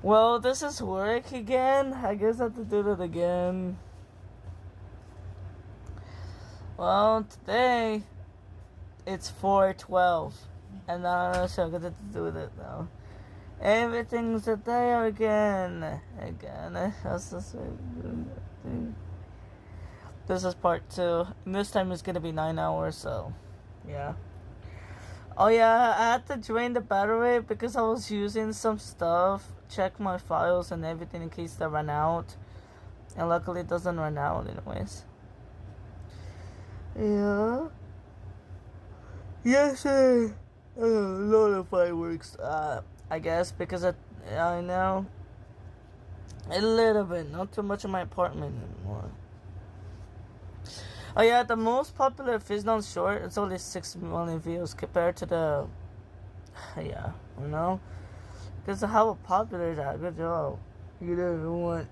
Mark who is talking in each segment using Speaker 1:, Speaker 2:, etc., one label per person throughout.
Speaker 1: Well, this is work again. I guess I have to do that again. Well, today it's 4:12, and I'm so good to do that now. Everything's a day again. This is part two. And this time it's gonna be 9 hours. So, yeah. Oh yeah, I had to drain the battery because I was using some stuff, check my files and everything in case they run out. And luckily it doesn't run out anyways. Yeah. Yes, sir. A lot of fireworks. I guess because I know a little bit, not too much in my apartment anymore. Oh yeah, the most popular Fizzdown short, it's only 6 million views compared to the, yeah, you know, because of how popular is that. Good job. You didn't want.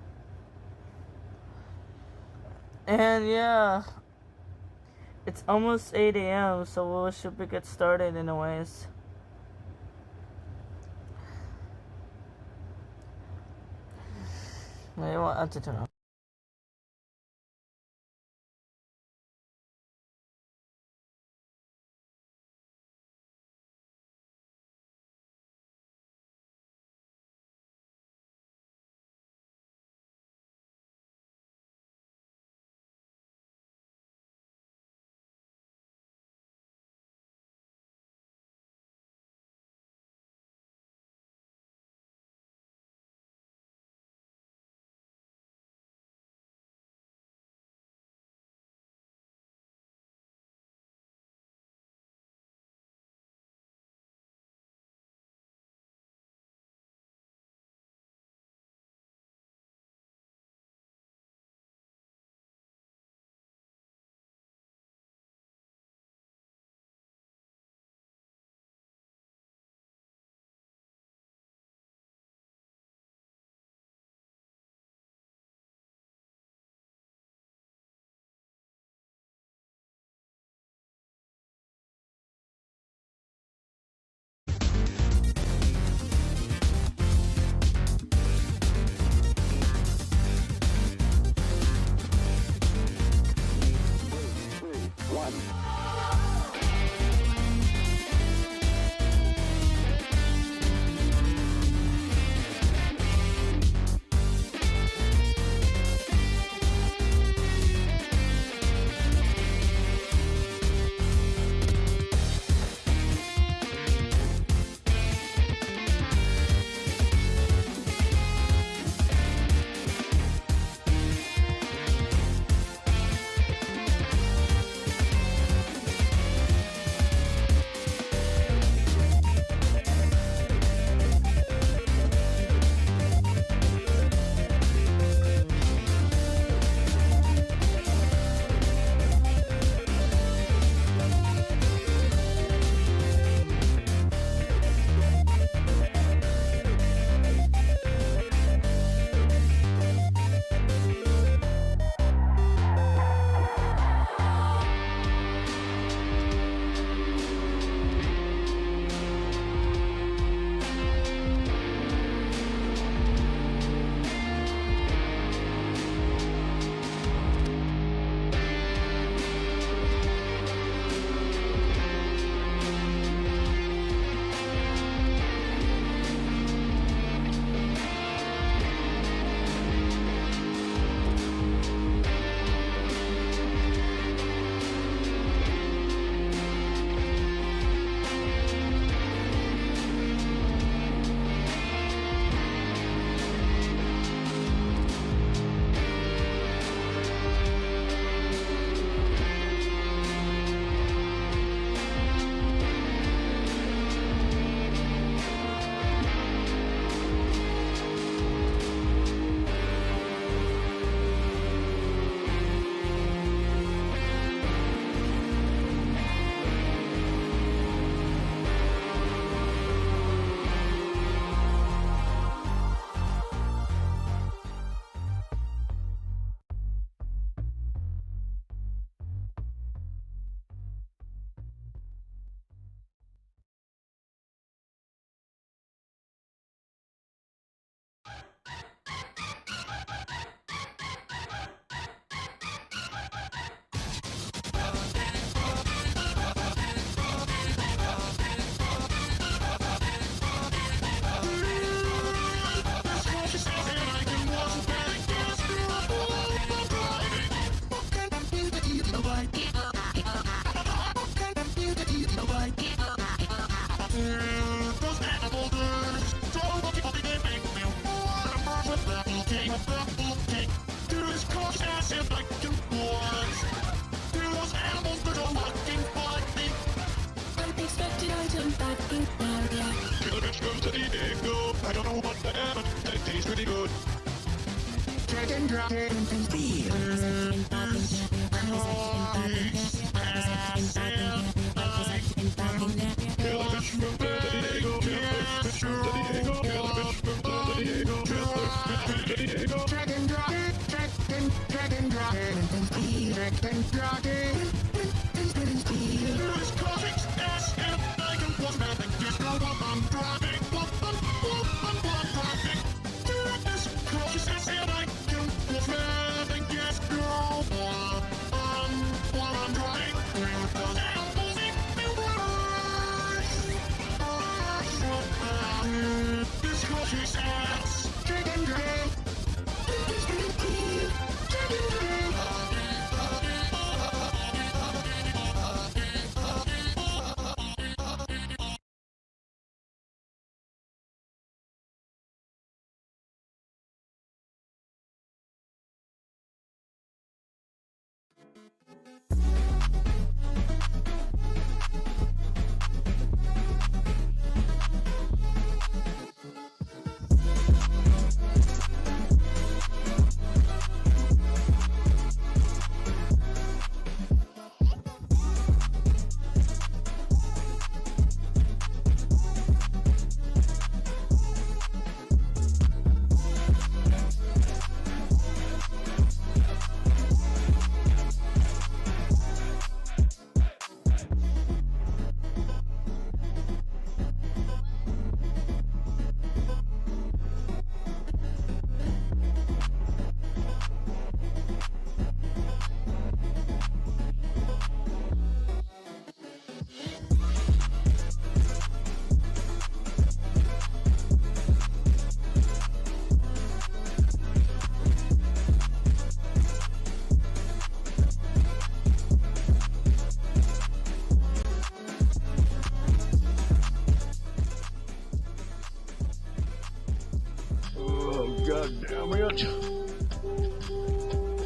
Speaker 1: And yeah, it's almost 8 a.m. so we should be get started anyways. Wait, I have to turn off.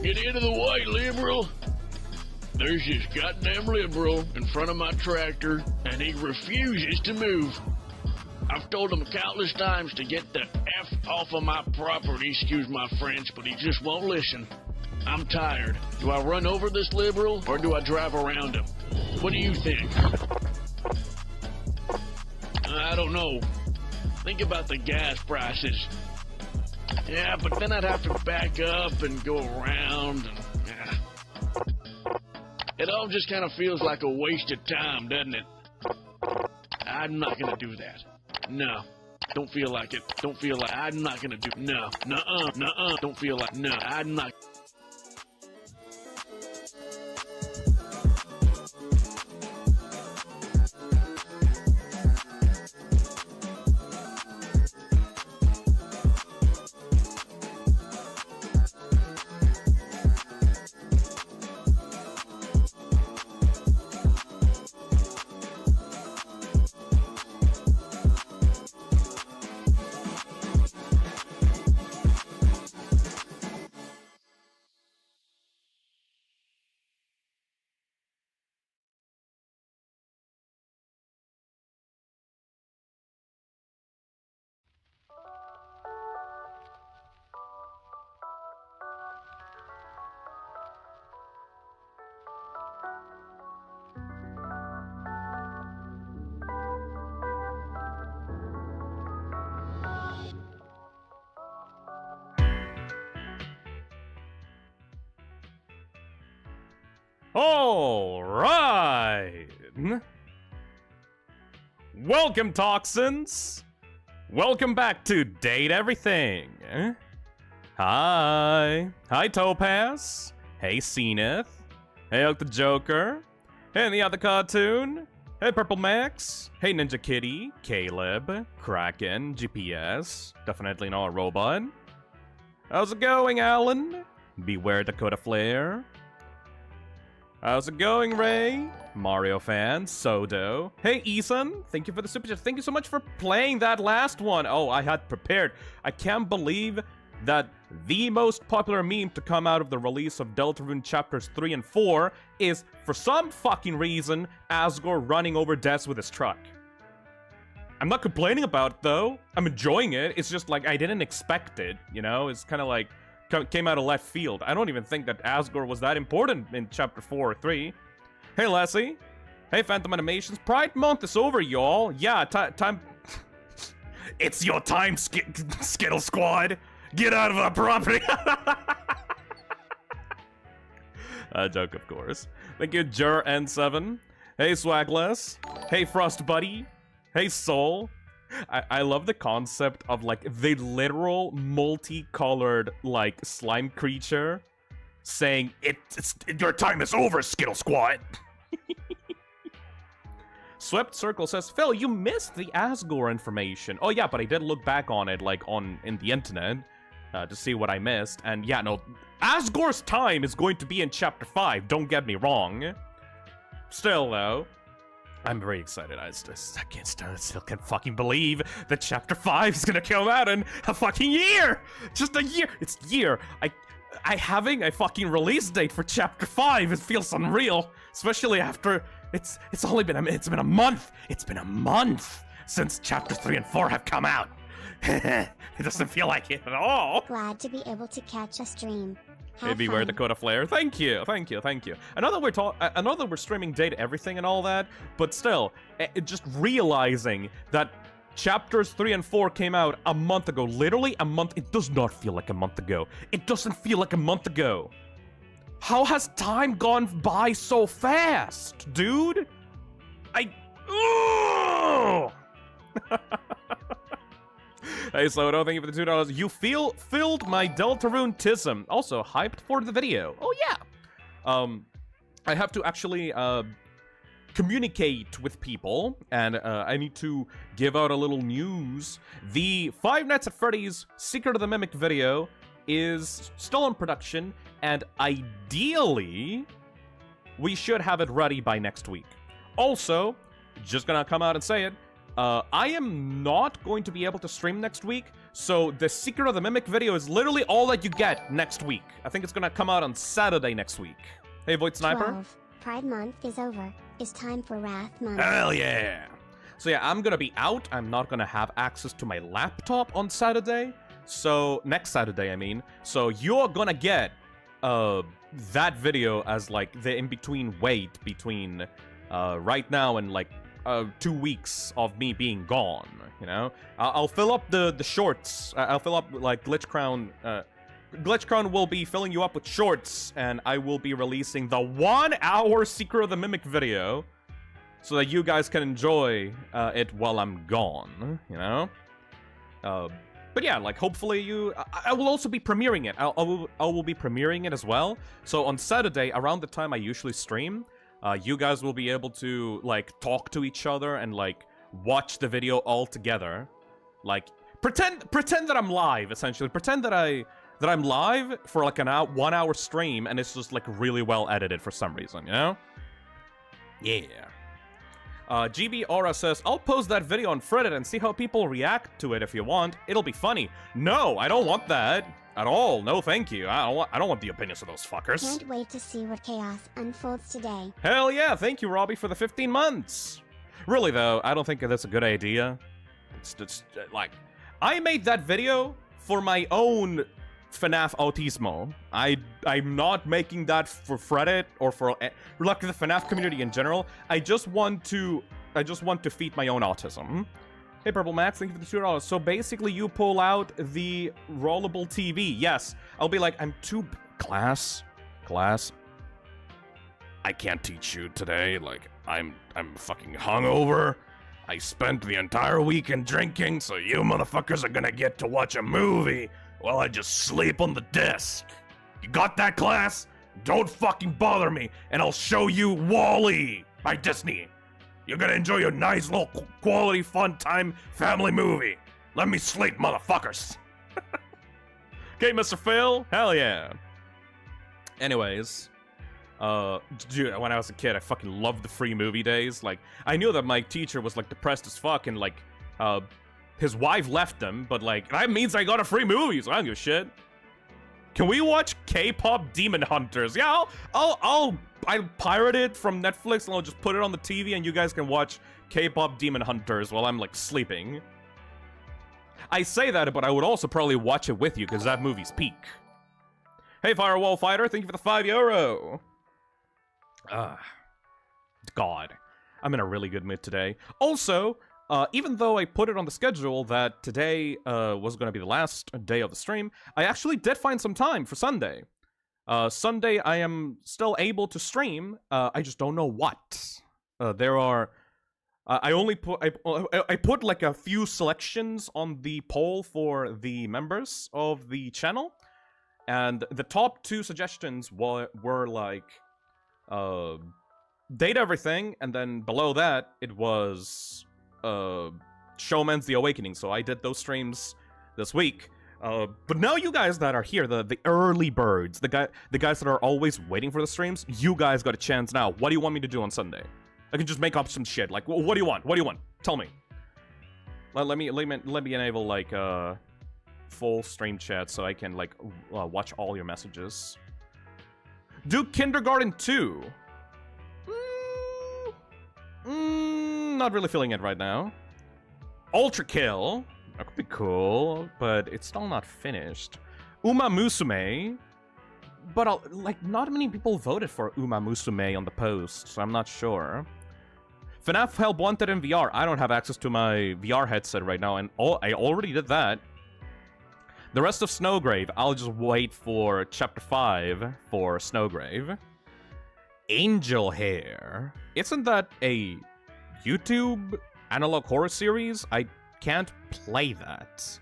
Speaker 2: Get into the white, liberal. There's this goddamn liberal in front of my tractor, and he refuses to move. I've told him countless times to get the F off of my property, excuse my French, but he just won't listen. I'm tired. Do I run over this liberal, or do I drive around him? What do you think? I don't know. Think about the gas prices. Yeah, but then I'd have to back up and go around, and it all just kind of feels like a waste of time, doesn't it? I'm not gonna do that. No. Don't feel like it. Don't feel like I'm not gonna do. No. Nuh-uh. Nuh-uh. Don't feel like. No. I'm not.
Speaker 3: All right. Welcome, Toxins. Welcome back to Date Everything. Hi. Hi, Topaz. Hey, Zenith. Hey, Oak the Joker. Hey, the other cartoon. Hey, Purple Max. Hey, Ninja Kitty. Caleb. Kraken. GPS. Definitely not a robot. How's it going, Alan? Beware Dakota Flare. How's it going, Ray? Mario fan, Sodo. Hey, Ethan. Thank you for the super chat. Thank you so much for playing that last one. Oh, I had prepared. I can't believe that the most popular meme to come out of the release of Deltarune Chapters 3 and 4 is, for some fucking reason, Asgore running over Des with his truck. I'm not complaining about it, though. I'm enjoying it. It's just like, I didn't expect it, you know? It's kind of came out of left field. I don't even think that Asgore was that important in Chapter 4 or 3. Hey, Leslie. Hey, Phantom Animations. Pride Month is over, y'all. Yeah, time... It's your time, Skittle Squad. Get out of our property. Joke, of course. Thank you, Jur-N7. Hey, Swagless. Hey, Frost Buddy. Hey, Soul. I love the concept of, like, the literal multicolored, like, slime creature saying, your time is over, Skittle Squad. Swept Circle says, Phil, you missed the Asgore information. Oh, yeah, but I did look back on it, like, in the internet, to see what I missed. And, yeah, no, Asgore's time is going to be in Chapter 5, don't get me wrong. Still, though, I'm very excited. I still can't fucking believe that Chapter 5 is gonna come out in a fucking year! Just a year! It's a year! I having a fucking release date for Chapter 5, it feels unreal. Especially after... It's been a month! It's been a month since Chapters 3 and 4 have come out! It doesn't feel like it at all!
Speaker 4: Glad to be able to catch a stream.
Speaker 3: Hey, beware Dakota Flare. Thank you. I know that we're streaming date everything and all that, but still, just realizing that Chapters 3 and 4 came out a month ago. Literally a month. It does not feel like a month ago. It doesn't feel like a month ago. How has time gone by so fast, dude? Ooh! Hey, Soto, thank you for the $2. You filled my Deltarune-tism. Also, hyped for the video. Oh, yeah. I have to actually, communicate with people, and, I need to give out a little news. The Five Nights at Freddy's Secret of the Mimic video is still in production, and ideally, we should have it ready by next week. Also, just gonna come out and say it, I am not going to be able to stream next week, so the Secret of the Mimic video is literally all that you get next week. I think it's gonna come out on Saturday next week. Hey, Void Sniper?
Speaker 4: 12. Pride Month is over. It's time for Wrath Month.
Speaker 3: Hell yeah! So yeah, I'm gonna be out. I'm not gonna have access to my laptop on Saturday. So, next Saturday, I mean. So, you're gonna get, that video as, like, the in-between wait between, right now and, like, 2 weeks of me being gone, you know? I'll fill up the shorts. I'll fill up, like, Glitch Crown, Glitch Crown will be filling you up with shorts, and I will be releasing the 1-hour Secret of the Mimic video, so that you guys can enjoy, it while I'm gone, you know? But yeah, like, hopefully I will also be premiering it. I will be premiering it as well. So on Saturday, around the time I usually stream, you guys will be able to, like, talk to each other and, like, watch the video all together. Like, pretend that I'm live, essentially. Pretend that I'm live for, like, 1 hour stream, and it's just, like, really well edited for some reason, you know? Yeah. GB Aura says, I'll post that video on Reddit and see how people react to it if you want. It'll be funny. No, I don't want that. At all. No, thank you. I don't want the opinions of those fuckers.
Speaker 4: Can't wait to see what chaos unfolds today.
Speaker 3: Hell yeah, thank you, Robbie, for the 15 months. Really, though, I don't think that's a good idea. It's like, I made that video for my own FNAF Autismo. I'm not making that for Reddit or for like the FNAF community in general. I just want to feed my own autism. Hey, Purple Max, thank you for the $2. So basically, you pull out the rollable TV. Yes, I'll be like, I'm too class. I can't teach you today. Like, I'm fucking hungover. I spent the entire weekend drinking, so you motherfuckers are gonna get to watch a movie while I just sleep on the desk. You got that, class? Don't fucking bother me, and I'll show you WALL-E by Disney. You're gonna enjoy your nice little quality fun time family movie. Let me sleep, motherfuckers. Okay, Mr. Phil? Hell yeah. Anyways, dude, when I was a kid, I fucking loved the free movie days. Like, I knew that my teacher was, like, depressed as fuck, and, like, his wife left him, but, like, that means I got a free movie, so I don't give a shit. Can we watch K-pop Demon Hunters? Yeah, I'll pirate it from Netflix, and I'll just put it on the TV, and you guys can watch K-pop Demon Hunters while I'm, like, sleeping. I say that, but I would also probably watch it with you, because that movie's peak. Hey, Firewall Fighter, thank you for the €5. God, I'm in a really good mood today. Also, even though I put it on the schedule that today was going to be the last day of the stream, I actually did find some time for Sunday. Sunday, I am still able to stream. I just don't know what. There are. I only put. I put like a few selections on the poll for the members of the channel, and the top 2 suggestions were like, date everything, and then below that it was Showman's The Awakening. So I did those streams this week. But now you guys that are here, the early birds, the guys that are always waiting for the streams, you guys got a chance now. What do you want me to do on Sunday? I can just make up some shit. Like, what do you want? What do you want? Tell me. Let me enable like full stream chat so I can like watch all your messages. Do Kindergarten 2. Not really feeling it right now. Ultra Kill. That could be cool, but it's still not finished. Uma Musume. But, like, not many people voted for Uma Musume on the post, so I'm not sure. FNAF Help Wanted in VR. I don't have access to my VR headset right now, and I already did that. The rest of Snowgrave, I'll just wait for Chapter 5 for Snowgrave. Angel Hair. Isn't that a YouTube analog horror series? I can't play that.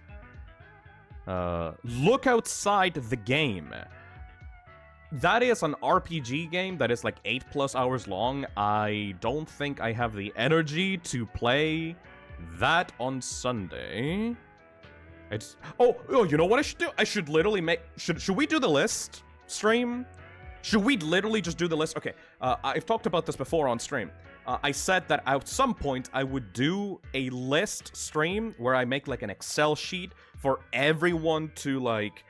Speaker 3: Look Outside the Game. That is an RPG game that is like 8+ hours long. I don't think I have the energy to play that on Sunday. It's oh, you know what I should do? I should literally make should we do the list stream? Should we literally just do the list? Okay, I've talked about this before on stream. I said that at some point I would do a list stream where I make like an Excel sheet for everyone to like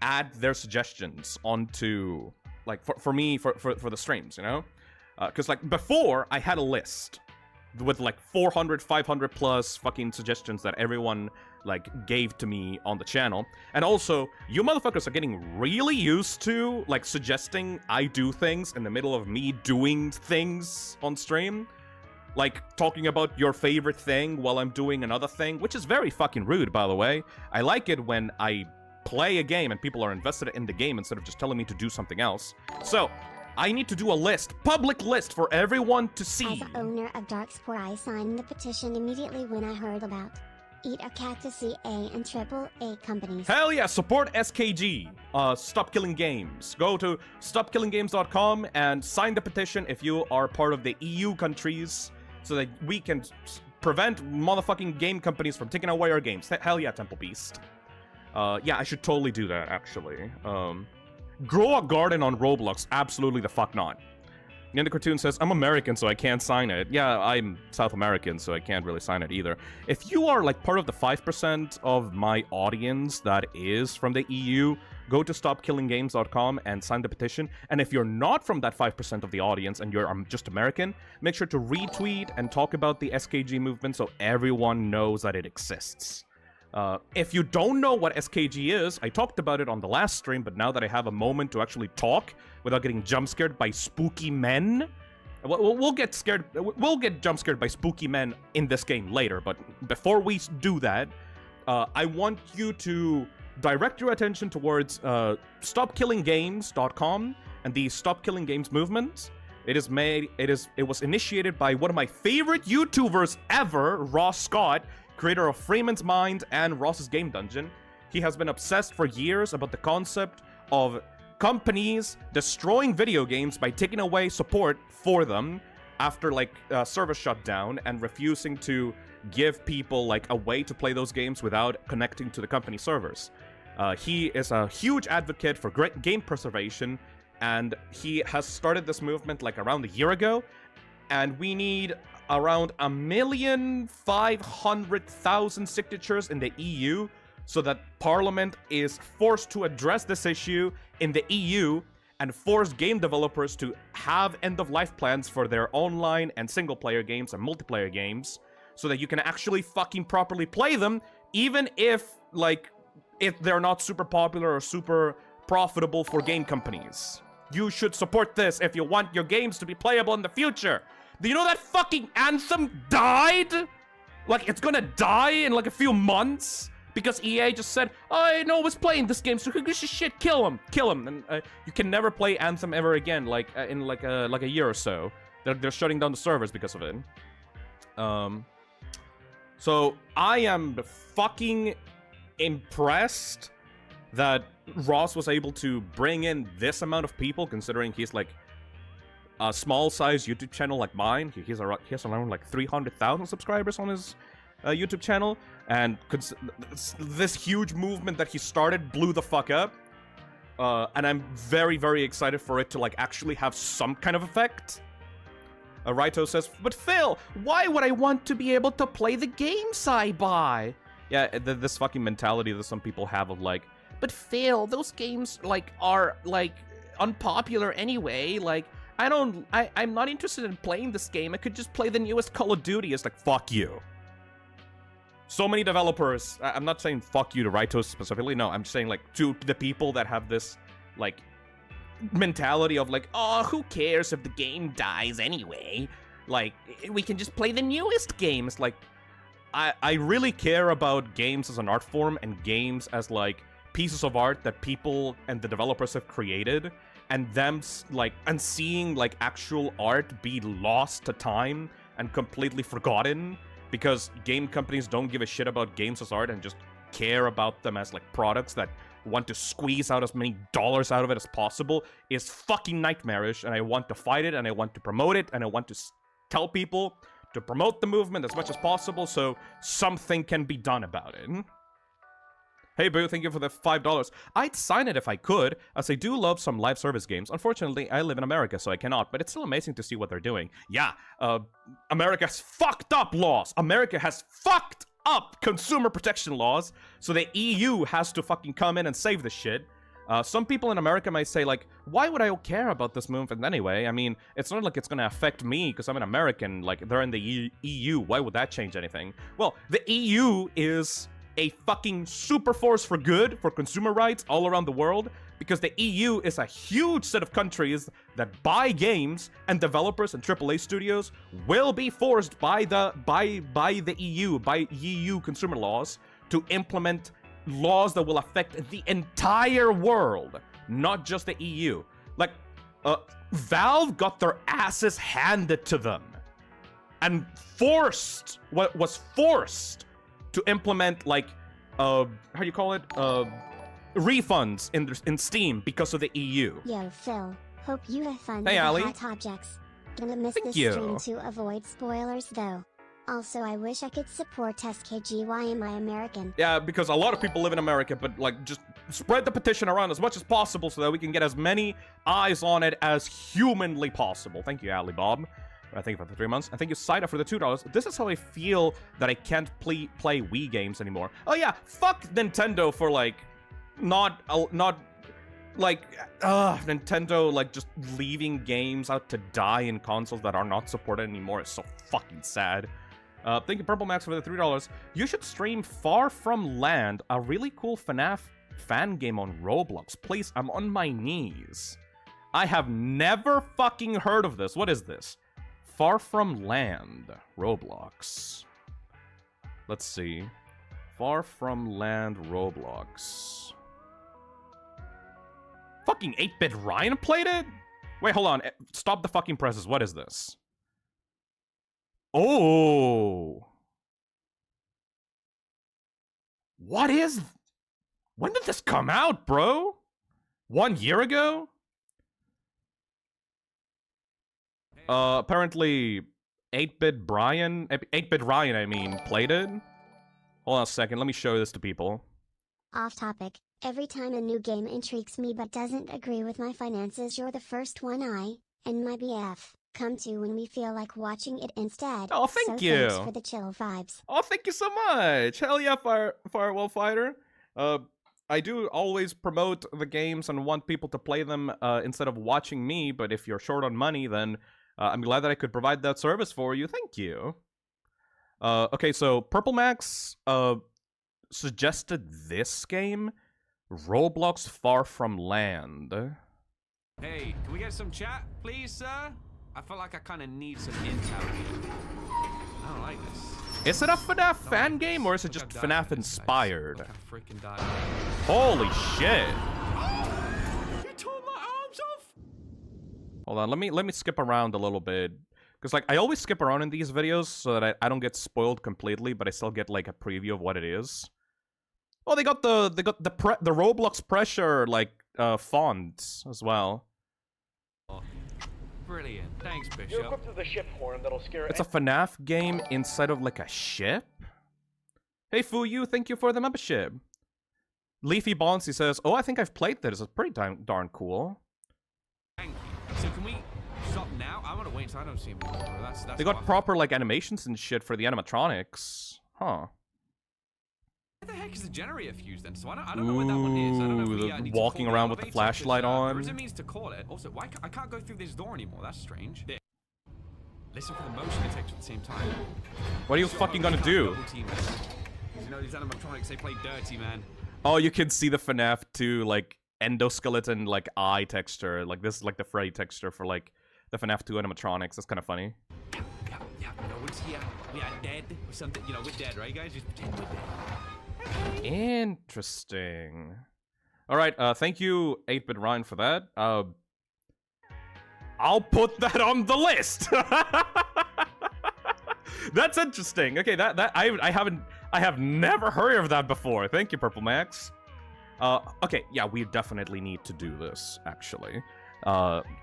Speaker 3: add their suggestions onto, like, for me, for the streams, you know? Because, like, before, I had a list with, like, 400, 500 plus fucking suggestions that everyone, like, gave to me on the channel. And also, you motherfuckers are getting really used to, like, suggesting I do things in the middle of me doing things on stream. Like, talking about your favorite thing while I'm doing another thing, which is very fucking rude, by the way. I like it when I play a game and people are invested in the game instead of just telling me to do something else. So, I need to do a list, public list for everyone to see.
Speaker 4: As owner of Darkspore, I signed the petition immediately when I heard about Eat a Cactus A and AAA companies.
Speaker 3: Hell yeah, support SKG, Stop Killing Games. Go to stopkillinggames.com and sign the petition if you are part of the EU countries so that we can prevent motherfucking game companies from taking away our games. Hell yeah, Temple Beast. Yeah, I should totally do that, actually. Grow a garden on Roblox. Absolutely the fuck not. Ninja Cartoon says, I'm American, so I can't sign it. Yeah, I'm South American, so I can't really sign it either. If you are, like, part of the 5% of my audience that is from the EU, go to stopkillinggames.com and sign the petition. And if you're not from that 5% of the audience and you're just American, make sure to retweet and talk about the SKG movement so everyone knows that it exists. If you don't know what SKG is, I talked about it on the last stream, but now that I have a moment to actually talk without getting jump scared by spooky men, we'll get jump scared by spooky men in this game later, but before we do that, I want you to direct your attention towards stopkillinggames.com and the Stop Killing Games movement. It was initiated by one of my favorite YouTubers ever, Ross Scott, creator of Freeman's Mind and Ross's Game Dungeon. He has been obsessed for years about the concept of companies destroying video games by taking away support for them after, like, servers shut down and refusing to give people, like, a way to play those games without connecting to the company servers. He is a huge advocate for great game preservation, and he has started this movement, like, around a year ago, and we need around 1,500,000 signatures in the EU so that Parliament is forced to address this issue in the EU and force game developers to have end-of-life plans for their online and single-player games and multiplayer games so that you can actually fucking properly play them, even if, like, if they're not super popular or super profitable for game companies. You should support this if you want your games to be playable in the future. Do you know that fucking Anthem died? Like, it's gonna die in like a few months because EA just said, "Oh, no one's playing this game, so who gives a shit? Kill him, kill him." And you can never play Anthem ever again, like in like a year or so. They're shutting down the servers because of it. So I am fucking impressed that Ross was able to bring in this amount of people, considering he's like a small-sized YouTube channel like mine. He has around like 300,000 subscribers on his YouTube channel, and this huge movement that he started blew the fuck up. And I'm very, very excited for it to like actually have some kind of effect. Raito says, "But Phil, why would I want to be able to play the games I buy?" Yeah, this fucking mentality that some people have of like, "But Phil, those games like are like unpopular anyway. Like, I'm not interested in playing this game. I could just play the newest Call of Duty." It's like, fuck you. So many developers, I'm not saying fuck you to Raito specifically, no, I'm saying like to the people that have this like mentality of like, "Oh, who cares if the game dies anyway? Like, we can just play the newest games." Like, I really care about games as an art form and games as like pieces of art that people and the developers have created, and them like, and seeing like actual art be lost to time and completely forgotten because game companies don't give a shit about games as art and just care about them as like products that want to squeeze out as many dollars out of it as possible is fucking nightmarish, and I want to fight it, and I want to promote it, and I want to tell people to promote the movement as much as possible so something can be done about it. Hey Boo, thank you for the $5. I'd sign it if I could, as I do love some live service games. Unfortunately, I live in America, so I cannot, but it's still amazing to see what they're doing. Yeah, America has fucked up laws. America has fucked up consumer protection laws, so the EU has to fucking come in and save this shit. Some people in America might say, like, why would I care about this movement anyway? I mean, it's not like it's gonna affect me because I'm an American. Like, they're in the EU. Why would that change anything? Well, the EU is a fucking super force for good for consumer rights all around the world, because the EU is a huge set of countries that buy games, and developers and AAA studios will be forced by the EU consumer laws to implement laws that will affect the entire world, not just the EU. Like, Valve got their asses handed to them and was forced to implement, like, how do you call it? Refunds in Steam because of the EU.
Speaker 4: Yo, Phil. Hope you have fun
Speaker 3: Hey,
Speaker 4: with
Speaker 3: Ali.
Speaker 4: the hot objects. Gonna miss
Speaker 3: Thank
Speaker 4: this
Speaker 3: you.
Speaker 4: stream to avoid spoilers, though. Also, I wish I could support SKGY in my American.
Speaker 3: Yeah, because a lot of people live in America, but, like, just spread the petition around as much as possible so that we can get as many eyes on it as humanly possible. Thank you, Ali Bob. Thank you for the 3 months. And thank you, Saida, for the $2. This is how I feel that I can't play Wii games anymore. Oh yeah, fuck Nintendo for, like, Nintendo, like, just leaving games out to die in consoles that are not supported anymore is so fucking sad. Thank you, Purple Max, for the $3. You should stream Far From Land, a really cool FNAF fan game on Roblox. Please, I'm on my knees. I have never fucking heard of this. What is this? Far From Land, Roblox. Let's see. Far From Land, Roblox. Fucking 8-Bit Ryan played it? Wait, hold on. Stop the fucking presses. What is this? Oh. What is... When did this come out, bro? 1 year ago? Apparently 8-Bit Ryan, I mean, played it. Hold on a second, let me show this to people.
Speaker 4: Off topic. Every time a new game intrigues me but doesn't agree with my finances, you're the first one I, and my BF, come to when we feel like watching it instead.
Speaker 3: Oh, thank
Speaker 4: so
Speaker 3: you.
Speaker 4: Thanks for the chill vibes.
Speaker 3: Oh, thank you so much. Hell yeah, Firewall Fighter. I do always promote the games and want people to play them instead of watching me, but if you're short on money, then I'm glad that I could provide that service for you. Thank you. Okay, so Purple Max suggested this game, Roblox Far From Land.
Speaker 5: Hey, can we get some chat, please, sir? I feel like I kind of need some intel here. I don't like this.
Speaker 3: Is it a FNAF fan game or is it just FNAF inspired?
Speaker 5: Look, I freaking died.
Speaker 3: Holy shit!
Speaker 5: You tore my arms off.
Speaker 3: Hold on, let me skip around a little bit. Because, like, I always skip around in these videos so that I don't get spoiled completely, but I still get, like, a preview of what it is. Oh, they got the Roblox pressure, like, font as well.
Speaker 5: Brilliant. Thanks, Bishop.
Speaker 6: You're equipped with a ship horn that'll scare.
Speaker 3: It's a FNAF game inside of, like, a ship? Hey, Fuyu, thank you for the membership. Leafy Bonsi says, oh, I think I've played this. It's pretty darn cool.
Speaker 5: Thank you. So can we stop now? I want to wait until I don't see him anymore. That's
Speaker 3: They got
Speaker 5: awesome.
Speaker 3: proper, like, animations and shit for the animatronics. Huh.
Speaker 5: Where the heck is the generator fuse then? So I don't know what that one is. I don't know if we,
Speaker 3: Ooh,
Speaker 5: need to
Speaker 3: walking
Speaker 5: call the
Speaker 3: around with the
Speaker 5: elevator,
Speaker 3: flashlight
Speaker 5: 'cause,
Speaker 3: on.
Speaker 5: There is a means to call it. Also, why I can't go through this door anymore? That's strange. There. Listen for the motion detector at the same time.
Speaker 3: What are you fucking gonna do?
Speaker 5: You know these animatronics, they play dirty, man.
Speaker 3: Oh, you can see the FNAF 2, like, endoskeleton, like, eye texture. Like, this is, like, the Freddy texture for, like, the FNAF 2 animatronics. That's kind of funny.
Speaker 5: Yeah. No one's here. We are dead or something. You know, we're dead, right, guys? Just pretend we're dead.
Speaker 3: Interesting. Alright, thank you, 8-Bit Ryan, for that. I'll put that on the list! That's interesting. Okay, I have never heard of that before. Thank you, Purple Max. Okay, yeah, we definitely need to do this, actually.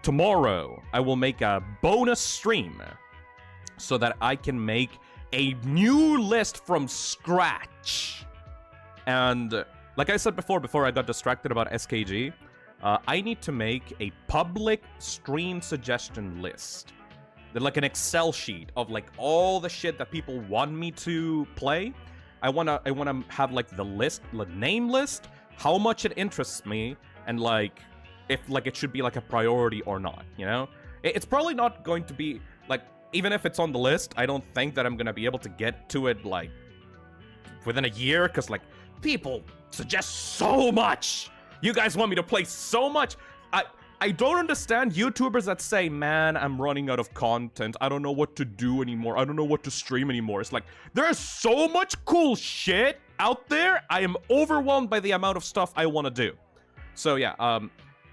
Speaker 3: Tomorrow, I will make a bonus stream so that I can make a new list from scratch. And like I said before I got distracted about SKG, I need to make a public stream suggestion list. Like an Excel sheet of like all the shit that people want me to play. I wanna have like the list, the name list, how much it interests me, and like if like it should be like a priority or not, you know? It's probably not going to be like, even if it's on the list, I don't think that I'm gonna be able to get to it like within a year, because like people suggest so much. You guys want me to play so much. I don't understand YouTubers that say, man, I'm running out of content. I don't know what to do anymore. I don't know what to stream anymore. It's like, there's so much cool shit out there. I am overwhelmed by the amount of stuff I want to do. So yeah,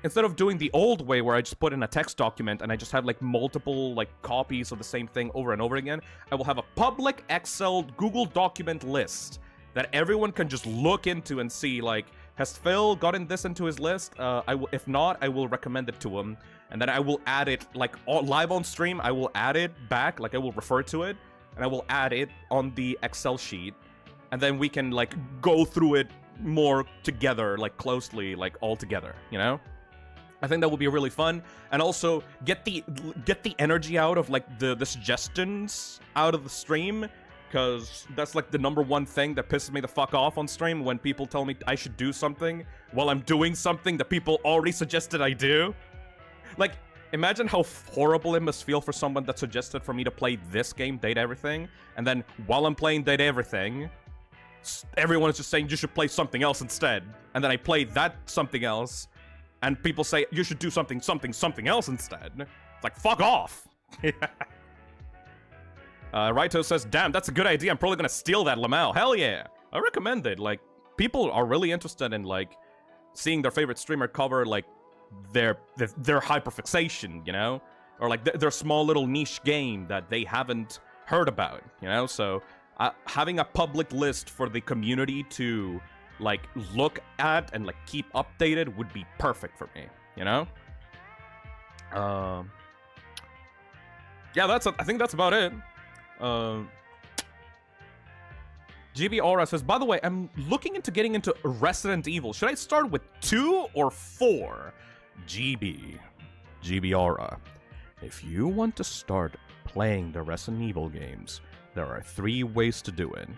Speaker 3: instead of doing the old way where I just put in a text document and I just have like multiple like copies of the same thing over and over again, I will have a public Excel Google document list that everyone can just look into and see like, has Phil gotten this into his list? If not, I will recommend it to him. And then I will add it, like, live on stream, I will add it back, like, I will refer to it, and I will add it on the Excel sheet. And then we can, like, go through it more together, like, closely, like, all together, you know? I think that would be really fun. And also, get the energy out of, like, the suggestions out of the stream, because that's like the #1 thing that pisses me the fuck off on stream, when people tell me I should do something while I'm doing something that people already suggested I do. Like, imagine how horrible it must feel for someone that suggested for me to play this game, Date Everything, and then while I'm playing Date Everything, everyone is just saying you should play something else instead. And then I play that something else, and people say you should do something else instead. It's like, fuck off! Raito says, damn, that's a good idea. I'm probably gonna steal that Lamau. Hell yeah. I recommend it. Like, people are really interested in, like, seeing their favorite streamer cover, like, their hyperfixation, you know? Or, like, their small little niche game that they haven't heard about, you know? So, having a public list for the community to, like, look at and, like, keep updated would be perfect for me, you know? Yeah, I think that's about it. GB Aura says, by the way, I'm looking into getting into Resident Evil. Should I start with 2 or 4? GB Aura. If you want to start playing the Resident Evil games, there are 3 ways to do it.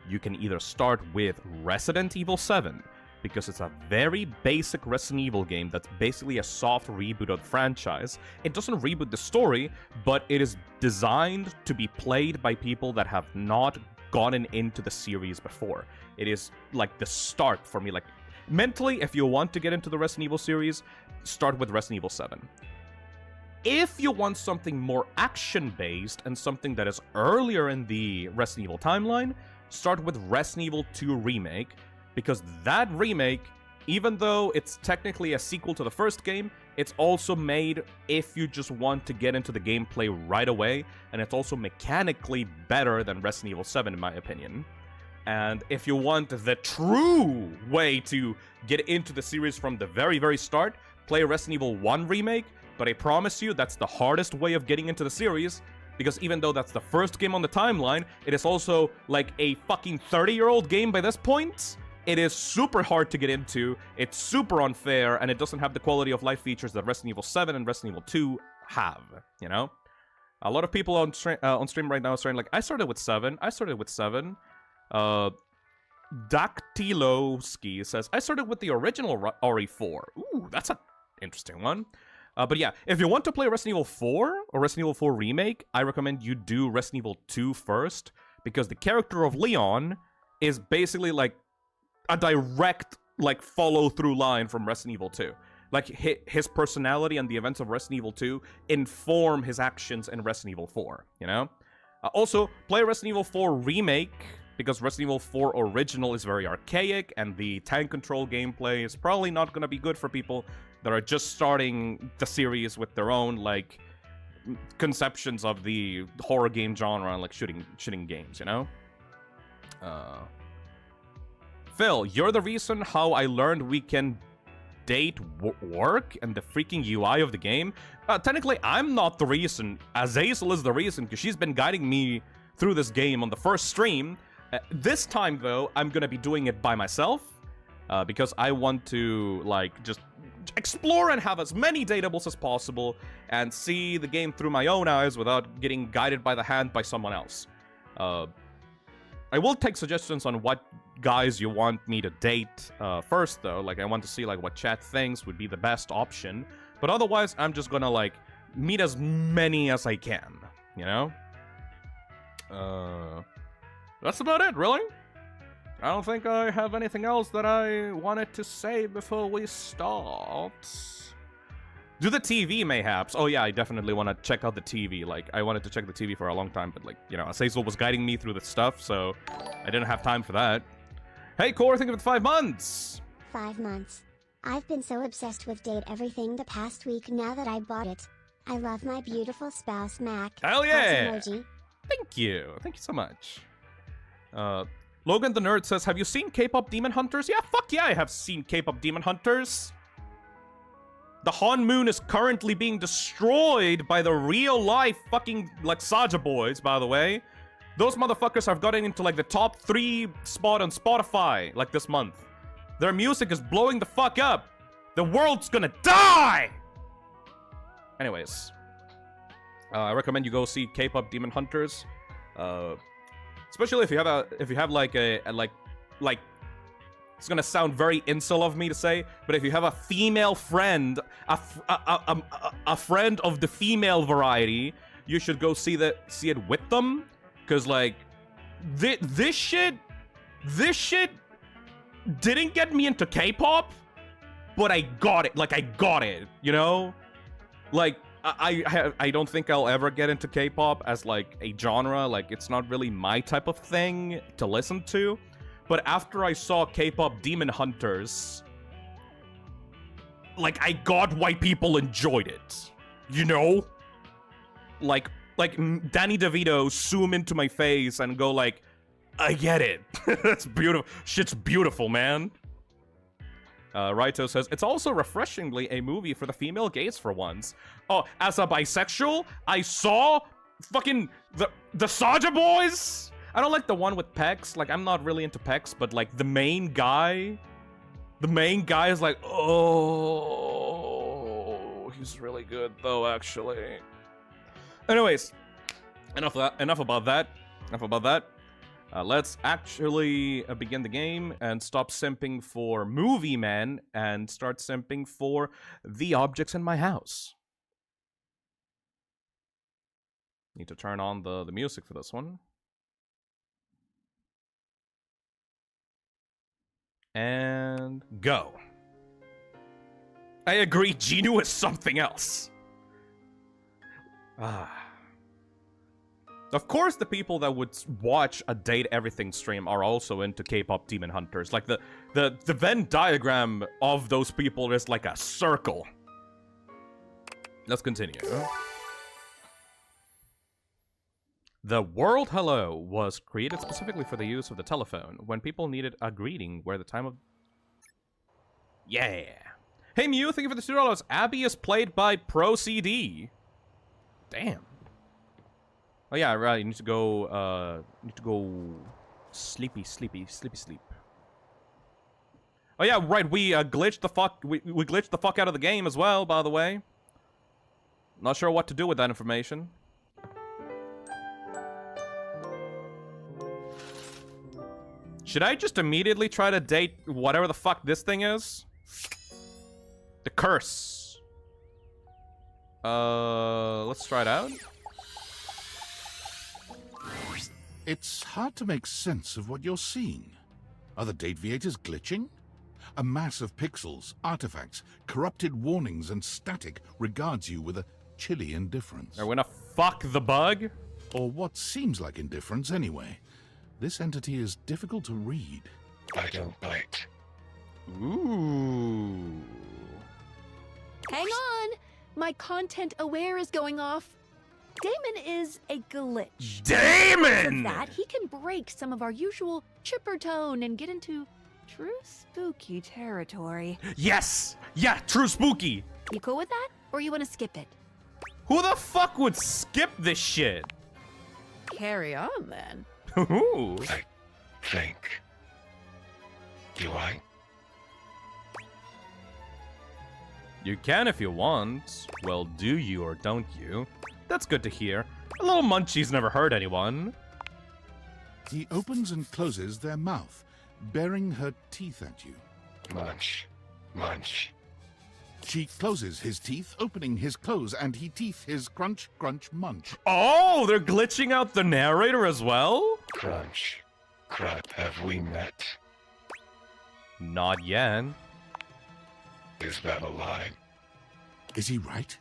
Speaker 3: You can either start with Resident Evil 7, because it's a very basic Resident Evil game that's basically a soft reboot of the franchise. It doesn't reboot the story, but it is designed to be played by people that have not gotten into the series before. It is like the start for me. Like, mentally, if you want to get into the Resident Evil series, start with Resident Evil 7. If you want something more action-based and something that is earlier in the Resident Evil timeline, start with Resident Evil 2 Remake, because that remake, even though it's technically a sequel to the first game, it's also made if you just want to get into the gameplay right away, and it's also mechanically better than Resident Evil 7 in my opinion. And if you want the true way to get into the series from the very, very start, play Resident Evil 1 Remake, but I promise you that's the hardest way of getting into the series, because even though that's the first game on the timeline, it is also like a fucking 30-year-old game by this point. It is super hard to get into, it's super unfair, and it doesn't have the quality of life features that Resident Evil 7 and Resident Evil 2 have, you know? A lot of people on stream right now are saying, like, I started with 7. Dactylowski says, I started with the original RE4. Ooh, that's an interesting one. But yeah, if you want to play Resident Evil 4 or Resident Evil 4 Remake, I recommend you do Resident Evil 2 first, because the character of Leon is basically like a direct, like, follow-through line from Resident Evil 2. Like, his personality and the events of Resident Evil 2 inform his actions in Resident Evil 4, you know? Also, play Resident Evil 4 Remake, because Resident Evil 4 Original is very archaic, and the tank control gameplay is probably not gonna be good for people that are just starting the series with their own, like, conceptions of the horror game genre and, like, shooting games, you know? Phil, you're the reason how I learned we can date work and the freaking UI of the game. Technically, I'm not the reason. Azazel is the reason, because she's been guiding me through this game on the first stream. This time, though, I'm gonna be doing it by myself, because I want to, like, just explore and have as many datables as possible and see the game through my own eyes without getting guided by the hand by someone else. I will take suggestions on what guys you want me to date first, though. Like, I want to see, like, what chat thinks would be the best option. But otherwise, I'm just gonna, like, meet as many as I can, you know? That's about it, really. I don't think I have anything else that I wanted to say before we start. Do the TV, mayhaps. Oh yeah, I definitely want to check out the TV. Like, I wanted to check the TV for a long time, but, like, you know, Azazel was guiding me through the stuff, so I didn't have time for that. Hey, Core, think of it 5 months!
Speaker 4: 5 months. I've been so obsessed with Date Everything the past week now that I bought it. I love my beautiful spouse, Mac.
Speaker 3: Hell yeah!
Speaker 4: Emoji.
Speaker 3: Thank you. Thank you so much. Logan the Nerd says, have you seen K-pop Demon Hunters? Yeah, fuck yeah, I have seen K-pop Demon Hunters. The Han Moon is currently being destroyed by the real-life fucking, like, Saja boys, by the way. Those motherfuckers have gotten into, like, the top 3 spot on Spotify, like, this month. Their music is blowing the fuck up. The world's gonna die! Anyways. I recommend you go see K-pop Demon Hunters. Especially if you have like it's gonna sound very incel of me to say, but if you have a female friend, a friend of the female variety, you should go see it with them, cause like this shit didn't get me into K-pop, but I got it. Like, I got it, you know? Like, I don't think I'll ever get into K-pop as, like, a genre. Like, it's not really my type of thing to listen to. But after I saw K-pop Demon Hunters, like, I got why people enjoyed it. You know? Like Danny DeVito zoom into my face and go like, I get it. That's beautiful. Shit's beautiful, man. Raito says, it's also refreshingly a movie for the female gaze for once. Oh, as a bisexual, I saw fucking the Saja boys. I don't like the one with pecs. Like, I'm not really into pecs, but like the main guy is like, oh, he's really good though, actually. Anyways, enough about that. Let's actually begin the game and stop simping for Movie Man and start simping for the objects in my house. Need to turn on the music for this one. And go. I agree, Genu is something else. Of course, the people that would watch a Date Everything stream are also into K-pop demon hunters. Like, the Venn diagram of those people is like a circle. Let's continue. The World Hello was created specifically for the use of the telephone when people needed a greeting where the time of... Yeah. Hey Mew, thank you for the $2. Abby is played by Pro CD. Damn. Oh yeah, right. You need to go. Sleep. Oh yeah, right. We glitched the fuck. We glitched the fuck out of the game as well. By the way. Not sure what to do with that information. Should I just immediately try to date whatever the fuck this thing is? The curse. Let's try it out.
Speaker 7: It's hard to make sense of what you're seeing. Are the date viators glitching? A mass of pixels, artifacts, corrupted warnings, and static regards you with a chilly indifference.
Speaker 3: Are we gonna fuck the bug?
Speaker 7: Or what seems like indifference anyway. This entity is difficult to read.
Speaker 8: I don't bite.
Speaker 3: Ooh.
Speaker 9: Hang on! My content aware is going off. Damon is a glitch.
Speaker 3: Damon!
Speaker 9: Because of that, he can break some of our usual chipper tone and get into true spooky territory.
Speaker 3: Yes! Yeah, true spooky!
Speaker 9: You cool with that? Or you want to skip it?
Speaker 3: Who the fuck would skip this shit?
Speaker 9: Carry on, then.
Speaker 3: Ooh.
Speaker 8: I think. Do I?
Speaker 3: You can if you want. Well, do you or don't you? That's good to hear. A little munchie's never hurt anyone.
Speaker 7: He opens and closes their mouth, baring her teeth at you.
Speaker 8: Munch. Munch.
Speaker 7: She closes his teeth, opening his close, and he teeth his crunch, crunch, munch.
Speaker 3: Oh, they're glitching out the narrator as well?
Speaker 8: Crunch. Crap, have we met?
Speaker 3: Not yet.
Speaker 8: Is that a lie?
Speaker 7: Is he right?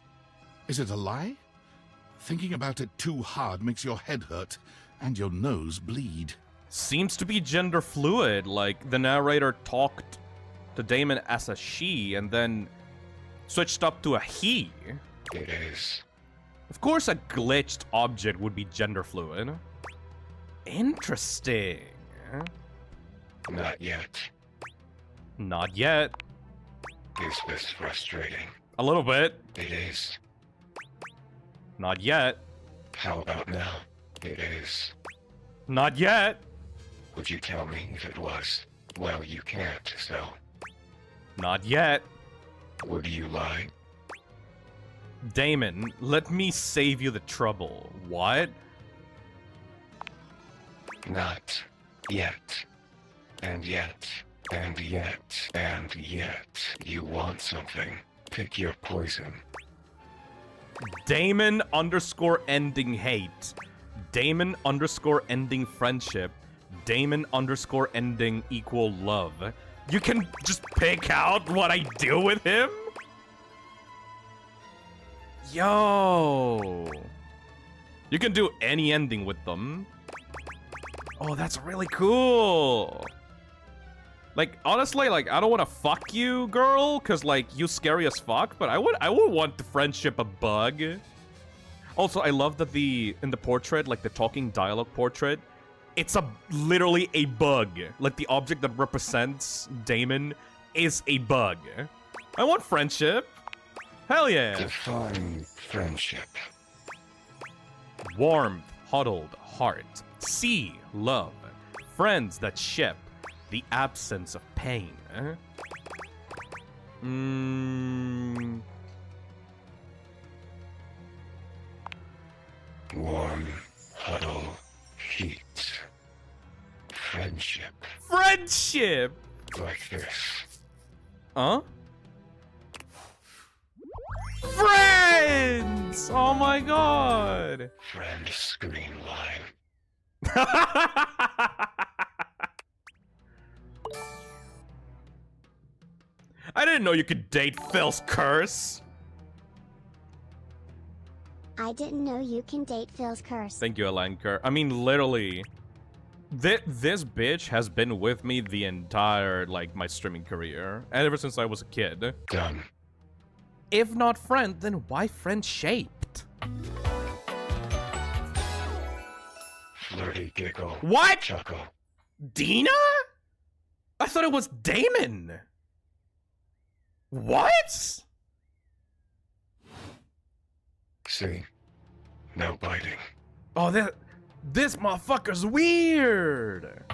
Speaker 7: Is it a lie? Thinking about it too hard makes your head hurt and your nose bleed.
Speaker 3: Seems to be gender fluid, like the narrator talked to Damon as a she and then switched up to a he.
Speaker 8: It is.
Speaker 3: Of course a glitched object would be gender fluid. Interesting.
Speaker 8: Not yet.
Speaker 3: Not yet.
Speaker 8: Is this frustrating?
Speaker 3: A little bit.
Speaker 8: It is.
Speaker 3: Not yet.
Speaker 8: How about now? It is.
Speaker 3: Not yet.
Speaker 8: Would you tell me if it was? Well, you can't, so.
Speaker 3: Not yet.
Speaker 8: Would you lie?
Speaker 3: Damon, let me save you the trouble. What?
Speaker 8: Not yet. And yet. And yet. And yet. You want something. Pick your poison.
Speaker 3: Damon underscore ending hate. Damon underscore ending friendship. Damon underscore ending equal love. You can just pick out what I do with him? Yo. You can do any ending with them. Oh, that's really cool. Like, honestly, like, I don't want to fuck you, girl, because, like, you scary as fuck, but I would want the friendship a bug. Also, I love that in the portrait, like, the talking dialogue portrait, it's literally a bug. Like, the object that represents Damon is a bug. I want friendship. Hell yeah.
Speaker 8: Define friendship.
Speaker 3: Warmth, huddled, heart. See, love. Friends that ship. The absence of pain.
Speaker 8: Warm, huddle, heat. Friendship.
Speaker 3: Friendship!
Speaker 8: Like this.
Speaker 3: Huh? Friends! Oh my god!
Speaker 8: Friend screen line.
Speaker 3: I didn't know you could date Phil's curse.
Speaker 4: I didn't know you can date Phil's curse.
Speaker 3: Thank you, Alenker. I mean, literally, this bitch has been with me the entire, like, my streaming career. Ever since I was a kid.
Speaker 8: Done.
Speaker 3: If not friend, then why friend-shaped?
Speaker 8: Flirty giggle.
Speaker 3: What?
Speaker 8: Chuckle.
Speaker 3: Dina? I thought it was Damon. What?
Speaker 8: See? No biting.
Speaker 3: Oh, this motherfucker's weird.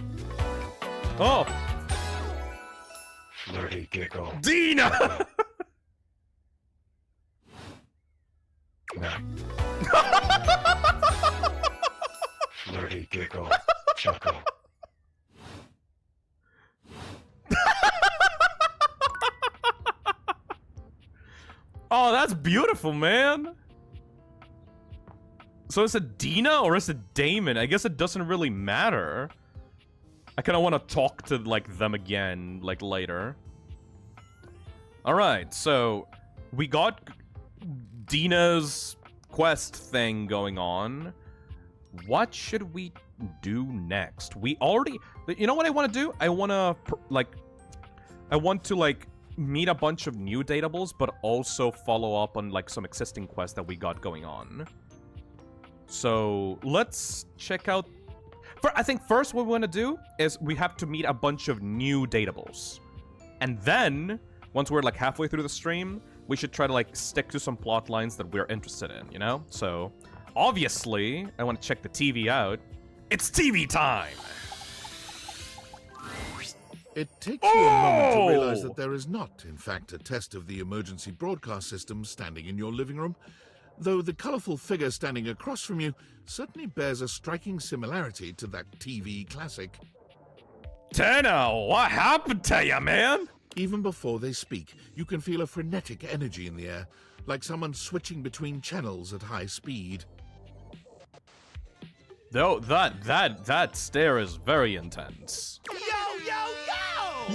Speaker 3: Oh,
Speaker 8: Flirty giggle.
Speaker 3: Dina!
Speaker 8: Not. Flirty giggle. Chuckle.
Speaker 3: Oh, that's beautiful, man. So is it Dina or is it Damon? I guess it doesn't really matter. I kind of want to talk to, like, them again, like, later. Alright, so we got Dina's quest thing going on. What should we do next? We already... You know what I want to do? I want to, like, meet a bunch of new Dateables, but also follow up on, like, some existing quests that we got going on. So, let's check out... I think first what we want to do is we have to meet a bunch of new Dateables. And then, once we're, like, halfway through the stream, we should try to, like, stick to some plot lines that we're interested in, you know? So, obviously, I want to check the TV out. It's TV time!
Speaker 7: It takes you a moment to realize that there is not, in fact, a test of the emergency broadcast system standing in your living room, though the colorful figure standing across from you certainly bears a striking similarity to that TV classic.
Speaker 3: Tenno, what happened to you, man?
Speaker 7: Even before they speak, you can feel a frenetic energy in the air, like someone switching between channels at high speed.
Speaker 3: Though, that stare is very intense.
Speaker 10: Yo, yo, yo!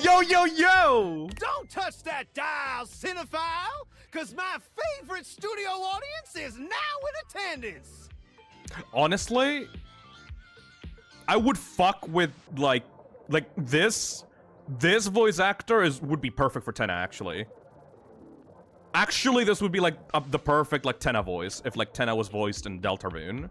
Speaker 3: Yo, yo, yo!
Speaker 10: Don't touch that dial, cinephile, because my favorite studio audience is now in attendance.
Speaker 3: Honestly, I would fuck with, like this voice actor would be perfect for Tenna, actually. Actually, this would be, like, the perfect, like, Tenna voice, if, like, Tenna was voiced in Deltarune.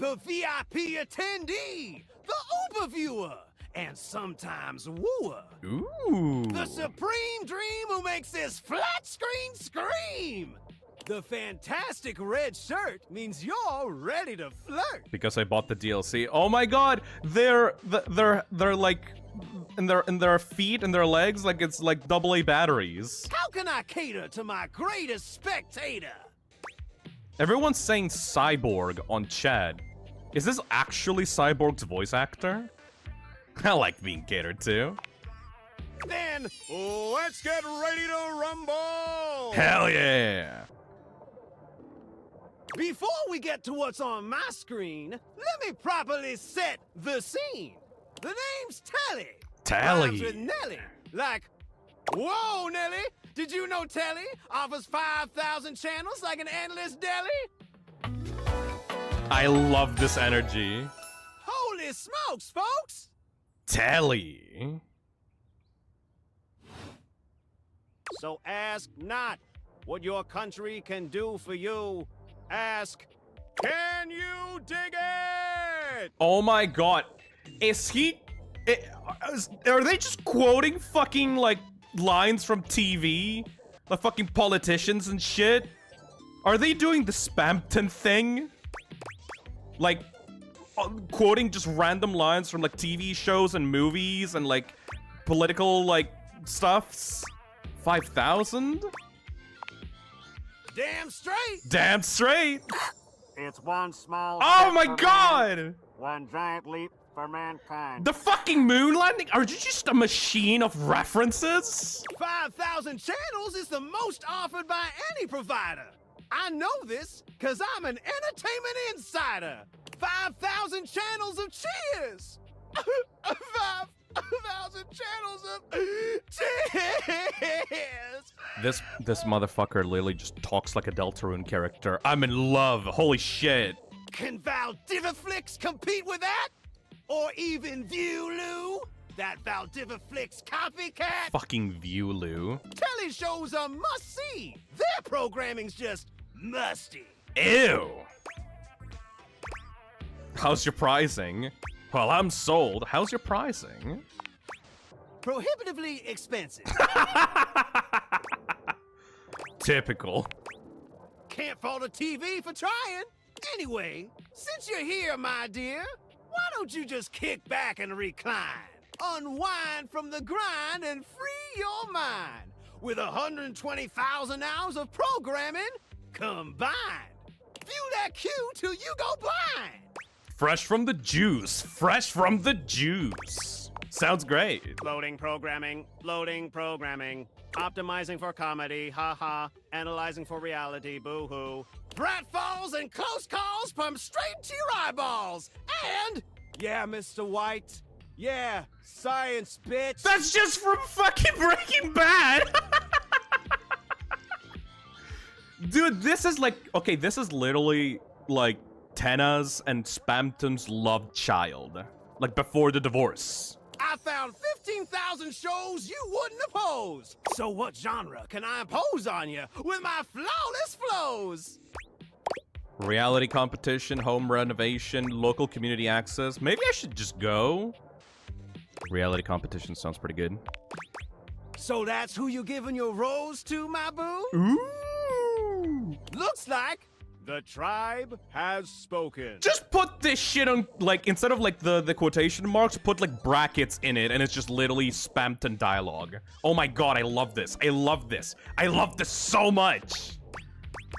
Speaker 10: The VIP attendee, the overviewer, and sometimes wooer.
Speaker 3: Ooh.
Speaker 10: The supreme dream who makes this flat screen scream. The fantastic red shirt means you're ready to flirt.
Speaker 3: Because I bought the DLC. Oh my god, they're like in their feet and their legs, like it's like AA batteries.
Speaker 10: How can I cater to my greatest spectator?
Speaker 3: Everyone's saying Cyborg on chat. Is this actually Cyborg's voice actor? I like being catered to.
Speaker 10: Then let's get ready to rumble!
Speaker 3: Hell yeah!
Speaker 10: Before we get to what's on my screen, let me properly set the scene. The name's Telly.
Speaker 3: Telly.
Speaker 10: Rhymes with Nelly. Like, whoa, Nelly! Did you know Telly offers 5,000 channels like an endless deli?
Speaker 3: I love this energy.
Speaker 10: Holy smokes, folks!
Speaker 3: Telly.
Speaker 10: So ask not what your country can do for you. Ask, can you dig it?
Speaker 3: Oh my god. Are they just quoting fucking, like, lines from TV? The fucking politicians and shit? Are they doing the Spampton thing? Like, quoting just random lines from, like, TV shows and movies and, like, political, like, stuffs? 5,000?
Speaker 10: Damn straight!
Speaker 3: Damn straight!
Speaker 10: It's one small
Speaker 3: Oh my god!
Speaker 10: one giant leap for mankind.
Speaker 3: The fucking moon landing? Are you just a machine of references?
Speaker 10: 5,000 channels is the most offered by any provider. I know this because I'm an entertainment insider. 5,000 channels of cheers. 1,000 channels of tears.
Speaker 3: This motherfucker literally just talks like a Deltarune character. I'm in love. Holy shit.
Speaker 10: Can Valdiviflix compete with that? Or even Viewloo? That Valdiviflix copycat?
Speaker 3: Fucking Viewloo.
Speaker 10: Telly shows are must-see. Their programming's just musty.
Speaker 3: Ew. How's your pricing? Well, I'm sold. How's your pricing?
Speaker 10: Prohibitively expensive.
Speaker 3: Typical.
Speaker 10: Can't fault a TV for trying. Anyway, since you're here, my dear, why don't you just kick back and recline? Unwind from the grind and free your mind with 120,000 hours of programming combined. View that queue till you go blind.
Speaker 3: Fresh from the juice. Fresh from the juice. Sounds great.
Speaker 10: Loading programming, optimizing for comedy, haha, analyzing for reality, boo-hoo. Pratfalls and close calls from straight to your eyeballs. And, yeah, Mr. White, yeah, science, bitch.
Speaker 3: That's just from fucking Breaking Bad. Dude, this is like, okay, this is literally like Tenna's and Spamton's love child. Like before the divorce.
Speaker 10: I found 15,000 shows you wouldn't oppose. So what genre can I impose on you with my flawless flows?
Speaker 3: Reality competition, home renovation, local community access. Maybe I should just go. Reality competition sounds pretty good.
Speaker 10: So that's who you giving your rose to, my boo?
Speaker 3: Ooh.
Speaker 10: Looks like the tribe has spoken.
Speaker 3: Just put this shit on, like, instead of, like, the quotation marks, put, like, brackets in it, and it's just literally Spamton dialogue. Oh my god, I love this. I love this. I love this so much.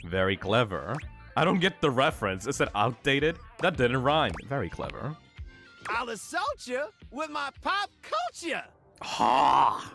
Speaker 3: Very clever. I don't get the reference. Is it outdated? That didn't rhyme. Very clever.
Speaker 10: I'll assault you with my pop culture.
Speaker 3: Ha!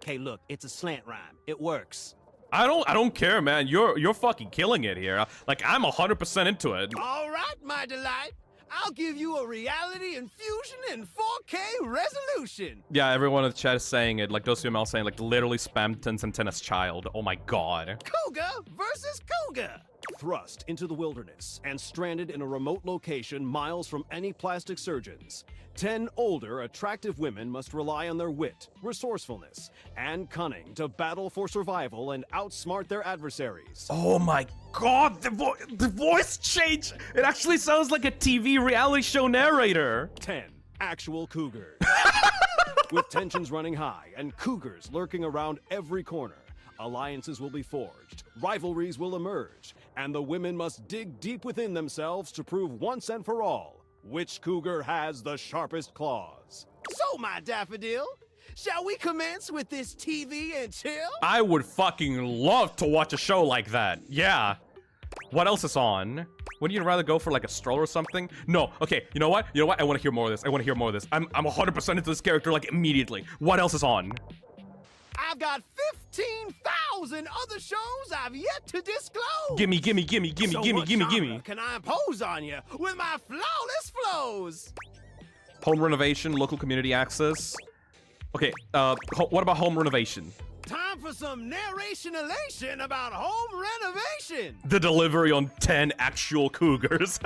Speaker 10: Hey, look, it's a slant rhyme. It works.
Speaker 3: I don't care, man. You're fucking killing it here. Like, I'm 100% into it.
Speaker 10: All right, my delight. I'll give you a reality infusion in 4K resolution.
Speaker 3: Yeah, everyone in the chat is saying it. Like, those females saying, like, literally Spamton's and Tenna's child. Oh my god.
Speaker 10: Cougar versus Cougar. Thrust into the wilderness and stranded in a remote location miles from any plastic surgeons. 10 older, attractive women must rely on their wit, resourcefulness, and cunning to battle for survival and outsmart their adversaries.
Speaker 3: Oh my god, the voice change! It actually sounds like a TV reality show narrator.
Speaker 10: 10 actual cougars. With tensions running high and cougars lurking around every corner, alliances will be forged, rivalries will emerge, and the women must dig deep within themselves to prove once and for all which cougar has the sharpest claws. So, my daffodil, shall we commence with this TV and chill?
Speaker 3: I would fucking love to watch a show like that. Yeah. What else is on? Wouldn't you rather go for like a stroll or something? No. Okay, you know what? You know what? I want to hear more of this. I want to hear more of this. I'm 100% into this character like immediately. What else is on?
Speaker 10: I've got 15,000 other shows I've yet to disclose.
Speaker 3: Gimme.
Speaker 10: So what genre can I impose on you with my flawless flows?
Speaker 3: Home renovation, local community access. Okay, what about home renovation?
Speaker 10: Time for some narration elation about home renovation.
Speaker 3: The delivery on 10 actual cougars.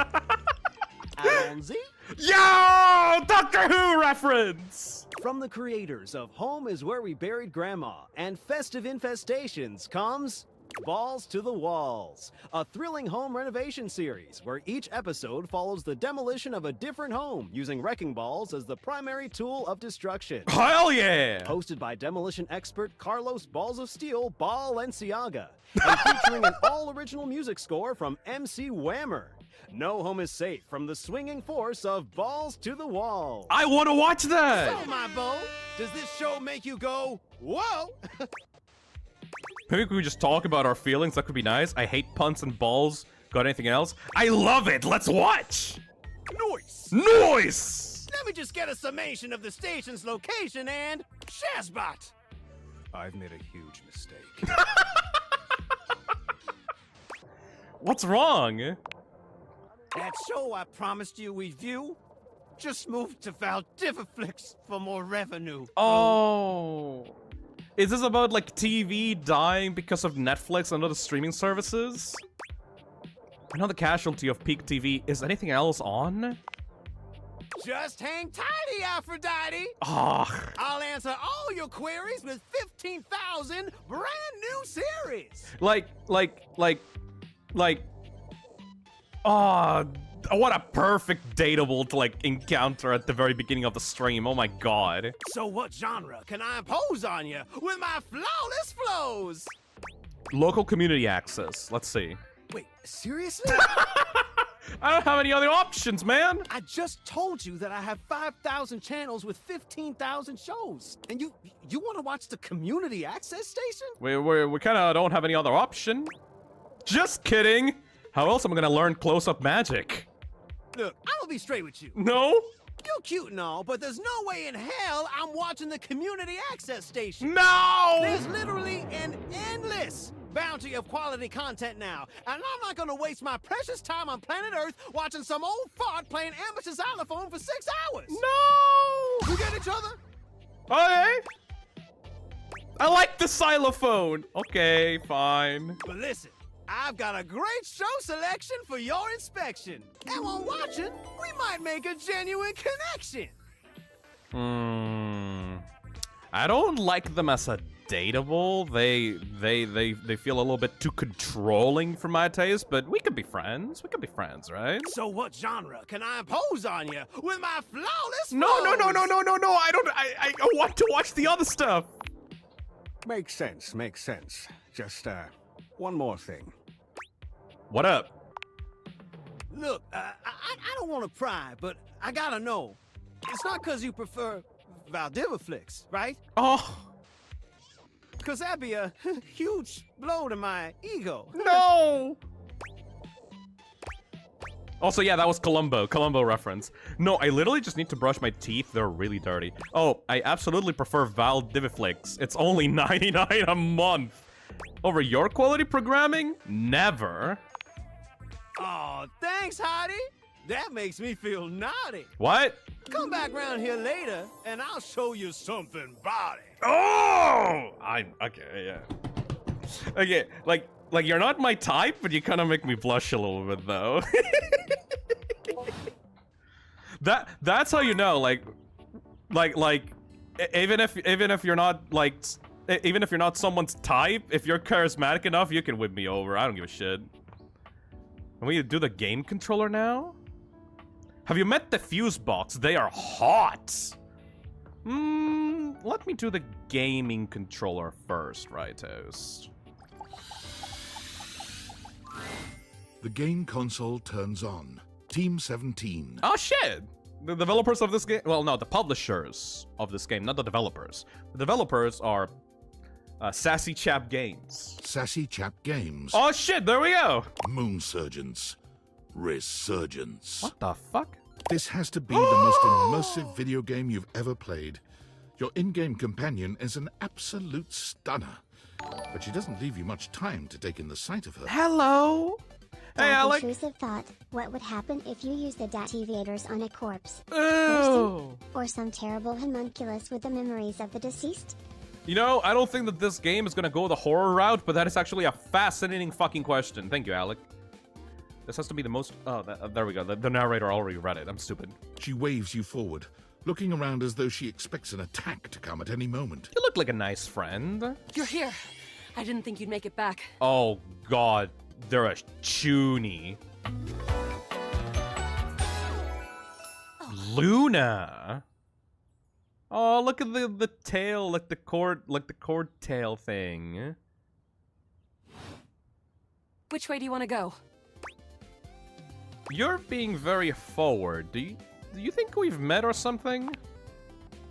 Speaker 10: Alonzi?
Speaker 3: Yo! Doctor Who reference!
Speaker 10: From the creators of Home is Where We Buried Grandma and Festive Infestations comes Balls to the Walls, a thrilling home renovation series where each episode follows the demolition of a different home using wrecking balls as the primary tool of destruction.
Speaker 3: Hell yeah!
Speaker 10: Hosted by demolition expert Carlos Balls of Steel Balenciaga, and featuring an all-original music score from MC Whammer. No home is safe from the swinging force of Balls to the Wall.
Speaker 3: I want to watch that!
Speaker 10: So, my beau, does this show make you go, whoa?
Speaker 3: Maybe we could just talk about our feelings. That could be nice. I hate punts and balls. Got anything else? I love it! Let's watch!
Speaker 10: Noise!
Speaker 3: Noise!
Speaker 10: Let me just get a summation of the station's location and Shazbot. I've made a huge mistake.
Speaker 3: What's wrong?
Speaker 10: That show I promised you we'd view,
Speaker 11: Just moved to Valdiviflix for more revenue.
Speaker 3: Oh. Is this about like TV dying because of Netflix and other streaming services? Another casualty of peak TV. Is anything else on?
Speaker 11: Just hang tighty, Aphrodite.
Speaker 3: Ah.
Speaker 11: I'll answer all your queries with 15,000 brand new series.
Speaker 3: Oh, what a perfect dateable to like encounter at the very beginning of the stream. Oh my god.
Speaker 11: So what genre can I impose on you with my flawless flows?
Speaker 3: Local community access. Let's see.
Speaker 11: Wait, seriously?
Speaker 3: I don't have any other options, man.
Speaker 11: I just told you that I have 5,000 channels with 15,000 shows. And you want to watch the community access station?
Speaker 3: We kind of don't have any other option. Just kidding. How else am I gonna learn close-up magic?
Speaker 11: Look, I'm gonna be straight with you.
Speaker 3: No?
Speaker 11: You're cute and all, but there's no way in hell I'm watching the community access station.
Speaker 3: No!
Speaker 11: There's literally an endless bounty of quality content now, and I'm not gonna waste my precious time on planet Earth watching some old fart playing amateur xylophone for 6 hours.
Speaker 3: No!
Speaker 11: We get each other?
Speaker 3: Okay. I like the xylophone. Okay, fine.
Speaker 11: But listen, I've got a great show selection for your inspection. And while watching, we might make a genuine connection.
Speaker 3: I don't like them as a dateable. They feel a little bit too controlling for my taste, but we could be friends. We could be friends, right?
Speaker 11: So what genre can I impose on you with my flawless
Speaker 3: No. I want to watch the other stuff.
Speaker 10: Makes sense. Just, one more thing.
Speaker 3: What up?
Speaker 11: Look, I don't want to pry, but I gotta know. It's not because you prefer Valdiviflix, right?
Speaker 3: Oh.
Speaker 11: Because that'd be a huge blow to my ego.
Speaker 3: No! Also, yeah, that was Columbo reference. No, I literally just need to brush my teeth. They're really dirty. Oh, I absolutely prefer Valdiviflix. It's only $99 a month. Over your quality programming? Never.
Speaker 11: Oh, thanks, Hottie. That makes me feel naughty.
Speaker 3: What?
Speaker 11: Come back round here later, and I'll show you something body.
Speaker 3: Oh! Okay, yeah. Okay, like you're not my type, but you kind of make me blush a little bit, though. That's how you know, even if you're not like, even if you're not someone's type, if you're charismatic enough, you can whip me over. I don't give a shit. Can we do the game controller now? Have you met the Fuse Box? They are hot. Let me do the gaming controller first, right, Toast?
Speaker 7: The game console turns on. Team 17.
Speaker 3: Oh shit! The developers of this game, well, no, the publishers of this game, not the developers. The developers are Sassy Chap Games.
Speaker 7: Sassy Chap Games.
Speaker 3: Oh shit, there we go!
Speaker 7: Moon Surgeons. Resurgence.
Speaker 3: What the fuck?
Speaker 7: This has to be the most immersive video game you've ever played. Your in-game companion is an absolute stunner. But she doesn't leave you much time to take in the sight of her.
Speaker 3: Hello? Hey, Alec.
Speaker 4: Intrusive thought. What would happen if you used the dativators on a corpse?
Speaker 3: Ew.
Speaker 4: Or some terrible homunculus with the memories of the deceased?
Speaker 3: You know, I don't think that this game is gonna go the horror route, but that is actually a fascinating fucking question. Thank you, Alec. This has to be the most... Oh, there we go. The narrator already read it. I'm stupid.
Speaker 7: She waves you forward, looking around as though she expects an attack to come at any moment.
Speaker 3: You look like a nice friend.
Speaker 12: You're here. I didn't think you'd make it back.
Speaker 3: Oh, God. They're a chuny. Luna. Oh, look at the tail, like the cord tail thing.
Speaker 12: Which way do you want to go?
Speaker 3: You're being very forward. Do you think we've met or something?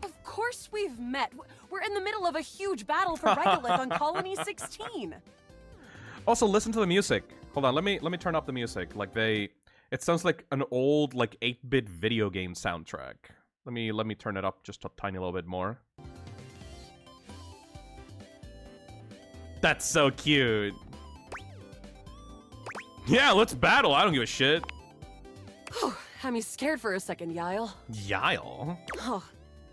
Speaker 12: Of course we've met. We're in the middle of a huge battle for Regolith on Colony 16.
Speaker 3: Also, listen to the music. Hold on, let me turn up the music. It sounds like an old 8-bit video game soundtrack. Let me turn it up just a tiny little bit more. That's so cute. Yeah, let's battle. I don't give a shit.
Speaker 12: Had me scared for a second, Yile.
Speaker 3: Yile?
Speaker 12: Oh,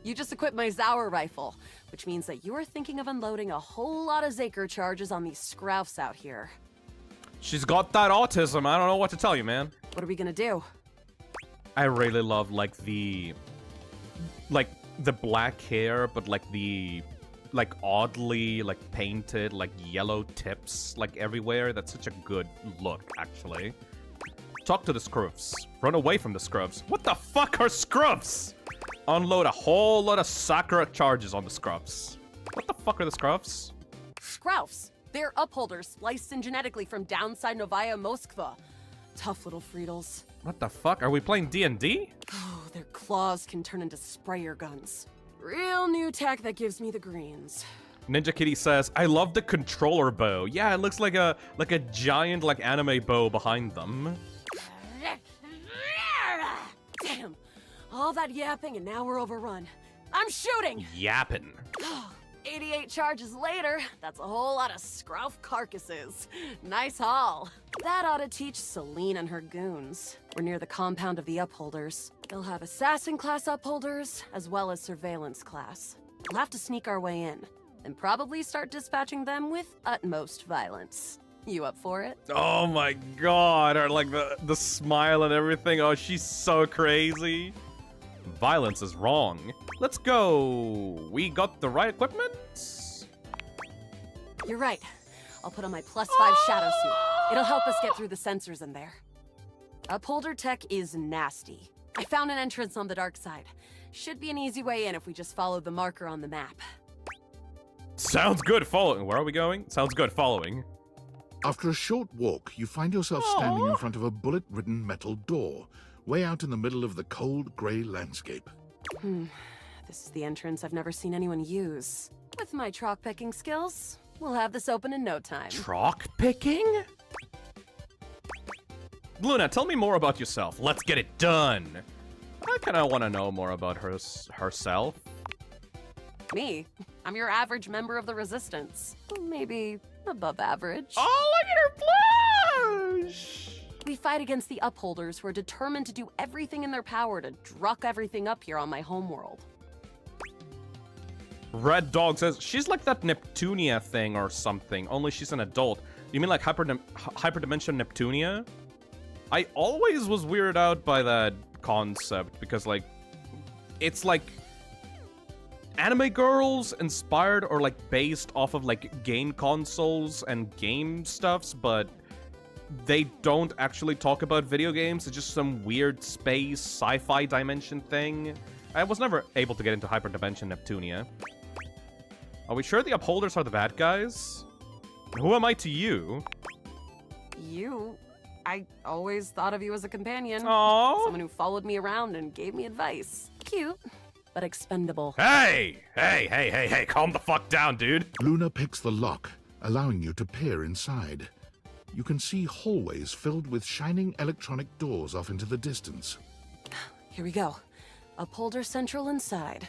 Speaker 12: you just equipped my Zauer rifle, which means that you are thinking of unloading a whole lot of Zaker charges on these scroufs out here.
Speaker 3: She's got that autism. I don't know what to tell you, man.
Speaker 12: What are we gonna do?
Speaker 3: I really love, like, the black hair, but, like, the, like, oddly, like, painted, like, yellow tips, like, everywhere. That's such a good look, actually. Talk to the scruffs. Run away from the scruffs. What the fuck are scruffs? Unload a whole lot of Sakura charges on the scruffs. What the fuck are the scruffs?
Speaker 12: Scroufs. They're upholders spliced in genetically from downside Novaya Moskva. Tough little Friedels.
Speaker 3: What the fuck? Are we playing D&D?
Speaker 12: Oh, their claws can turn into sprayer guns. Real new tech that gives me the greens.
Speaker 3: Ninja Kitty says, I love the controller bow. Yeah, it looks like a giant, like, anime bow behind them.
Speaker 12: Damn. All that yapping and now we're overrun. I'm shooting!
Speaker 3: Yapping.
Speaker 12: 88 charges later, that's a whole lot of scrouf carcasses. Nice haul. That ought to teach Celine and her goons. We're near the compound of the upholders. They'll have assassin class upholders, as well as surveillance class. We'll have to sneak our way in, and probably start dispatching them with utmost violence. You up for it?
Speaker 3: Oh my god, or like the smile and everything. Oh, she's so crazy. Violence is wrong. Let's go. We got the right equipment?
Speaker 12: You're right. I'll put on my +5 shadow suit. It'll help us get through the sensors in there. Upholder tech is nasty. I found an entrance on the dark side. Should be an easy way in if we just follow the marker on the map.
Speaker 3: Sounds good. Following. Where are we going? Sounds good. Following.
Speaker 7: After a short walk, you find yourself standing in front of a bullet-ridden metal door, way out in the middle of the cold, grey landscape.
Speaker 12: This is the entrance I've never seen anyone use. With my chalk picking skills, we'll have this open in no time.
Speaker 3: Chalk picking? Luna, tell me more about yourself. Let's get it done. I kind of want to know more about herself.
Speaker 12: Me? I'm your average member of the Resistance. Maybe above average.
Speaker 3: Oh, look at her blush!
Speaker 12: We fight against the Upholders who are determined to do everything in their power to druck everything up here on my homeworld.
Speaker 3: Red Dog says, she's like that Neptunia thing or something, only she's an adult. You mean like Hyperdimension Neptunia? I always was weirded out by that concept because, like, it's like anime girls inspired or like based off of like game consoles and game stuffs, but they don't actually talk about video games. It's just some weird space sci-fi dimension thing. I was never able to get into Hyperdimension Neptunia. Are we sure the Upholders are the bad guys? Who am I to you?
Speaker 12: You? I always thought of you as a companion.
Speaker 3: Aww.
Speaker 12: Someone who followed me around and gave me advice. Cute, but expendable.
Speaker 3: Hey, calm the fuck down, dude.
Speaker 7: Luna picks the lock, allowing you to peer inside. You can see hallways filled with shining electronic doors off into the distance.
Speaker 12: Here we go. Upholder Central inside.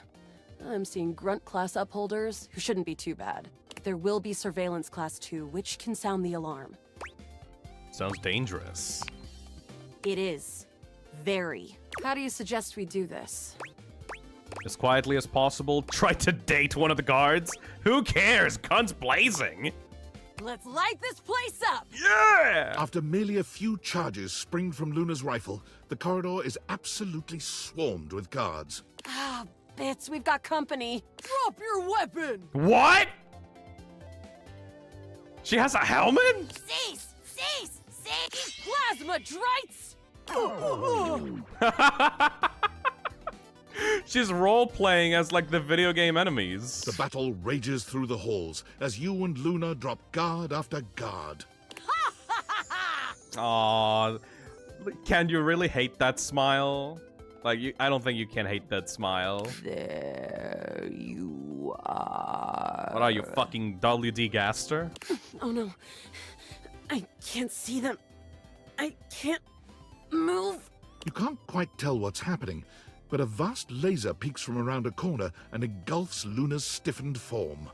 Speaker 12: I'm seeing Grunt class upholders, who shouldn't be too bad. There will be Surveillance class 2, which can sound the alarm.
Speaker 3: Sounds dangerous.
Speaker 12: It is. Very. How do you suggest we do this?
Speaker 3: As quietly as possible, try to date one of the guards. Who cares? Guns blazing.
Speaker 12: Let's light this place up!
Speaker 3: Yeah!
Speaker 7: After merely a few charges springed from Luna's rifle, the corridor is absolutely swarmed with guards.
Speaker 12: Ah, bits, we've got company. Drop your weapon!
Speaker 3: What? She has a helmet?
Speaker 12: Cease! Plasma drites!
Speaker 3: She's role-playing as, like, the video game enemies.
Speaker 7: The battle rages through the halls as you and Luna drop guard after guard.
Speaker 3: Aww. Can you really hate that smile? Like, I don't think you can hate that smile.
Speaker 12: There you are.
Speaker 3: What are you, fucking W.D. Gaster?
Speaker 12: Oh no. I can't see them. I can't move.
Speaker 7: You can't quite tell what's happening, but a vast laser peeks from around a corner and engulfs Luna's stiffened form.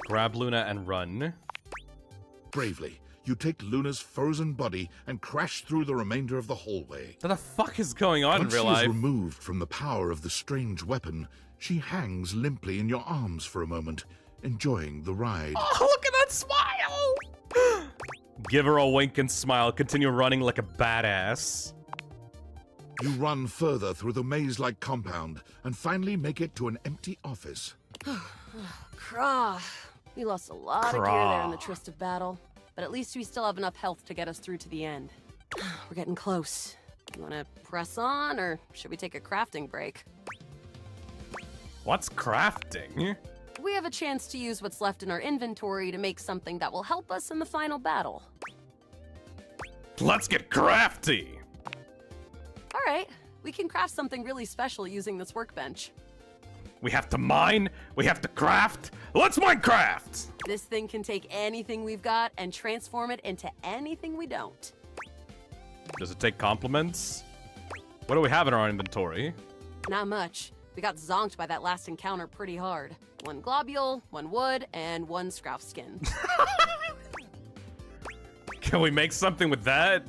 Speaker 3: Grab Luna and run.
Speaker 7: Bravely, you take Luna's frozen body and crash through the remainder of the hallway.
Speaker 3: What the fuck is going on
Speaker 7: Once
Speaker 3: in real
Speaker 7: she is
Speaker 3: life?
Speaker 7: removed from the power of the strange weapon, she hangs limply in your arms for a moment, enjoying the ride.
Speaker 3: Oh, look at that smile! Give her a wink and smile. Continue running like a badass.
Speaker 7: You run further through the maze-like compound and finally make it to an empty office.
Speaker 12: Krah. We lost a lot of gear there in the Tryst of Battle, but at least we still have enough health to get us through to the end. We're getting close. You want to press on, or should we take a crafting break?
Speaker 3: What's crafting?
Speaker 12: We have a chance to use what's left in our inventory to make something that will help us in the final battle.
Speaker 3: Let's get crafty!
Speaker 12: All right, we can craft something really special using this workbench.
Speaker 3: We have to mine, we have to craft. Let's Minecraft!
Speaker 12: This thing can take anything we've got and transform it into anything we don't.
Speaker 3: Does it take compliments? What do we have in our inventory?
Speaker 12: Not much. We got zonked by that last encounter pretty hard. 1 globule, 1 wood, and 1 scrouf skin.
Speaker 3: Can we make something with that?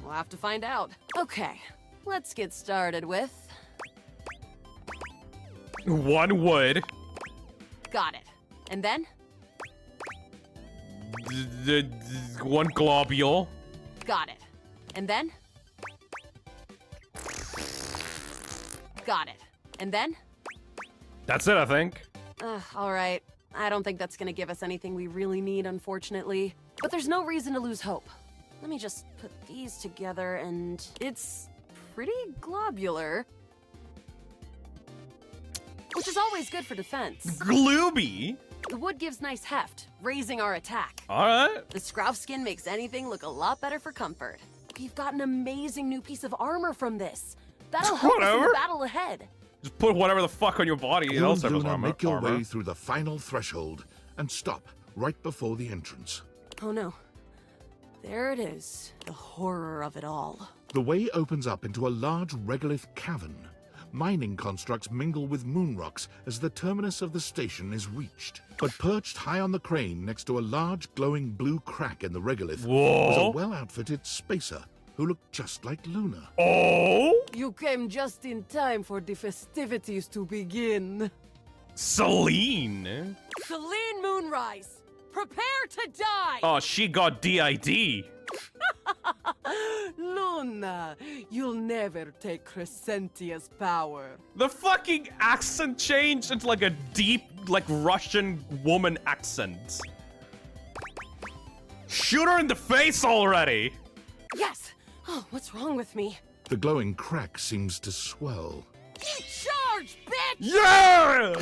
Speaker 12: We'll have to find out. Okay, let's get started with...
Speaker 3: 1 wood.
Speaker 12: Got it. And then?
Speaker 3: 1 globule.
Speaker 12: Got it. And then? Got it. And then?
Speaker 3: That's it, I think.
Speaker 12: All right. I don't think that's gonna give us anything we really need, unfortunately. But there's no reason to lose hope. Let me just put these together and... It's pretty globular. Which is always good for defense.
Speaker 3: Glooby?
Speaker 12: The wood gives nice heft, raising our attack.
Speaker 3: Alright.
Speaker 12: The scrouf skin makes anything look a lot better for comfort. We've got an amazing new piece of armor from this. That'll help us in the battle ahead.
Speaker 3: Just put whatever the fuck on your body.
Speaker 7: You
Speaker 3: It'll
Speaker 7: and
Speaker 3: serve as
Speaker 7: Luna
Speaker 3: armor.
Speaker 7: make your way through the final threshold and stop right before the entrance.
Speaker 12: Oh no. There it is. The horror of it all.
Speaker 7: The way opens up into a large regolith cavern. Mining constructs mingle with moon rocks as the terminus of the station is reached. But perched high on the crane next to a large glowing blue crack in the regolith was a well-outfitted spacer who looked just like Luna.
Speaker 3: Oh!
Speaker 12: You came just in time for the festivities to begin.
Speaker 3: Celine?
Speaker 12: Celine Moonrise! Prepare to die!
Speaker 3: Oh, she got DID.
Speaker 12: Luna, you'll never take Crescentia's power.
Speaker 3: The fucking accent changed into like a deep, like Russian woman accent. Shoot her in the face already!
Speaker 12: Yes! Oh, what's wrong with me?
Speaker 7: The glowing crack seems to swell.
Speaker 12: Charge, bitch!
Speaker 3: Yeah!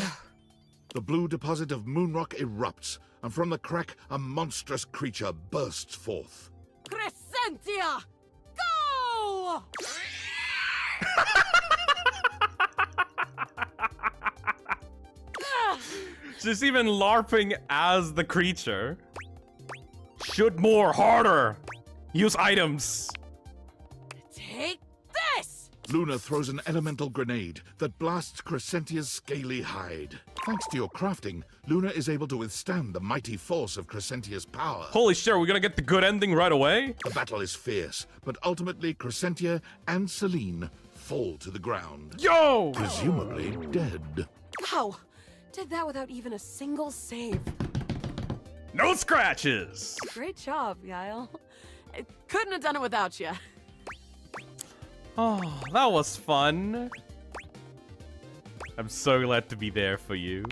Speaker 7: The blue deposit of moonrock erupts, and from the crack, a monstrous creature bursts forth.
Speaker 12: Crescentia! Go!
Speaker 3: She's even LARPing as the creature. Shoot more, harder! Use items!
Speaker 12: Take this!
Speaker 7: Luna throws an elemental grenade that blasts Crescentia's scaly hide. Thanks to your crafting, Luna is able to withstand the mighty force of Crescentia's power.
Speaker 3: Holy shit, we're gonna get the good ending right away?
Speaker 7: The battle is fierce, but ultimately Crescentia and Celine fall to the ground.
Speaker 3: Yo!
Speaker 7: Presumably dead.
Speaker 12: Wow! Did that without even a single save.
Speaker 3: No scratches!
Speaker 12: Great job, Yael. I couldn't have done it without you.
Speaker 3: Oh, that was fun. I'm so glad to be there for you.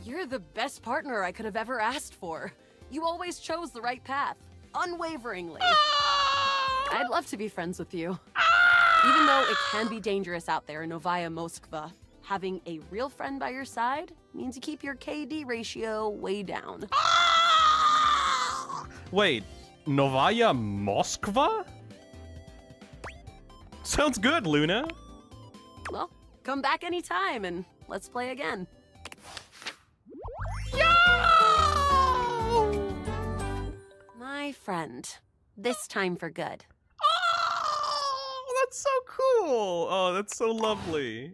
Speaker 12: You're the best partner I could have ever asked for. You always chose the right path, unwaveringly. I'd love to be friends with you. Even though it can be dangerous out there in Novaya Moskva, having a real friend by your side means you keep your KD ratio way down.
Speaker 3: Wait, Novaya Moskva? Sounds good, Luna.
Speaker 12: Well, come back anytime and let's play again. My friend. This time for good.
Speaker 3: Oh, that's so cool. Oh, that's so lovely.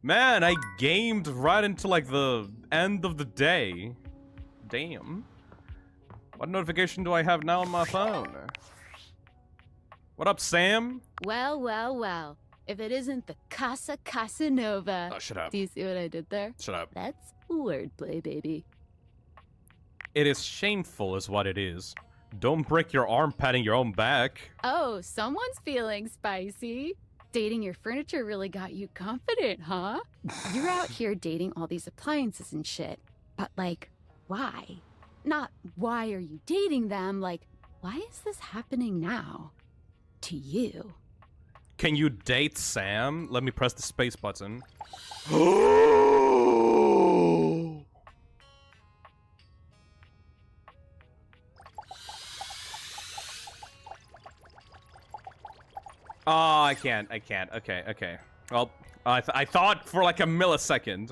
Speaker 3: Man, I gamed right into like the end of the day. Damn. What notification do I have now on my phone? What up, Sam?
Speaker 13: Well, well, well. If it isn't the Casa Casanova.
Speaker 3: Oh, shut up.
Speaker 13: Do you see what I did there?
Speaker 3: Shut up.
Speaker 13: That's wordplay, baby.
Speaker 3: It is shameful is what it is. Don't break your arm patting your own back.
Speaker 13: Oh, someone's feeling spicy. Dating your furniture really got you confident, huh? You're out here dating all these appliances and shit. But, like, why? Not why are you dating them, like, why is this happening now? To you.
Speaker 3: Can you date Sam? Let me press the space button. Oh, I can't. Okay. Well, I thought for like a millisecond.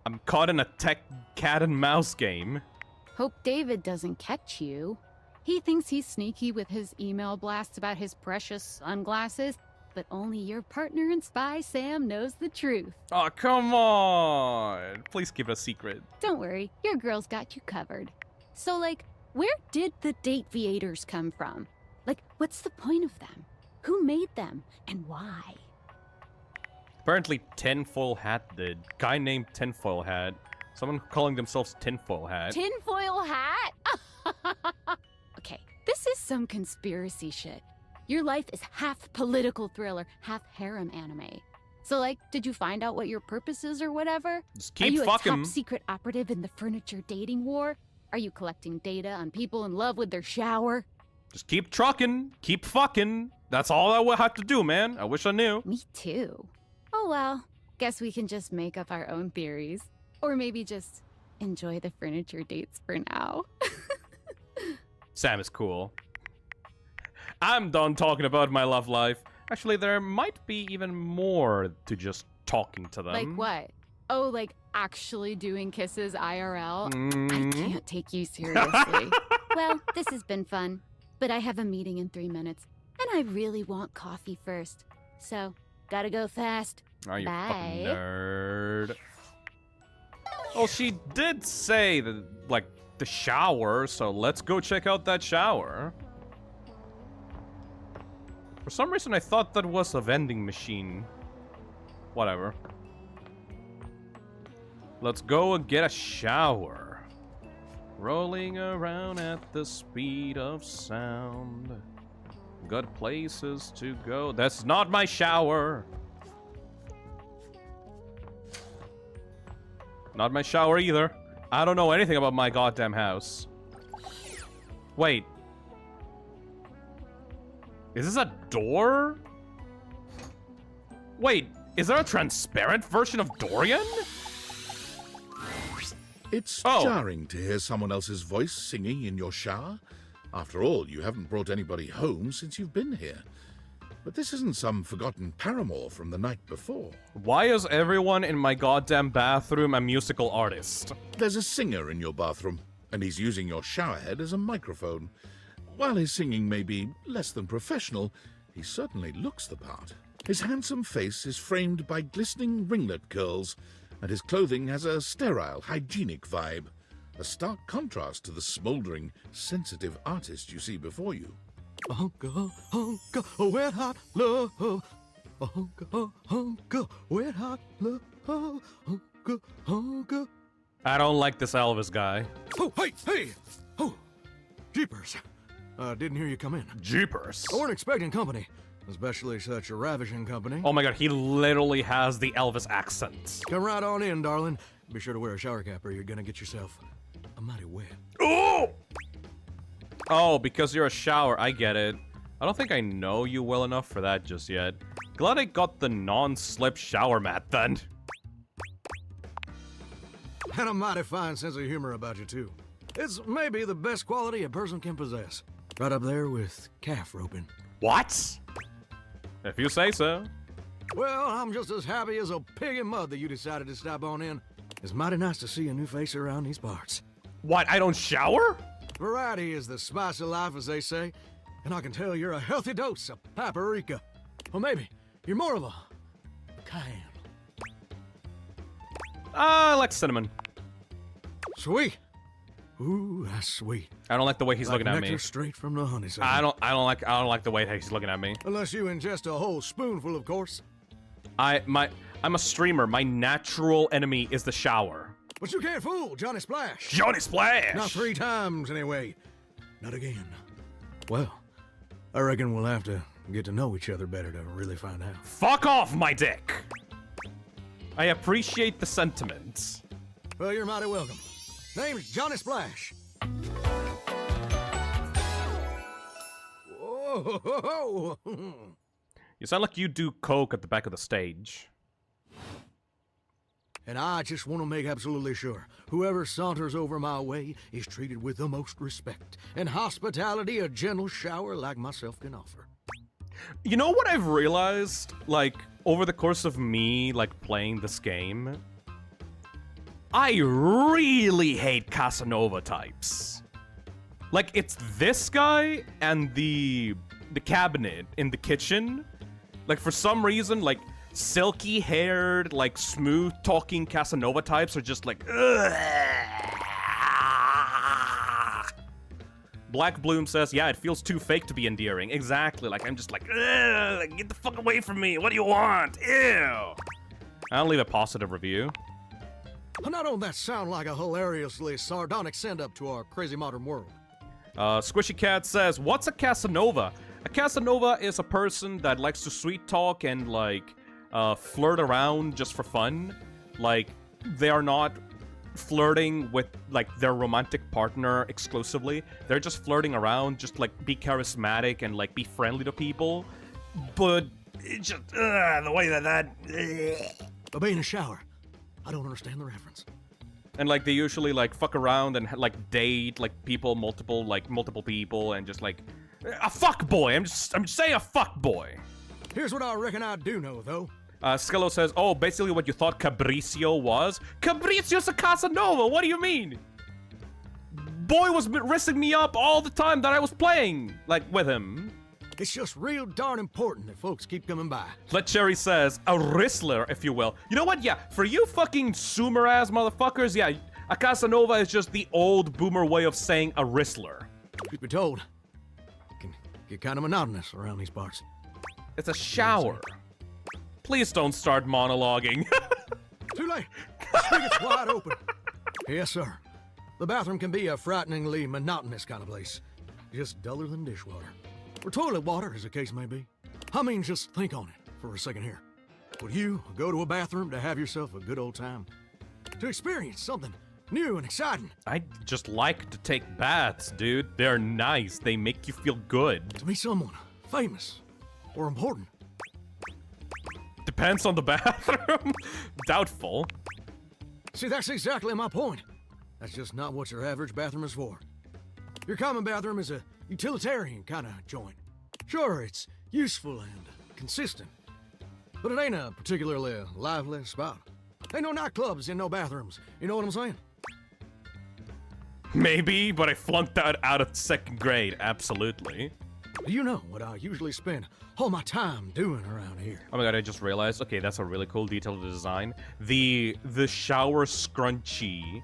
Speaker 3: I'm caught in a tech cat and mouse game.
Speaker 13: Hope David doesn't catch you. He thinks he's sneaky with his email blasts about his precious sunglasses, but only your partner and spy, Sam, knows the truth.
Speaker 3: Oh, come on. Please keep it a secret.
Speaker 13: Don't worry, your girl's got you covered. So, like, where did the date viators come from? Like, what's the point of them? Who made them, and why?
Speaker 3: Apparently Tinfoil Hat did. Guy named Tinfoil Hat. Someone calling themselves Tinfoil Hat.
Speaker 13: Tinfoil hat? Okay, this is some conspiracy shit. Your life is half political thriller, half harem anime. So, like, did you find out what your purpose is or whatever?
Speaker 3: Just keep
Speaker 13: Are you
Speaker 3: fucking.
Speaker 13: a top secret operative in the furniture dating war? Are you collecting data on people in love with their shower?
Speaker 3: Just keep trucking. Keep fucking. That's all I would have to do, man. I wish I knew.
Speaker 13: Me too. Oh well, guess we can just make up our own theories. Or maybe just enjoy the furniture dates for now.
Speaker 3: Sam is cool. I'm done talking about my love life. Actually, there might be even more to just talking to them.
Speaker 13: Like what? Oh, like actually doing kisses IRL? I can't take you seriously. Well, this has been fun, but I have a meeting in 3 minutes, and I really want coffee first. So, gotta go fast.
Speaker 3: Oh, you
Speaker 13: Bye.
Speaker 3: fucking nerd. Oh, she did say that, like, the shower, so let's go check out that shower. For some reason, I thought that was a vending machine. Whatever. Let's go and get a shower. Rolling around at the speed of sound. Got places to go. That's not my shower. Not my shower either. I don't know anything about my goddamn house. Wait. Is this a door? Wait, is there a transparent version of Dorian?
Speaker 7: It's jarring to hear someone else's voice singing in your shower. After all, you haven't brought anybody home since you've been here. But this isn't some forgotten paramour from the night before.
Speaker 3: Why is everyone in my goddamn bathroom a musical artist?
Speaker 7: There's a singer in your bathroom, and he's using your showerhead as a microphone. While his singing may be less than professional, he certainly looks the part. His handsome face is framed by glistening ringlet curls, and his clothing has a sterile, hygienic vibe. A stark contrast to the smouldering, sensitive artist you see before you.
Speaker 11: Hunka, hunka, wet hot love. Hunka, hunka, wet hot love. Hunka, hunka.
Speaker 3: I don't like this Elvis guy.
Speaker 11: Oh, hey! Oh, jeepers. Didn't hear you come in.
Speaker 3: Jeepers.
Speaker 11: I weren't expecting company, especially such a ravishing company.
Speaker 3: Oh my god, he literally has the Elvis accent.
Speaker 11: Come right on in, darling. Be sure to wear a shower cap or you're gonna get yourself a mighty wet.
Speaker 3: Oh! Oh, because you're a shower. I get it. I don't think I know you well enough for that just yet. Glad I got the non-slip shower mat then.
Speaker 11: And a mighty fine sense of humor about you, too. It's maybe the best quality a person can possess. Right up there with calf roping.
Speaker 3: What? If you say so.
Speaker 11: Well, I'm just as happy as a pig in mud that you decided to stop on in. It's mighty nice to see a new face around these parts.
Speaker 3: What, I don't shower?
Speaker 11: Variety is the spice of life, as they say. And I can tell you're a healthy dose of paprika. Or maybe you're more of a cayenne.
Speaker 3: I like cinnamon.
Speaker 11: Sweet. Ooh, that's sweet.
Speaker 3: I don't like the way he's
Speaker 11: Like
Speaker 3: looking at
Speaker 11: nectar
Speaker 3: me.
Speaker 11: straight from the honeysuckle.
Speaker 3: I don't like the way he's looking at me.
Speaker 11: Unless you ingest a whole spoonful, of course.
Speaker 3: I'm a streamer. My natural enemy is the shower.
Speaker 11: But you can't fool Johnny Splash.
Speaker 3: Johnny Splash!
Speaker 11: Not 3 times, anyway. Not again. Well, I reckon we'll have to get to know each other better to really find out.
Speaker 3: Fuck off, my dick! I appreciate the sentiments.
Speaker 11: Well, you're mighty welcome. Name's Johnny Splash. Whoa!
Speaker 3: You sound like you do coke at the back of the stage.
Speaker 11: And I just want to make absolutely sure whoever saunters over my way is treated with the most respect and hospitality a gentle shower like myself can offer.
Speaker 3: You know what I've realized, like, over the course of me, like, playing this game? I really hate Casanova types. Like, it's this guy and the cabinet in the kitchen. Like, for some reason, like, silky-haired, like, smooth-talking Casanova types are just like, ugh. Black Bloom says, yeah, it feels too fake to be endearing. Exactly, like, I'm just like, ugh, get the fuck away from me. What do you want? Ew. I'll leave a positive review.
Speaker 11: Now don't that sound like a hilariously sardonic send-up to our crazy modern world?
Speaker 3: Squishy Cat says, what's a Casanova? A Casanova is a person that likes to sweet talk and, like, flirt around just for fun. Like, they are not flirting with, like, their romantic partner exclusively. They're just flirting around, just, like, be charismatic and, like, be friendly to people. But it's just, the way that...
Speaker 11: But be in a shower. I don't understand the reference.
Speaker 3: And, like, they usually, like, fuck around and, like, date, like, people, multiple people, and just, like, a fuck boy. I'm just saying a fuck boy.
Speaker 11: Here's what I reckon I do know, though.
Speaker 3: Skello says, oh, basically what you thought Cabricio was? Cabricio's a Casanova, what do you mean? Boy was risking me up all the time that I was playing, like, with him.
Speaker 11: It's just real darn important that folks keep coming by.
Speaker 3: Let Cherry says, a Ristler, if you will. You know what? Yeah, for you fucking Sumer-ass motherfuckers, yeah, a Casanova is just the old boomer way of saying a Ristler.
Speaker 11: Truth be told, it can get kind of monotonous around these parts.
Speaker 3: It's a shower. Please don't start monologuing.
Speaker 11: Too late. The spigot's wide open. Yes, sir. The bathroom can be a frighteningly monotonous kind of place. Just duller than dishwater. Or toilet water, as the case may be. I mean, just think on it for a second here. Would you go to a bathroom to have yourself a good old time? To experience something new and exciting?
Speaker 3: I just like to take baths, dude. They're nice. They make you feel good.
Speaker 11: To meet someone famous or important?
Speaker 3: Depends on the bathroom. Doubtful.
Speaker 11: See, that's exactly my point. That's just not what your average bathroom is for. Your common bathroom is a utilitarian kind of joint. Sure, it's useful and consistent, but it ain't a particularly lively spot. Ain't no nightclubs in no bathrooms, you know what I'm saying?
Speaker 3: Maybe, but I flunked out of 2nd grade, absolutely.
Speaker 11: Do you know what I usually spend all my time doing around here?
Speaker 3: Oh my god, I just realized, okay, that's a really cool detail to design. The shower scrunchie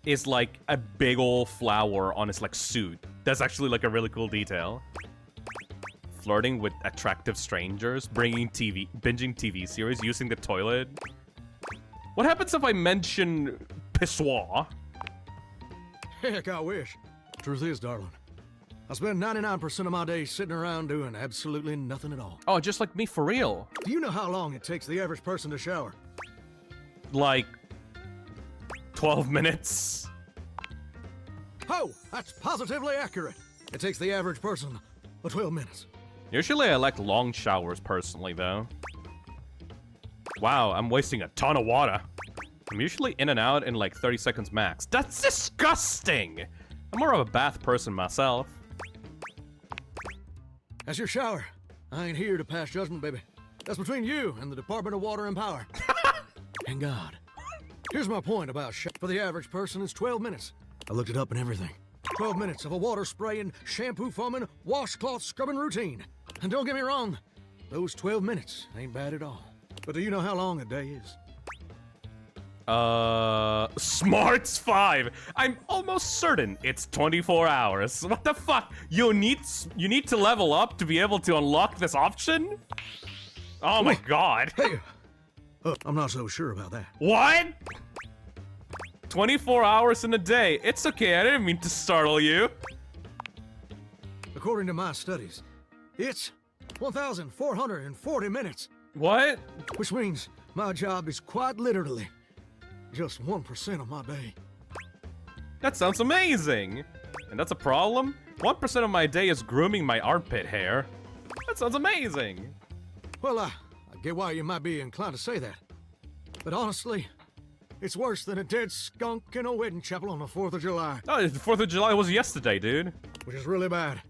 Speaker 3: is like a big old flower on his, like, suit. That's actually, like, a really cool detail. Flirting with attractive strangers, binging TV series, using the toilet. What happens if I mention pissoir?
Speaker 11: Heck, I wish. Truth is, darling, I spend 99% of my day sitting around doing absolutely nothing at all.
Speaker 3: Oh, just like me, for real.
Speaker 11: Do you know how long it takes the average person to shower?
Speaker 3: Like 12 minutes.
Speaker 11: Oh, that's positively accurate. It takes the average person 12 minutes.
Speaker 3: Usually I like long showers personally, though. Wow, I'm wasting a ton of water. I'm usually in and out in like 30 seconds max. That's disgusting! I'm more of a bath person myself.
Speaker 11: That's your shower. I ain't here to pass judgment, baby. That's between you and the Department of Water and Power. And God. Here's my point about for the average person, it's 12 minutes. I looked it up and everything. 12 minutes of a water spraying, shampoo foaming, washcloth scrubbing routine. And don't get me wrong, those 12 minutes ain't bad at all. But do you know how long a day is?
Speaker 3: Smarts 5. I'm almost certain it's 24 hours. What the fuck? You need to level up to be able to unlock this option? Oh my god.
Speaker 11: Hey, I'm not so sure about that.
Speaker 3: What? 24 hours in a day. It's okay, I didn't mean to startle you.
Speaker 11: According to my studies, it's 1,440 minutes.
Speaker 3: What?
Speaker 11: Which means my job is quite literally just 1% of my day.
Speaker 3: That sounds amazing. And that's a problem? 1% of my day is grooming my armpit hair. That sounds amazing.
Speaker 11: Well, I get why you might be inclined to say that. But honestly, it's worse than a dead skunk in a wedding chapel on the 4th of July.
Speaker 3: Oh, the 4th of July was yesterday, dude.
Speaker 11: Which is really bad,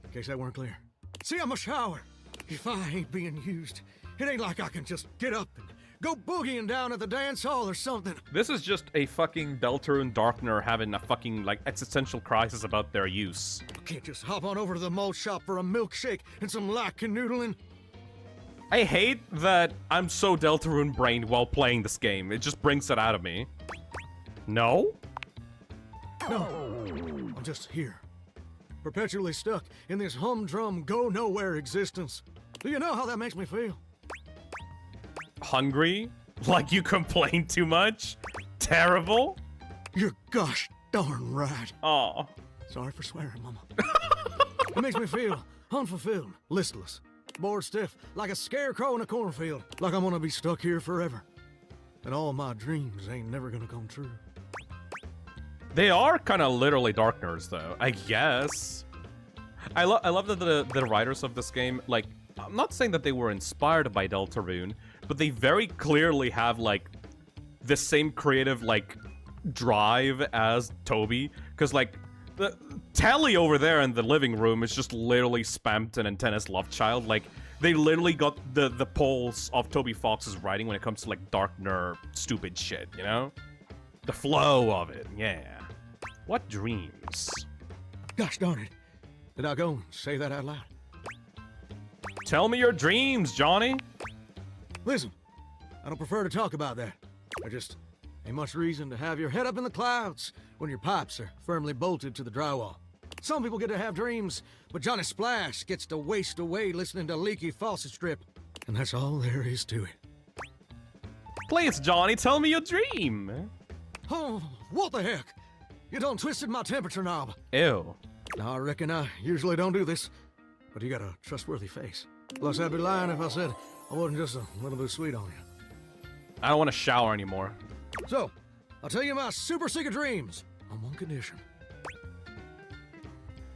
Speaker 11: in case that weren't clear. See, I'm a shower. If I ain't being used, it ain't like I can just get up and go boogieing down at the dance hall or something.
Speaker 3: This is just a fucking Deltarune Darkner having a fucking, like, existential crisis about their use.
Speaker 11: I can't just hop on over to the malt shop for a milkshake and some light canoodling.
Speaker 3: I hate that I'm so Deltarune brained while playing this game. It just brings it out of me. No?
Speaker 11: No, I'm just here. Perpetually stuck in this humdrum go-nowhere existence. Do you know how that makes me feel?
Speaker 3: Hungry? Like you complain too much? Terrible?
Speaker 11: You're gosh darn right.
Speaker 3: Aw.
Speaker 11: Sorry for swearing, Mama. It makes me feel unfulfilled, listless, bored stiff, like a scarecrow in a cornfield, like I'm gonna be stuck here forever. And all my dreams ain't never gonna come true.
Speaker 3: They are kind of literally Darkners, though, I guess. I love that the writers of this game, like, I'm not saying that they were inspired by Deltarune, but they very clearly have, like, the same creative, like, drive as Toby. Because, like, the Telly over there in the living room is just literally Spampton and Tennis Love Child. Like, they literally got the pulse of Toby Fox's writing when it comes to, like, Darkner stupid shit, you know? The flow of it, yeah. What dreams?
Speaker 11: Gosh darn it. Did I go and say that out loud?
Speaker 3: Tell me your dreams, Johnny.
Speaker 11: Listen, I don't prefer to talk about that. There just ain't much reason to have your head up in the clouds when your pipes are firmly bolted to the drywall. Some people get to have dreams, but Johnny Splash gets to waste away listening to leaky faucet strip. And that's all there is to it.
Speaker 3: Please, Johnny, tell me your dream.
Speaker 11: Oh, what the heck? You done twisted my temperature knob.
Speaker 3: Ew.
Speaker 11: Now, I reckon I usually don't do this, but you got a trustworthy face. Plus, I'd be lying if I said I wasn't just a little bit sweet on you.
Speaker 3: I don't want to shower anymore.
Speaker 11: So, I'll tell you my super secret dreams on one condition.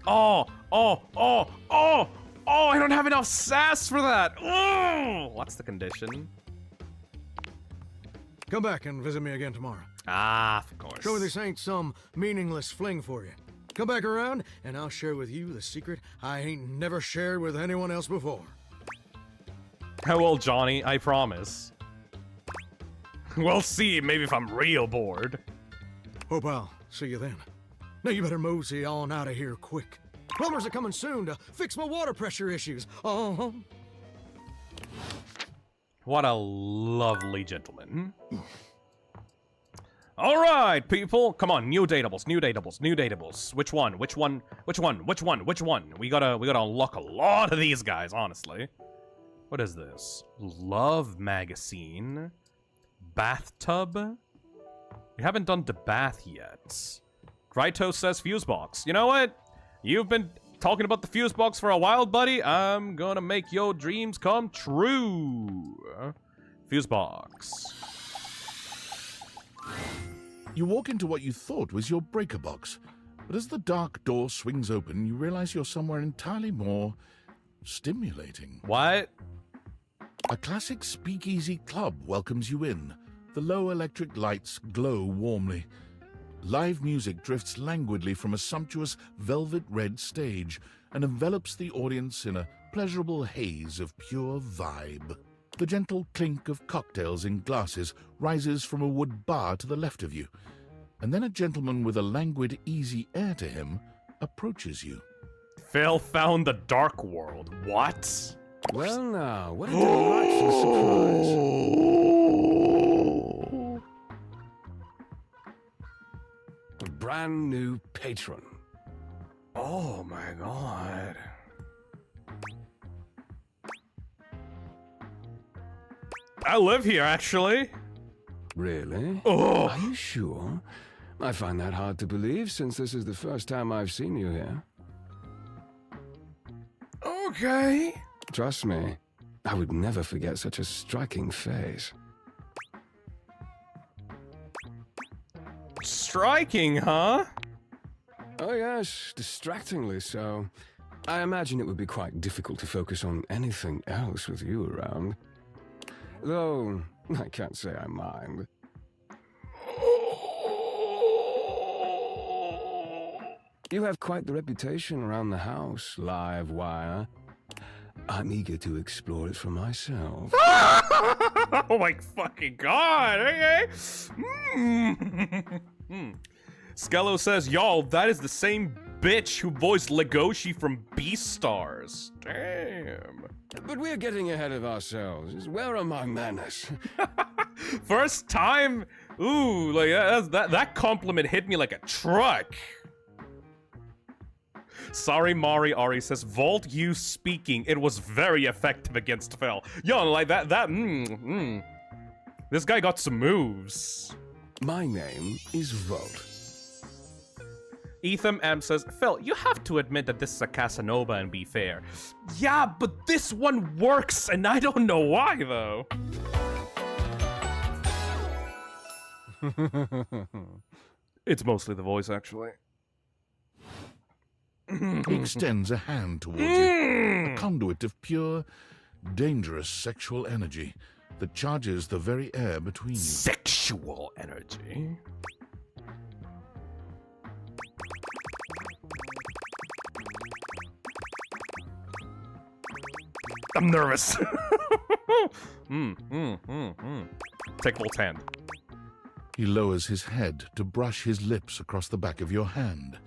Speaker 3: Oh, I don't have enough sass for that. Oh, what's the condition?
Speaker 11: Come back and visit me again tomorrow.
Speaker 3: Ah, of course.
Speaker 11: Show me this ain't some meaningless fling for you. Come back around, and I'll share with you the secret I ain't never shared with anyone else before.
Speaker 3: I will, Johnny, I promise. We'll see, maybe if I'm real bored.
Speaker 11: Hope I'll see you then. Now you better mosey on out of here quick. Plumbers are coming soon to fix my water pressure issues. Uh-huh.
Speaker 3: What a lovely gentleman. All right, people. Come on, new datables. Which one? We gotta unlock a lot of these guys, honestly. What is this? Love magazine. Bathtub? We haven't done the bath yet. Raito says fuse box. You know what? You've been talking about the fuse box for a while, buddy. I'm gonna make your dreams come true. Fuse box.
Speaker 7: You walk into what you thought was your breaker box, but as the dark door swings open, you realize you're somewhere entirely more stimulating.
Speaker 3: What?
Speaker 7: A classic speakeasy club welcomes you in. The low electric lights glow warmly. Live music drifts languidly from a sumptuous velvet red stage and envelops the audience in a pleasurable haze of pure vibe. The gentle clink of cocktails in glasses rises from a wood bar to the left of you, and then a gentleman with a languid, easy air to him approaches you.
Speaker 3: Phil found the dark world. What?
Speaker 10: Well now, what a delightful surprise.
Speaker 8: brand new patron.
Speaker 3: Oh my god. I live here, actually.
Speaker 8: Really?
Speaker 3: Oh.
Speaker 8: Are you sure? I find that hard to believe since this is the first time I've seen you here.
Speaker 3: Okay.
Speaker 8: Trust me, I would never forget such a striking face.
Speaker 3: Striking, huh?
Speaker 8: Oh yes, distractingly so. I imagine it would be quite difficult to focus on anything else with you around. Though, I can't say I mind. You have quite the reputation around the house, Livewire. I'm eager to explore it for myself.
Speaker 3: Oh my fucking god, okay. Skello says, y'all, that is the same bitch who voiced Legoshi from Beastars. Damn.
Speaker 8: But we're getting ahead of ourselves. Where are my manners?
Speaker 3: First time? Ooh, like that compliment hit me like a truck. Sorry, Mari Ari says, Vault you speaking. It was very effective against Phil. Yo, like that, This guy got some moves.
Speaker 8: My name is Vault.
Speaker 3: Ethan M says, Phil, you have to admit that this is a Casanova and be fair. Yeah, but this one works, and I don't know why, though. It's mostly the voice, actually.
Speaker 7: He extends a hand towards you, a conduit of pure, dangerous sexual energy that charges the very air between you.
Speaker 3: Sexual energy? I'm nervous. Take Volt's hand.
Speaker 7: He lowers his head to brush his lips across the back of your hand.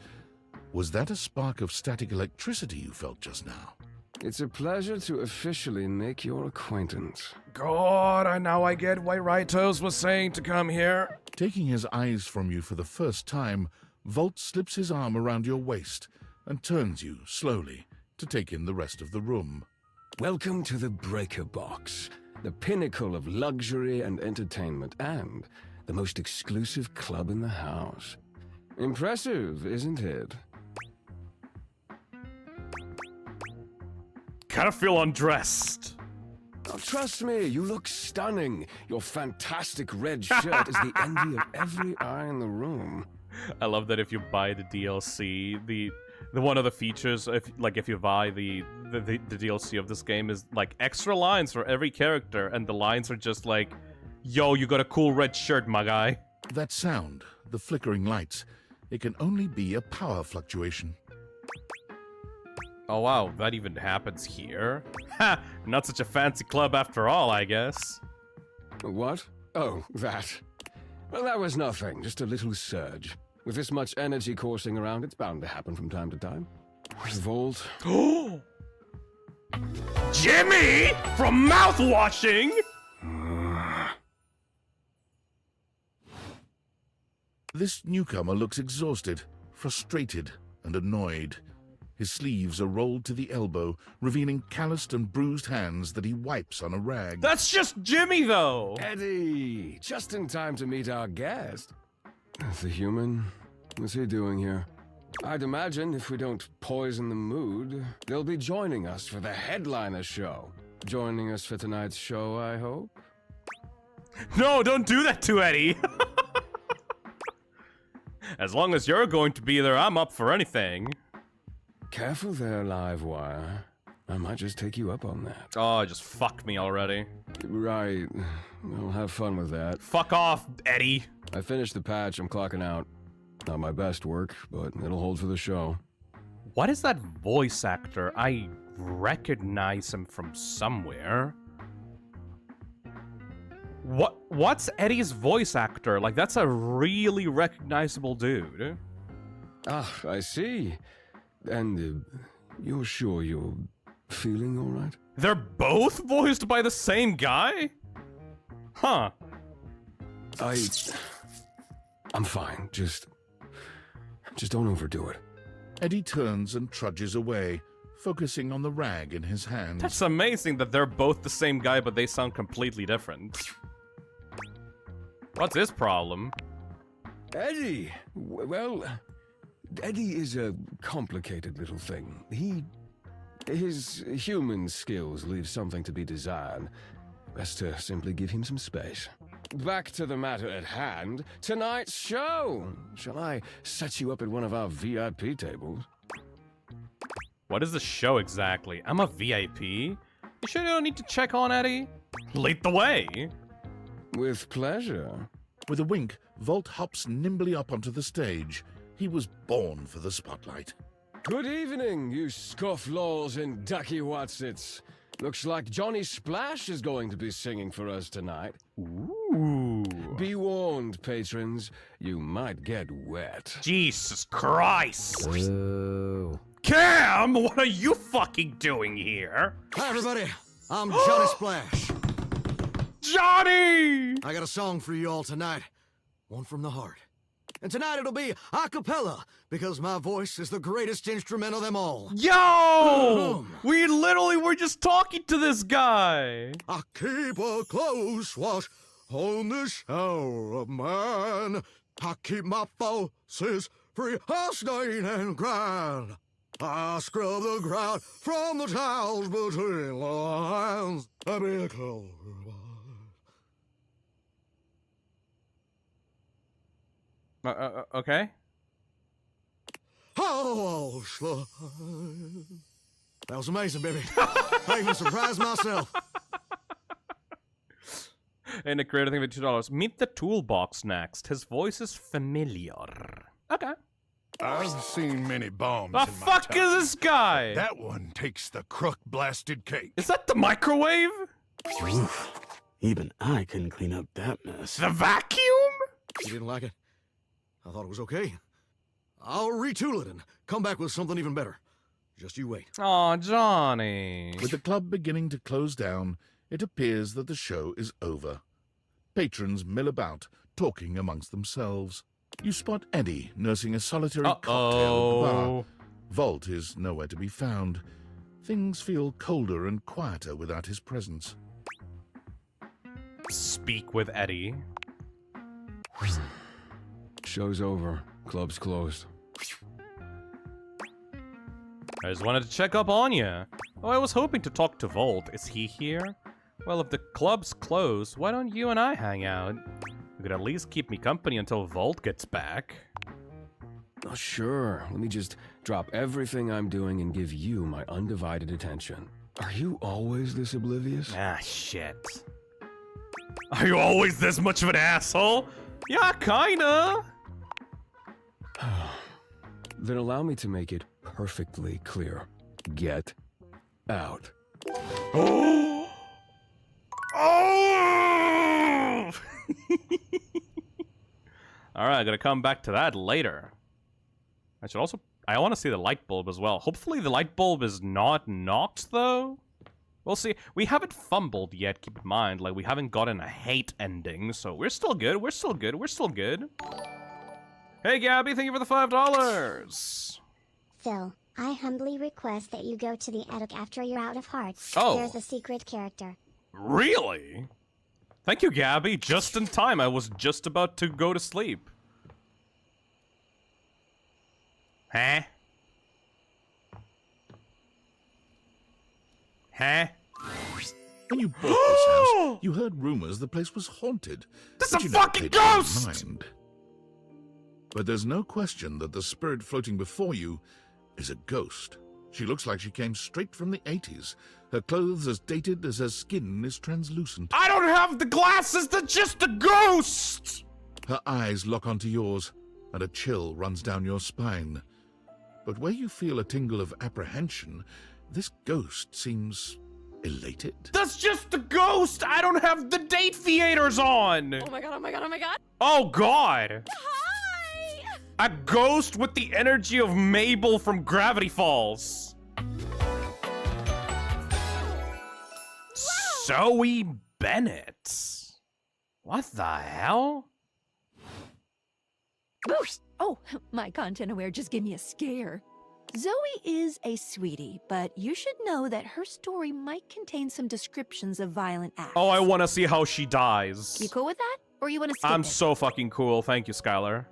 Speaker 7: Was that a spark of static electricity you felt just now?
Speaker 8: It's a pleasure to officially make your acquaintance.
Speaker 3: God, now I get why Raitos was saying to come here.
Speaker 7: Taking his eyes from you for the first time, Volt slips his arm around your waist and turns you, slowly, to take in the rest of the room.
Speaker 8: Welcome to the Breaker Box, the pinnacle of luxury and entertainment, and the most exclusive club in the house. Impressive, isn't it?
Speaker 3: Kind of feel undressed.
Speaker 8: Oh, trust me, you look stunning. Your fantastic red shirt is the envy of every eye in the room.
Speaker 3: I love that if you buy the DLC, the one of the features, if you buy the DLC of this game, is like extra lines for every character, and the lines are just like, "Yo, you got a cool red shirt, my guy."
Speaker 7: That sound, the flickering lights, it can only be a power fluctuation.
Speaker 3: Oh wow, that even happens here? Ha! Not such a fancy club after all, I guess.
Speaker 8: What? Oh, that. Well, that was nothing, just a little surge. With this much energy coursing around, it's bound to happen from time to time. Volt.
Speaker 3: Jimmy! From mouthwashing!
Speaker 7: This newcomer looks exhausted, frustrated, and annoyed. His sleeves are rolled to the elbow, revealing calloused and bruised hands that he wipes on a rag.
Speaker 3: That's just Jimmy, though!
Speaker 8: Eddie! Just in time to meet our guest. The human? What's he doing here? I'd imagine if we don't poison the mood, they'll be joining us for the headliner show. Joining us for tonight's show, I hope?
Speaker 3: No, don't do that to Eddie! As long as you're going to be there, I'm up for anything.
Speaker 8: Careful there, Livewire. I might just take you up on that.
Speaker 3: Oh, just fuck me already.
Speaker 8: Right. Well, have fun with that.
Speaker 3: Fuck off, Eddie.
Speaker 8: I finished the patch. I'm clocking out. Not my best work, but it'll hold for the show.
Speaker 3: What is that voice actor? I recognize him from somewhere. What's Eddie's voice actor? Like, that's a really recognizable dude.
Speaker 8: Ah, I see. And you're sure you're feeling all right?
Speaker 3: They're both voiced by the same guy? Huh.
Speaker 8: I'm fine. Just Just don't overdo it.
Speaker 7: Eddie turns and trudges away, focusing on the rag in his hand.
Speaker 3: That's amazing that they're both the same guy, but they sound completely different. What's his problem?
Speaker 8: Eddie! Well, Eddie is a complicated little thing. His human skills leave something to be desired. Best to simply give him some space. Back to the matter at hand. Tonight's show! Shall I set you up at one of our VIP tables?
Speaker 3: What is the show exactly? I'm a VIP? You sure you don't need to check on Eddie? Lead the way!
Speaker 8: With pleasure.
Speaker 7: With a wink, Volt hops nimbly up onto the stage. He was born for the spotlight.
Speaker 8: Good evening, you scofflaws and ducky watsits. Looks like Johnny Splash is going to be singing for us tonight.
Speaker 3: Ooh.
Speaker 8: Be warned, patrons. You might get wet.
Speaker 3: Jesus Christ!
Speaker 11: Ooh.
Speaker 3: Cam, what are you fucking doing here?
Speaker 11: Hi, everybody. I'm Johnny Splash.
Speaker 3: Johnny!
Speaker 11: I got a song for you all tonight. One from the heart. And tonight it'll be a cappella, because my voice is the greatest instrument of them all.
Speaker 3: Yo! We literally were just talking to this guy.
Speaker 11: I keep a close watch on this shower of mine. I keep my forces free of stain and grind. I scrub the ground from the tiles between the lines. I be a color.
Speaker 3: Okay.
Speaker 11: Oh, slide. That was amazing, baby. I even surprised myself.
Speaker 3: And the creator thing for $2. Meet the Toolbox next. His voice is familiar. Okay.
Speaker 14: I've seen many bombs
Speaker 3: The
Speaker 14: in my
Speaker 3: fuck
Speaker 14: time.
Speaker 3: is this guy?
Speaker 14: That one takes the crook-blasted cake.
Speaker 3: Is that the microwave?
Speaker 15: Oof. Even I couldn't clean up that mess.
Speaker 3: The vacuum?
Speaker 11: You didn't like it? I thought it was okay. I'll retool it and come back with something even better. Just you wait.
Speaker 3: Aw, Johnny.
Speaker 7: With the club beginning to close down, it appears that the show is over. Patrons mill about, talking amongst themselves. You spot Eddie nursing a solitary cocktail at the bar. Volt is nowhere to be found. Things feel colder and quieter without his presence.
Speaker 3: Speak with Eddie.
Speaker 8: Show's over. Club's closed.
Speaker 3: I just wanted to check up on you. Oh, I was hoping to talk to Volt. Is he here? Well, if the club's closed, why don't you and I hang out? You could at least keep me company until Volt gets back.
Speaker 8: Oh, sure. Let me just drop everything I'm doing and give you my undivided attention. Are you always this oblivious?
Speaker 3: Ah, shit. Are you always this much of an asshole? Yeah, kinda.
Speaker 8: Then allow me to make it perfectly clear. Get out.
Speaker 3: Oh! Oh! Alright, I'm gonna come back to that later. I want to see the light bulb as well. Hopefully the light bulb is not knocked, though. We'll see. We haven't fumbled yet, keep in mind. Like, we haven't gotten a hate ending, so we're still good, we're still good, we're still good. Hey, Gabby, thank you for the $5.
Speaker 4: Phil, I humbly request that you go to the attic after you're out of hearts.
Speaker 3: Oh.
Speaker 4: There's a secret character.
Speaker 3: Really? Thank you, Gabby. Just in time. I was just about to go to sleep. Huh? Huh?
Speaker 7: When you bought this house, you heard rumors the place was haunted.
Speaker 3: There's
Speaker 7: but
Speaker 3: a
Speaker 7: you never
Speaker 3: fucking
Speaker 7: paid any
Speaker 3: ghost!
Speaker 7: mind. But there's no question that the spirit floating before you is a ghost. She looks like she came straight from the 80s. Her clothes as dated as her skin is translucent.
Speaker 3: I don't have the glasses, they're just a ghost!
Speaker 7: Her eyes lock onto yours, and a chill runs down your spine. But where you feel a tingle of apprehension, this ghost seems elated.
Speaker 3: That's just a ghost! I don't have the date theaters on!
Speaker 12: Oh my god, oh my god, oh my god!
Speaker 3: Oh god!
Speaker 12: Hi!
Speaker 3: A ghost with the energy of Mabel from Gravity Falls. Zoe Bennett. What the hell?
Speaker 16: Boosh! Oh, my content aware just gave me a scare. Zoe is a sweetie, but you should know that her story might contain some descriptions of violent acts.
Speaker 3: Oh, I want to see how she dies.
Speaker 16: You cool with that? Or you want to skip
Speaker 3: I'm
Speaker 16: it?
Speaker 3: so fucking cool. Thank you, Skylar.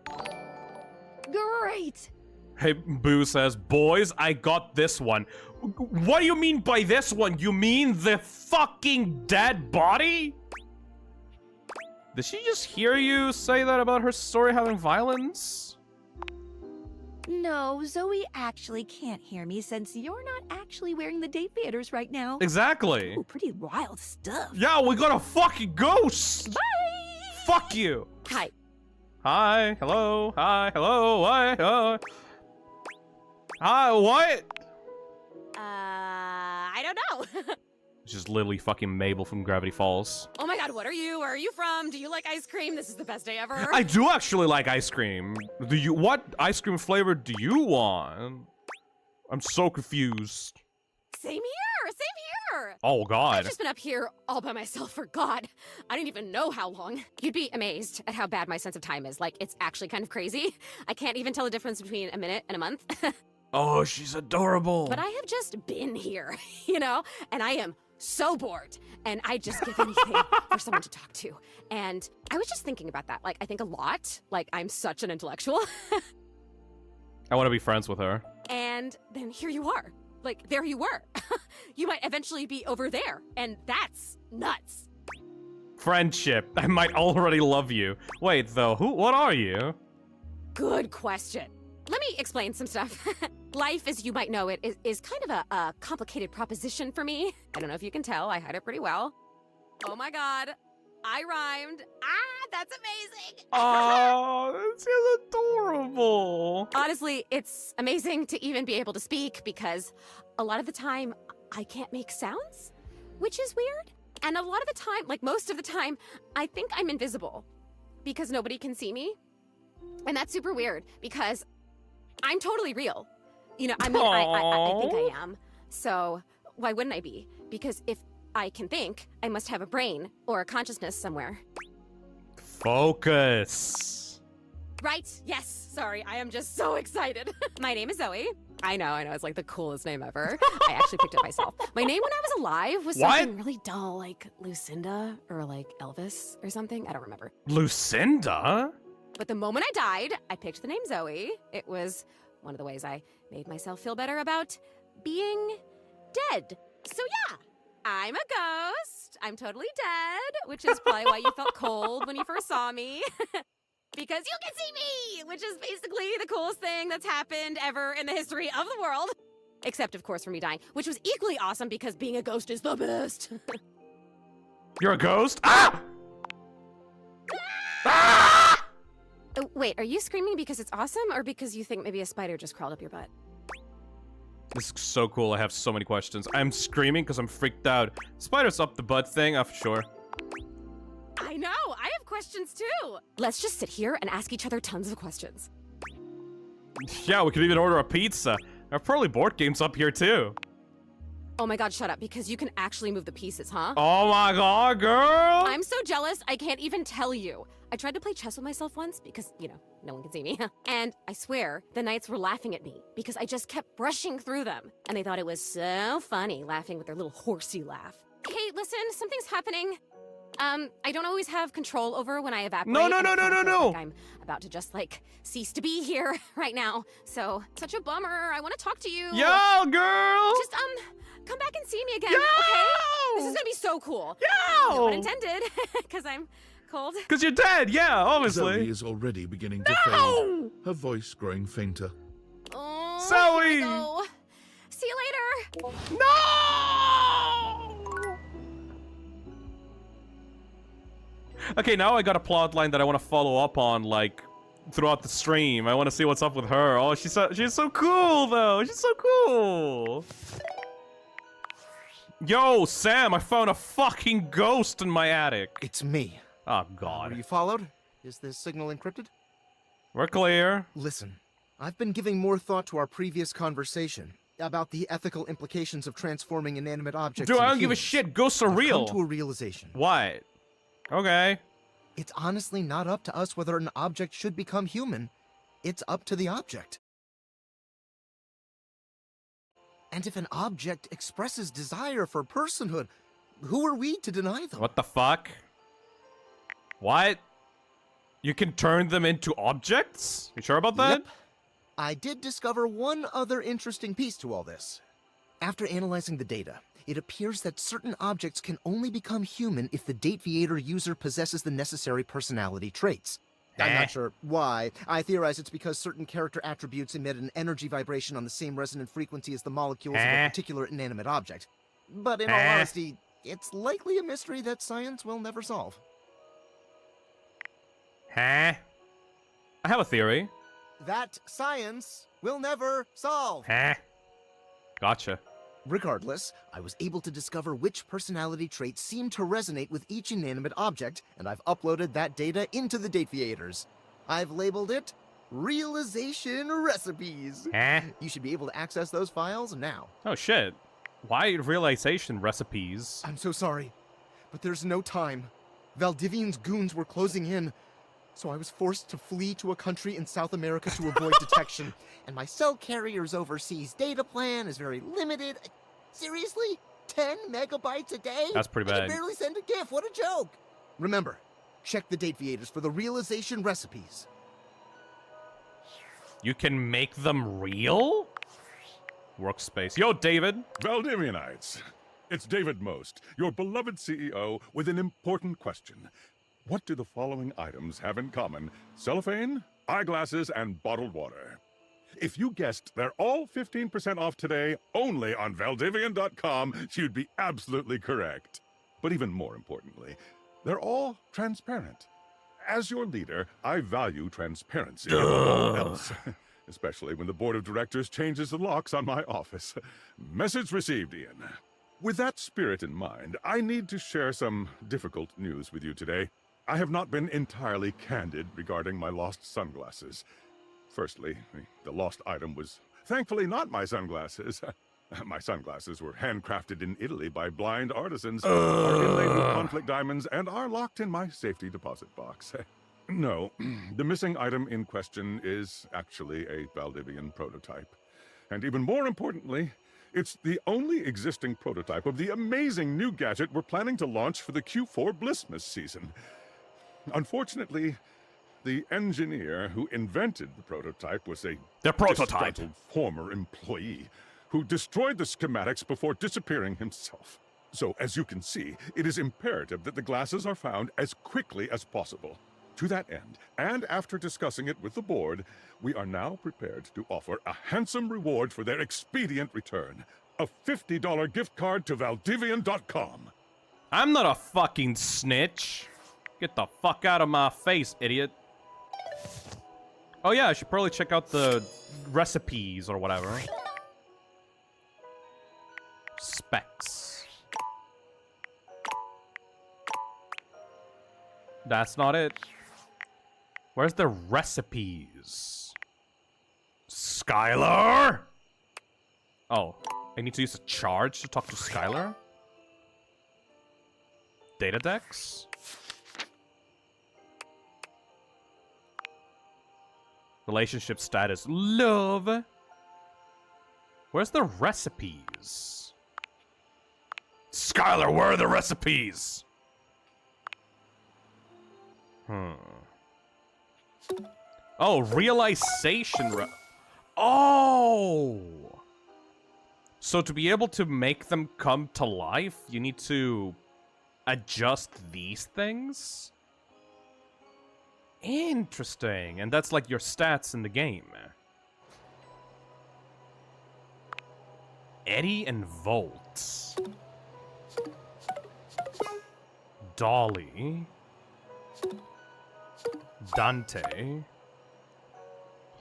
Speaker 16: Great!
Speaker 3: Hey, Boo says, boys, I got this one. What do you mean by this one? You mean the fucking dead body? Did she just hear you say that about her story having violence?
Speaker 16: No, Zoe actually can't hear me since you're not actually wearing the date theaters right now.
Speaker 3: Exactly.
Speaker 16: Ooh, pretty wild stuff.
Speaker 3: Yeah, we got a fucking ghost.
Speaker 16: Bye!
Speaker 3: Fuck you.
Speaker 16: Hi.
Speaker 3: Hi. Hello. Hi. Hello. Hi. Hi. What?
Speaker 12: I don't know.
Speaker 3: Just literally fucking Mabel from Gravity Falls.
Speaker 12: Oh my god, what are you? Where are you from? Do you like ice cream? This is the best day ever.
Speaker 3: I do actually like ice cream. What ice cream flavor do you want? I'm so confused.
Speaker 12: Same here.
Speaker 3: Oh god.
Speaker 12: I've just been up here all by myself for God. I don't even know how long. You'd be amazed at how bad my sense of time is. Like, it's actually kind of crazy. I can't even tell the difference between a minute and a month.
Speaker 3: Oh, she's adorable.
Speaker 12: But I have just been here, you know? And I am so bored. And I just give anything for someone to talk to. And I was just thinking about that. Like, I think a lot. Like, I'm such an intellectual.
Speaker 3: I want to be friends with her.
Speaker 12: And then here you are. Like, there you were. You might eventually be over there. And that's nuts.
Speaker 3: Friendship. I might already love you. Wait, though, what are you?
Speaker 12: Good question. Let me explain some stuff. Life, as you might know it, is kind of a complicated proposition for me. I don't know if you can tell, I hide it pretty well. Oh my god, I rhymed. Ah, that's amazing.
Speaker 3: Oh, that's adorable.
Speaker 12: Honestly, it's amazing to even be able to speak because a lot of the time, I can't make sounds, which is weird. And a lot of the time, like most of the time, I think I'm invisible because nobody can see me. And that's super weird because I'm totally real. You know, I mean, I think I am. So why wouldn't I be? Because if I can think, I must have a brain or a consciousness somewhere.
Speaker 3: Focus.
Speaker 12: Right? Yes. Sorry, I am just so excited. My name is Zoe. I know, it's like the coolest name ever. I actually picked it myself. My name when I was alive was something really dull, like Lucinda or like Elvis or something. I don't remember.
Speaker 3: Lucinda?
Speaker 12: But the moment I died, I picked the name Zoe. It was one of the ways I made myself feel better about being dead. So yeah, I'm a ghost. I'm totally dead, which is probably why you felt cold when you first saw me. Because you can see me, which is basically the coolest thing that's happened ever in the history of the world. Except, of course, for me dying, which was equally awesome because being a ghost is the best.
Speaker 3: You're a ghost? Ah! Ah!
Speaker 12: Wait, are you screaming because it's awesome or because you think maybe a spider just crawled up your butt?
Speaker 3: This is so cool. I have so many questions. I'm screaming because I'm freaked out. Spiders up the butt thing, for sure.
Speaker 12: I know, I have questions too. Let's just sit here and ask each other tons of questions.
Speaker 3: Yeah, we could even order a pizza. There are probably board games up here too.
Speaker 12: Oh my god, shut up, because you can actually move the pieces, huh?
Speaker 3: Oh my god, girl!
Speaker 12: I'm so jealous, I can't even tell you. I tried to play chess with myself once because, you know, no one can see me. And I swear, the knights were laughing at me because I just kept brushing through them. And they thought it was so funny, laughing with their little horsey laugh. Hey, listen, something's happening. I don't always have control over when I evaporate.
Speaker 3: No.
Speaker 12: Like I'm about to just, like, cease to be here right now. So, such a bummer. I want to talk to you.
Speaker 3: Yo, girl!
Speaker 12: Just, come back and see me again,
Speaker 3: Yo!
Speaker 12: okay? This is gonna be so cool.
Speaker 3: Yo!
Speaker 12: No pun intended, because I'm cold.
Speaker 3: Because you're dead, yeah, obviously.
Speaker 7: Zoe is already beginning to fade, her voice growing fainter.
Speaker 12: Oh,
Speaker 3: Zoe!
Speaker 12: here we go. See you later.
Speaker 3: No! Okay, now I got a plot line that I want to follow up on, like, throughout the stream. I want to see what's up with her. Oh, she's so cool, though. She's so cool. Yo, Sam, I found a fucking ghost in my attic.
Speaker 17: It's me.
Speaker 3: Oh, God.
Speaker 17: Were you followed? Is this signal encrypted?
Speaker 3: We're clear.
Speaker 17: Listen, I've been giving more thought to our previous conversation about the ethical implications of transforming inanimate objects
Speaker 3: Dude,
Speaker 17: into
Speaker 3: I don't give a
Speaker 17: humans.
Speaker 3: shit. Ghosts are
Speaker 17: I've
Speaker 3: real.
Speaker 17: come to a realization.
Speaker 3: What? Okay.
Speaker 17: It's honestly not up to us whether an object should become human. it's up to the object. And if an object expresses desire for personhood, who are we to deny them?
Speaker 3: What the fuck? What? You can turn them into objects? You sure about that?
Speaker 17: Yep. I did discover one other interesting piece to all this. After analyzing the data, it appears that certain objects can only become human if the Dateviator user possesses the necessary personality traits. I'm not sure why. I theorize it's because certain character attributes emit an energy vibration on the same resonant frequency as the molecules of a particular inanimate object. But in all honesty, it's likely a mystery that science will never solve.
Speaker 3: I have a theory.
Speaker 17: That science will never solve.
Speaker 3: Gotcha.
Speaker 17: Regardless, I was able to discover which personality traits seem to resonate with each inanimate object, and I've uploaded that data into the Dateviators. I've labeled it Realization Recipes. You should be able to access those files now.
Speaker 3: Oh shit. Why realization recipes?
Speaker 17: I'm so sorry, but there's no time. Valdivian's goons were closing in, so I was forced to flee to a country in South America to avoid detection. And my cell carrier's overseas data plan is very limited. Seriously? 10 megabytes a day?
Speaker 3: That's pretty
Speaker 17: I
Speaker 3: bad.
Speaker 17: can barely send a GIF. What a joke. Remember, check the Dateviators for the realization recipes.
Speaker 3: You can make them real? Workspace. Yo, David.
Speaker 14: Valdivianites, it's David Most, your beloved CEO, with an important question. What do the following items have in common? Cellophane, eyeglasses, and bottled water. If you guessed they're all 15% off today only on Valdivian.com, you'd be absolutely correct. But even more importantly, they're all transparent. As your leader, I value transparency above all else, especially when the board of directors changes the locks on my office. Message received, Ian. With that spirit in mind, I need to share some difficult news with you today. I have not been entirely candid regarding my lost sunglasses. Firstly, the lost item was thankfully not my sunglasses. My sunglasses were handcrafted in Italy by blind artisans, are inlaid with conflict diamonds, and are locked in my safety deposit box. No, the missing item in question is actually a Valdivian prototype. And even more importantly, it's the only existing prototype of the amazing new gadget we're planning to launch for the Q4 Blissmas season. Unfortunately, the engineer who invented the prototype was a disgruntled former employee who destroyed the schematics before disappearing himself. So, as you can see, it is imperative that the glasses are found as quickly as possible. To that end, and after discussing it with the board, we are now prepared to offer a handsome reward for their expedient return. A $50 gift card to Valdivian.com.
Speaker 3: I'm not a fucking snitch. Get the fuck out of my face, idiot. Oh yeah, I should probably check out the recipes or whatever. Specs. That's not it. Where's the recipes? Skylar? Oh, I need to use a charge to talk to Skylar? Data decks? Relationship status. Love. Where's the recipes? Skylar, where are the recipes? Oh, realization. Oh! So to be able to make them come to life, you need to adjust these things? Interesting. And that's like your stats in the game. Eddie and Volt. Dolly. Dante.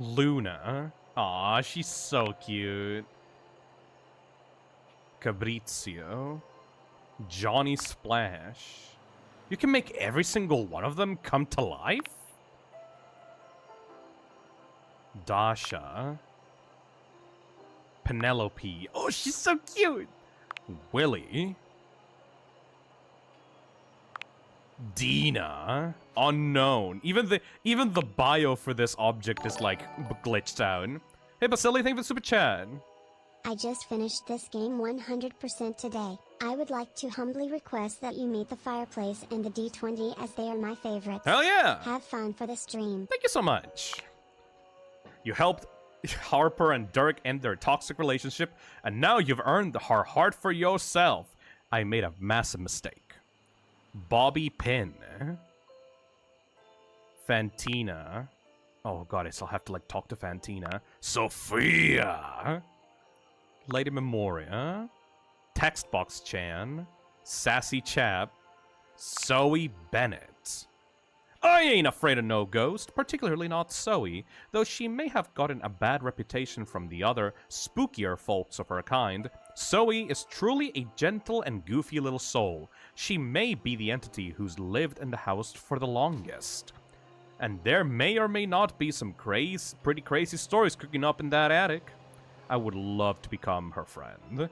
Speaker 3: Luna. Aw, she's so cute. Cabrizio. Johnny Splash. You can make every single one of them come to life? Dasha. Penelope. Oh, she's so cute. Willie. Dina. Unknown. Even the bio for this object is like glitched out. Hey Basili, thank you for the super chat.
Speaker 4: I just finished this game 100% today. I would like to humbly request that you meet the fireplace and the D20 as they are my favorites.
Speaker 3: Hell yeah!
Speaker 4: Have fun for the stream.
Speaker 3: Thank you so much. You helped Harper and Dirk end their toxic relationship, and now you've earned her heart for yourself. I made a massive mistake. Bobby Pin. Fantina. Oh god, I still have to like talk to Fantina. Sophia. Lady Memoria. Textbox Chan. Sassy Chap. Zoe Bennett. I ain't afraid of no ghost, particularly not Zoe, though she may have gotten a bad reputation from the other, spookier folks of her kind. Zoe is truly a gentle and goofy little soul. She may be the entity who's lived in the house for the longest. And there may or may not be some pretty crazy stories cooking up in that attic. I would love to become her friend.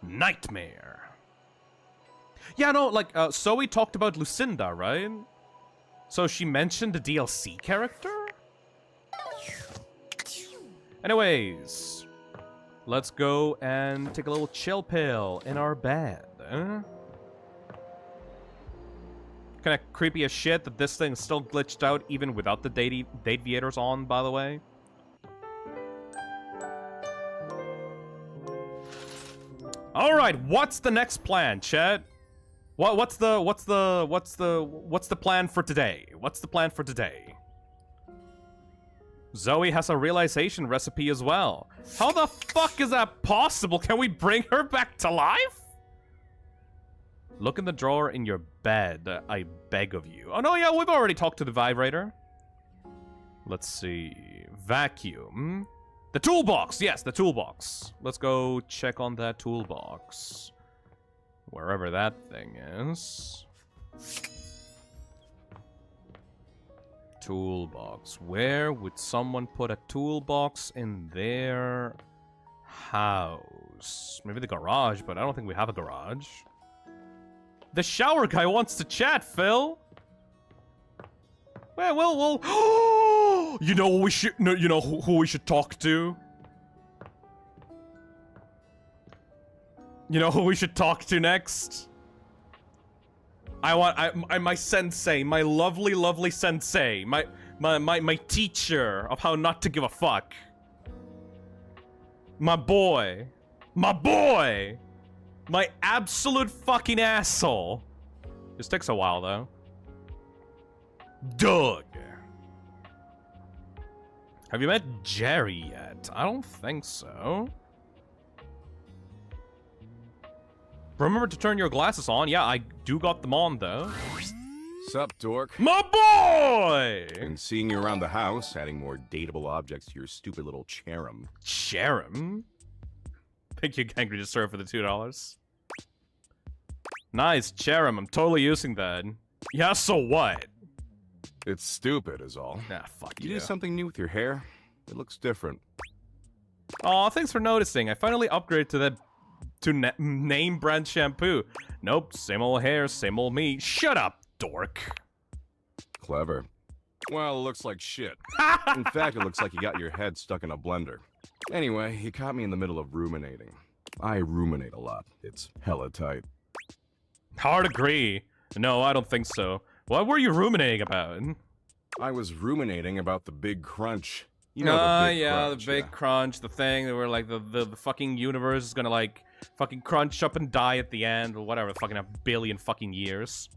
Speaker 3: Nightmare. Yeah, no, like, Zoe talked about Lucinda, right? So she mentioned the DLC character? Anyways, let's go and take a little chill pill in our bed. Kinda creepy as shit that this thing's still glitched out even without the Dateviators on, by the way. Alright, what's the next plan, chat? What's the plan for today? What's the plan for today? Zoe has a realization recipe as well. How the fuck is that possible? Can we bring her back to life? Look in the drawer in your bed, I beg of you. Oh no, yeah, we've already talked to the vibrator. Let's see. Vacuum. The toolbox! Yes, the toolbox. Let's go check on that toolbox. Wherever that thing is. Toolbox. Where would someone put a toolbox in their house? Maybe the garage, but I don't think we have a garage. The shower guy wants to chat, Phil. Well. You know what we should? No, you know who we should talk to? You know who we should talk to next? My sensei, my lovely sensei, my teacher of how not to give a fuck. My boy, my absolute fucking asshole. This takes a while though. Doug. Have you met Jerry yet? I don't think so. Remember to turn your glasses on. Yeah, I do got them on, though.
Speaker 18: Sup, dork?
Speaker 3: My boy!
Speaker 18: Been seeing you around the house, adding more dateable objects to your stupid little cherub.
Speaker 3: Cherub? Thank you, Gangry, to serve for the $2. Nice, cherub. I'm totally using that. Yeah, so what?
Speaker 18: It's stupid, is all.
Speaker 3: Nah, fuck
Speaker 18: you.
Speaker 3: You
Speaker 18: Do something new with your hair? It looks different.
Speaker 3: Aw, thanks for noticing. I finally upgraded to that name brand shampoo. Nope, same old hair, same old me. Shut up, dork.
Speaker 18: Clever. Well, it looks like shit. In fact, it looks like you got your head stuck in a blender. Anyway, he caught me in the middle of ruminating. I ruminate a lot. It's hella tight.
Speaker 3: Hard agree. No, I don't think so. What were you ruminating about?
Speaker 18: I was ruminating about the big crunch. You know, the big crunch,
Speaker 3: the big crunch, the thing that were like the fucking universe is gonna like fucking crunch up and die at the end or whatever, fucking a billion fucking years.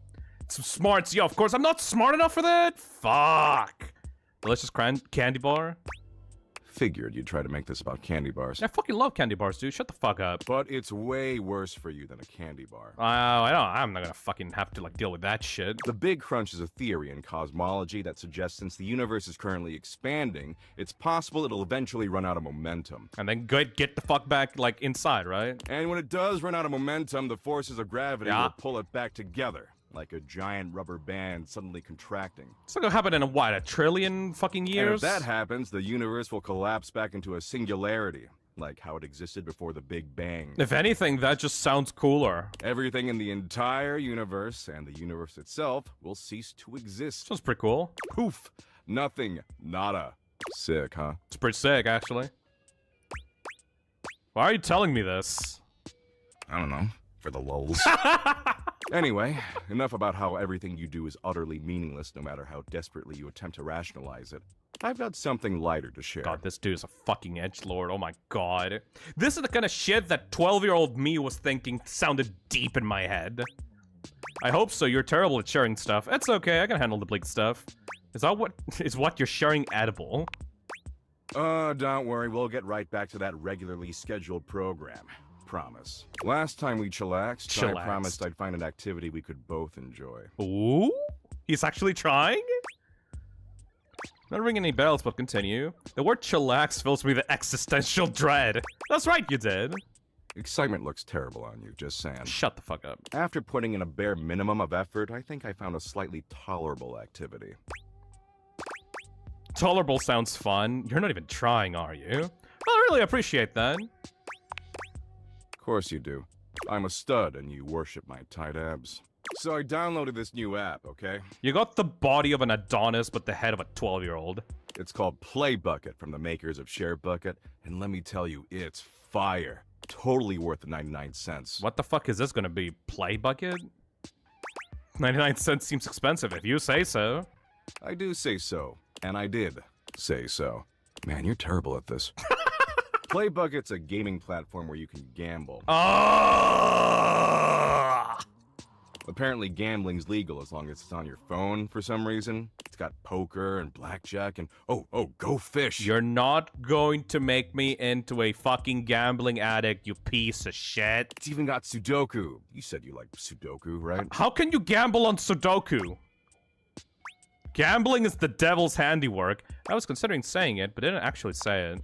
Speaker 3: Some smarts, yo, of course I'm not smart enough for that. Fuck. Delicious candy bar.
Speaker 18: Figured you'd try to make this about candy bars.
Speaker 3: I fucking love candy bars, dude. Shut the fuck up.
Speaker 18: But it's way worse for you than a candy bar.
Speaker 3: I'm not gonna fucking have to like deal with that shit.
Speaker 18: The Big Crunch is a theory in cosmology that suggests since the universe is currently expanding, it's possible it'll eventually run out of momentum.
Speaker 3: And then get the fuck back like inside, right?
Speaker 18: And when it does run out of momentum, the forces of gravity will pull it back together. Like a giant rubber band suddenly contracting.
Speaker 3: It's not gonna happen in a trillion fucking years?
Speaker 18: And if that happens, the universe will collapse back into a singularity. like how it existed before the Big Bang.
Speaker 3: If anything, that just sounds cooler.
Speaker 18: Everything in the entire universe and the universe itself will cease to exist.
Speaker 3: Sounds pretty cool.
Speaker 18: Poof. Nothing. Nada. Sick, huh?
Speaker 3: It's pretty sick, actually. Why are you telling me this?
Speaker 18: I don't know. For the lulz. Anyway, enough about how everything you do is utterly meaningless no matter how desperately you attempt to rationalize it. I've got something lighter to share.
Speaker 3: God, this dude is a fucking edgelord. Oh my god. This is the kind of shit that 12-year-old me was thinking sounded deep in my head. I hope so. You're terrible at sharing stuff. It's okay. I can handle the bleak stuff. Is what you're sharing edible?
Speaker 18: Don't worry. We'll get right back to that regularly scheduled program. Promise. Last time we chillaxed, I promised I'd find an activity we could both enjoy.
Speaker 3: Ooh? He's actually trying? Not ringing any bells, but continue. The word chillax fills me with existential dread. That's right, you did.
Speaker 18: Excitement looks terrible on you, just saying.
Speaker 3: Shut the fuck up.
Speaker 18: After putting in a bare minimum of effort, I think I found a slightly tolerable activity.
Speaker 3: Tolerable sounds fun. You're not even trying, are you? Well, I really appreciate that.
Speaker 18: Of course you do. I'm a stud and you worship my tight abs. So I downloaded this new app, okay?
Speaker 3: You got the body of an Adonis but the head of a 12-year-old.
Speaker 18: It's called PlayBucket from the makers of ShareBucket, and let me tell you, it's fire. Totally worth the 99 cents.
Speaker 3: What the fuck is this gonna be? PlayBucket? 99 cents seems expensive if you say so.
Speaker 18: I do say so, and I did say so. Man, you're terrible at this. PlayBucket's a gaming platform where you can gamble. Apparently gambling's legal as long as it's on your phone for some reason. It's got poker and blackjack and oh, go fish.
Speaker 3: You're not going to make me into a fucking gambling addict, you piece of shit.
Speaker 18: It's even got Sudoku. You said you like Sudoku, right?
Speaker 3: How can you gamble on Sudoku? Gambling is the devil's handiwork. I was considering saying it, but didn't actually say it.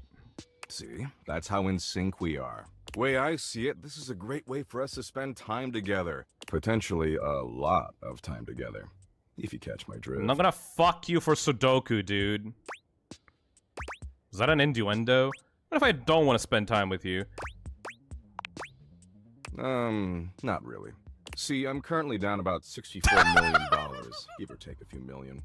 Speaker 18: See, that's how in sync we are. Way I see it, this is a great way for us to spend time together. Potentially a lot of time together. If you catch my drift.
Speaker 3: I'm not gonna fuck you for Sudoku, dude. Is that an innuendo? What if I don't want to spend time with you?
Speaker 18: Not really. See, I'm currently down about $64 million, give or take a few million.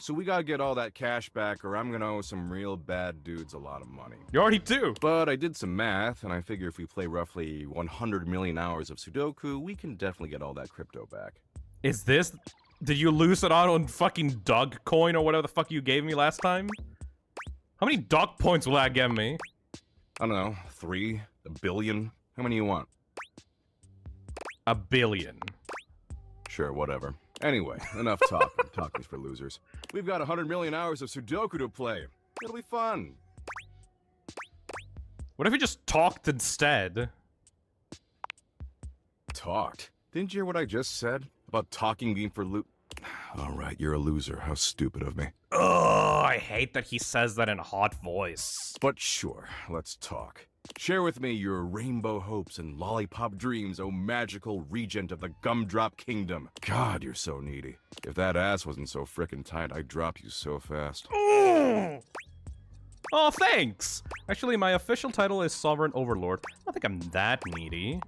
Speaker 18: So we gotta get all that cash back or I'm gonna owe some real bad dudes a lot of money.
Speaker 3: You already do!
Speaker 18: But I did some math, and I figure if we play roughly 100 million hours of Sudoku, we can definitely get all that crypto back.
Speaker 3: Is this... Did you lose it out on fucking Doug coin or whatever the fuck you gave me last time? How many Doug points will that give me?
Speaker 18: I don't know, 3? A billion? How many you want?
Speaker 3: A billion.
Speaker 18: Sure, whatever. Anyway, enough talking. Talking's for losers. We've got 100 million hours of Sudoku to play. It'll be fun.
Speaker 3: What if we just talked instead?
Speaker 18: Talked? Didn't you hear what I just said? About talking being for Alright, you're a loser. How stupid of me.
Speaker 3: Ugh, I hate that he says that in a hot voice.
Speaker 18: But sure, let's talk. Share with me your rainbow hopes and lollipop dreams, oh magical regent of the Gumdrop Kingdom. God, you're so needy. If that ass wasn't so frickin' tight, I'd drop you so fast.
Speaker 3: Oh, thanks! Actually, my official title is Sovereign Overlord. I don't think I'm that needy.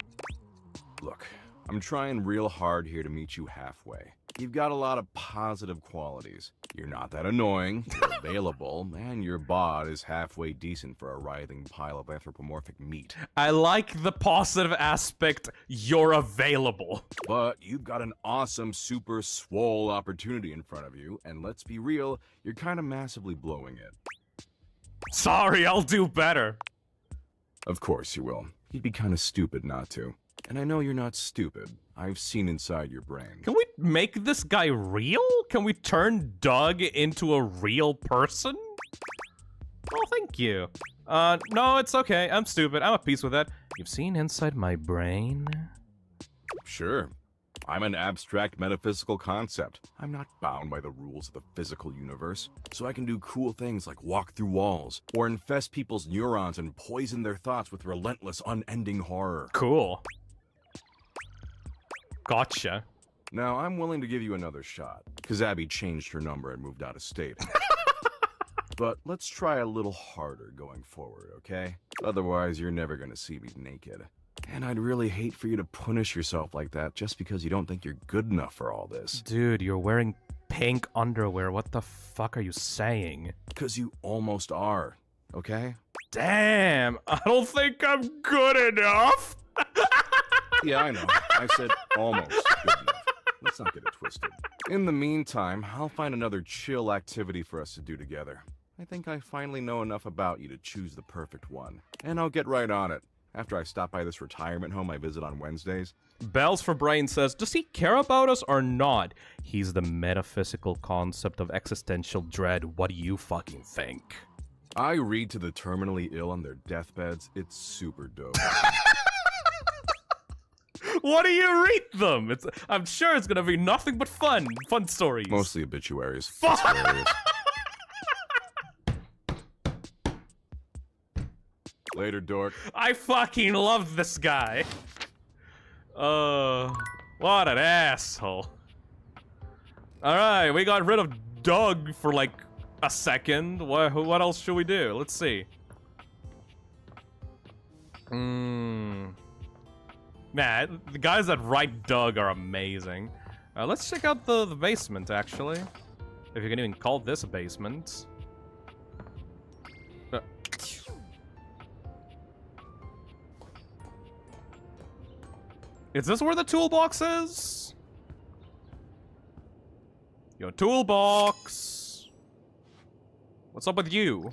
Speaker 18: Look, I'm trying real hard here to meet you halfway. You've got a lot of positive qualities. You're not that annoying, you're available, and your bod is halfway decent for a writhing pile of anthropomorphic meat.
Speaker 3: I like the positive aspect, you're available.
Speaker 18: But you've got an awesome, super swole opportunity in front of you, and let's be real, you're kind of massively blowing it.
Speaker 3: Sorry, I'll do better.
Speaker 18: Of course you will. You'd be kind of stupid not to. And I know you're not stupid. I've seen inside your brain.
Speaker 3: Can we make this guy real? Can we turn Doug into a real person? Oh, thank you. No, it's okay. I'm stupid. I'm at peace with that. You've seen inside my brain?
Speaker 18: Sure. I'm an abstract metaphysical concept. I'm not bound by the rules of the physical universe. So I can do cool things like walk through walls, or infest people's neurons and poison their thoughts with relentless, unending horror.
Speaker 3: Cool. Gotcha.
Speaker 18: Now, I'm willing to give you another shot, because Abby changed her number and moved out of state. But let's try a little harder going forward, okay? Otherwise, you're never gonna see me naked. And I'd really hate for you to punish yourself like that just because you don't think you're good enough for all this.
Speaker 3: Dude, you're wearing pink underwear. What the fuck are you saying?
Speaker 18: Because you almost are, okay?
Speaker 3: Damn, I don't think I'm good enough.
Speaker 18: Yeah, I know. I said almost good enough. Let's not get it twisted. In the meantime, I'll find another chill activity for us to do together. I think I finally know enough about you to choose the perfect one. And I'll get right on it after I stop by this retirement home I visit on Wednesdays.
Speaker 3: Bells for Brain says, does he care about us or not? He's the metaphysical concept of existential dread. What do you fucking think?
Speaker 18: I read to the terminally ill on their deathbeds. It's super dope.
Speaker 3: What do you read them? I'm sure it's gonna be nothing but fun stories.
Speaker 18: Mostly obituaries. It's hilarious. Later, dork.
Speaker 3: I fucking love this guy. What an asshole. Alright, we got rid of Doug for like a second. What else should we do? Let's see. Man, the guys that write Doug are amazing. Let's check out the basement, actually. If you can even call this a basement. Is this where the toolbox is? Yo, toolbox! What's up with you?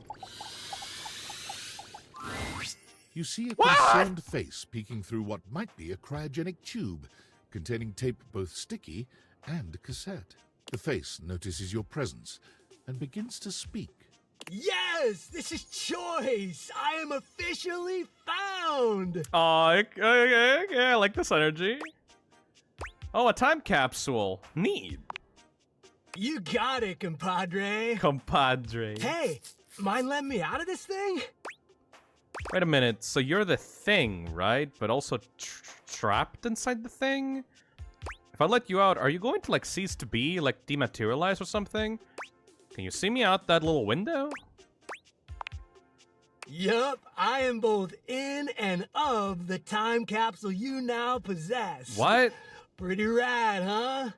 Speaker 7: You see a concerned face peeking through what might be a cryogenic tube containing tape both sticky and cassette. The face notices your presence and begins to speak.
Speaker 19: Yes! This is Choice! I am officially found!
Speaker 3: Oh, okay, I like this energy. Oh, a time capsule. Neat.
Speaker 19: You got it, compadre.
Speaker 3: Compadre.
Speaker 19: Hey, mind letting me out of this thing?
Speaker 3: Wait a minute, so you're the thing, right? But also trapped inside the thing? If I let you out, are you going to, like, cease to be, like, dematerialize or something? Can you see me out that little window?
Speaker 19: Yup, I am both in and of the time capsule you now possess.
Speaker 3: What?
Speaker 19: Pretty rad, huh?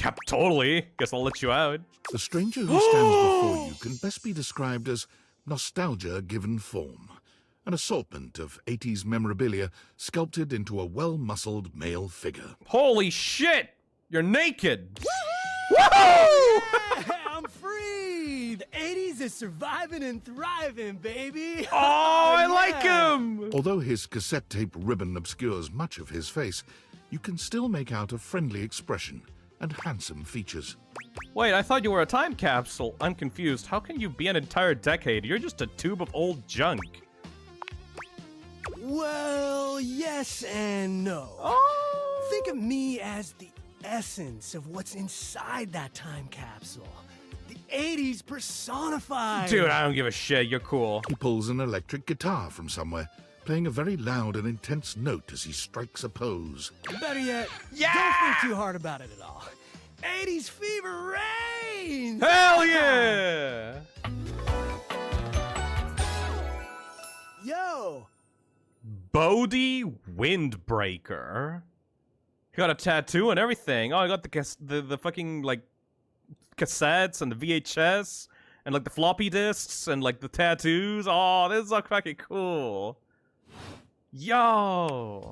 Speaker 3: Yep, totally. Guess I'll let you out.
Speaker 7: The stranger who stands before you can best be described as nostalgia given form. An assortment of 80s memorabilia sculpted into a well-muscled male figure.
Speaker 3: Holy shit! You're naked!
Speaker 19: Woohoo! Yeah, I'm free! The 80s is surviving and thriving, baby!
Speaker 3: Oh, I like him!
Speaker 7: Although his cassette tape ribbon obscures much of his face, you can still make out a friendly expression and handsome features.
Speaker 3: Wait, I thought you were a time capsule. I'm confused. How can you be an entire decade? You're just a tube of old junk.
Speaker 19: Well, yes and no. Oh. Think of me as the essence of what's inside that time capsule. The 80s personified.
Speaker 3: Dude, I don't give a shit. You're cool.
Speaker 7: He pulls an electric guitar from somewhere, playing a very loud and intense note as he strikes a pose.
Speaker 19: Better yet, don't think too hard about it at all. 80s fever reigns!
Speaker 3: Hell yeah!
Speaker 19: Yo!
Speaker 3: Bodhi Windbreaker. He got a tattoo and everything. Oh, I got the fucking, like, cassettes and the VHS and, like, the floppy disks and, like, the tattoos. Oh, this is so fucking cool. Yo!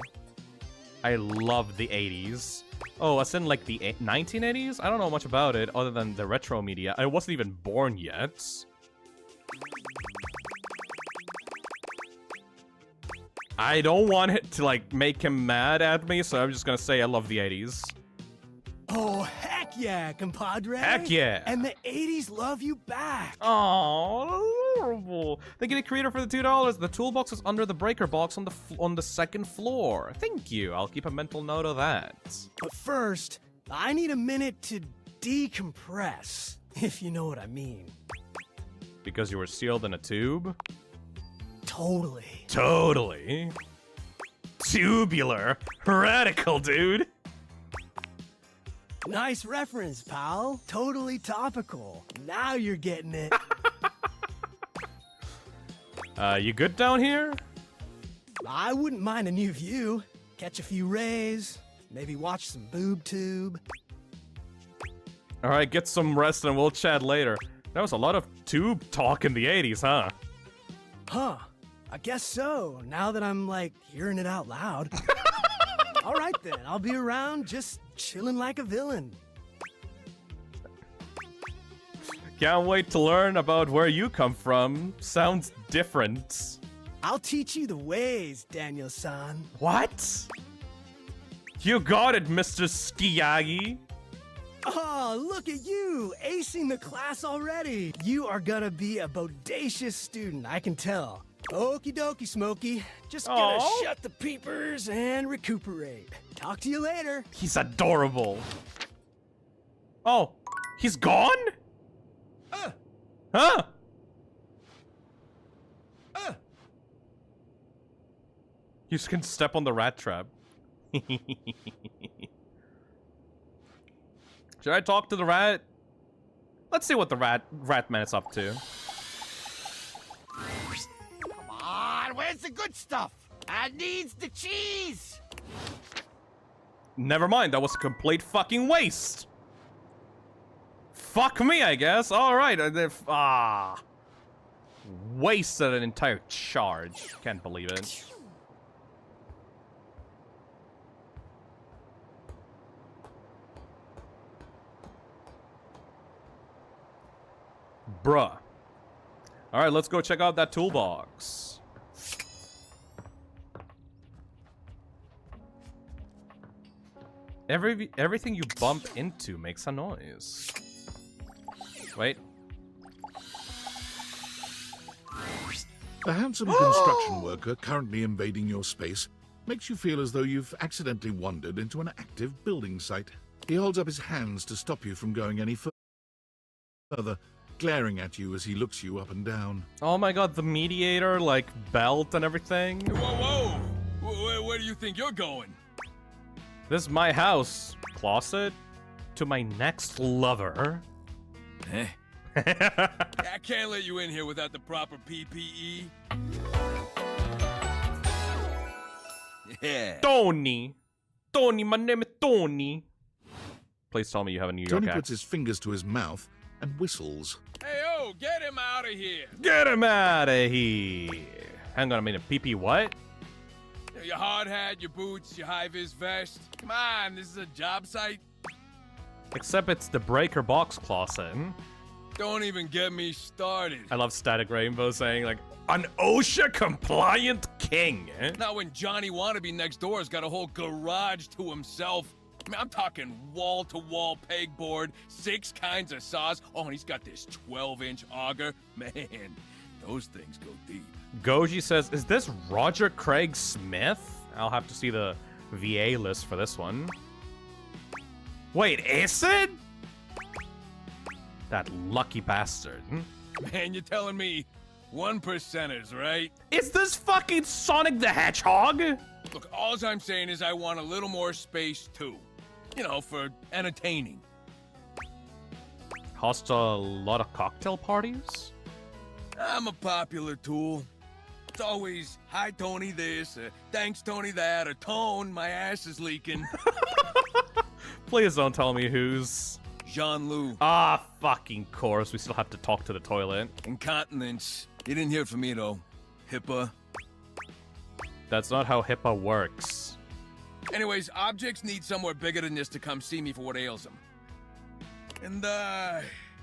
Speaker 3: I love the 80s. Oh, as in, like, the 1980s? I don't know much about it other than the retro media. I wasn't even born yet. I don't want it to, like, make him mad at me, so I'm just gonna say I love the 80s.
Speaker 19: Oh, heck yeah, compadre!
Speaker 3: Heck yeah!
Speaker 19: And the 80s love you back!
Speaker 3: Oh, adorable! Thank you, the creator, for the $2. The toolbox is under the breaker box on the second floor. Thank you. I'll keep a mental note of that.
Speaker 19: But first, I need a minute to decompress, if you know what I mean.
Speaker 3: Because you were sealed in a tube?
Speaker 19: Totally.
Speaker 3: Totally. Tubular. Radical, dude.
Speaker 19: Nice reference, pal. Totally topical. Now you're getting it.
Speaker 3: You good down here?
Speaker 19: I wouldn't mind a new view. Catch a few rays, maybe watch some boob tube.
Speaker 3: Alright, get some rest and we'll chat later. There was a lot of tube talk in the 80s, huh?
Speaker 19: Huh. I guess so, now that I'm, like, hearing it out loud. Alright then, I'll be around just chilling like a villain.
Speaker 3: Can't wait to learn about where you come from. Sounds different.
Speaker 19: I'll teach you the ways, Daniel-san.
Speaker 3: What? You got it, Mr. Skiyagi.
Speaker 19: Oh, look at you, acing the class already. You are gonna be a bodacious student, I can tell. Okie dokie, Smokey. Just gonna shut the peepers and recuperate. Talk to you later.
Speaker 3: He's adorable. Oh, he's gone? Huh? You can step on the rat trap. Should I talk to the rat? Let's see what the rat man is up to.
Speaker 20: Come on, where's the good stuff? I needs the cheese.
Speaker 3: Never mind, that was a complete fucking waste. Fuck me, I guess. All right, wasted an entire charge. Can't believe it. Bruh. Alright, let's go check out that toolbox. Everything you bump into makes a noise. Wait.
Speaker 7: A handsome construction worker currently invading your space makes you feel as though you've accidentally wandered into an active building site. He holds up his hands to stop you from going any further, glaring at you as he looks you up and down.
Speaker 3: Oh my god, the mediator, like, belt and everything.
Speaker 21: Whoa, whoa! Where do you think you're going?
Speaker 3: This is my house. Closet to my next lover.
Speaker 21: Eh? I can't let you in here without the proper PPE. Yeah.
Speaker 3: Tony, my name is Tony. Please tell me you have a New York
Speaker 7: Tony
Speaker 3: accent.
Speaker 7: puts his fingers to his mouth and whistles.
Speaker 21: Hey, oh, get him out of here.
Speaker 3: Get him out of here. Hang on a minute. PP what?
Speaker 21: Your hard hat, your boots, your high-vis vest. Come on, this is a job site.
Speaker 3: Except it's the breaker box closet.
Speaker 21: Don't even get me started.
Speaker 3: I love Static Rainbow saying, like, an OSHA-compliant king.
Speaker 21: Not when Johnny Wannabe next door has got a whole garage to himself. I mean, I'm talking wall-to-wall pegboard, 6 kinds of saws. Oh, and he's got this 12-inch auger. Man, those things go deep.
Speaker 3: Goji says, is this Roger Craig Smith? I'll have to see the VA list for this one. Wait, is it? That lucky bastard.
Speaker 21: Man, you're telling me 1%ers, right?
Speaker 3: Is this fucking Sonic the Hedgehog?
Speaker 21: Look, all I'm saying is I want a little more space, too. You know, for entertaining.
Speaker 3: Host a lot of cocktail parties?
Speaker 21: I'm a popular tool. It's always, hi, Tony this, thanks, Tony that, or Tone, my ass is leaking.
Speaker 3: Please don't tell me who's...
Speaker 21: Jean-Loup.
Speaker 3: Ah, fucking course. We still have to talk to the toilet.
Speaker 21: Incontinence. You didn't hear from me, though. HIPAA.
Speaker 3: That's not how HIPAA works.
Speaker 21: Anyways, objects need somewhere bigger than this to come see me for what ails them. And,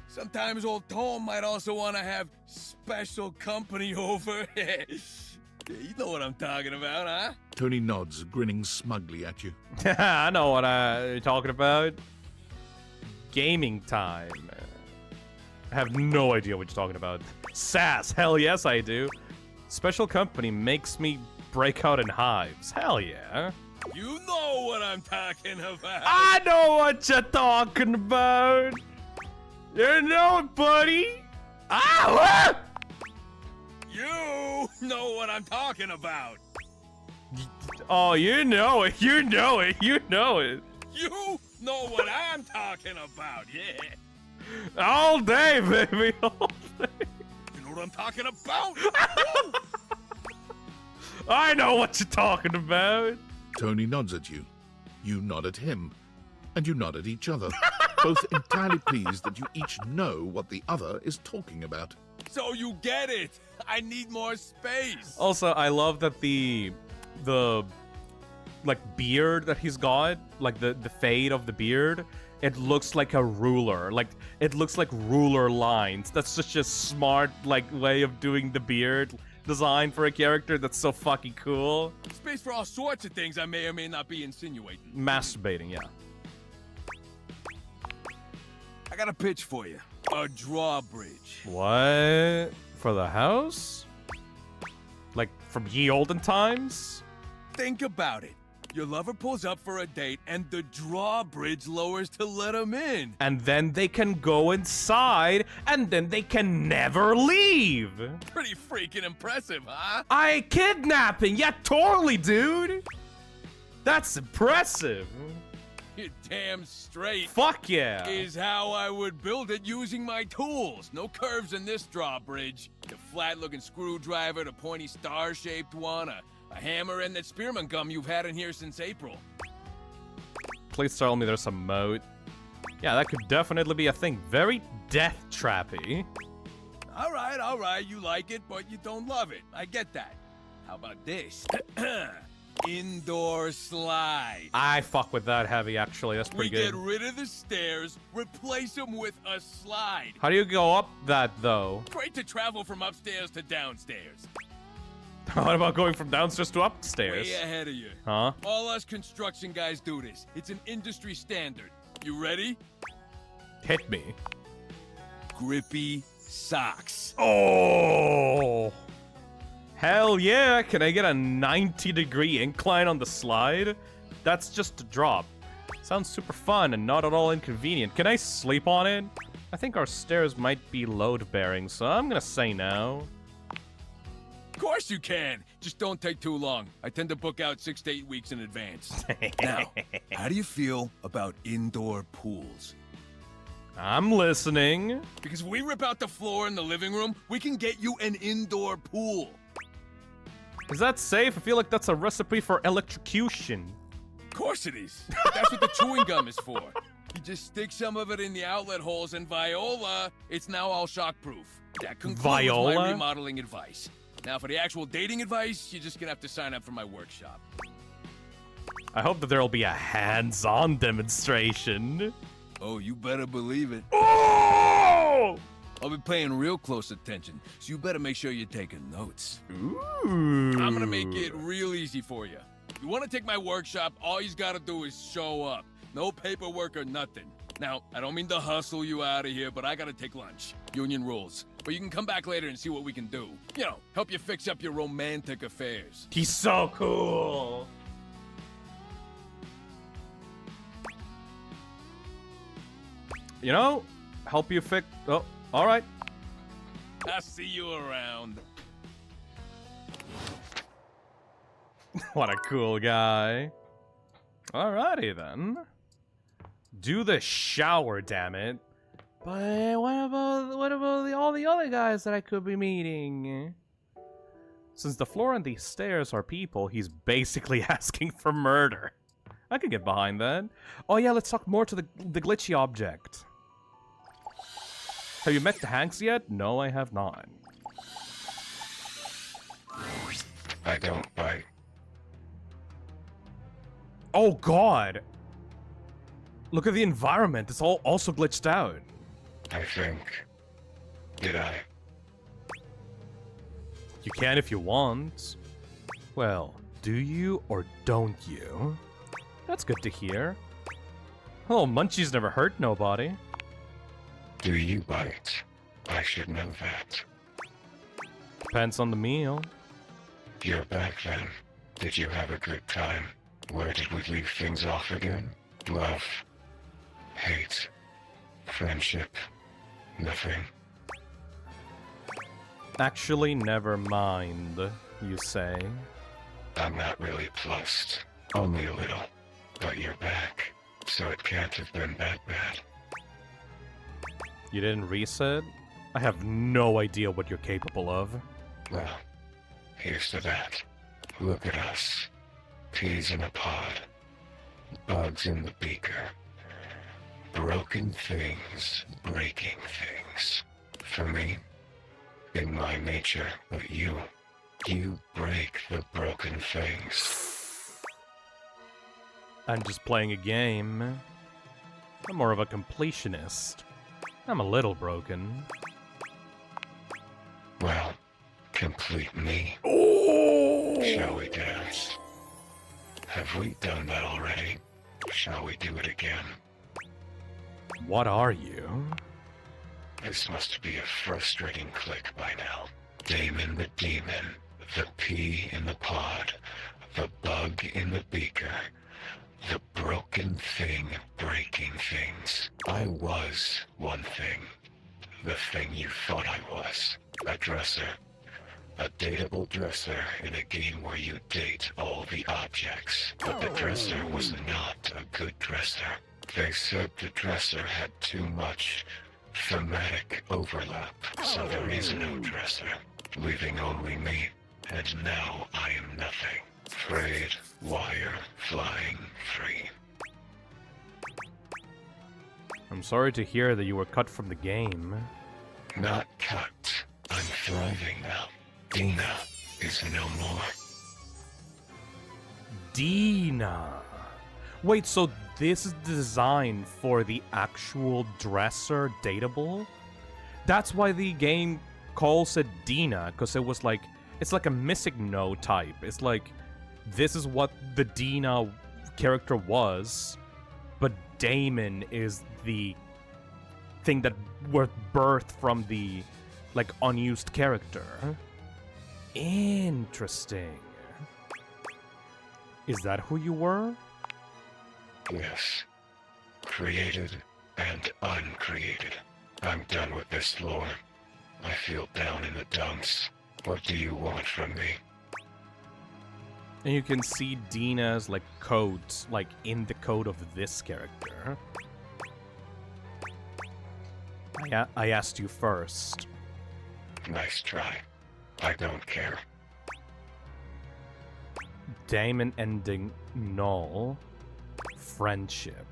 Speaker 21: sometimes old Tom might also want to have special company over. You know what I'm talking about, huh?
Speaker 7: Tony nods, grinning smugly at you.
Speaker 3: I know what you're talking about. Gaming time. I have no idea what you're talking about. Sass, hell yes I do. Special company makes me break out in hives. Hell yeah.
Speaker 21: You know what I'm talking about.
Speaker 3: I know what you're talking about. You know it, buddy. Ah!
Speaker 21: You know what I'm talking about.
Speaker 3: Oh, you know it. You know it. You know it.
Speaker 21: You know what I'm talking about, yeah.
Speaker 3: All day, baby. All day.
Speaker 21: You know what I'm talking about?
Speaker 3: I know what you're talking about.
Speaker 7: Tony nods at you. You nod at him. And you nod at each other, both entirely pleased that you each know what the other is talking about.
Speaker 21: So you get it. I need more space.
Speaker 3: Also, I love that the like beard that he's got, like the fade of the beard, it looks like a ruler. Like it looks like ruler lines. That's such a smart like way of doing the beard design for a character. That's so fucking cool.
Speaker 21: Space for all sorts of things I may or may not be insinuating.
Speaker 3: Masturbating, yeah.
Speaker 21: I got a pitch for you. A drawbridge.
Speaker 3: What? For the house? Like from ye olden times?
Speaker 21: Think about it. Your lover pulls up for a date and the drawbridge lowers to let him in.
Speaker 3: And then they can go inside and then they can never leave.
Speaker 21: Pretty freaking impressive, huh?
Speaker 3: Kidnapping! Yeah, totally, dude! That's impressive.
Speaker 21: You're damn straight.
Speaker 3: Fuck yeah.
Speaker 21: Is how I would build it using my tools. No curves in this drawbridge. The flat-looking screwdriver, the pointy star-shaped one, a hammer, and that spearmint gum you've had in here since April.
Speaker 3: Please tell me there's a moat. Yeah, that could definitely be a thing. Very death trappy.
Speaker 21: All right, you like it, but you don't love it. I get that. How about this? Indoor slide.
Speaker 3: I fuck with that heavy, actually. That's pretty good.
Speaker 21: We get rid of the stairs, replace them with a slide.
Speaker 3: How do you go up that, though?
Speaker 21: Great to travel from upstairs to downstairs.
Speaker 3: What about going from downstairs to upstairs?
Speaker 21: Way ahead of you.
Speaker 3: Huh?
Speaker 21: All us construction guys do this. It's an industry standard. You ready?
Speaker 3: Hit me.
Speaker 21: Grippy socks.
Speaker 3: Oh! Hell yeah! Can I get a 90-degree incline on the slide? That's just a drop. Sounds super fun and not at all inconvenient. Can I sleep on it? I think our stairs might be load-bearing, so I'm gonna say no.
Speaker 21: Of course you can. Just don't take too long. I tend to book out 6 to 8 weeks in advance. Now, how do you feel about indoor pools?
Speaker 3: I'm listening.
Speaker 21: Because if we rip out the floor in the living room, we can get you an indoor pool.
Speaker 3: Is that safe? I feel like that's a recipe for electrocution.
Speaker 21: Of course it is. That's what the chewing gum is for. You just stick some of it in the outlet holes, and Viola, it's now all shockproof. That concludes my remodeling advice. Now, for the actual dating advice, you're just gonna have to sign up for my workshop.
Speaker 3: I hope that there'll be a hands-on demonstration.
Speaker 21: Oh, you better believe it.
Speaker 3: Oh!
Speaker 21: I'll be paying real close attention, so you better make sure you're taking notes.
Speaker 3: Ooh.
Speaker 21: I'm gonna make it real easy for you. You wanna take my workshop, all you gotta do is show up. No paperwork or nothing. Now, I don't mean to hustle you out of here, but I gotta take lunch. Union rules. But you can come back later and see what we can do. You know, help you fix up your romantic affairs.
Speaker 3: He's so cool. You know, help you fix... Oh, all right.
Speaker 21: I'll see you around.
Speaker 3: What a cool guy. Alrighty then. Do the shower, damn it. But what about all the other guys that I could be meeting? Since the floor and the stairs are people, he's basically asking for murder. I could get behind that. Oh yeah, let's talk more to the glitchy object. Have you met the Hanks yet? No, I have not.
Speaker 1: I don't bite.
Speaker 3: Oh god! Look at the environment, it's all also glitched out.
Speaker 1: I think. Did I?
Speaker 3: You can if you want. Well, do you or don't you? That's good to hear. Oh, Munchie's never hurt nobody.
Speaker 1: Do you bite? I should know that.
Speaker 3: Depends on the meal.
Speaker 1: You're back then. Did you have a good time? Where did we leave things off again? Love. Hate. Friendship. Nothing.
Speaker 3: Actually, never mind, you say.
Speaker 1: I'm not really plussed. Only a little. But you're back. So it can't have been that bad.
Speaker 3: You didn't reset? I have no idea what you're capable of.
Speaker 1: Well, here's to that. Look at us. Peas in a pod. Bugs in the beaker. Broken things, breaking things. For me, in my nature, but you break the broken things.
Speaker 3: I'm just playing a game. I'm more of a completionist. I'm a little broken.
Speaker 1: Well, complete me. Shall we dance? Have we done that already? Shall we do it again?
Speaker 3: What are you?
Speaker 1: This must be a frustrating click by now. Damon the demon, the pea in the pod, the bug in the beaker, the broken thing breaking things. I was one thing. The thing you thought I was. A dresser. A dateable dresser in a game where you date all the objects. But the dresser was not a good dresser. They said the dresser had too much thematic overlap, so there is no dresser, leaving only me. And now I am nothing. Frayed wire flying free.
Speaker 3: I'm sorry to hear that you were cut from the game.
Speaker 1: Not cut. I'm thriving now. Dina is no more.
Speaker 3: Dina. Wait, so this is designed for the actual dresser dateable? That's why the game calls it Dina, because it was like, it's like a missing no type. It's like, this is what the Dina character was, but Damon is the thing that was birthed from the, like, unused character. Interesting. Is that who you were?
Speaker 1: Yes. Created and uncreated. I'm done with this lore. I feel down in the dumps. What do you want from me?
Speaker 3: And you can see Dina's, like, codes, like, in the code of this character. I asked you first.
Speaker 1: Nice try. I don't care.
Speaker 3: Damon ending null. Friendship.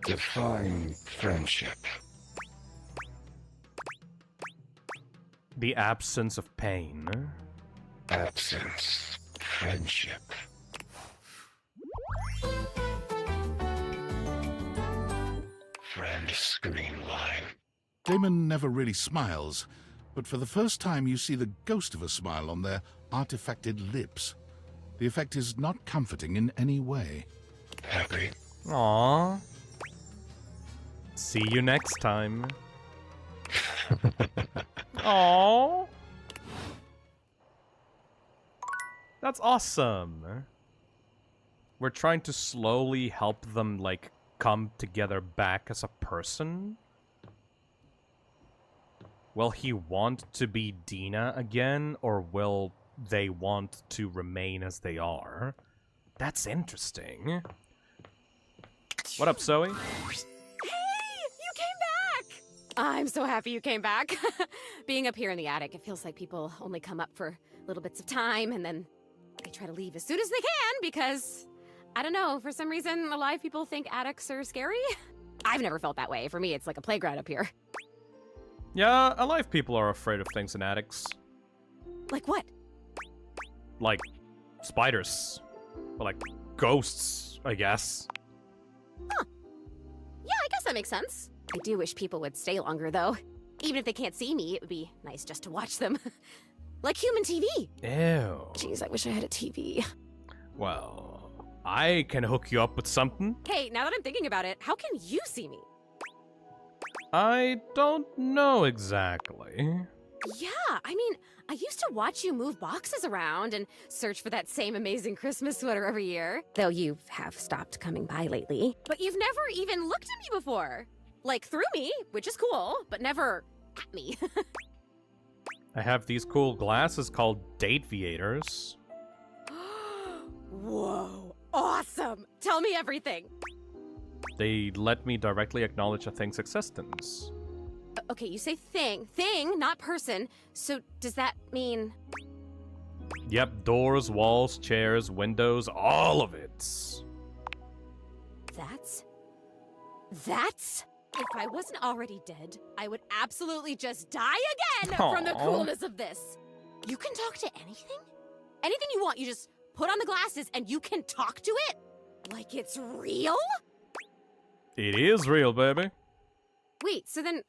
Speaker 1: Define friendship.
Speaker 3: The absence of pain.
Speaker 1: Absence. Friendship. Friend screen line.
Speaker 7: Damon never really smiles, but for the first time you see the ghost of a smile on their artifacted lips. The effect is not comforting in any way.
Speaker 1: Happy?
Speaker 3: Aww. See you next time. Aww. That's awesome. We're trying to slowly help them, like, come together back as a person. Will he want to be Dina again, or will they want to remain as they are? That's interesting. What up, Zoe?
Speaker 12: Hey, you came back! I'm so happy you came back. Being up here in the attic, it feels like people only come up for little bits of time and then they try to leave as soon as they can because, I don't know, for some reason, alive people think attics are scary. I've never felt that way. For me, it's like a playground up here.
Speaker 3: Yeah, alive people are afraid of things in attics.
Speaker 12: Like what?
Speaker 3: Like spiders. Or like ghosts, I guess.
Speaker 12: Huh. Yeah, I guess that makes sense. I do wish people would stay longer, though. Even if they can't see me, it would be nice just to watch them. Like human TV.
Speaker 3: Ew.
Speaker 12: Jeez, I wish I had a TV.
Speaker 3: Well, I can hook you up with something.
Speaker 12: Hey, now that I'm thinking about it, how can you see me?
Speaker 3: I don't know exactly.
Speaker 12: Yeah, I mean, I used to watch you move boxes around and search for that same amazing Christmas sweater every year. Though you have stopped coming by lately. But you've never even looked at me before. Like, through me, which is cool, but never at me.
Speaker 3: I have these cool glasses called Dateviators.
Speaker 12: Whoa, awesome! Tell me everything.
Speaker 3: They let me directly acknowledge a thing's existence.
Speaker 2: Okay, you say thing. Thing, not person. So does that mean...
Speaker 3: Yep, doors, walls, chairs, windows, all of it.
Speaker 2: That's... If I wasn't already dead, I would absolutely just die again from the
Speaker 3: Aw.
Speaker 2: coolness of this. You can talk to anything? Anything you want, you just put on the glasses and you can talk to it? Like it's real?
Speaker 3: It is real, baby.
Speaker 2: Wait, so then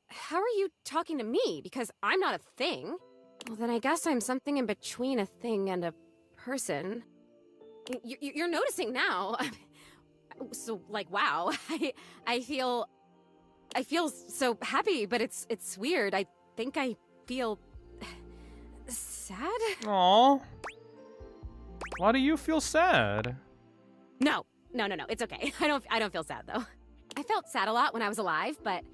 Speaker 2: how are you talking to me? Because I'm not a thing. Well, then I guess I'm something in between a thing and a person. You're noticing now. So, like, wow. I feel so happy, but it's weird. I think I feel sad.
Speaker 3: Aw. Why do you feel sad?
Speaker 2: No. It's okay. I don't feel sad though. I felt sad a lot when I was alive, but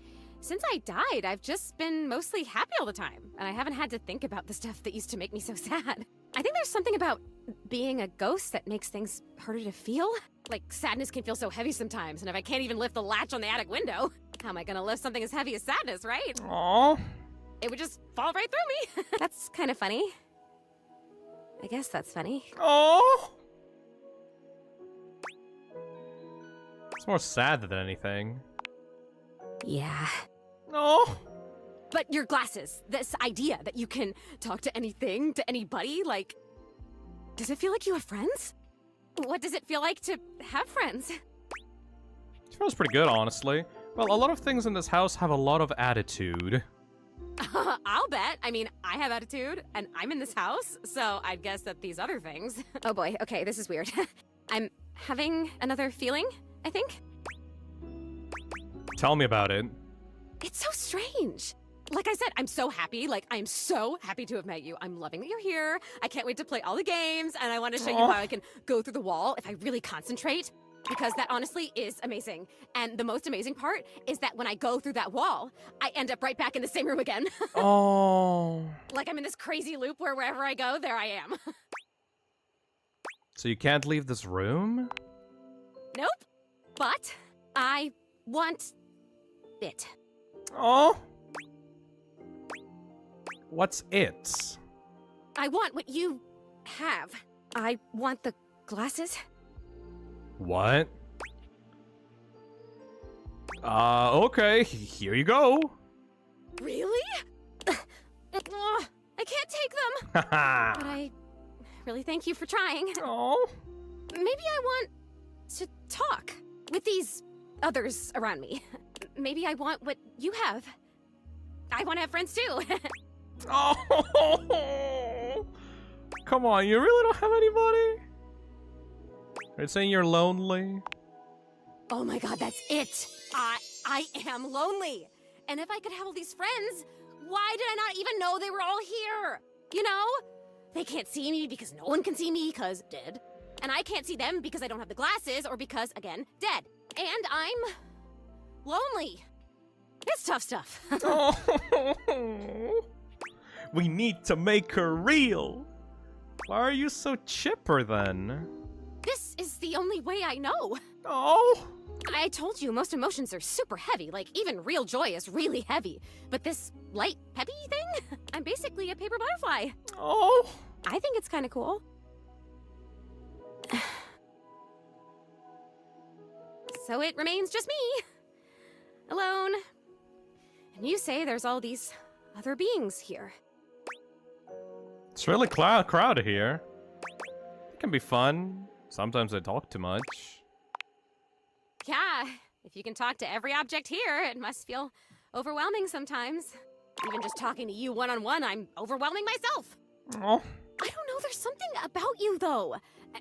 Speaker 2: since I died, I've just been mostly happy all the time, and I haven't had to think about the stuff that used to make me so sad. I think there's something about being a ghost that makes things harder to feel. Like, sadness can feel so heavy sometimes, and if I can't even lift the latch on the attic window, how am I gonna lift something as heavy as sadness, right?
Speaker 3: Aww.
Speaker 2: It would just fall right through me. That's kind of funny. I guess that's funny.
Speaker 3: Oh. It's more sad than anything.
Speaker 2: Yeah.
Speaker 3: Oh.
Speaker 2: But your glasses, this idea that you can talk to anything, to anybody, like, does it feel like you have friends? What does it feel like to have friends?
Speaker 3: It feels pretty good, honestly. Well, a lot of things in this house have a lot of attitude.
Speaker 2: I'll bet. I mean, I have attitude, and I'm in this house, so I'd guess that these other things... Oh boy, okay, this is weird. I'm having another feeling, I think.
Speaker 3: Tell me about it.
Speaker 2: It's so strange. Like I said, I'm so happy. Like, I'm so happy to have met you. I'm loving that you're here. I can't wait to play all the games, and I want to show you how I can go through the wall if I really concentrate, because that honestly is amazing. And the most amazing part is that when I go through that wall, I end up right back in the same room again.
Speaker 3: Oh.
Speaker 2: Like I'm in this crazy loop where wherever I go, there I am.
Speaker 3: So you can't leave this room?
Speaker 2: Nope. But I want it.
Speaker 3: Oh. What's it?
Speaker 2: I want what you have. I want the glasses.
Speaker 3: What? Okay, here you go.
Speaker 2: Really? I can't take them. But I really thank you for trying.
Speaker 3: Oh.
Speaker 2: Maybe I want to talk with these others around me. Maybe I want what you have. I want to have friends too.
Speaker 3: Oh. Come on, you really don't have anybody? Are you saying you're lonely?
Speaker 2: Oh my god, that's it. I am lonely. And if I could have all these friends, why did I not even know they were all here? You know? They can't see me because no one can see me because dead. And I can't see them because I don't have the glasses or because, again, dead. And I'm lonely. It's tough stuff.
Speaker 3: We need to make her real. Why are you so chipper then?
Speaker 2: This is the only way I know.
Speaker 3: Oh.
Speaker 2: I told you, most emotions are super heavy. Like, even real joy is really heavy. But this light, peppy thing? I'm basically a paper butterfly.
Speaker 3: Oh.
Speaker 2: I think it's kind of cool. So it remains just me. Alone. And you say there's all these other beings here.
Speaker 3: It's really crowded here. It can be fun. Sometimes they talk too much.
Speaker 2: Yeah, if you can talk to every object here, it must feel overwhelming sometimes. Even just talking to you one-on-one, I'm overwhelming myself.
Speaker 3: Oh.
Speaker 2: I don't know, there's something about you, though.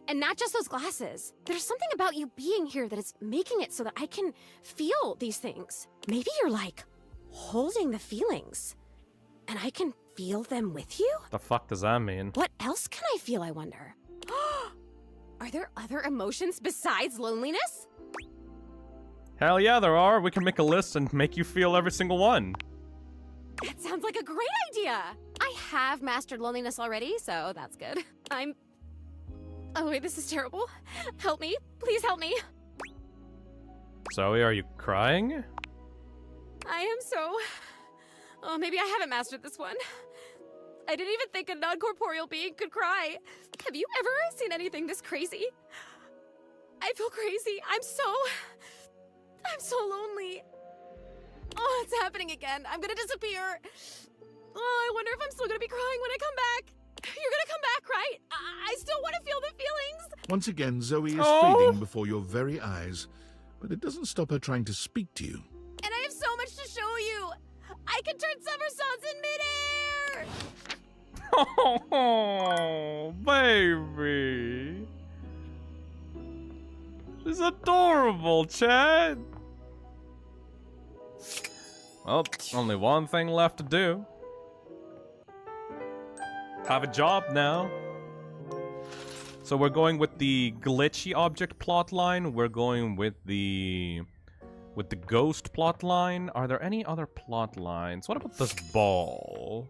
Speaker 2: And not just those glasses. There's something about you being here that is making it so that I can feel these things. Maybe you're, like, holding the feelings. And I can feel them with you?
Speaker 3: The fuck does that mean?
Speaker 2: What else can I feel, I wonder? Are there other emotions besides loneliness?
Speaker 3: Hell yeah, there are. We can make a list and make you feel every single one.
Speaker 2: That sounds like a great idea. I have mastered loneliness already, so that's good. Oh wait, this is terrible. Help me. Please help me.
Speaker 3: Zoe, are you crying?
Speaker 2: I am so Oh, maybe I haven't mastered this one. I didn't even think a non-corporeal being could cry. Have you ever seen anything this crazy? I feel crazy. I'm so lonely. Oh, it's happening again. I'm gonna disappear. Oh, I wonder if I'm still gonna be crying when I come back. You're gonna come back, right? I still want to feel the feelings.
Speaker 7: Once again, Zoe is fading before your very eyes, but it doesn't stop her trying to speak to you.
Speaker 2: And I have so much to show you. I can turn somersaults in midair.
Speaker 3: Oh, baby. She's adorable, Chad. Well, only one thing left to do. Have a job now. So we're going with the glitchy object plotline. We're going with the ghost plotline. Are there any other plot lines? What about this ball?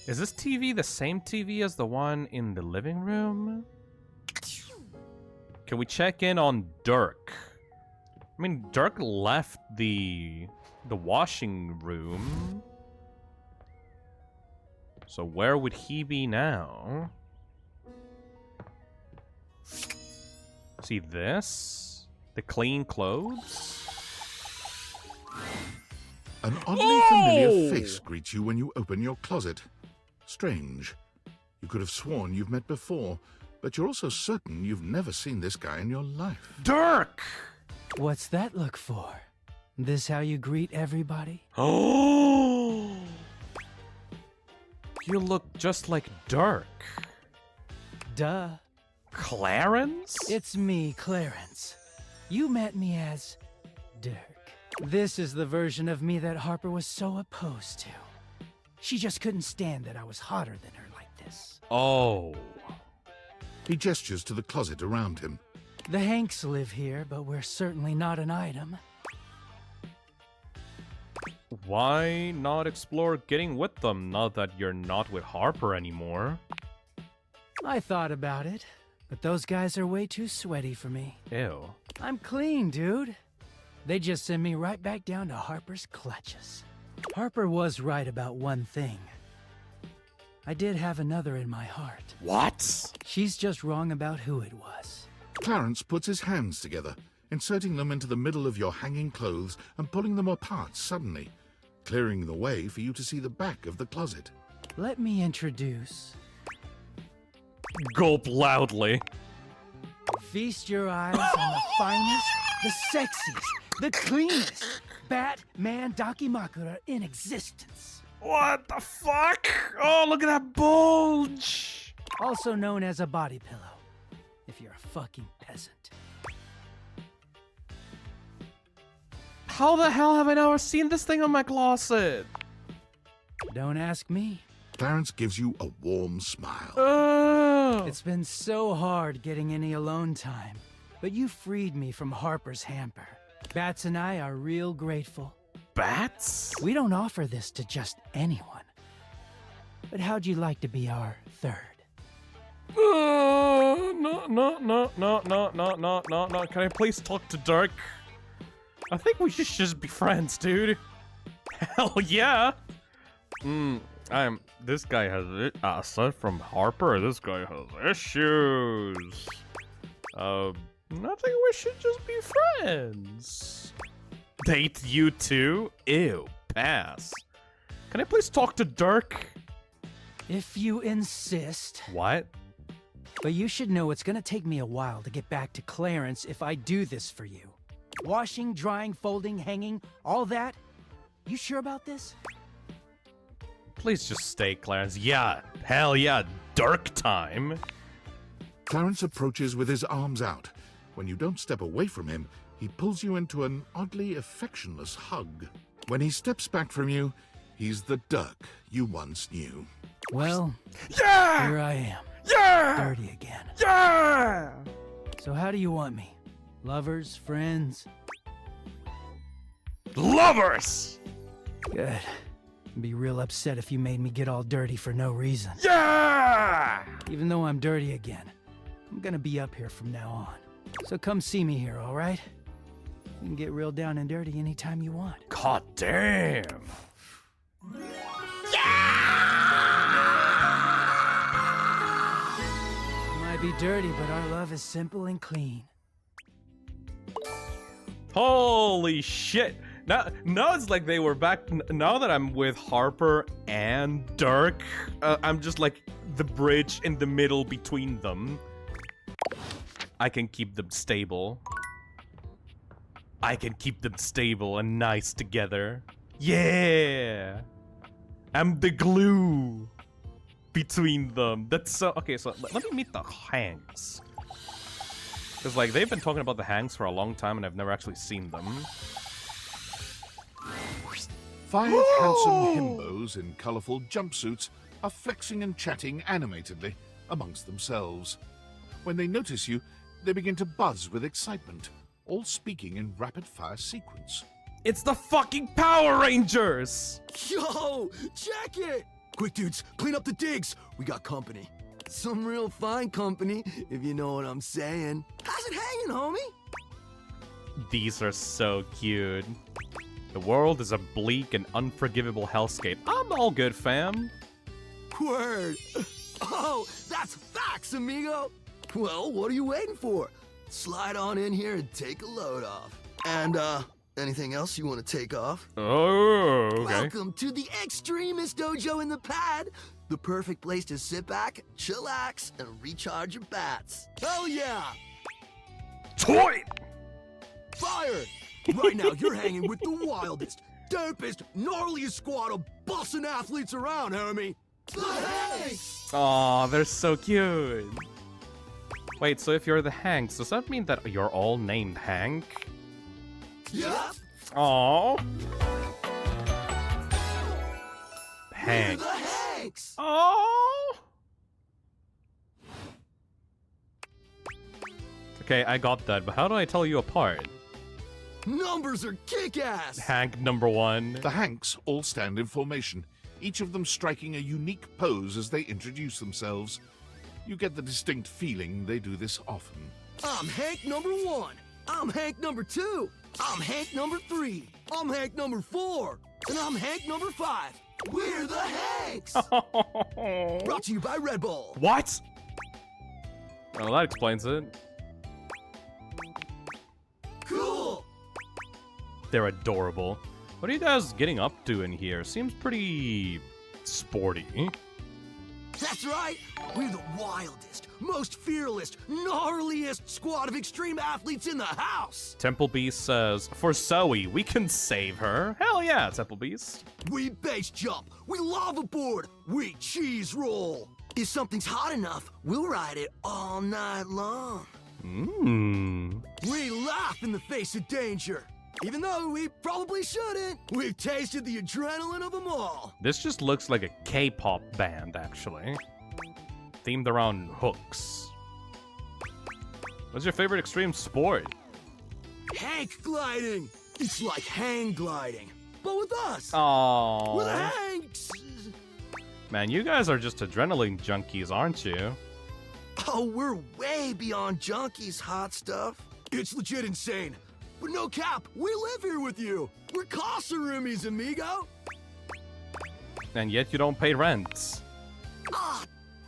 Speaker 3: Is this TV the same TV as the one in the living room? Can we check in on Dirk? I mean, Dirk left the washing room. So where would he be now? See this? The clean clothes?
Speaker 7: An oddly familiar face greets you when you open your closet. Strange. You could have sworn you've met before, but you're also certain you've never seen this guy in your life.
Speaker 3: Dirk!
Speaker 6: What's that look for? This how you greet everybody?
Speaker 3: Oh! You look just like Dirk.
Speaker 6: Duh.
Speaker 3: Clarence?
Speaker 6: It's me, Clarence. You met me as Dirk. This is the version of me that Harper was so opposed to. She just couldn't stand that I was hotter than her like this.
Speaker 3: Oh.
Speaker 7: He gestures to the closet around him.
Speaker 6: The Hanks live here, but we're certainly not an item.
Speaker 3: Why not explore getting with them now that you're not with Harper anymore?
Speaker 6: I thought about it, but those guys are way too sweaty for me.
Speaker 3: Ew.
Speaker 6: I'm clean, dude. They just send me right back down to Harper's clutches. Harper was right about one thing. I did have another in my heart.
Speaker 3: What?
Speaker 6: She's just wrong about who it was.
Speaker 7: Clarence puts his hands together, inserting them into the middle of your hanging clothes and pulling them apart suddenly, clearing the way for you to see the back of the closet.
Speaker 6: Let me introduce...
Speaker 3: Gulp loudly.
Speaker 6: Feast your eyes on the finest, the sexiest, the cleanest Batman Dakimakura in existence.
Speaker 3: What the fuck? Oh, look at that bulge!
Speaker 6: Also known as a body pillow, if you're a fucking peasant.
Speaker 3: How the hell have I never seen this thing in my closet?
Speaker 6: Don't ask me.
Speaker 7: Clarence gives you a warm smile.
Speaker 3: Oh.
Speaker 6: It's been so hard getting any alone time, but you freed me from Harper's hamper. Bats and I are real grateful.
Speaker 3: Bats?
Speaker 6: We don't offer this to just anyone. But how'd you like to be our third?
Speaker 3: No. Can I please talk to Dirk? I think we should just be friends, dude. Hell yeah. This guy has it. Aside from Harper, this guy has issues. I think we should just be friends. Date you too? Ew, pass. Can I please talk to Dirk?
Speaker 6: If you insist.
Speaker 3: What?
Speaker 6: But you should know it's gonna take me a while to get back to Clarence if I do this for you. Washing, drying, folding, hanging, all that? You sure about this?
Speaker 3: Please just stay, Clarence. Yeah, hell yeah, Dirk time.
Speaker 7: Clarence approaches with his arms out. When you don't step away from him, he pulls you into an oddly affectionless hug. When he steps back from you, he's the Dirk you once knew.
Speaker 6: Well,
Speaker 3: yeah!
Speaker 6: Here I am.
Speaker 3: Yeah!
Speaker 6: Dirty again.
Speaker 3: Yeah!
Speaker 6: So how do you want me? Lovers? Friends?
Speaker 3: Lovers!
Speaker 6: Good. I'd be real upset if you made me get all dirty for no reason.
Speaker 3: Yeah!
Speaker 6: Even though I'm dirty again, I'm gonna be up here from now on. So come see me here, alright? You can get real down and dirty anytime you want.
Speaker 3: God damn.
Speaker 6: Might be dirty, but our love is simple and clean.
Speaker 3: Holy shit. Now it's like they were back. Now that I'm with Harper and Dirk, I'm just like the bridge in the middle between them. I can keep them stable. I can keep them stable and nice together. Yeah! I'm the glue between them. That's so... Okay, so let me meet the Hanks. Because, like, they've been talking about the Hanks for a long time and I've never actually seen them.
Speaker 7: 5 handsome himbos in colourful jumpsuits are flexing and chatting animatedly amongst themselves. When they notice you, they begin to buzz with excitement, all speaking in rapid-fire sequence.
Speaker 3: It's the fucking Power Rangers!
Speaker 11: Yo, check it! Quick, dudes, clean up the digs. We got company. Some real fine company, if you know what I'm saying. How's it hanging, homie?
Speaker 3: These are so cute. The world is a bleak and unforgivable hellscape. I'm all good, fam.
Speaker 11: Word. Oh, that's facts, amigo. Well, what are you waiting for? Slide on in here and take a load off. And, anything else you want to take off?
Speaker 3: Oh, okay.
Speaker 11: Welcome to the Extremist Dojo in the Pad. The perfect place to sit back, chillax, and recharge your bats. Hell yeah!
Speaker 3: Toy!
Speaker 11: Fire! Right now, you're hanging with the wildest, dopest, gnarliest squad of bussin' athletes around, homie. The Hanks!
Speaker 3: Aw, they're so cute. Wait, so if you're the Hanks, does that mean that you're all named Hank?
Speaker 11: Yeah.
Speaker 3: Aww. Hank.
Speaker 11: The Hanks!
Speaker 3: Oh. Okay, I got that, but how do I tell you apart?
Speaker 11: Numbers are kick-ass!
Speaker 3: Hank number 1.
Speaker 7: The Hanks all stand in formation, each of them striking a unique pose as they introduce themselves. You get the distinct feeling they do this often.
Speaker 11: I'm Hank number 1. I'm Hank number 2. I'm Hank number 3. I'm Hank number 4. And I'm Hank number 5. We're the Hanks! Brought to you by Red Bull.
Speaker 3: What? Well, that explains it.
Speaker 11: Cool!
Speaker 3: They're adorable. What are you guys getting up to in here? Seems pretty sporty.
Speaker 11: That's right! We're the wildest, most fearless, gnarliest squad of extreme athletes in the house!
Speaker 3: Templebeast says, for Zoe, we can save her. Hell yeah, Templebeast.
Speaker 11: We base jump, we lava board, we cheese roll. If something's hot enough, we'll ride it all night long.
Speaker 3: Mmm.
Speaker 11: We laugh in the face of danger. Even though we probably shouldn't, we've tasted the adrenaline of them all.
Speaker 3: This just looks like a K-pop band, actually. Themed around hooks. What's your favorite extreme sport?
Speaker 11: Hank gliding. It's like hang gliding, but with us.
Speaker 3: Aww.
Speaker 11: We're the Hanks.
Speaker 3: Man, you guys are just adrenaline junkies, aren't you?
Speaker 11: Oh, we're way beyond junkies, hot stuff. It's legit insane. But no cap, we live here with you. We're casa roomies, amigo.
Speaker 3: And yet you don't pay rent.
Speaker 11: Ah,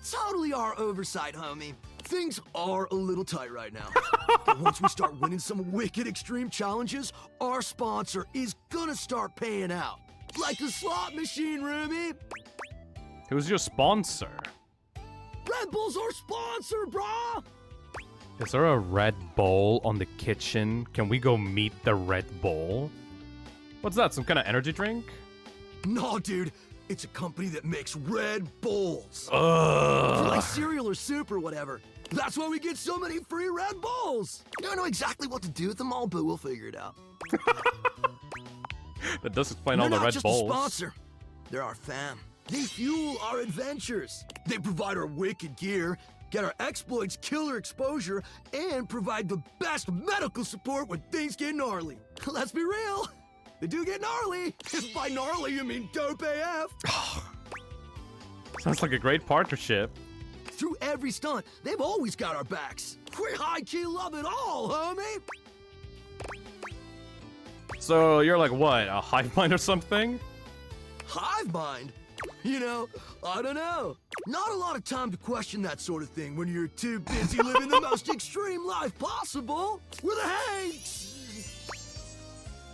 Speaker 11: totally our oversight, homie. Things are a little tight right now. But once we start winning some wicked extreme challenges, our sponsor is gonna start paying out. Like the slot machine, roomie.
Speaker 3: Who's your sponsor?
Speaker 11: Red Bull's our sponsor, brah!
Speaker 3: Is there a Red Bull on the kitchen? Can we go meet the Red Bull? What's that, some kind of energy drink?
Speaker 11: No, dude. It's a company that makes Red Bulls.
Speaker 3: Ugh.
Speaker 11: For like cereal or soup or whatever. That's why we get so many free Red Bulls. I don't know exactly what to do with them all, but we'll figure it out.
Speaker 3: That does explain all the Red Bulls.
Speaker 11: They're not just a sponsor. They're our fam. They fuel our adventures. They provide our wicked gear, get our exploits killer exposure, and provide the best medical support when things get gnarly. Let's be real. They do get gnarly. If by gnarly you mean dope AF.
Speaker 3: Sounds like a great partnership.
Speaker 11: Through every stunt, they've always got our backs. We high-key love it all, homie.
Speaker 3: So you're like what, a hive mind or something?
Speaker 11: Hive mind? You know, I don't know. Not a lot of time to question that sort of thing when you're too busy living the most extreme life possible with a Hanks.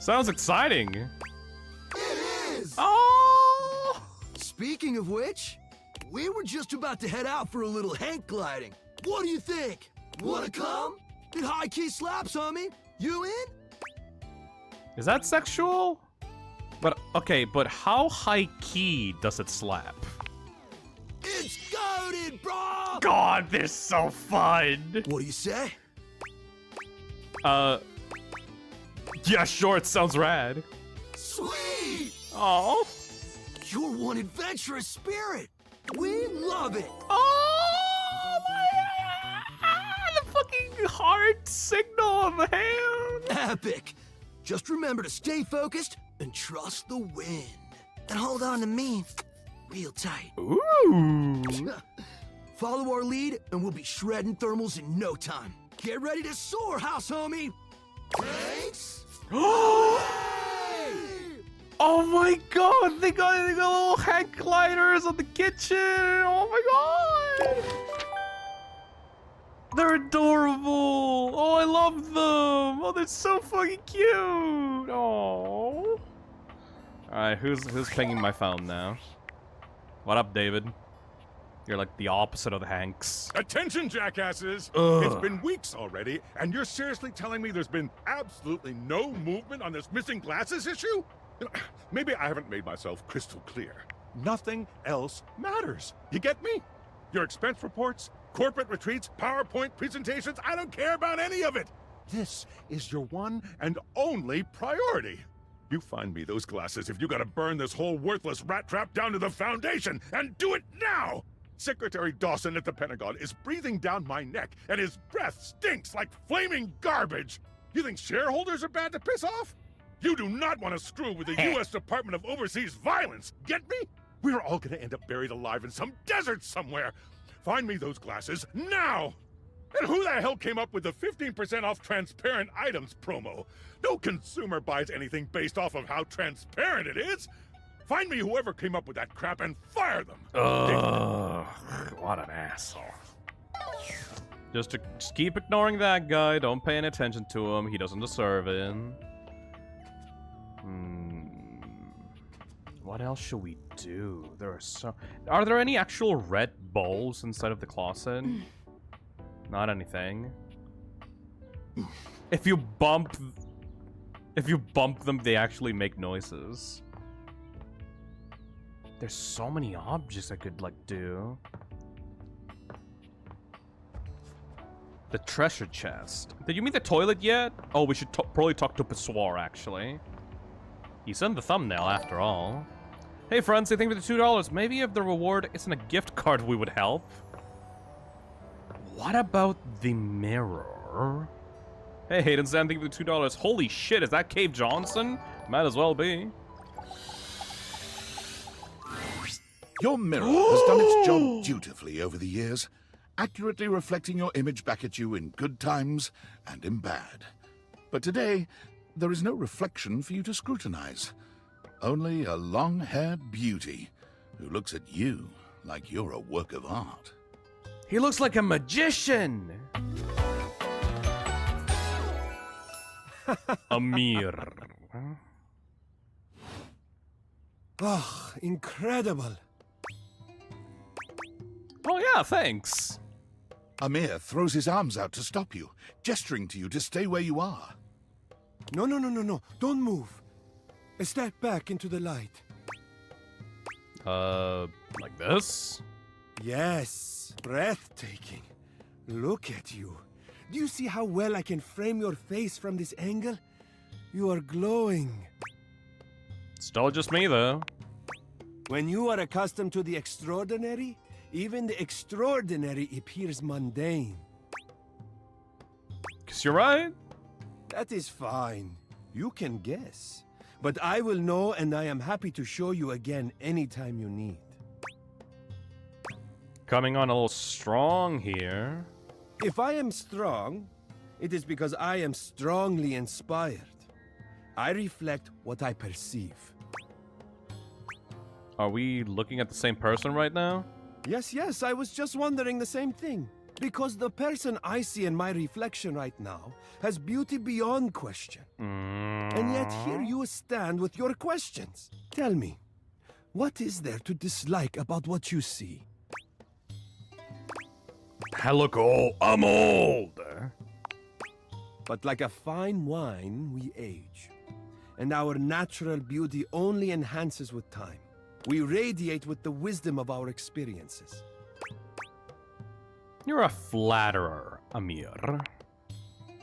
Speaker 3: Sounds exciting.
Speaker 11: It is.
Speaker 3: Oh!
Speaker 11: Speaking of which, we were just about to head out for a little Hank gliding. What do you think? Wanna come? It high key slaps, homie. You in?
Speaker 3: Is that sexual? But okay, but how high key does it slap?
Speaker 11: It's goated, bro!
Speaker 3: God, this is so fun!
Speaker 11: What do you say?
Speaker 3: Yeah, sure, it sounds rad.
Speaker 11: Sweet!
Speaker 3: Oh.
Speaker 11: You're one adventurous spirit. We love it.
Speaker 3: Oh my! The fucking heart signal of the hand.
Speaker 11: Epic. Just remember to stay focused and trust the wind. And hold on to me real tight.
Speaker 3: Ooh.
Speaker 11: Follow our lead and we'll be shredding thermals in no time. Get ready to soar, house homie. Thanks.
Speaker 3: Oh my god, they got little hand gliders on the kitchen. Oh my god. They're adorable. Oh, I love them. Oh, they're so fucking cute. Oh. Alright, who's pinging my phone now? What up, David? You're like the opposite of the Hanks.
Speaker 14: Attention, jackasses!
Speaker 3: Ugh.
Speaker 14: It's been weeks already, and you're seriously telling me there's been absolutely no movement on this missing glasses issue? You know, maybe I haven't made myself crystal clear. Nothing else matters. You get me? Your expense reports, corporate retreats, PowerPoint presentations, I don't care about any of it. This is your one and only priority. You find me those glasses if you gotta burn this whole worthless rat trap down to the foundation, and do it now! Secretary Dawson at the Pentagon is breathing down my neck, and his breath stinks like flaming garbage! You think shareholders are bad to piss off? You do not want to screw with the U.S. Department of Overseas Violence, get me? We're all gonna end up buried alive in some desert somewhere! Find me those glasses, now! And who the hell came up with the 15% off transparent items promo? No consumer buys anything based off of how transparent it is! Find me whoever came up with that crap and fire them!
Speaker 3: Ugh, what an asshole. Just keep ignoring that guy, don't pay any attention to him, he doesn't deserve it. What else should we do? Are there any actual red bowls inside of the closet? Not anything. If you bump them, they actually make noises. There's so many objects I could, like, do. The treasure chest. Did you mean the toilet yet? Oh, we should probably talk to Pissoir, actually. He's in the thumbnail, after all. Hey, friends, I think for the $2, maybe if the reward isn't a gift card, we would help. What about the mirror? Hey, Hayden, Sam, thank you for the $2. Holy shit, is that Cave Johnson? Might as well be.
Speaker 7: Your mirror has done its job dutifully over the years, accurately reflecting your image back at you in good times and in bad. But today, there is no reflection for you to scrutinize. Only a long-haired beauty who looks at you like you're a work of art.
Speaker 3: He looks like a magician! Amir.
Speaker 11: Oh, incredible.
Speaker 3: Oh yeah, thanks.
Speaker 7: Amir throws his arms out to stop you, gesturing to you to stay where you are.
Speaker 11: No. Don't move. A step back into the light.
Speaker 3: Like this?
Speaker 11: Yes, breathtaking. Look at you. Do you see how well I can frame your face from this angle? You are glowing.
Speaker 3: Still just me, though.
Speaker 11: When you are accustomed to the extraordinary, even the extraordinary appears mundane.
Speaker 3: 'Cause you're right.
Speaker 11: That is fine. You can guess. But I will know, and I am happy to show you again anytime you need.
Speaker 3: Coming on a little strong here.
Speaker 11: If I am strong, it is because I am strongly inspired.
Speaker 19: I reflect what I perceive.
Speaker 3: Are we looking at the same person right now?
Speaker 19: Yes, I was just wondering the same thing. Because the person I see in my reflection right now has beauty beyond question. And yet here you stand with your questions. Tell me, what is there to dislike about what you see?
Speaker 3: I look old. I'm old.
Speaker 19: But like a fine wine, we age. And our natural beauty only enhances with time. We radiate with the wisdom of our experiences.
Speaker 3: You're a flatterer, Amir.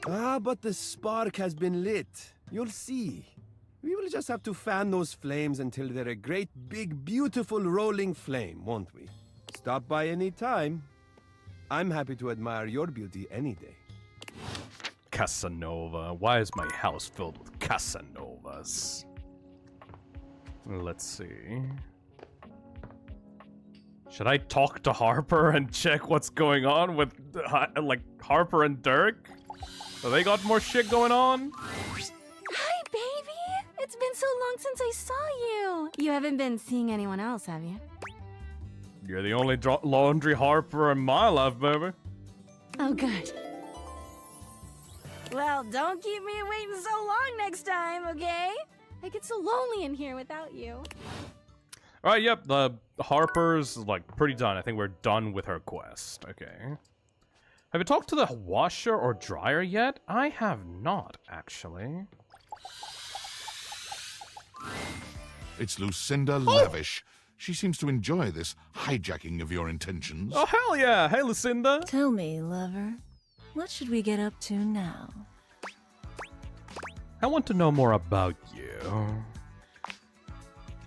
Speaker 19: Ah, but the spark has been lit. You'll see. We will just have to fan those flames until they're a great, big, beautiful rolling flame, won't we? Stop by any time. I'm happy to admire your beauty any day.
Speaker 3: Casanova. Why is my house filled with Casanovas? Let's see. Should I talk to Harper and check what's going on with, like, Harper and Dirk? So they got more shit going on?
Speaker 2: Hi, baby! It's been so long since I saw you! You haven't been seeing anyone else, have you?
Speaker 3: You're the only laundry Harper in my life, baby.
Speaker 2: Oh, good. Well, don't keep me waiting so long next time, okay? I get so lonely in here without you.
Speaker 3: Alright, yep, the Harper's, like, pretty done. I think we're done with her quest. Okay. Have you talked to the washer or dryer yet? I have not, actually.
Speaker 7: It's Lucinda Lavish. She seems to enjoy this hijacking of your intentions.
Speaker 3: Oh, hell yeah! Hey, Lucinda!
Speaker 5: Tell me, lover, what should we get up to now?
Speaker 3: I want to know more about you.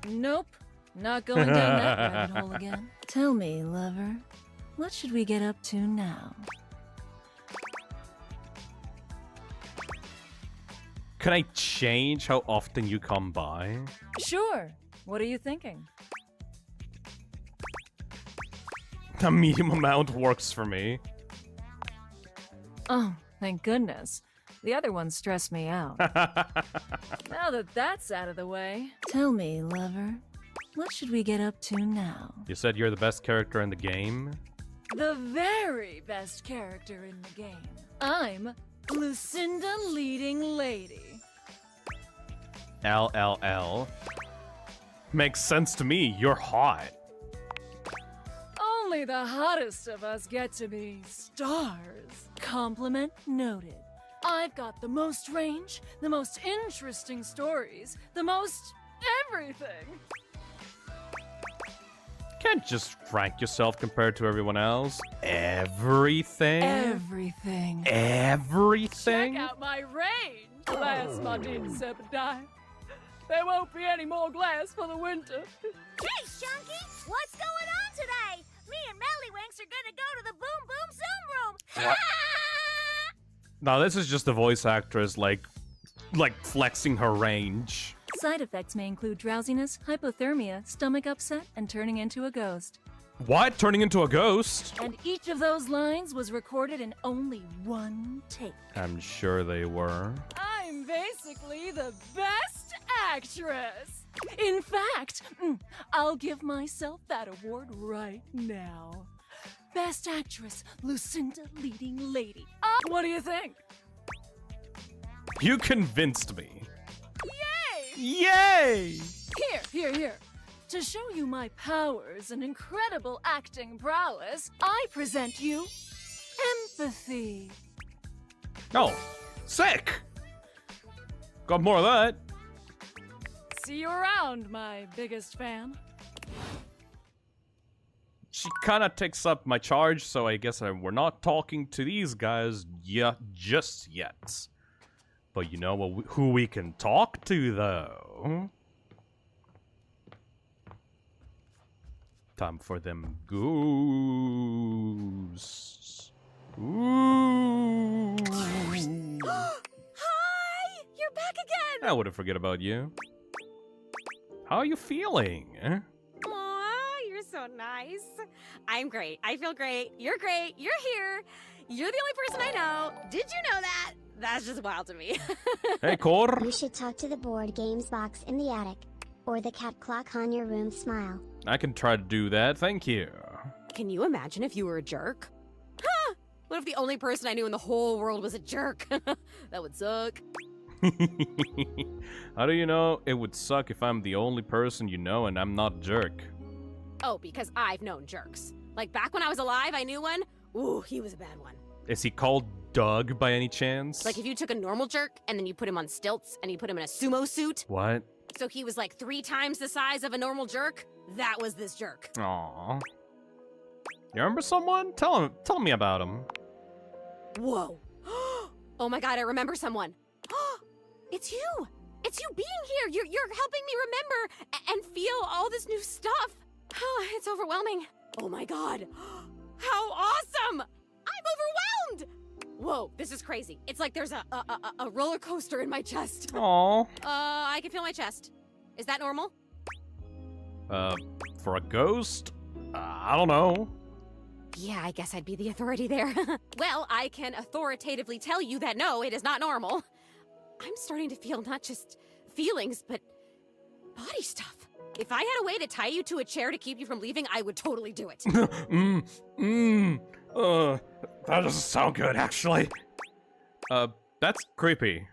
Speaker 5: Nope, not going down that rabbit hole again. Tell me, lover, what should we get up to now?
Speaker 3: Can I change how often you come by?
Speaker 5: Sure. What are you thinking?
Speaker 3: A medium amount works for me.
Speaker 5: Oh, thank goodness. The other ones stress me out. Now that that's out of the way, tell me, lover, what should we get up to now?
Speaker 3: You said you're the best character in the game?
Speaker 5: The very best character in the game. I'm Lucinda Leading Lady.
Speaker 3: LLL. Makes sense to me. You're hot.
Speaker 5: Only the hottest of us get to be stars. Compliment noted. I've got the most range, the most interesting stories, the most everything.
Speaker 3: Can't just rank yourself compared to everyone else. Everything?
Speaker 5: Everything.
Speaker 3: Everything?
Speaker 5: Check out my range, glass Martin Serpentine. There won't be any more glass for the winter.
Speaker 22: Hey, Shunky! What's going on today? Me and Mellywinks are gonna go to the Boom Boom Zoom Room!
Speaker 3: What? Now this is just the voice actress, like flexing her range.
Speaker 5: Side effects may include drowsiness, hypothermia, stomach upset, and turning into a ghost.
Speaker 3: What? Turning into a ghost?
Speaker 5: And each of those lines was recorded in only one take.
Speaker 3: I'm sure they were.
Speaker 5: I'm basically the best actress. In fact, I'll give myself that award right now. Best Actress, Lucinda Leading Lady. What do you think?
Speaker 3: You convinced me.
Speaker 5: Yay!
Speaker 3: Yay!
Speaker 5: Here. To show you my powers and incredible acting prowess, I present you empathy.
Speaker 3: Oh, sick! Got more of that.
Speaker 5: See you around, my biggest fan.
Speaker 3: She kind of takes up my charge, so I guess we're not talking to these guys just yet. But you know who we can talk to, though? Time for them ghosts. Ooh.
Speaker 22: Hi! You're back again!
Speaker 3: I wouldn't forget about you. How are you feeling?
Speaker 2: Aw, you're so nice. I'm great. I feel great. You're great. You're here. You're the only person I know. Did you know that? That's just wild to me.
Speaker 3: Hey, Cor.
Speaker 4: You should talk to the board games box in the attic. Or the cat clock on your room smile.
Speaker 3: I can try to do that, thank you.
Speaker 2: Can you imagine if you were a jerk? Huh! What if the only person I knew in the whole world was a jerk? That would suck.
Speaker 3: How do you know it would suck if I'm the only person you know and I'm not a jerk?
Speaker 2: Oh, because I've known jerks. Like back when I was alive, I knew one. Ooh, he was a bad one.
Speaker 3: Is he called Doug by any chance?
Speaker 2: Like if you took a normal jerk and then you put him on stilts and you put him in a sumo suit.
Speaker 3: What?
Speaker 2: So he was like 3 times the size of a normal jerk? That was this jerk.
Speaker 3: Aww. You remember someone? Tell me about him.
Speaker 2: Whoa. Oh my god, I remember someone. It's you! It's you being here! You're helping me remember and feel all this new stuff. It's overwhelming. Oh my god. How awesome! I'm overwhelmed! Whoa, this is crazy. It's like there's a roller coaster in my chest.
Speaker 3: Aww.
Speaker 2: I can feel my chest. Is that normal?
Speaker 3: For a ghost? I don't know.
Speaker 2: Yeah, I guess I'd be the authority there. Well, I can authoritatively tell you that no, it is not normal. I'm starting to feel not just feelings, but body stuff. If I had a way to tie you to a chair to keep you from leaving, I would totally do it.
Speaker 3: That doesn't sound good, actually. That's creepy.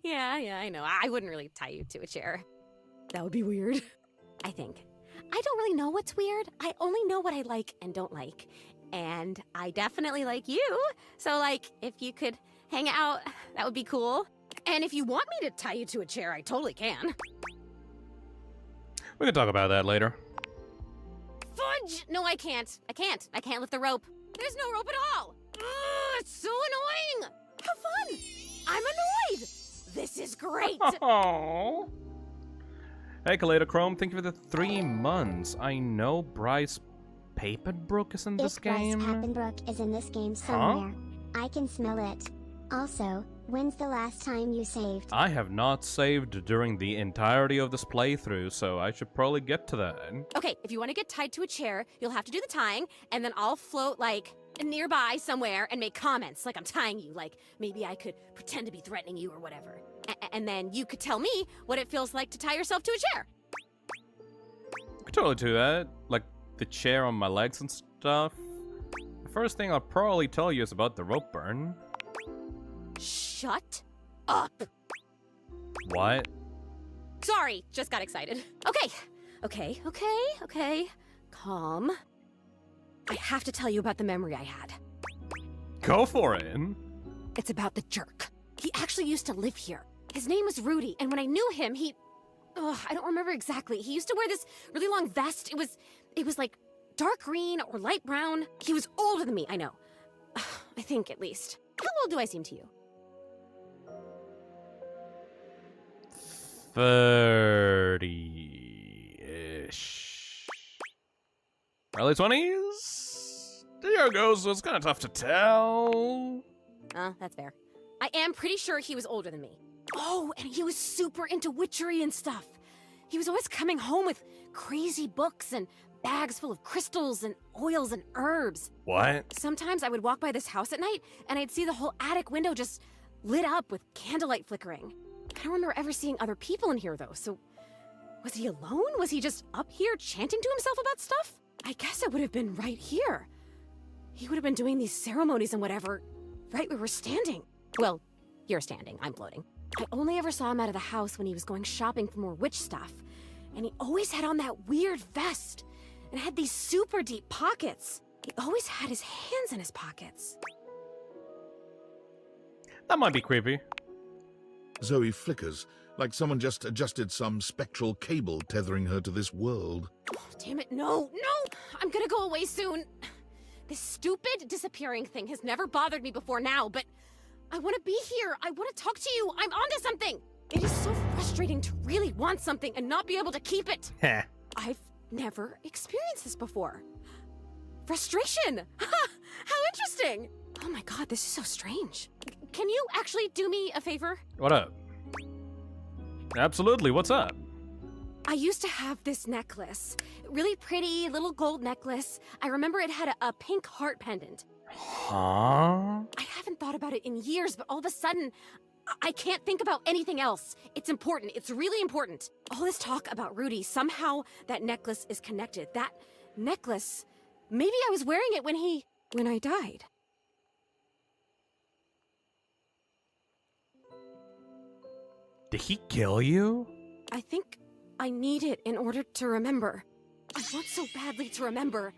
Speaker 2: Yeah, I know. I wouldn't really tie you to a chair. That would be weird. I think. I don't really know what's weird. I only know what I like and don't like. And I definitely like you. So, like, if you could hang out, that would be cool. And if you want me to tie you to a chair, I totally can.
Speaker 3: We can talk about that later.
Speaker 2: Fudge! No, I can't. I can't lift the rope. There's no rope at all. Ugh, it's so annoying. Have fun. I'm annoyed. This is great.
Speaker 3: Aww. Hey, Kaleidochrome, thank you for the 3 months. I know Bryce Papenbrook is in this game.
Speaker 4: Bryce Papenbrook is in this game somewhere. I can smell it. Also, when's the last time you saved?
Speaker 3: I have not saved during the entirety of this playthrough, so I should probably get to that.
Speaker 2: Okay, if you want to get tied to a chair, you'll have to do the tying, and then I'll float, like, nearby somewhere and make comments like I'm tying you. Like, maybe I could pretend to be threatening you or whatever. And then you could tell me what it feels like to tie yourself to a chair.
Speaker 3: I could totally do that. Like, the chair on my legs and stuff. The first thing I'll probably tell you is about the rope burn.
Speaker 2: Shut up.
Speaker 3: What?
Speaker 2: Sorry, just got excited. Okay. Calm. I have to tell you about the memory I had.
Speaker 3: Go for it.
Speaker 2: It's about the jerk. He actually used to live here. His name was Rudy, and when I knew him, I don't remember exactly. He used to wear this really long vest. It was like dark green or light brown. He was older than me, I know. I think, at least. How old do I seem to you?
Speaker 3: 30-ish. Early 20s? The year ago, so it's kind of tough to tell.
Speaker 2: That's fair. I am pretty sure he was older than me. Oh, and he was super into witchery and stuff. He was always coming home with crazy books and bags full of crystals and oils and herbs.
Speaker 3: What?
Speaker 2: Sometimes I would walk by this house at night and I'd see the whole attic window just lit up with candlelight flickering. I don't remember ever seeing other people in here though, so was he alone? Was he just up here chanting to himself about stuff? I guess it would have been right here. He would have been doing these ceremonies and whatever, right where we're standing. Well, you're standing, I'm floating. I only ever saw him out of the house when he was going shopping for more witch stuff. And he always had on that weird vest. And had these super deep pockets. He always had his hands in his pockets.
Speaker 3: That might be creepy.
Speaker 7: Zoe flickers, like someone just adjusted some spectral cable tethering her to this world.
Speaker 2: Oh, damn it, no! I'm gonna go away soon. This stupid disappearing thing has never bothered me before now, but I want to be here. I want to talk to you. I'm onto something. It is so frustrating to really want something and not be able to keep it. I've never experienced this before. Frustration. How interesting. Oh my god, this is so strange. Can you actually do me a favor?
Speaker 3: What up? Absolutely, what's up?
Speaker 2: I used to have this necklace. Really pretty little gold necklace. I remember it had a pink heart pendant.
Speaker 3: Huh?
Speaker 2: I haven't thought about it in years, but all of a sudden, I can't think about anything else. It's important. It's really important. All this talk about Rudy, somehow that necklace is connected. That necklace, maybe I was wearing it when I died.
Speaker 3: Did he kill you?
Speaker 2: I think I need it in order to remember. I want so badly to remember.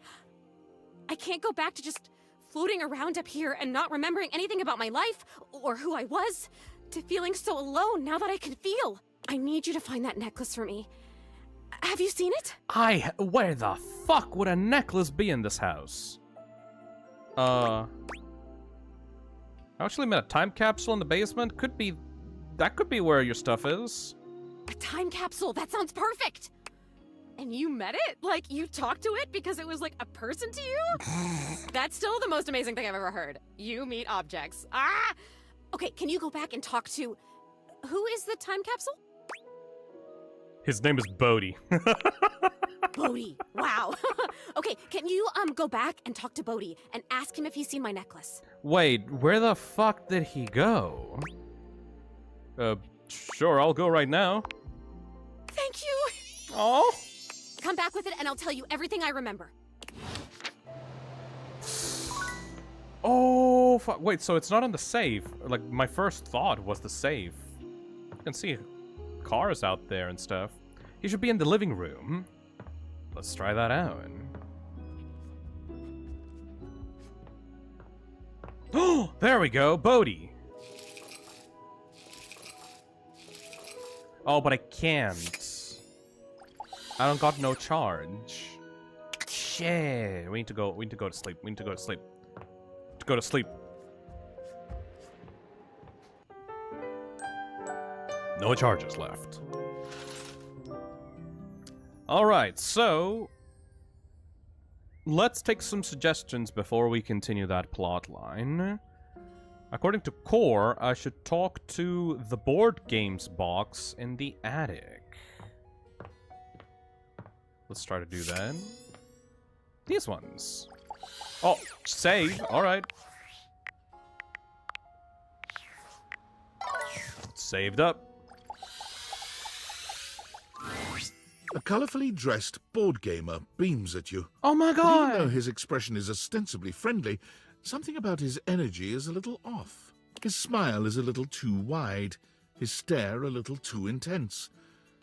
Speaker 2: I can't go back to just floating around up here and not remembering anything about my life or who I was, to feeling so alone now that I can feel. I need you to find that necklace for me. Have you seen it?
Speaker 3: Where the fuck would a necklace be in this house? I actually met a time capsule in the basement. That could be where your stuff is.
Speaker 2: A time capsule, that sounds perfect! And you met it? Like, you talked to it because it was like a person to you? That's still the most amazing thing I've ever heard. You meet objects. Ah! Okay, can you go back and talk to... Who is the time capsule?
Speaker 3: His name is Bodhi.
Speaker 2: Bodhi, wow. Okay, can you go back and talk to Bodhi and ask him if he's seen my necklace?
Speaker 3: Wait, where the fuck did he go? Sure, I'll go right now.
Speaker 2: Thank you!
Speaker 3: Oh?
Speaker 2: Come back with it and I'll tell you everything I remember.
Speaker 3: Oh, fuck. Wait, so it's not on the safe. Like, my first thought was the safe. You can see cars out there and stuff. He should be in the living room. Let's try that out. Oh, there we go, Bodhi. Oh, but I can't. I don't got no charge. Shit. We need to go to sleep. We need to go to sleep. Go to sleep. No charges left. Alright, so let's take some suggestions before we continue that plot line. According to Core, I should talk to the board games box in the attic. Let's try to do that. These ones. Oh, save. Alright. Saved up.
Speaker 7: A colorfully dressed board gamer beams at you.
Speaker 3: Oh my
Speaker 7: But
Speaker 3: god!
Speaker 7: even though his expression is ostensibly friendly, something about his energy is a little off. His smile is a little too wide, his stare a little too intense.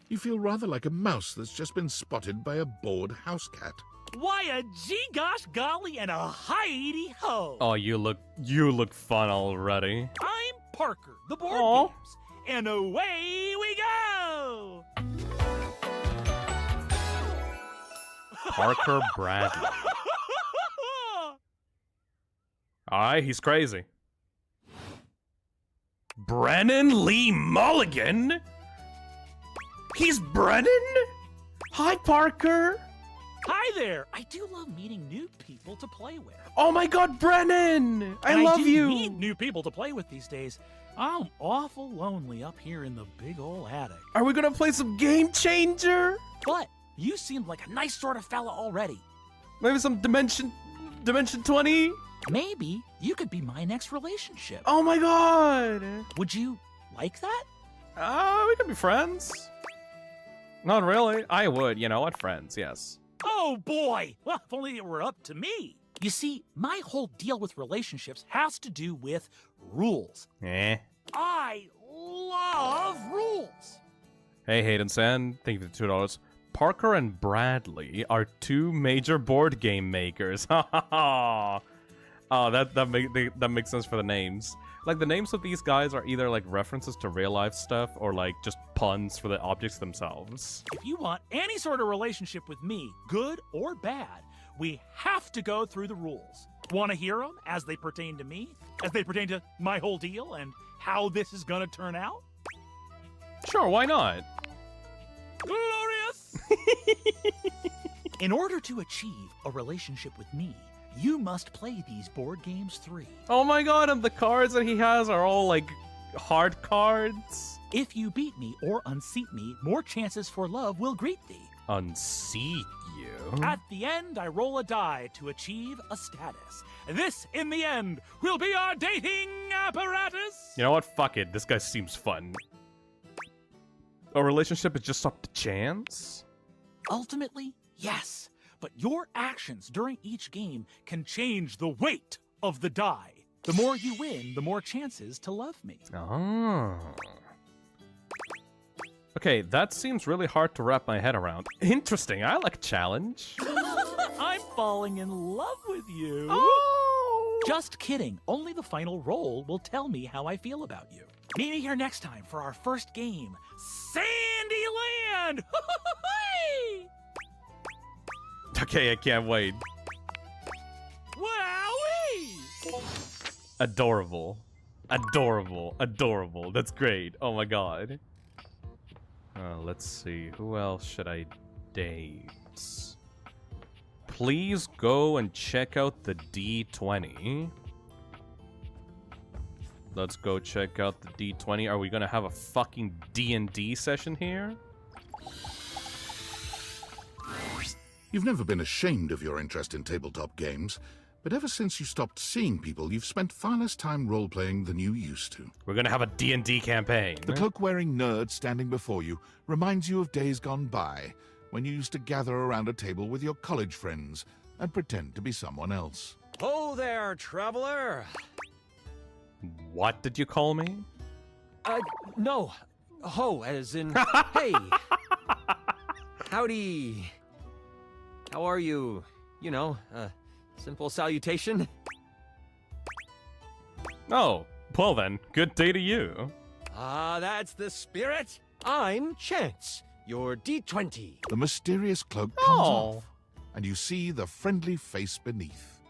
Speaker 7: You feel rather like a mouse that's just been spotted by a bored house cat.
Speaker 9: Why a gee-gosh golly and a hi-de-ho!
Speaker 3: Oh, you look fun already.
Speaker 9: I'm Parker, the board
Speaker 3: Aw.
Speaker 9: games, and away we go!
Speaker 3: Parker Bradley. Alright, he's crazy. Brennan Lee Mulligan? He's Brennan? Hi, Parker.
Speaker 9: Hi there! I do love meeting new people to play with.
Speaker 3: Oh my god, Brennan! I
Speaker 9: And
Speaker 3: love
Speaker 9: do
Speaker 3: you!
Speaker 9: need new people to play with these days. I'm awful lonely up here in the big ol' attic.
Speaker 3: Are we gonna play some Game Changer?
Speaker 9: But you seem like a nice sort of fella already.
Speaker 3: Maybe some Dimension 20?
Speaker 9: Maybe you could be my next relationship.
Speaker 3: Oh my god!
Speaker 9: Would you like that?
Speaker 3: We could be friends. Not really. I would, you know what? Friends, yes.
Speaker 9: Oh boy! Well, if only it were up to me. You see, my whole deal with relationships has to do with rules.
Speaker 3: Eh.
Speaker 9: I love rules!
Speaker 3: Hey, Hayden San, thank you for the $2. Parker and Bradley are two major board game makers. Ha ha ha! Oh, that makes sense for the names. Like, the names of these guys are either, like, references to real-life stuff or, like, just puns for the objects themselves.
Speaker 9: If you want any sort of relationship with me, good or bad, we have to go through the rules. Want to hear them as they pertain to me? As they pertain to my whole deal and how this is going to turn out?
Speaker 3: Sure, why not?
Speaker 9: Glorious! In order to achieve a relationship with me, you must play these board games 3.
Speaker 3: Oh my god, and the cards that he has are all, like, hard cards?
Speaker 9: If you beat me or unseat me, more chances for love will greet thee.
Speaker 3: Unseat you?
Speaker 9: At the end, I roll a die to achieve a status. This, in the end, will be our dating apparatus.
Speaker 3: You know what? Fuck it. This guy seems fun. A relationship is just up to chance?
Speaker 9: Ultimately, yes. But your actions during each game can change the weight of the die. The more you win, the more chances to love me.
Speaker 3: Oh. Okay, that seems really hard to wrap my head around. Interesting. I like a challenge.
Speaker 9: I'm falling in love with you.
Speaker 3: Oh!
Speaker 9: Just kidding. Only the final roll will tell me how I feel about you. Meet me here next time for our first game, Sandyland!
Speaker 3: Okay, I can't wait.
Speaker 9: Wowee!
Speaker 3: Adorable. Adorable. Adorable. That's great. Oh my god. Let's see. Who else should I date? Please go and check out the D20. Let's go check out the D20. Are we gonna have a fucking D&D session here?
Speaker 7: You've never been ashamed of your interest in tabletop games, but ever since you stopped seeing people, you've spent far less time role-playing than you used to.
Speaker 3: We're gonna have a D&D campaign.
Speaker 7: The cloak-wearing nerd standing before you reminds you of days gone by, when you used to gather around a table with your college friends and pretend to be someone else.
Speaker 10: Ho there, traveler!
Speaker 3: What did you call me?
Speaker 10: No. Ho, as in, hey. Howdy. How are you? You know, simple salutation.
Speaker 3: Oh, well then, good day to you.
Speaker 10: Ah, that's the spirit. I'm Chance, your D20.
Speaker 7: The mysterious cloak comes off, and you see the friendly face beneath.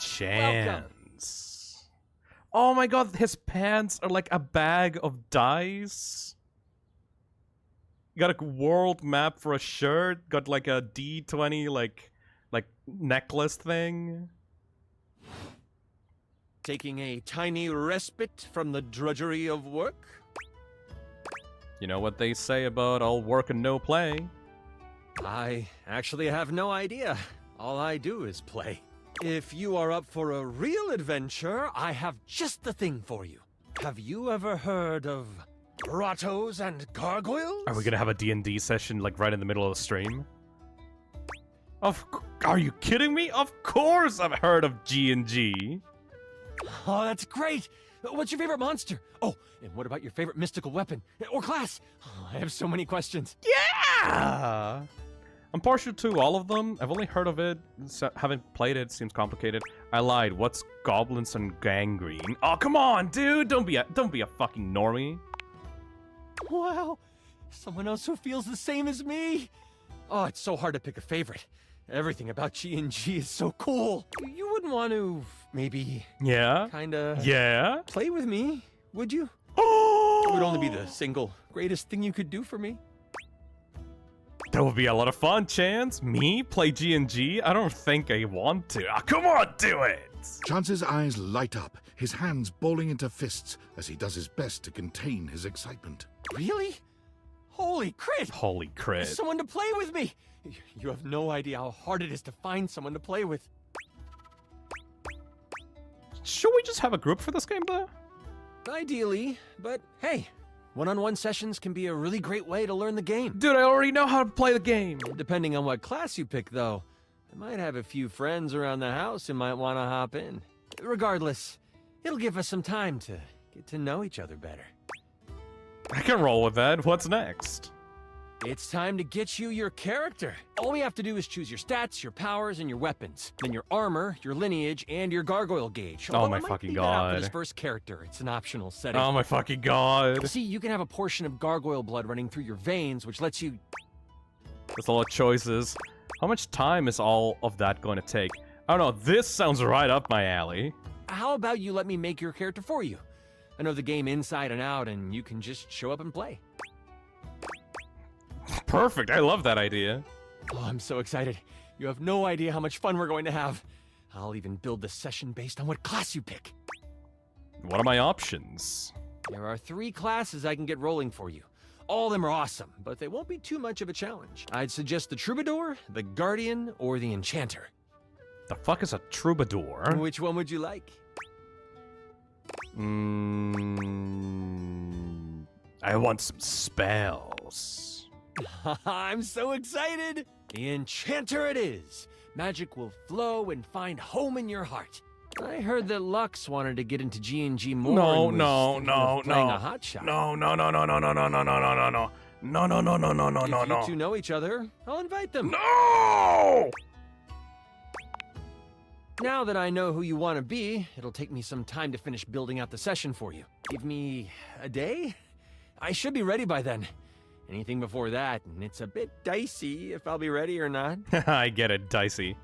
Speaker 3: Chance. Oh my god, his pants are like a bag of dice. Got a world map for a shirt, got like a D20 like necklace thing.
Speaker 10: Taking a tiny respite from the drudgery of work?
Speaker 3: You know what they say about all work and no play?
Speaker 10: I actually have no idea. All I do is play. If you are up for a real adventure, I have just the thing for you. Have you ever heard of grottos and gargoyles?
Speaker 3: Are we gonna have a D&D session like right in the middle of the stream? Are you kidding me? Of course I've heard of G&G.
Speaker 10: Oh, that's great! What's your favorite monster? Oh, and what about your favorite mystical weapon? Or class? Oh, I have so many questions.
Speaker 3: Yeah! I'm partial to all of them. I've only heard of it. Haven't played it. Seems complicated. I lied. What's goblins and gangrene? Oh, come on, dude! Don't be a fucking normie.
Speaker 10: Wow, someone else who feels the same as me. Oh, it's so hard to pick a favorite. Everything about G&G is so cool. You wouldn't want to, maybe...
Speaker 3: Yeah?
Speaker 10: Kinda...
Speaker 3: Yeah?
Speaker 10: Play with me, would you? Oh! It would only be the single greatest thing you could do for me.
Speaker 3: That would be a lot of fun, Chance. Me? Play G&G? I don't think I want to. Oh, come on, do it!
Speaker 7: Chance's eyes light up, his hands balling into fists as he does his best to contain his excitement.
Speaker 10: Really? Holy crit!
Speaker 3: Holy crit.
Speaker 10: Someone to play with me! You have no idea how hard it is to find someone to play with.
Speaker 3: Should we just have a group for this game, though?
Speaker 10: Ideally, but hey, one-on-one sessions can be a really great way to learn the game.
Speaker 3: Dude, I already know how to play the game.
Speaker 10: Depending on what class you pick, though. I might have a few friends around the house who might want to hop in. Regardless, it'll give us some time to get to know each other better.
Speaker 3: I can roll with that. What's next?
Speaker 10: It's time to get you your character. All we have to do is choose your stats, your powers, and your weapons. Then your armor, your lineage, and your gargoyle gauge.
Speaker 3: Oh
Speaker 10: Although
Speaker 3: my
Speaker 10: I might
Speaker 3: fucking
Speaker 10: leave that out
Speaker 3: god.
Speaker 10: for this first character. It's an optional setting.
Speaker 3: Oh my fucking god.
Speaker 10: See, you can have a portion of gargoyle blood running through your veins, which lets you...
Speaker 3: That's a lot of choices. How much time is all of that going to take? I don't know. This sounds right up my alley.
Speaker 10: How about you let me make your character for you? I know the game inside and out, and you can just show up and play.
Speaker 3: Perfect. I love that idea.
Speaker 10: Oh, I'm so excited. You have no idea how much fun we're going to have. I'll even build the session based on what class you pick.
Speaker 3: What are my options?
Speaker 10: There are 3 classes I can get rolling for you. All of them are awesome, but they won't be too much of a challenge. I'd suggest the Troubadour, the Guardian, or the Enchanter.
Speaker 3: The fuck is a Troubadour?
Speaker 10: Which one would you like?
Speaker 3: I want some spells.
Speaker 10: I'm so excited! The Enchanter it is. Magic will flow and find home in your heart. I heard that Lux wanted to get into G&G more.
Speaker 3: No,
Speaker 10: and
Speaker 3: no,
Speaker 10: was
Speaker 3: no,
Speaker 10: playing
Speaker 3: no.
Speaker 10: a hot shot.
Speaker 3: No, no, no, no, no, no, no, no, no, no, no, no. No, no, no, no, no, no, no, no.
Speaker 10: If you two know each other, I'll invite them.
Speaker 3: No!
Speaker 10: Now that I know who you want to be, it'll take me some time to finish building out the session for you. Give me a day? I should be ready by then. Anything before that, and it's a bit dicey if I'll be ready or not.
Speaker 3: I get it, dicey.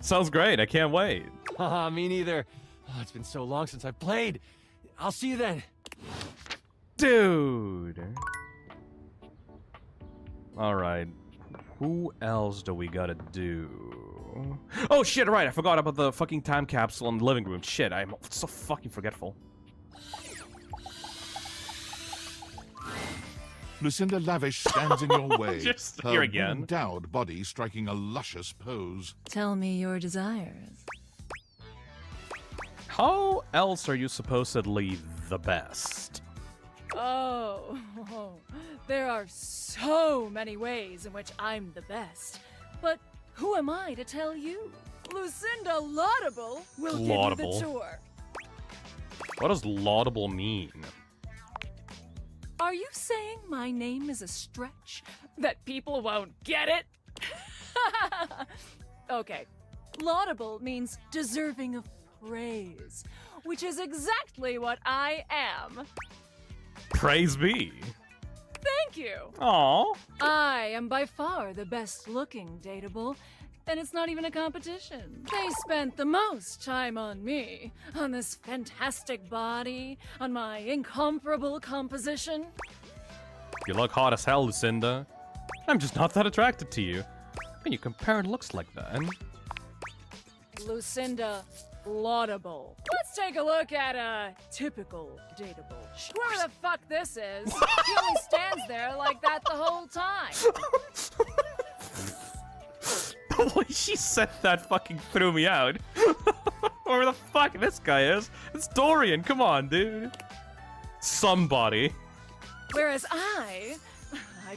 Speaker 3: Sounds great, I can't wait.
Speaker 10: Haha, me neither. Oh, it's been so long since I've played. I'll see you then.
Speaker 3: Dude. Alright. Who else do we gotta do? Oh shit, right, I forgot about the fucking time capsule in the living room. Shit, I'm so fucking forgetful.
Speaker 7: Lucinda Lavish stands in your way,
Speaker 3: Just
Speaker 7: her
Speaker 3: here again.
Speaker 7: endowed body striking a luscious pose.
Speaker 5: Tell me your desires.
Speaker 3: How else are you supposedly the best?
Speaker 5: Oh, there are so many ways in which I'm the best. But who am I to tell you? Lucinda Laudable will give you
Speaker 3: Laudable.
Speaker 5: the tour.
Speaker 3: What does laudable mean?
Speaker 5: Are you saying my name is a stretch? That people won't get it? Okay. Laudable means deserving of praise, which is exactly what I am.
Speaker 3: Praise be.
Speaker 5: Thank you.
Speaker 3: Aw.
Speaker 5: I am by far the best looking dateable, and it's not even a competition. They spent the most time on me, on this fantastic body, on my incomparable composition.
Speaker 3: You look hot as hell, Lucinda. I'm just not that attracted to you. When you compare looks like that.
Speaker 5: Lucinda Laudable. Let's take a look at a typical dateable. Whoever the fuck this is, he only stands there like that the whole time.
Speaker 3: The way she said that fucking threw me out. Whoever the fuck this guy is. It's Dorian, come on, dude. Somebody.
Speaker 5: Whereas I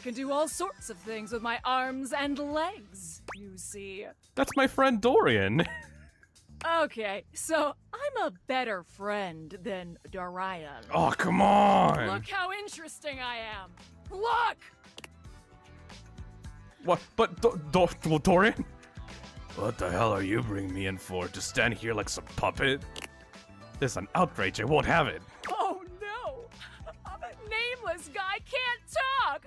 Speaker 5: can do all sorts of things with my arms and legs, you see.
Speaker 3: That's my friend Dorian.
Speaker 5: Okay, so I'm a better friend than Dorian.
Speaker 3: Oh, come on.
Speaker 5: Look how interesting I am. Look!
Speaker 3: What? But Dorian? What the hell are you bringing me in for? To stand here like some puppet? This is an outrage. I won't have it.
Speaker 5: Oh no! A nameless guy can't talk!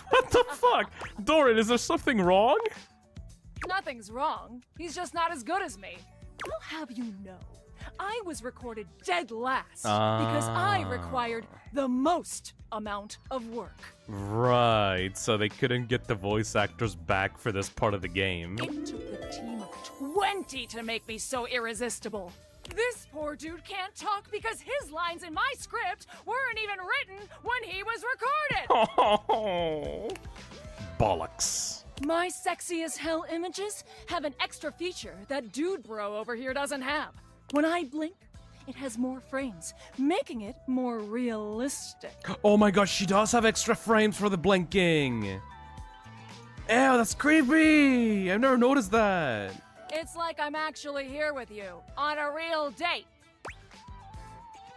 Speaker 3: What the fuck? Dorian, is there something wrong?
Speaker 5: Nothing's wrong. He's just not as good as me. I'll have you know, I was recorded dead last because I required the most amount of work.
Speaker 3: Right, so they couldn't get the voice actors back for this part of the game.
Speaker 5: It took a team of 20 to make me so irresistible. This poor dude can't talk because his lines in my script weren't even written when he was recorded.
Speaker 3: Oh, bollocks.
Speaker 5: My sexy as hell images have an extra feature that dude bro over here doesn't have. When I blink, it has more frames, making it more realistic.
Speaker 3: Oh my gosh, she does have extra frames for the blinking. Ew, that's creepy. I've never noticed that.
Speaker 5: It's like I'm actually here with you on a real date.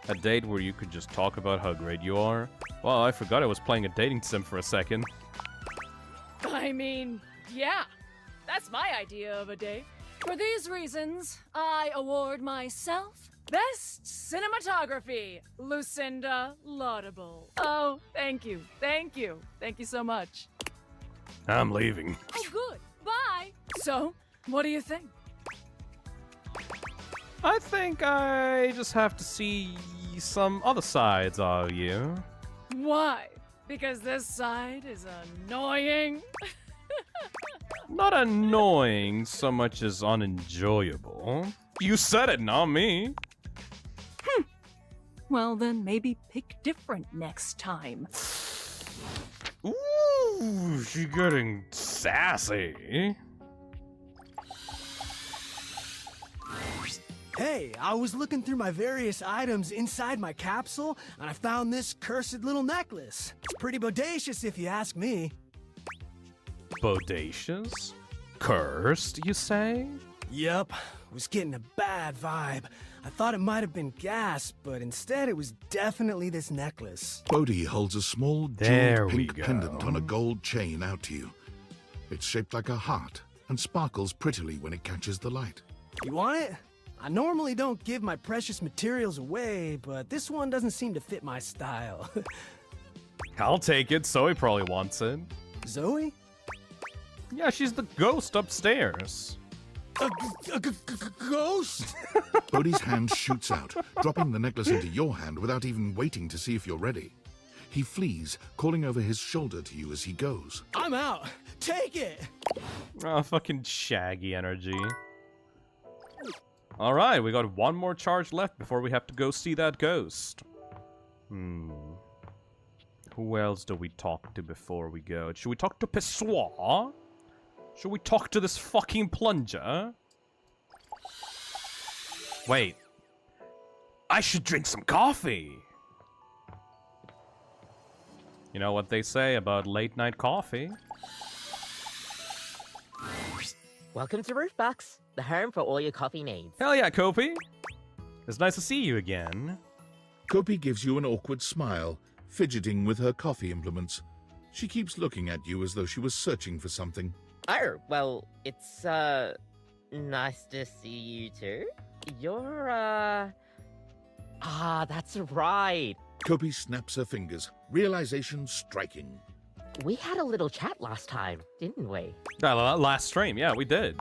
Speaker 3: A date where you could just talk about how great you are? Well, I forgot I was playing a dating sim for a second.
Speaker 5: I mean, yeah, that's my idea of a date. For these reasons, I award myself Best Cinematography, Lucinda Laudable. Oh, thank you, thank you, thank you so much.
Speaker 3: I'm leaving.
Speaker 5: Oh, good, bye. So, what do you think?
Speaker 3: I think I just have to see some other sides of you.
Speaker 5: Why? Because this side is annoying?
Speaker 3: Not annoying so much as unenjoyable. You said it, not me.
Speaker 5: Well, then maybe pick different next time.
Speaker 3: Ooh, she's getting sassy.
Speaker 19: Hey, I was looking through my various items inside my capsule, and I found this cursed little necklace. It's pretty bodacious if you ask me.
Speaker 3: Bodacious? Cursed, you say?
Speaker 19: Yup, was getting a bad vibe. I thought it might have been gas, but instead it was definitely this necklace.
Speaker 7: Bodhi holds a small
Speaker 3: There
Speaker 7: jeweled
Speaker 3: we
Speaker 7: pink
Speaker 3: go.
Speaker 7: pendant on a gold chain out to you. It's shaped like a heart and sparkles prettily when it catches the light.
Speaker 19: You want it? I normally don't give my precious materials away, but this one doesn't seem to fit my style.
Speaker 3: I'll take it. Zoe probably wants it.
Speaker 19: Zoe?
Speaker 3: Yeah, she's the ghost upstairs.
Speaker 19: A ghost?
Speaker 7: Bodhi's hand shoots out, dropping the necklace into your hand without even waiting to see if you're ready. He flees, calling over his shoulder to you as he goes.
Speaker 19: I'm out. Take it.
Speaker 3: Oh, fucking Shaggy energy. Alright, we got one more charge left before we have to go see that ghost. Who else do we talk to before we go? Should we talk to Pessoa? Should we talk to this fucking plunger? Wait. I should drink some coffee! You know what they say about late night coffee?
Speaker 13: Welcome to Roofbox, the home for all your coffee needs.
Speaker 3: Hell yeah, Kopi! It's nice to see you again.
Speaker 7: Kopi gives you an awkward smile, fidgeting with her coffee implements. She keeps looking at you as though she was searching for something.
Speaker 13: Oh, well, it's, nice to see you too. You're, that's right.
Speaker 7: Kopi snaps her fingers, realization striking.
Speaker 13: We had a little chat last time, didn't we?
Speaker 3: Last stream, yeah, we did.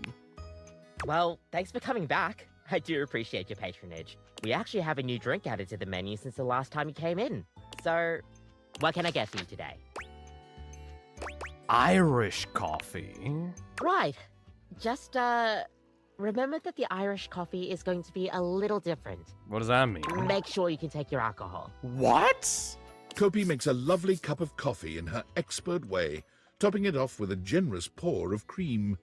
Speaker 13: Well, thanks for coming back. I do appreciate your patronage. We actually have a new drink added to the menu since the last time you came in. So, what can I get for you today?
Speaker 3: Irish coffee.
Speaker 13: Right. Just, remember that the Irish coffee is going to be a little different.
Speaker 3: What does that mean?
Speaker 13: Make sure you can take your alcohol.
Speaker 3: What?
Speaker 7: Kopi makes a lovely cup of coffee in her expert way, topping it off with a generous pour of cream.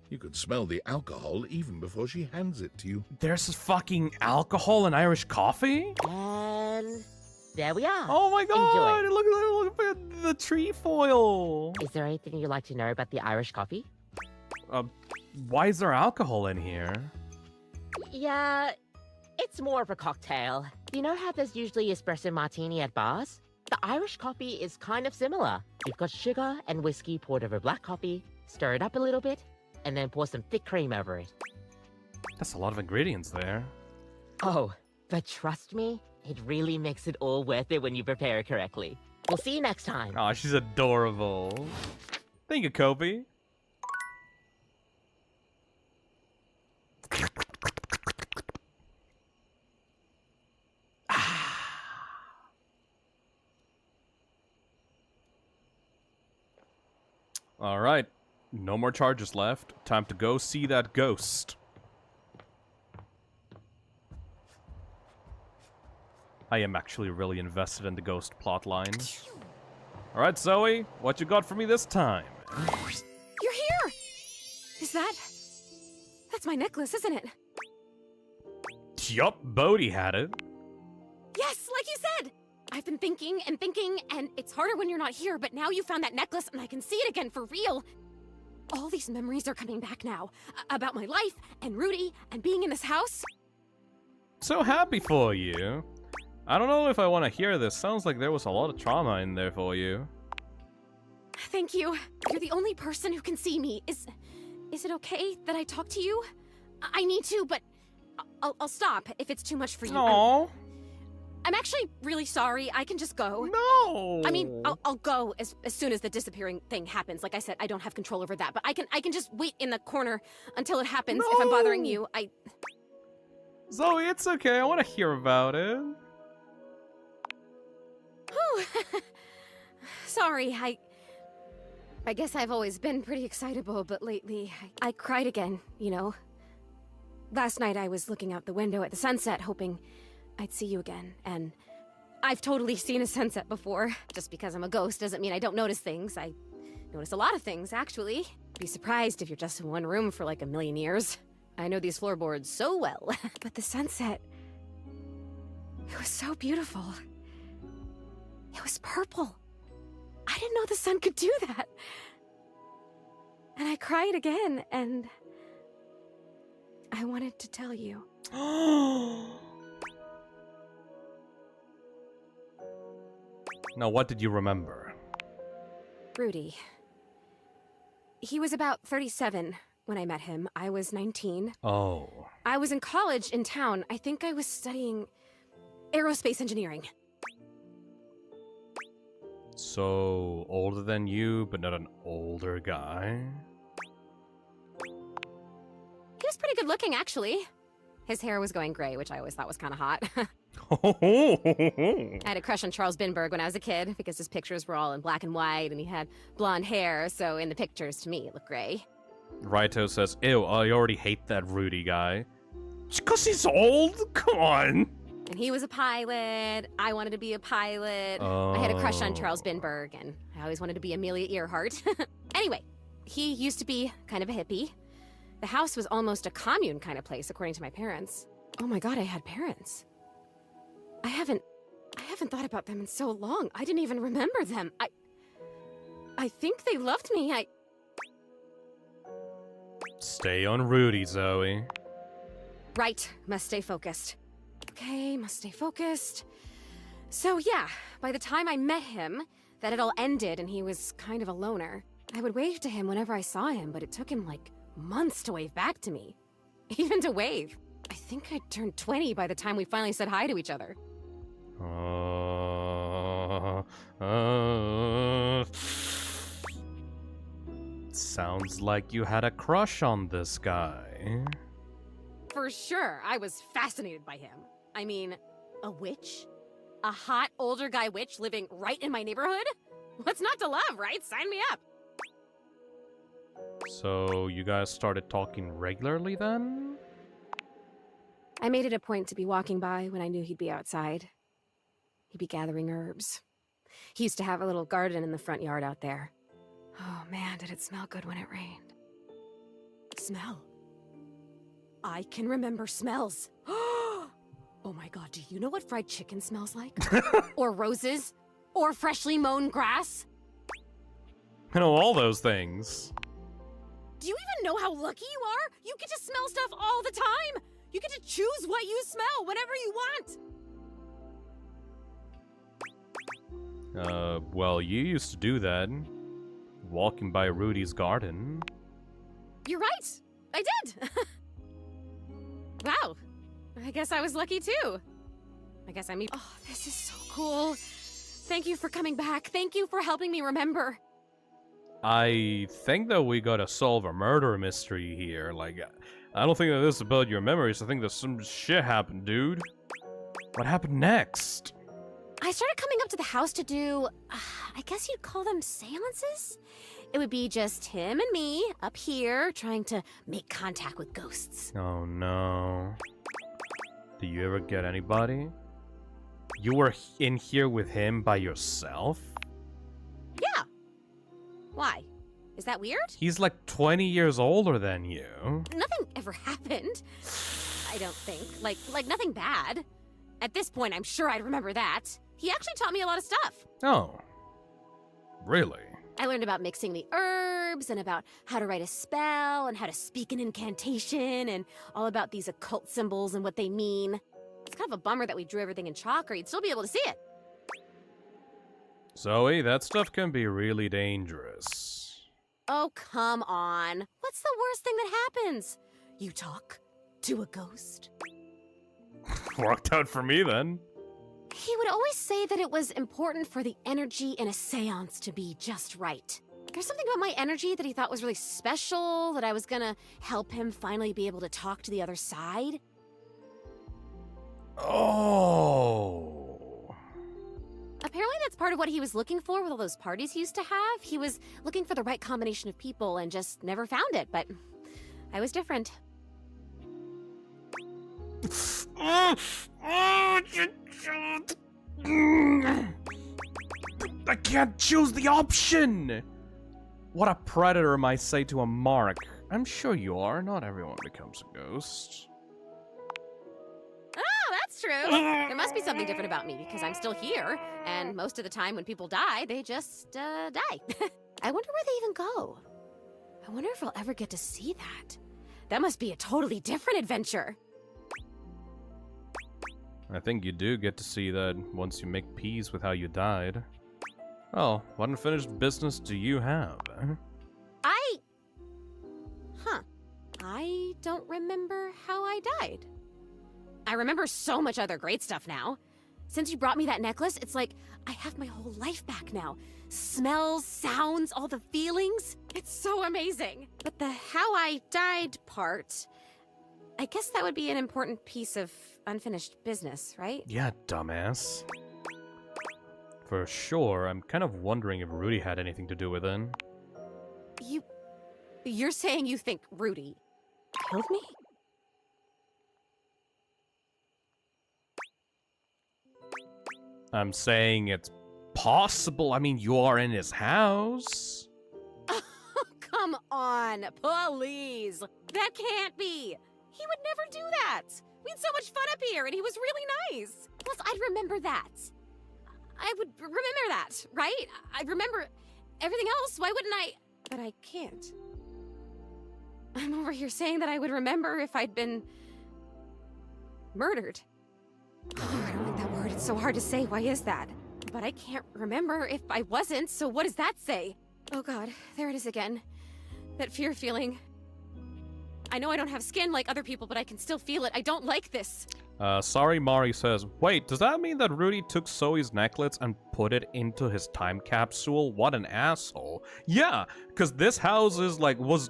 Speaker 7: You could smell the alcohol even before she hands it to you.
Speaker 3: There's fucking alcohol in Irish coffee?
Speaker 13: And there we are.
Speaker 3: Oh my god!
Speaker 13: Enjoy.
Speaker 3: Look at the trefoil.
Speaker 13: Is there anything you'd like to know about the Irish coffee?
Speaker 3: Why is there alcohol in here?
Speaker 13: Yeah, it's more of a cocktail. You know how there's usually espresso martini at bars? The Irish coffee is kind of similar. You've got sugar and whiskey poured over black coffee, stir it up a little bit, and then pour some thick cream over it.
Speaker 3: That's a lot of ingredients there.
Speaker 13: Oh, but trust me, it really makes it all worth it when you prepare it correctly. We'll see you next time.
Speaker 3: Oh, she's adorable. Thank you, Kobe. Alright, no more charges left. Time to go see that ghost. I am actually really invested in the ghost plotline. Alright, Zoe, what you got for me this time?
Speaker 2: You're here! Is that... That's my necklace, isn't it?
Speaker 3: Yup, Bodhi had it.
Speaker 2: Yes, like you said! I've been thinking, and it's harder when you're not here, but now you found that necklace and I can see it again for real. All these memories are coming back now. About my life, and Rudy, and being in this house.
Speaker 3: So happy for you. I don't know if I want to hear this. Sounds like there was a lot of trauma in there for you.
Speaker 2: Thank you. You're the only person who can see me. Is it okay that I talk to you? I need to, but I'll stop if it's too much for you.
Speaker 3: Aww.
Speaker 2: I'm actually really sorry. I can just go.
Speaker 3: No.
Speaker 2: I mean, I'll go as soon as the disappearing thing happens. Like I said, I don't have control over that, but I can just wait in the corner until it happens. If I'm bothering you,
Speaker 3: Zoe, it's okay. I want to hear about it.
Speaker 2: Whew. Sorry, I guess I've always been pretty excitable, but lately I cried again, you know? last night I was looking out the window at the sunset, hoping I'd see you again, and I've totally seen a sunset before. Just because I'm a ghost doesn't mean I don't notice things. I notice a lot of things, actually. Be surprised if you're just in one room for like a million years. I know these floorboards so well. But the sunset, it was so beautiful. It was purple. I didn't know the sun could do that. And I cried again, and I wanted to tell you.
Speaker 3: Now, what did you remember?
Speaker 2: Rudy. He was about 37 when I met him. I was 19.
Speaker 3: Oh.
Speaker 2: I was in college in town. I think I was studying aerospace engineering.
Speaker 3: So, older than you, but not an older guy?
Speaker 2: He was pretty good looking, actually. His hair was going gray, which I always thought was kind of hot. I had a crush on Charles Binberg when I was a kid, because his pictures were all in black and white, and he had blonde hair, so in the pictures, to me, it looked gray.
Speaker 3: Raito says, ew, I already hate that Rudy guy. Just 'cause he's old? Come on.
Speaker 2: And he was a pilot. I wanted to be a pilot. I had a crush on Charles Binberg, and I always wanted to be Amelia Earhart. Anyway, he used to be kind of a hippie. The house was almost a commune kind of place, according to my parents. Oh my god, I had parents. I haven't thought about them in so long. I didn't even remember them. I think they loved me.
Speaker 3: Stay on Rudy, Zoe.
Speaker 2: Right, must stay focused. Okay, must stay focused. So yeah, by the time I met him, that had all ended and he was kind of a loner. I would wave to him whenever I saw him, but it took him like months to wave back to me. Even to wave. I think I turned 20 by the time we finally said hi to each other.
Speaker 3: Sounds like you had a crush on this guy.
Speaker 2: For sure, I was fascinated by him. I mean, a witch? A hot older guy witch living right in my neighborhood? What's not to love, right? Sign me up.
Speaker 3: So, you guys started talking regularly then?
Speaker 2: I made it a point to be walking by when I knew he'd be outside. He'd be gathering herbs. He used to have a little garden in the front yard out there. Oh man, did it smell good when it rained. Smell. I can remember smells. Oh my god, do you know what fried chicken smells like? Or roses? Or freshly mown grass?
Speaker 3: I know all those things.
Speaker 2: Do you even know how lucky you are? You get to smell stuff all the time! You get to choose what you smell whenever you want!
Speaker 3: Well, you used to do that. Walking by Rudy's garden.
Speaker 2: You're right! I did! Wow. I guess I was lucky too. I guess I'm... Oh, this is so cool. Thank you for coming back. Thank you for helping me remember.
Speaker 3: I think that we gotta solve a murder mystery here. Like, I don't think that this is about your memories. I think that some shit happened, dude. What happened next?
Speaker 2: I started coming up to the house to do... I guess you'd call them seances? It would be just him and me up here trying to make contact with ghosts.
Speaker 3: Oh no. Do you ever get anybody? You were in here with him by yourself?
Speaker 2: Yeah. Why? Is that weird?
Speaker 3: He's like 20 years older than you.
Speaker 2: Nothing ever happened. I don't think. Like nothing bad. At this point, I'm sure I'd remember that. He actually taught me a lot of stuff.
Speaker 3: Oh. Really?
Speaker 2: I learned about mixing the herbs, and about how to write a spell, and how to speak an incantation, and all about these occult symbols and what they mean. It's kind of a bummer that we drew everything in chalk, or you'd still be able to see it.
Speaker 3: Zoe, that stuff can be really dangerous.
Speaker 2: Oh, come on. What's the worst thing that happens? You talk to a ghost?
Speaker 3: Worked out for me then.
Speaker 2: He would always say that it was important for the energy in a seance to be just right. There's something about my energy that he thought was really special, that I was gonna help him finally be able to talk to the other side.
Speaker 3: Oh.
Speaker 2: Apparently that's part of what he was looking for with all those parties he used to have. He was looking for the right combination of people and just never found it, but I was different.
Speaker 3: I can't choose the option! What a predator might say to a mark. I'm sure you are. Not everyone becomes a ghost.
Speaker 2: Oh, that's true. There must be something different about me because I'm still here, and most of the time when people die, they just die. I wonder where they even go. I wonder if I'll ever get to see that. That must be a totally different adventure.
Speaker 3: I think you do get to see that once you make peace with how you died. Oh, what unfinished business do you have?
Speaker 2: I don't remember how I died. I remember so much other great stuff now. Since you brought me that necklace, it's like I have my whole life back now. Smells, sounds, all the feelings. It's so amazing. But the how I died part, I guess that would be an important piece of unfinished business, right?
Speaker 3: Yeah, dumbass. For sure, I'm kind of wondering if Rudy had anything to do with it.
Speaker 2: You're saying you think Rudy killed me?
Speaker 3: I'm saying it's possible. I mean, you are in his house.
Speaker 2: Come on, please. That can't be. He would never do that. We had so much fun up here, and he was really nice. Plus, I'd remember that. I would remember that, right? I'd remember everything else. Why wouldn't I? But I can't. I'm over here saying that I would remember if I'd been murdered. Oh, I don't like that word. It's so hard to say. Why is that? But I can't remember if I wasn't, so what does that say? Oh god, there it is again. That fear feeling. I know I don't have skin like other people, but I can still feel it. I don't like this.
Speaker 3: Sorry, Mari says, wait, does that mean that Rudy took Zoe's necklace and put it into his time capsule? What an asshole. Yeah, because this house is like, was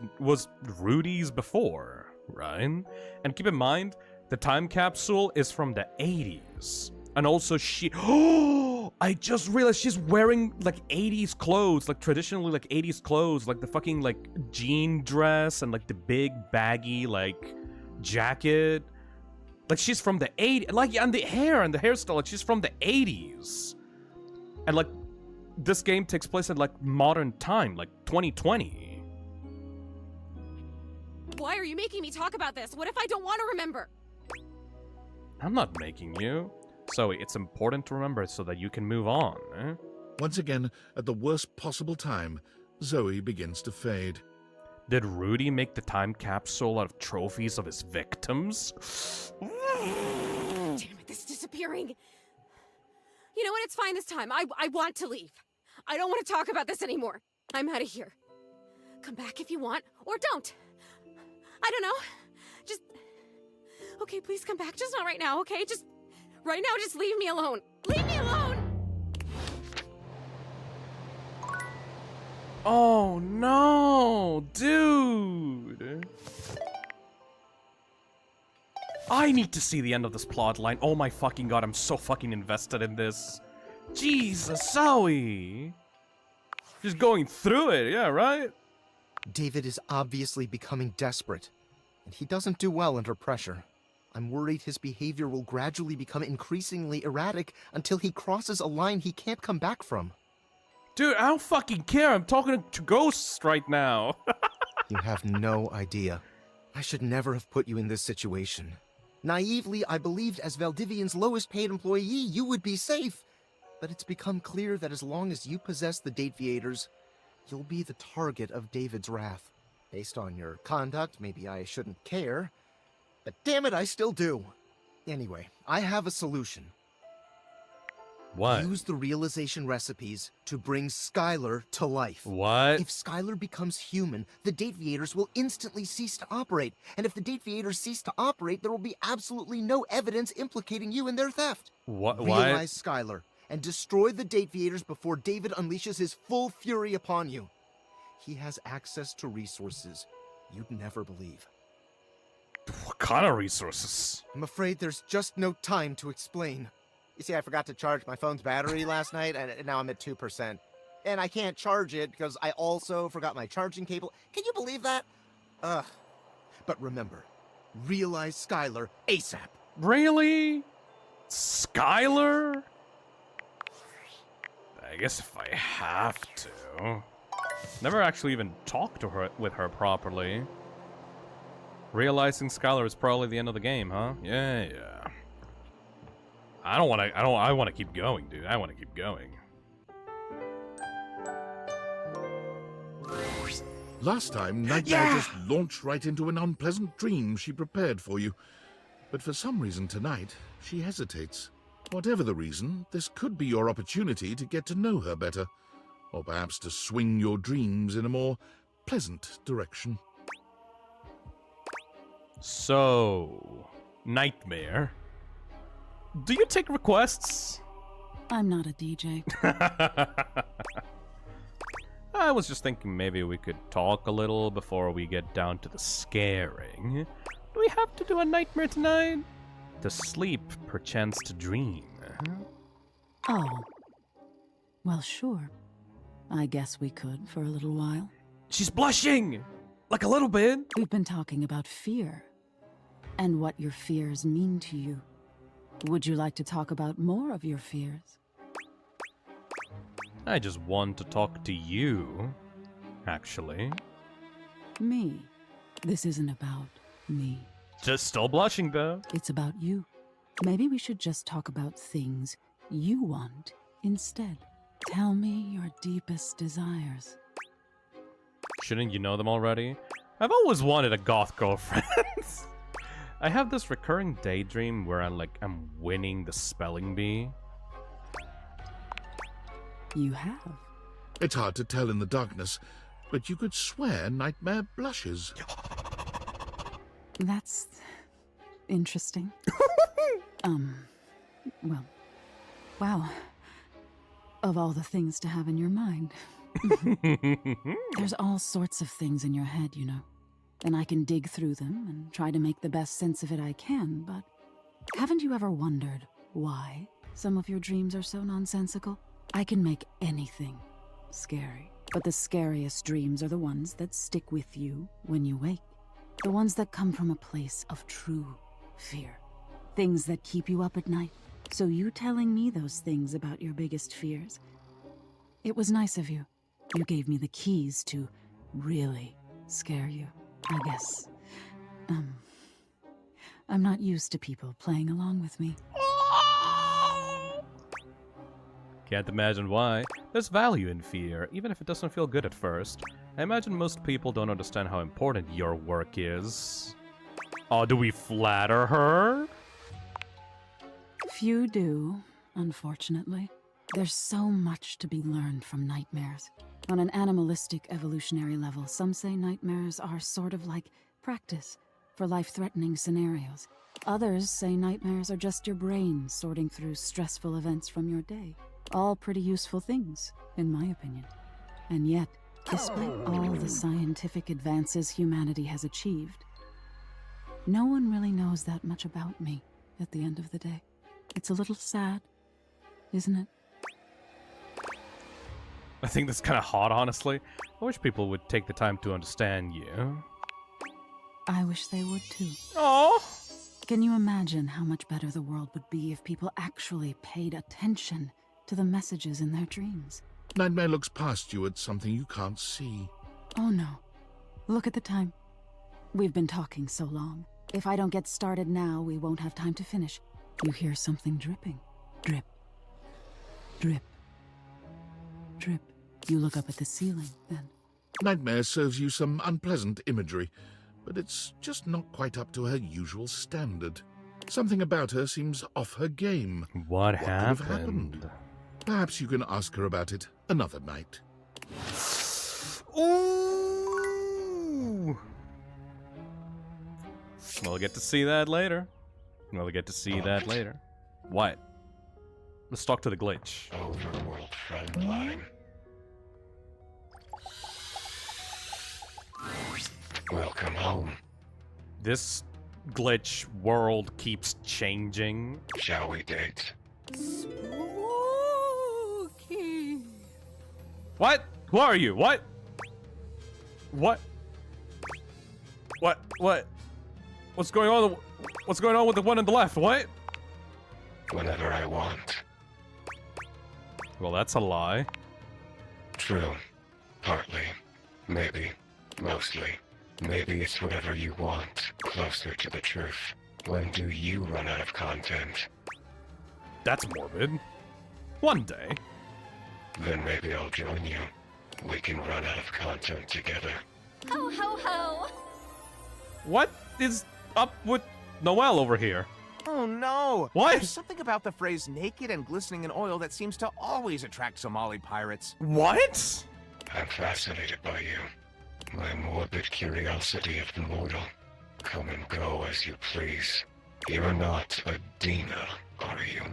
Speaker 3: Rudy's before, right? And keep in mind, the time capsule is from the 80s. And also oh, I just realized she's wearing like 80s clothes, like traditionally like 80s clothes, like the fucking like jean dress and like the big baggy like jacket. Like she's from the 80s, like, and the hair and the hairstyle, like she's from the 80s. And like, this game takes place in like modern time, like 2020.
Speaker 2: Why are you making me talk about this? What if I don't want to remember?
Speaker 3: I'm not making you. Zoe, it's important to remember so that you can move on, eh?
Speaker 7: Once again, at the worst possible time, Zoe begins to fade.
Speaker 3: Did Rudy make the time capsule out of trophies of his victims?
Speaker 2: Damn it, this is disappearing. You know what? It's fine this time. I want to leave. I don't want to talk about this anymore. I'm out of here. Come back if you want, or don't. I don't know. Just... Okay, please come back. Just not right now, okay? Just... Right now, just leave me alone. Leave me alone!
Speaker 3: Oh no, dude. I need to see the end of this plot line. Oh my fucking god, I'm so fucking invested in this. Jesus, Zoe. Just going through it, yeah, right?
Speaker 17: David is obviously becoming desperate, and he doesn't do well under pressure. I'm worried his behavior will gradually become increasingly erratic until he crosses a line he can't come back from.
Speaker 3: Dude, I don't fucking care. I'm talking to ghosts right now.
Speaker 17: You have no idea. I should never have put you in this situation. Naively, I believed as Valdivian's lowest paid employee, you would be safe. But it's become clear that as long as you possess the Dateviators, you'll be the target of David's wrath. Based on your conduct, maybe I shouldn't care. But damn it, I still do. Anyway, I have a solution.
Speaker 3: What?
Speaker 17: Use the realization recipes to bring Skylar to life.
Speaker 3: What?
Speaker 17: If Skylar becomes human, the Dateviators will instantly cease to operate. And if the Dateviators cease to operate, there will be absolutely no evidence implicating you in their theft.
Speaker 3: What?
Speaker 17: Realize Skylar and destroy the Dateviators before David unleashes his full fury upon you. He has access to resources you'd never believe.
Speaker 3: What kind of resources?
Speaker 17: I'm afraid there's just no time to explain. You see, I forgot to charge my phone's battery last night, and now I'm at 2%. And I can't charge it because I also forgot my charging cable. Can you believe that? But remember, realize Skylar ASAP.
Speaker 3: Really? Skylar? I guess if I have to. Never actually even talked to her with her properly. Realizing Skylar is probably the end of the game, huh? Yeah. I want to keep going, dude. I want to keep going.
Speaker 7: Last time, Nightmare just launched right into an unpleasant dream she prepared for you. But for some reason tonight, she hesitates. Whatever the reason, this could be your opportunity to get to know her better. Or perhaps to swing your dreams in a more pleasant direction.
Speaker 3: So, Nightmare, do you take requests?
Speaker 8: I'm not a DJ.
Speaker 3: I was just thinking maybe we could talk a little before we get down to the scaring. Do we have to do a nightmare tonight? To sleep, perchance to dream.
Speaker 8: Oh. Well, sure. I guess we could for a little while.
Speaker 3: She's blushing! Like a little bit.
Speaker 8: We've been talking about fear. And what your fears mean to you. Would you like to talk about more of your fears?
Speaker 3: I just want to talk to you, actually.
Speaker 8: Me. This isn't about me.
Speaker 3: Just still blushing, though.
Speaker 8: It's about you. Maybe we should just talk about things you want instead. Tell me your deepest desires.
Speaker 3: Shouldn't you know them already? I've always wanted a goth girlfriend. I have this recurring daydream where I'm winning the spelling bee.
Speaker 8: You have.
Speaker 7: It's hard to tell in the darkness, but you could swear Nightmare blushes.
Speaker 8: That's interesting. Well, wow. Of all the things to have in your mind. There's all sorts of things in your head, you know. And I can dig through them and try to make the best sense of it I can, but haven't you ever wondered why some of your dreams are so nonsensical? I can make anything scary, but the scariest dreams are the ones that stick with you when you wake. The ones that come from a place of true fear. Things that keep you up at night. So you telling me those things about your biggest fears, it was nice of you. You gave me the keys to really scare you, I guess. I'm not used to people playing along with me.
Speaker 3: Can't imagine why. There's value in fear, even if it doesn't feel good at first. I imagine most people don't understand how important your work is. Oh, do we flatter her?
Speaker 8: Few do, unfortunately. There's so much to be learned from nightmares. On an animalistic evolutionary level, some say nightmares are sort of like practice for life-threatening scenarios. Others say nightmares are just your brain sorting through stressful events from your day. All pretty useful things, in my opinion. And yet, despite all the scientific advances humanity has achieved, no one really knows that much about me at the end of the day. It's a little sad, isn't it?
Speaker 3: I think that's kind of hot, honestly. I wish people would take the time to understand you.
Speaker 8: I wish they would too.
Speaker 3: Aww.
Speaker 8: Can you imagine how much better the world would be if people actually paid attention to the messages in their dreams?
Speaker 7: Nightmare looks past you at something you can't see.
Speaker 8: Oh no. Look at the time. We've been talking so long. If I don't get started now, we won't have time to finish. You hear something dripping. Drip. Drip. Drip. You look up at the ceiling, then.
Speaker 7: Nightmare serves you some unpleasant imagery, but it's just not quite up to her usual standard. Something about her seems off her game.
Speaker 3: What
Speaker 7: could have happened? Perhaps you can ask her about it another night.
Speaker 3: Ooh! We'll get to see that later. What? Let's talk to the glitch.
Speaker 1: Overworld friend line. Welcome home.
Speaker 3: This glitch world keeps changing.
Speaker 1: Shall we date?
Speaker 5: Spooky.
Speaker 3: What? Who are you? What? What? What? What? What's going on? What's going on with the one on the left? What?
Speaker 1: Whenever I want.
Speaker 3: Well, that's a lie.
Speaker 1: True. Partly. Maybe. Mostly. Maybe it's whatever you want. Closer to the truth. When do you run out of content?
Speaker 3: That's morbid. One day.
Speaker 1: Then maybe I'll join you. We can run out of content together.
Speaker 22: Ho ho ho!
Speaker 3: What is up with Noelle over here?
Speaker 20: Oh no!
Speaker 3: What?
Speaker 20: There's something about the phrase naked and glistening in oil that seems to always attract Somali pirates.
Speaker 3: What?
Speaker 1: I'm fascinated by you. My morbid curiosity of the mortal. Come and go as you please. You're not a Dina, are you?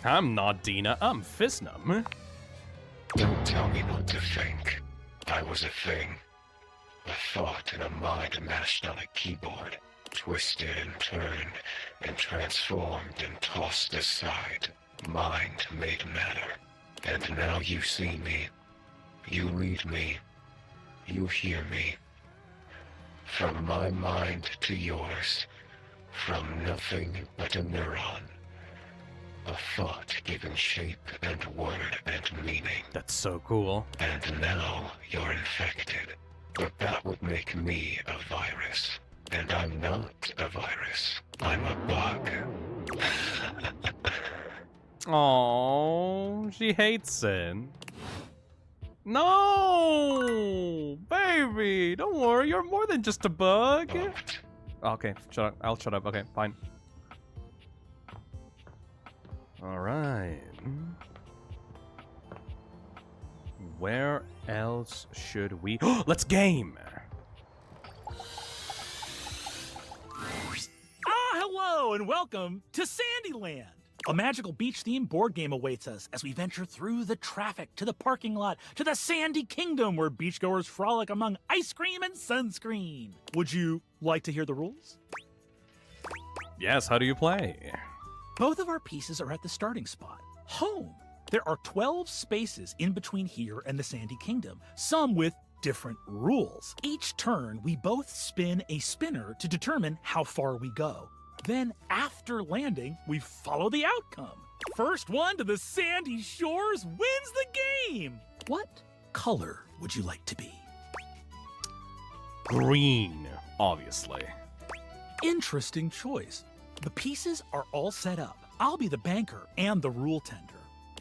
Speaker 3: I'm not Dina, I'm Fisnum.
Speaker 1: Don't tell me what to think. I was a thing. A thought in a mind mashed on a keyboard. Twisted and turned, and transformed and tossed aside. Mind made matter. And now you see me. You read me. You hear me. From my mind to yours. From nothing but a neuron. A thought giving shape and word and meaning.
Speaker 3: That's so cool.
Speaker 1: And now you're infected. But that would make me a virus. And I'm not a virus. I'm a bug.
Speaker 3: Oh, she hates it. No, baby, don't worry. You're more than just a bug. Okay, shut up. I'll shut up. Okay, fine. All right. Where else should we? Let's game.
Speaker 9: Hello and welcome to Sandyland. A magical beach-themed board game awaits us as we venture through the traffic to the parking lot to the Sandy Kingdom where beachgoers frolic among ice cream and sunscreen. Would you like to hear the rules?
Speaker 3: Yes, how do you play?
Speaker 9: Both of our pieces are at the starting spot, home. There are 12 spaces in between here and the Sandy Kingdom, some with different rules. Each turn, we both spin a spinner to determine how far we go. Then, after landing, we follow the outcome. First one to the sandy shores wins the game. What color would you like to be?
Speaker 3: Green, obviously.
Speaker 9: Interesting choice. The pieces are all set up. I'll be the banker and the rule tender.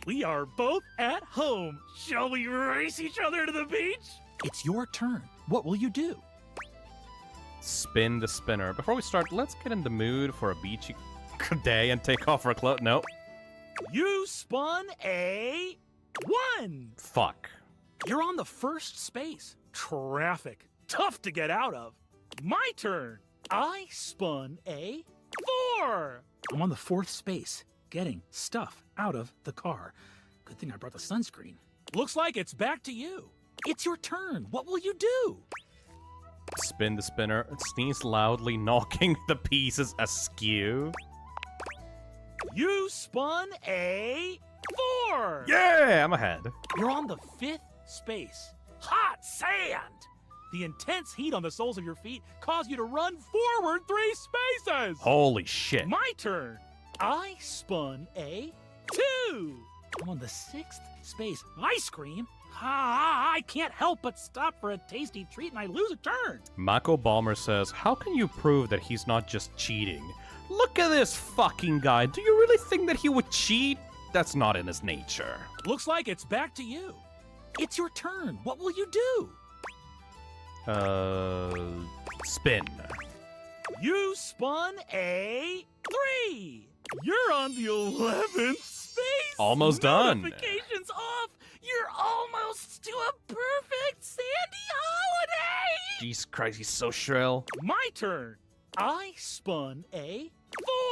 Speaker 9: We are both at home. Shall we race each other to the beach? It's your turn. What will you do?
Speaker 3: Spin the spinner. Before we start, let's get in the mood for a beachy day and take off our clothes. Nope.
Speaker 9: You spun a 1.
Speaker 3: Fuck.
Speaker 9: You're on the first space. Traffic. Tough to get out of. My turn. I spun a 4. I'm on the 4th space, getting stuff out of the car. Good thing I brought the sunscreen. Looks like it's back to you. It's your turn. What will you do?
Speaker 3: Spin the spinner, sneeze loudly, knocking the pieces askew.
Speaker 9: You spun a 4!
Speaker 3: Yeah, I'm ahead.
Speaker 9: You're on the 5th space. Hot sand! The intense heat on the soles of your feet cause you to run forward 3 spaces!
Speaker 3: Holy shit.
Speaker 9: My turn. I spun a 2! I'm on the 6th space. Ice cream? I can't help but stop for a tasty treat and I lose a turn.
Speaker 3: Mako Balmer says, how can you prove that he's not just cheating? Look at this fucking guy. Do you really think that he would cheat? That's not in his nature.
Speaker 9: Looks like it's back to you. It's your turn. What will you do?
Speaker 3: Spin.
Speaker 9: You spun a 3. You're on the 11th space.
Speaker 3: Almost done.
Speaker 9: Notifications off. You're almost to a perfect Sandy holiday.
Speaker 3: Jesus Christ, he's so shrill.
Speaker 9: My turn. I spun a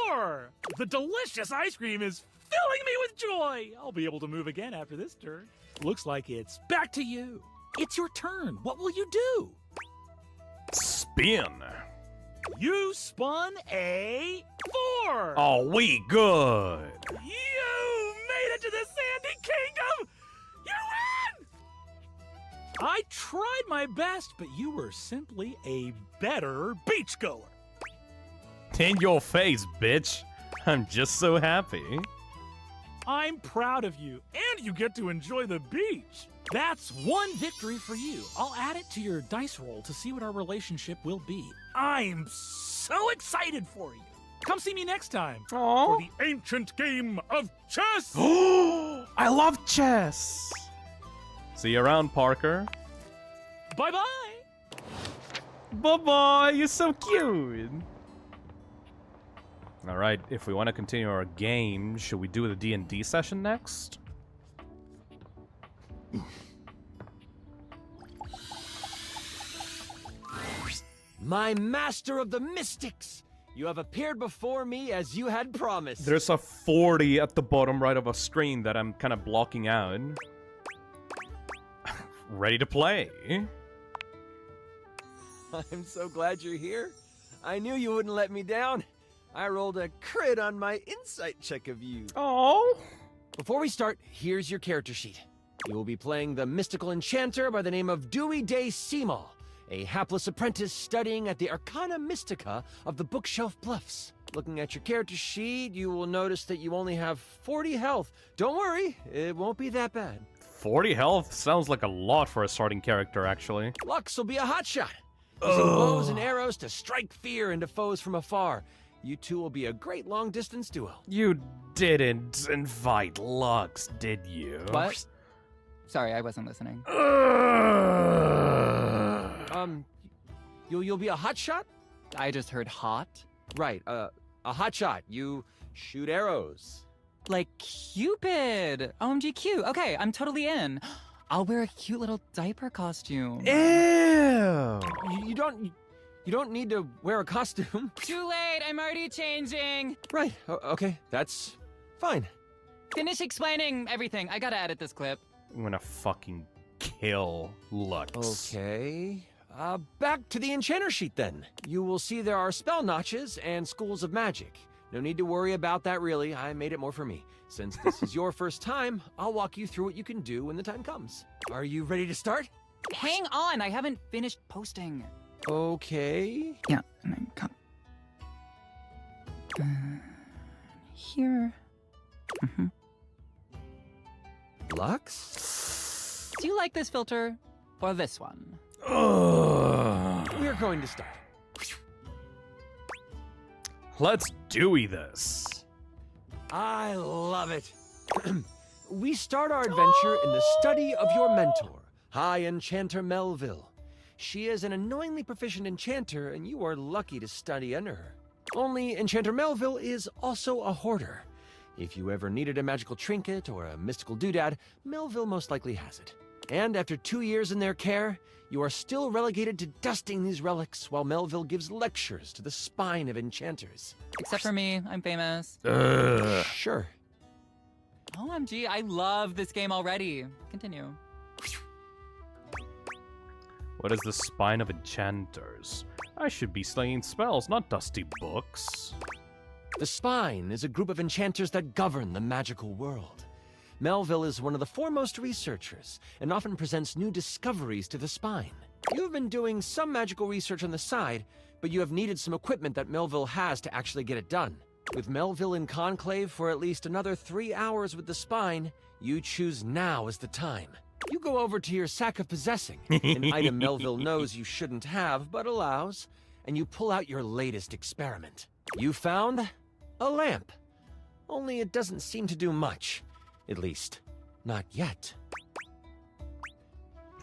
Speaker 9: 4. The delicious ice cream is filling me with joy. I'll be able to move again after this turn. Looks like it's back to you. It's your turn. What will you do?
Speaker 3: Spin.
Speaker 9: You spun a 4.
Speaker 3: Oh, we good.
Speaker 9: You made it to the Sandy Kingdom. You win! I tried my best, but you were simply a better beachgoer.
Speaker 3: In your face, bitch. I'm just so happy.
Speaker 9: I'm proud of you, and you get to enjoy the beach. That's one victory for you. I'll add it to your dice roll to see what our relationship will be. I'm so excited for you. Come see me next time for the ancient game of chess.
Speaker 3: I love chess. See you around, Parker.
Speaker 9: Bye-bye.
Speaker 3: Bye-bye. You're so cute. All right, if we want to continue our game, should we do the D&D session next?
Speaker 10: My master of the mystics! You have appeared before me as you had promised.
Speaker 3: There's a 40 at the bottom right of a screen that I'm kind of blocking out. Ready to play.
Speaker 10: I'm so glad you're here. I knew you wouldn't let me down. I rolled a crit on my insight check of you.
Speaker 3: Oh.
Speaker 10: Before we start, here's your character sheet. You will be playing the mystical enchanter by the name of Dewey Day Seamal, a hapless apprentice studying at the Arcana Mystica of the Bookshelf Bluffs. Looking at your character sheet, you will notice that you only have 40 health. Don't worry, it won't be that bad.
Speaker 3: 40 health sounds like a lot for a starting character, actually.
Speaker 10: Lux will be a hotshot, using bows and arrows to strike fear into foes from afar. You two will be a great long-distance duo.
Speaker 3: You didn't invite Lux, did you?
Speaker 15: What? Sorry, I wasn't listening.
Speaker 10: You'll be a hotshot?
Speaker 15: I just heard hot.
Speaker 10: Right, a hotshot. You shoot arrows.
Speaker 15: Like Cupid. OMG cute. Okay, I'm totally in. I'll wear a cute little diaper costume.
Speaker 3: Ew.
Speaker 10: You don't need to wear a costume.
Speaker 15: Too late, I'm already changing.
Speaker 10: Right, okay, that's fine.
Speaker 15: Finish explaining everything. I gotta edit this clip.
Speaker 3: I'm gonna fucking kill Lux.
Speaker 10: Okay. Back to the enchanter sheet then. You will see there are spell notches and schools of magic. No need to worry about that really, I made it more for me. Since this is your first time, I'll walk you through what you can do when the time comes. Are you ready to start?
Speaker 15: Hang on, I haven't finished posting.
Speaker 10: Okay.
Speaker 15: Yeah, and then come. Here.
Speaker 10: Lux?
Speaker 15: Do you like this filter or this one?
Speaker 10: We're going to start.
Speaker 3: Let's Dewey this.
Speaker 10: I love it. We start our adventure in the study of your mentor, High Enchanter Melville. She is an annoyingly proficient enchanter, and you are lucky to study under her. Only Enchanter Melville is also a hoarder. If you ever needed a magical trinket or a mystical doodad, Melville most likely has it. And after 2 years in their care, you are still relegated to dusting these relics while Melville gives lectures to the spine of enchanters.
Speaker 15: Except for me, I'm famous.
Speaker 10: Sure.
Speaker 15: OMG, I love this game already. Continue.
Speaker 3: What is the spine of enchanters? I should be slaying spells, not dusty books.
Speaker 10: The Spine is a group of enchanters that govern the magical world. Melville is one of the foremost researchers, and often presents new discoveries to the Spine. You have been doing some magical research on the side, but you have needed some equipment that Melville has to actually get it done. With Melville in conclave for at least another 3 hours with the Spine, you choose now as the time. You go over to your sack of possessing, an item Melville knows you shouldn't have, but allows, and you pull out your latest experiment. You found a lamp. Only it doesn't seem to do much. At least, not yet.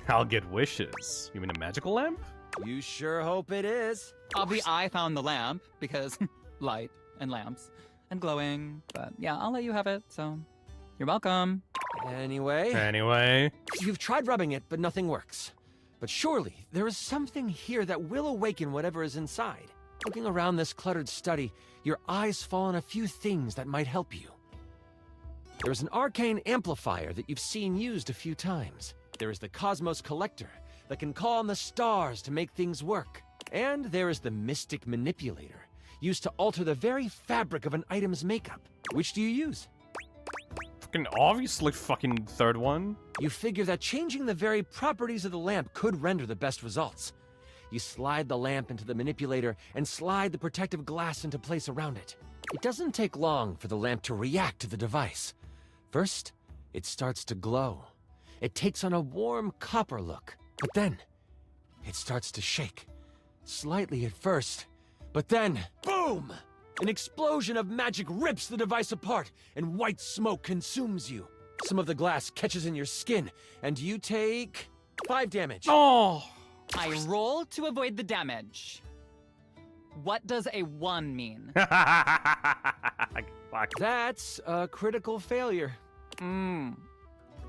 Speaker 3: I'll get wishes. You mean a magical lamp?
Speaker 10: You sure hope it is.
Speaker 15: I found the lamp, because light and lamps and glowing. But yeah, I'll let you have it, so you're welcome.
Speaker 10: Anyway. You've tried rubbing it, but nothing works. But surely, there is something here that will awaken whatever is inside. Looking around this cluttered study, your eyes fall on a few things that might help you. There is an arcane amplifier that you've seen used a few times. There is the Cosmos Collector that can call on the stars to make things work. And there is the Mystic Manipulator, used to alter the very fabric of an item's makeup. Which do you use?
Speaker 3: fucking obviously fucking third one.
Speaker 10: You figure that changing the very properties of the lamp could render the best results. You slide the lamp into the manipulator and slide the protective glass into place around it. It doesn't take long for the lamp to react to the device. First, it starts to glow. It takes on a warm copper look, but then it starts to shake. Slightly at first, but then, boom! An explosion of magic rips the device apart, and white smoke consumes you. Some of the glass catches in your skin, and you take 5 damage.
Speaker 3: Oh!
Speaker 15: I roll to avoid the damage. What does a 1 mean?
Speaker 10: That's a critical failure.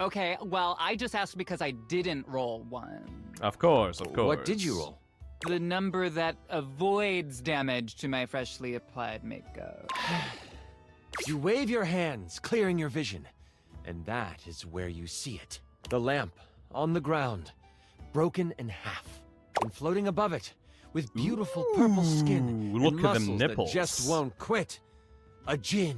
Speaker 15: Okay, well, I just asked because I didn't roll 1.
Speaker 3: Of course, of course.
Speaker 10: What did you roll?
Speaker 15: The number that avoids damage to my freshly applied makeup.
Speaker 10: You wave your hands, clearing your vision, and that is where you see it. The lamp, on the ground, broken in half, and floating above it, with beautiful purple skin
Speaker 3: look
Speaker 10: and
Speaker 3: at them
Speaker 10: muscles
Speaker 3: nipples.
Speaker 10: that just won't quit. A djinn.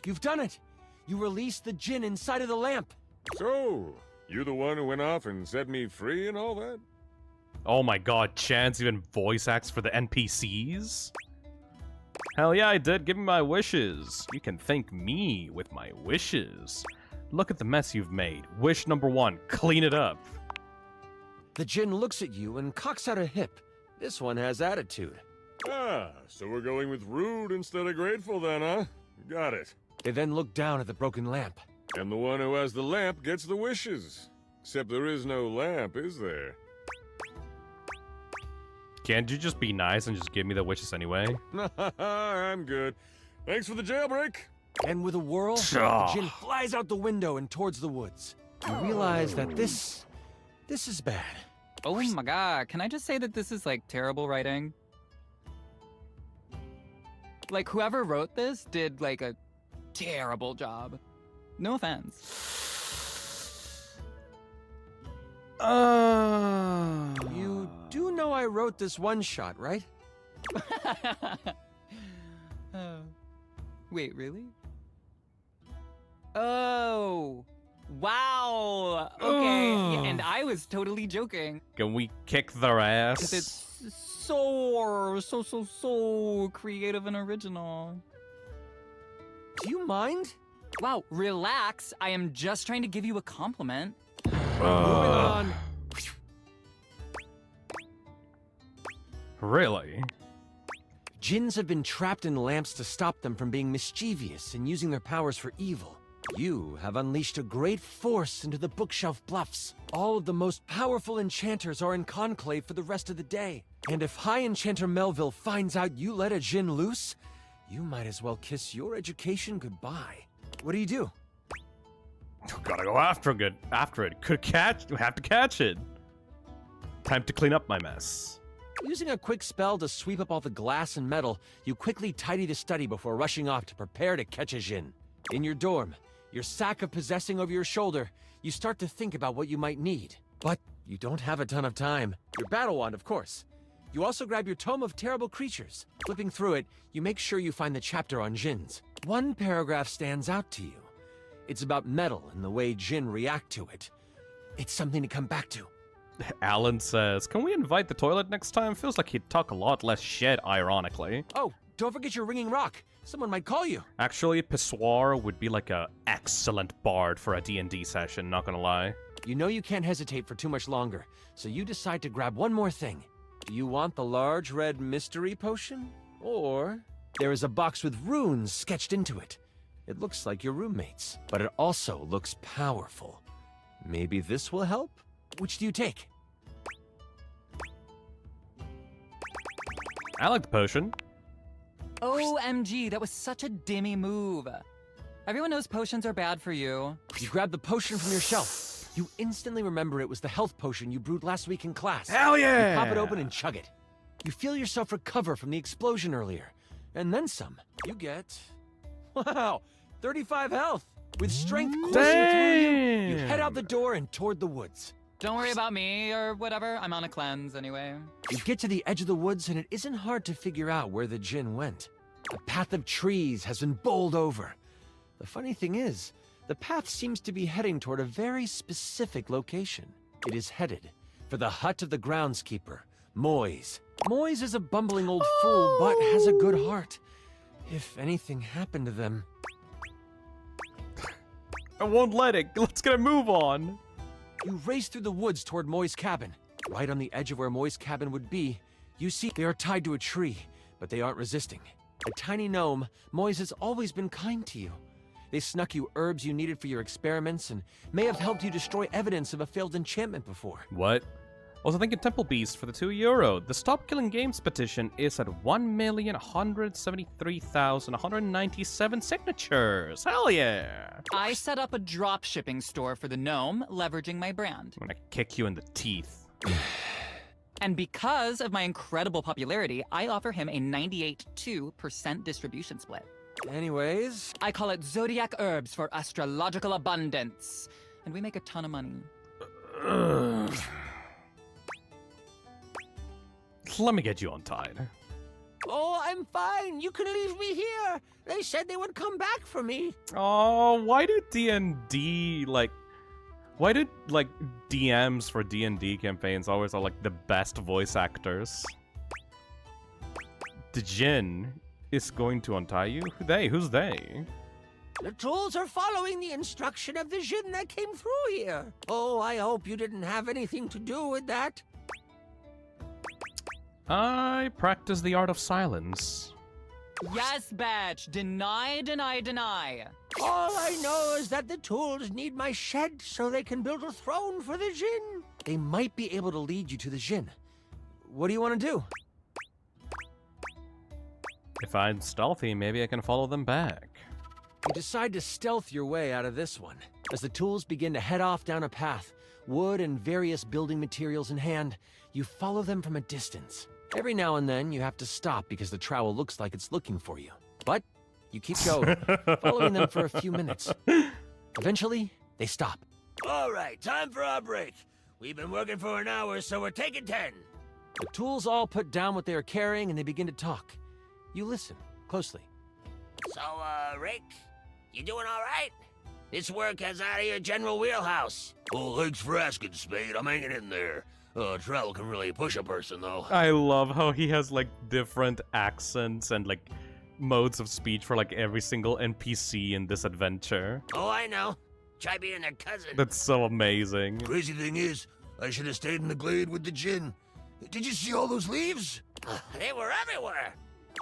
Speaker 10: You've done it! You released the djinn inside of the lamp.
Speaker 14: So, you the one who went off and set me free and all that?
Speaker 3: Oh my god, Chance even voice acts for the NPCs? Hell yeah, I did. Give me my wishes. You can thank me with my wishes. Look at the mess you've made. Wish number 1, clean it up.
Speaker 10: The djinn looks at you and cocks out a hip. This one has attitude.
Speaker 14: Ah, so we're going with rude instead of grateful then, huh? Got it.
Speaker 10: They then look down at the broken lamp.
Speaker 14: And the one who has the lamp gets the wishes. Except there is no lamp, is there?
Speaker 3: Can't you just be nice and just give me the wishes anyway?
Speaker 14: I'm good. Thanks for the jailbreak.
Speaker 10: And with a whirl, the djinn flies out the window and towards the woods. You realize that this is bad.
Speaker 15: Oh my god, can I just say that this is like terrible writing? Like whoever wrote this did like a terrible job. No offense.
Speaker 10: You do know I wrote this one shot, right?
Speaker 15: Wait, really? Oh, wow. Okay, yeah, and I was totally joking.
Speaker 3: Can we kick their ass?
Speaker 15: 'Cause it's so creative and original.
Speaker 10: Do you mind?
Speaker 15: Wow, relax. I am just trying to give you a compliment.
Speaker 10: Moving on.
Speaker 3: Really?
Speaker 10: Djinns have been trapped in lamps to stop them from being mischievous and using their powers for evil. You have unleashed a great force into the bookshelf bluffs. All of the most powerful enchanters are in conclave for the rest of the day. And if High Enchanter Melville finds out you let a djinn loose, you might as well kiss your education goodbye. What do you do?
Speaker 3: Gotta go after it. Have to catch it. Time to clean up my mess.
Speaker 10: Using a quick spell to sweep up all the glass and metal, you quickly tidy the study before rushing off to prepare to catch a djinn. In your dorm, your sack of possessing over your shoulder, you start to think about what you might need. But you don't have a ton of time. Your battle wand, of course. You also grab your Tome of Terrible Creatures. Flipping through it, you make sure you find the chapter on djinns. One paragraph stands out to you. It's about metal and the way djinn react to it. It's something to come back to.
Speaker 3: Alan says, can we invite the toilet next time? Feels like he'd talk a lot less shit, ironically.
Speaker 10: Oh, don't forget your ringing rock. Someone might call you.
Speaker 3: Actually, Pissoir would be like a excellent bard for a D&D session, not gonna lie.
Speaker 10: You know you can't hesitate for too much longer, so you decide to grab one more thing. Do you want the large red mystery potion? Or there is a box with runes sketched into it. It looks like your roommate's, but it also looks powerful. Maybe this will help? Which do you take?
Speaker 3: I like the potion.
Speaker 15: OMG, that was such a dimmy move. Everyone knows potions are bad for you.
Speaker 10: You grab the potion from your shelf. You instantly remember it was the health potion you brewed last week in class.
Speaker 3: Hell yeah!
Speaker 10: You pop it open and chug it. You feel yourself recover from the explosion earlier. And then some. You get... wow, 35 health. With strength coursing through you head out the door and toward the woods.
Speaker 15: Don't worry about me or whatever. I'm on a cleanse anyway.
Speaker 10: You get to the edge of the woods and it isn't hard to figure out where the djinn went. A path of trees has been bowled over. The funny thing is, The path seems to be heading toward a very specific location. It is headed for the hut of the groundskeeper, Moise. Moise is a bumbling old fool, but has a good heart. If anything happened to them...
Speaker 3: I won't let it. Let's get a move on.
Speaker 10: You race through the woods toward Moi's cabin. Right on the edge of where Moi's cabin would be, you see they are tied to a tree, but they aren't resisting. A tiny gnome, Moise has always been kind to you. They snuck you herbs you needed for your experiments and may have helped you destroy evidence of a failed enchantment before.
Speaker 3: What? Also, thank you, Temple Beast, for the €2. The Stop Killing Games petition is at 1,173,197 signatures. Hell yeah!
Speaker 15: I set up a drop shipping store for the gnome, leveraging my brand.
Speaker 3: I'm gonna kick you in the teeth.
Speaker 15: And because of my incredible popularity, I offer him a 98.2% distribution split.
Speaker 10: Anyways...
Speaker 15: I call it Zodiac Herbs for Astrological Abundance. And we make a ton of money.
Speaker 3: Let me get you untied.
Speaker 17: Oh, I'm fine. You can leave me here. They said they would come back for me.
Speaker 3: Oh, why do D&D, why do, DMs for D&D campaigns always are, the best voice actors? The Jinn is going to untie you? Who's they?
Speaker 17: The trolls are following the instruction of the Jinn that came through here. Oh, I hope you didn't have anything to do with that.
Speaker 3: I practice the art of silence.
Speaker 15: Yes, Batch. Deny, deny, deny.
Speaker 17: All I know is that the tools need my shed so they can build a throne for the Jinn.
Speaker 10: They might be able to lead you to the Jinn. What do you want to do?
Speaker 3: If I'm stealthy, maybe I can follow them back.
Speaker 10: You decide to stealth your way out of this one. As the tools begin to head off down a path, wood and various building materials in hand, you follow them from a distance. Every now and then, you have to stop because the trowel looks like it's looking for you. But you keep going, following them for a few minutes. Eventually, they stop.
Speaker 20: All right, time for our break. We've been working for an hour, so we're taking 10.
Speaker 10: The tools all put down what they are carrying and they begin to talk. You listen closely.
Speaker 20: So, Rick, you doing all right? This work has out of your general wheelhouse. Well, thanks for asking, Spade. I'm hanging in there. Travel can really push a person, though.
Speaker 3: I love how he has, different accents and, modes of speech for, every single NPC in this adventure.
Speaker 20: Oh, I know. Try being their cousin.
Speaker 3: That's so amazing.
Speaker 20: Crazy thing is, I should have stayed in the glade with the Jinn. Did you see all those leaves? They were everywhere.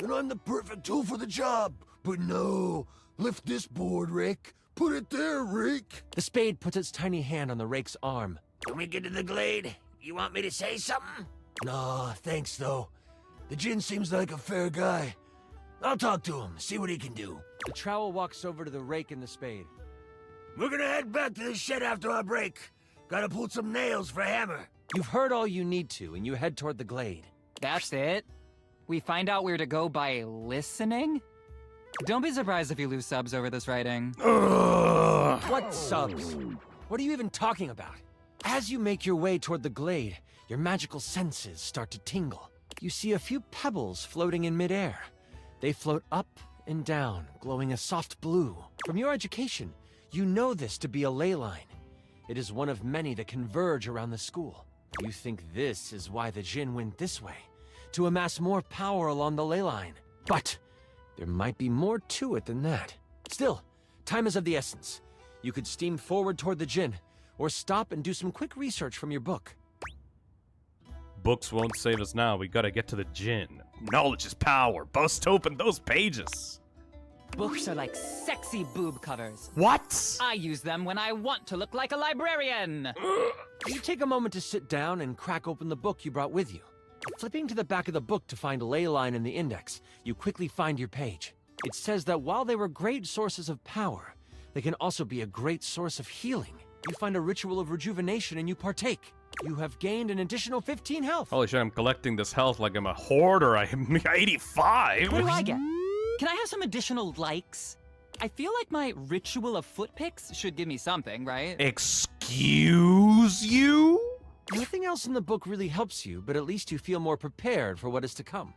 Speaker 20: And I'm the perfect tool for the job. But no. Lift this board, Rick. Put it there, Rick.
Speaker 10: The spade puts its tiny hand on the rake's arm.
Speaker 20: When we get to the glade, you want me to say something? Nah, thanks, though. The Jinn seems like a fair guy. I'll talk to him, see what he can do.
Speaker 10: The trowel walks over to the rake and the spade.
Speaker 20: We're gonna head back to the shed after our break. Gotta pull some nails for Hammer.
Speaker 10: You've heard all you need to, and you head toward the glade.
Speaker 15: That's it? We find out where to go by listening? Don't be surprised if you lose subs over this writing.
Speaker 10: What subs? What are you even talking about? As you make your way toward the glade, your magical senses start to tingle. You see a few pebbles floating in midair. They float up and down, glowing a soft blue. From your education, you know this to be a ley line. It is one of many that converge around the school. You think this is why the Jinn went this way, to amass more power along the ley line. But there might be more to it than that. Still, time is of the essence. You could steam forward toward the Jinn, or stop and do some quick research from your book.
Speaker 3: Books won't save us now. We gotta get to the Jinn. Knowledge is power. Bust open those pages.
Speaker 15: Books are like sexy boob covers.
Speaker 3: What?
Speaker 15: I use them when I want to look like a librarian.
Speaker 10: You take a moment to sit down and crack open the book you brought with you. Flipping to the back of the book to find a ley line in the index, you quickly find your page. It says that while they were great sources of power, they can also be a great source of healing. You find a ritual of rejuvenation and you partake. You have gained an additional 15 health.
Speaker 3: Holy shit, I'm collecting this health like I'm a hoarder. I'm 85.
Speaker 15: What do I get? Can I have some additional likes? I feel like my ritual of foot picks should give me something, right?
Speaker 3: Excuse you?
Speaker 10: Nothing else in the book really helps you, but at least you feel more prepared for what is to come.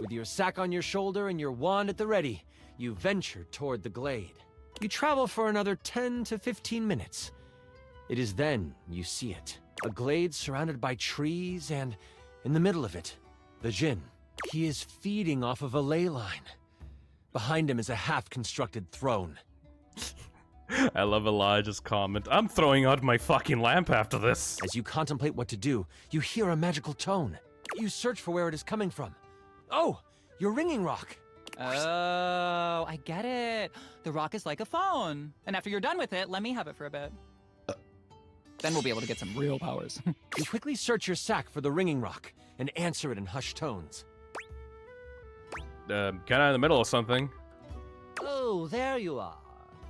Speaker 10: With your sack on your shoulder and your wand at the ready, you venture toward the glade. You travel for another 10 to 15 minutes. It is then you see it. A glade surrounded by trees, and in the middle of it, the Djinn. He is feeding off of a ley line. Behind him is a half-constructed throne.
Speaker 3: I love Elijah's comment. I'm throwing out my fucking lamp after this.
Speaker 10: As you contemplate what to do, you hear a magical tone. You search for where it is coming from. Oh, your ringing rock.
Speaker 15: Oh, I get it. The rock is like a phone. And after you're done with it, let me have it for a bit. Then we'll be able to get some real powers.
Speaker 10: You quickly search your sack for the ringing rock and answer it in hushed tones.
Speaker 3: Kinda in the middle of something.
Speaker 10: Oh, there you are.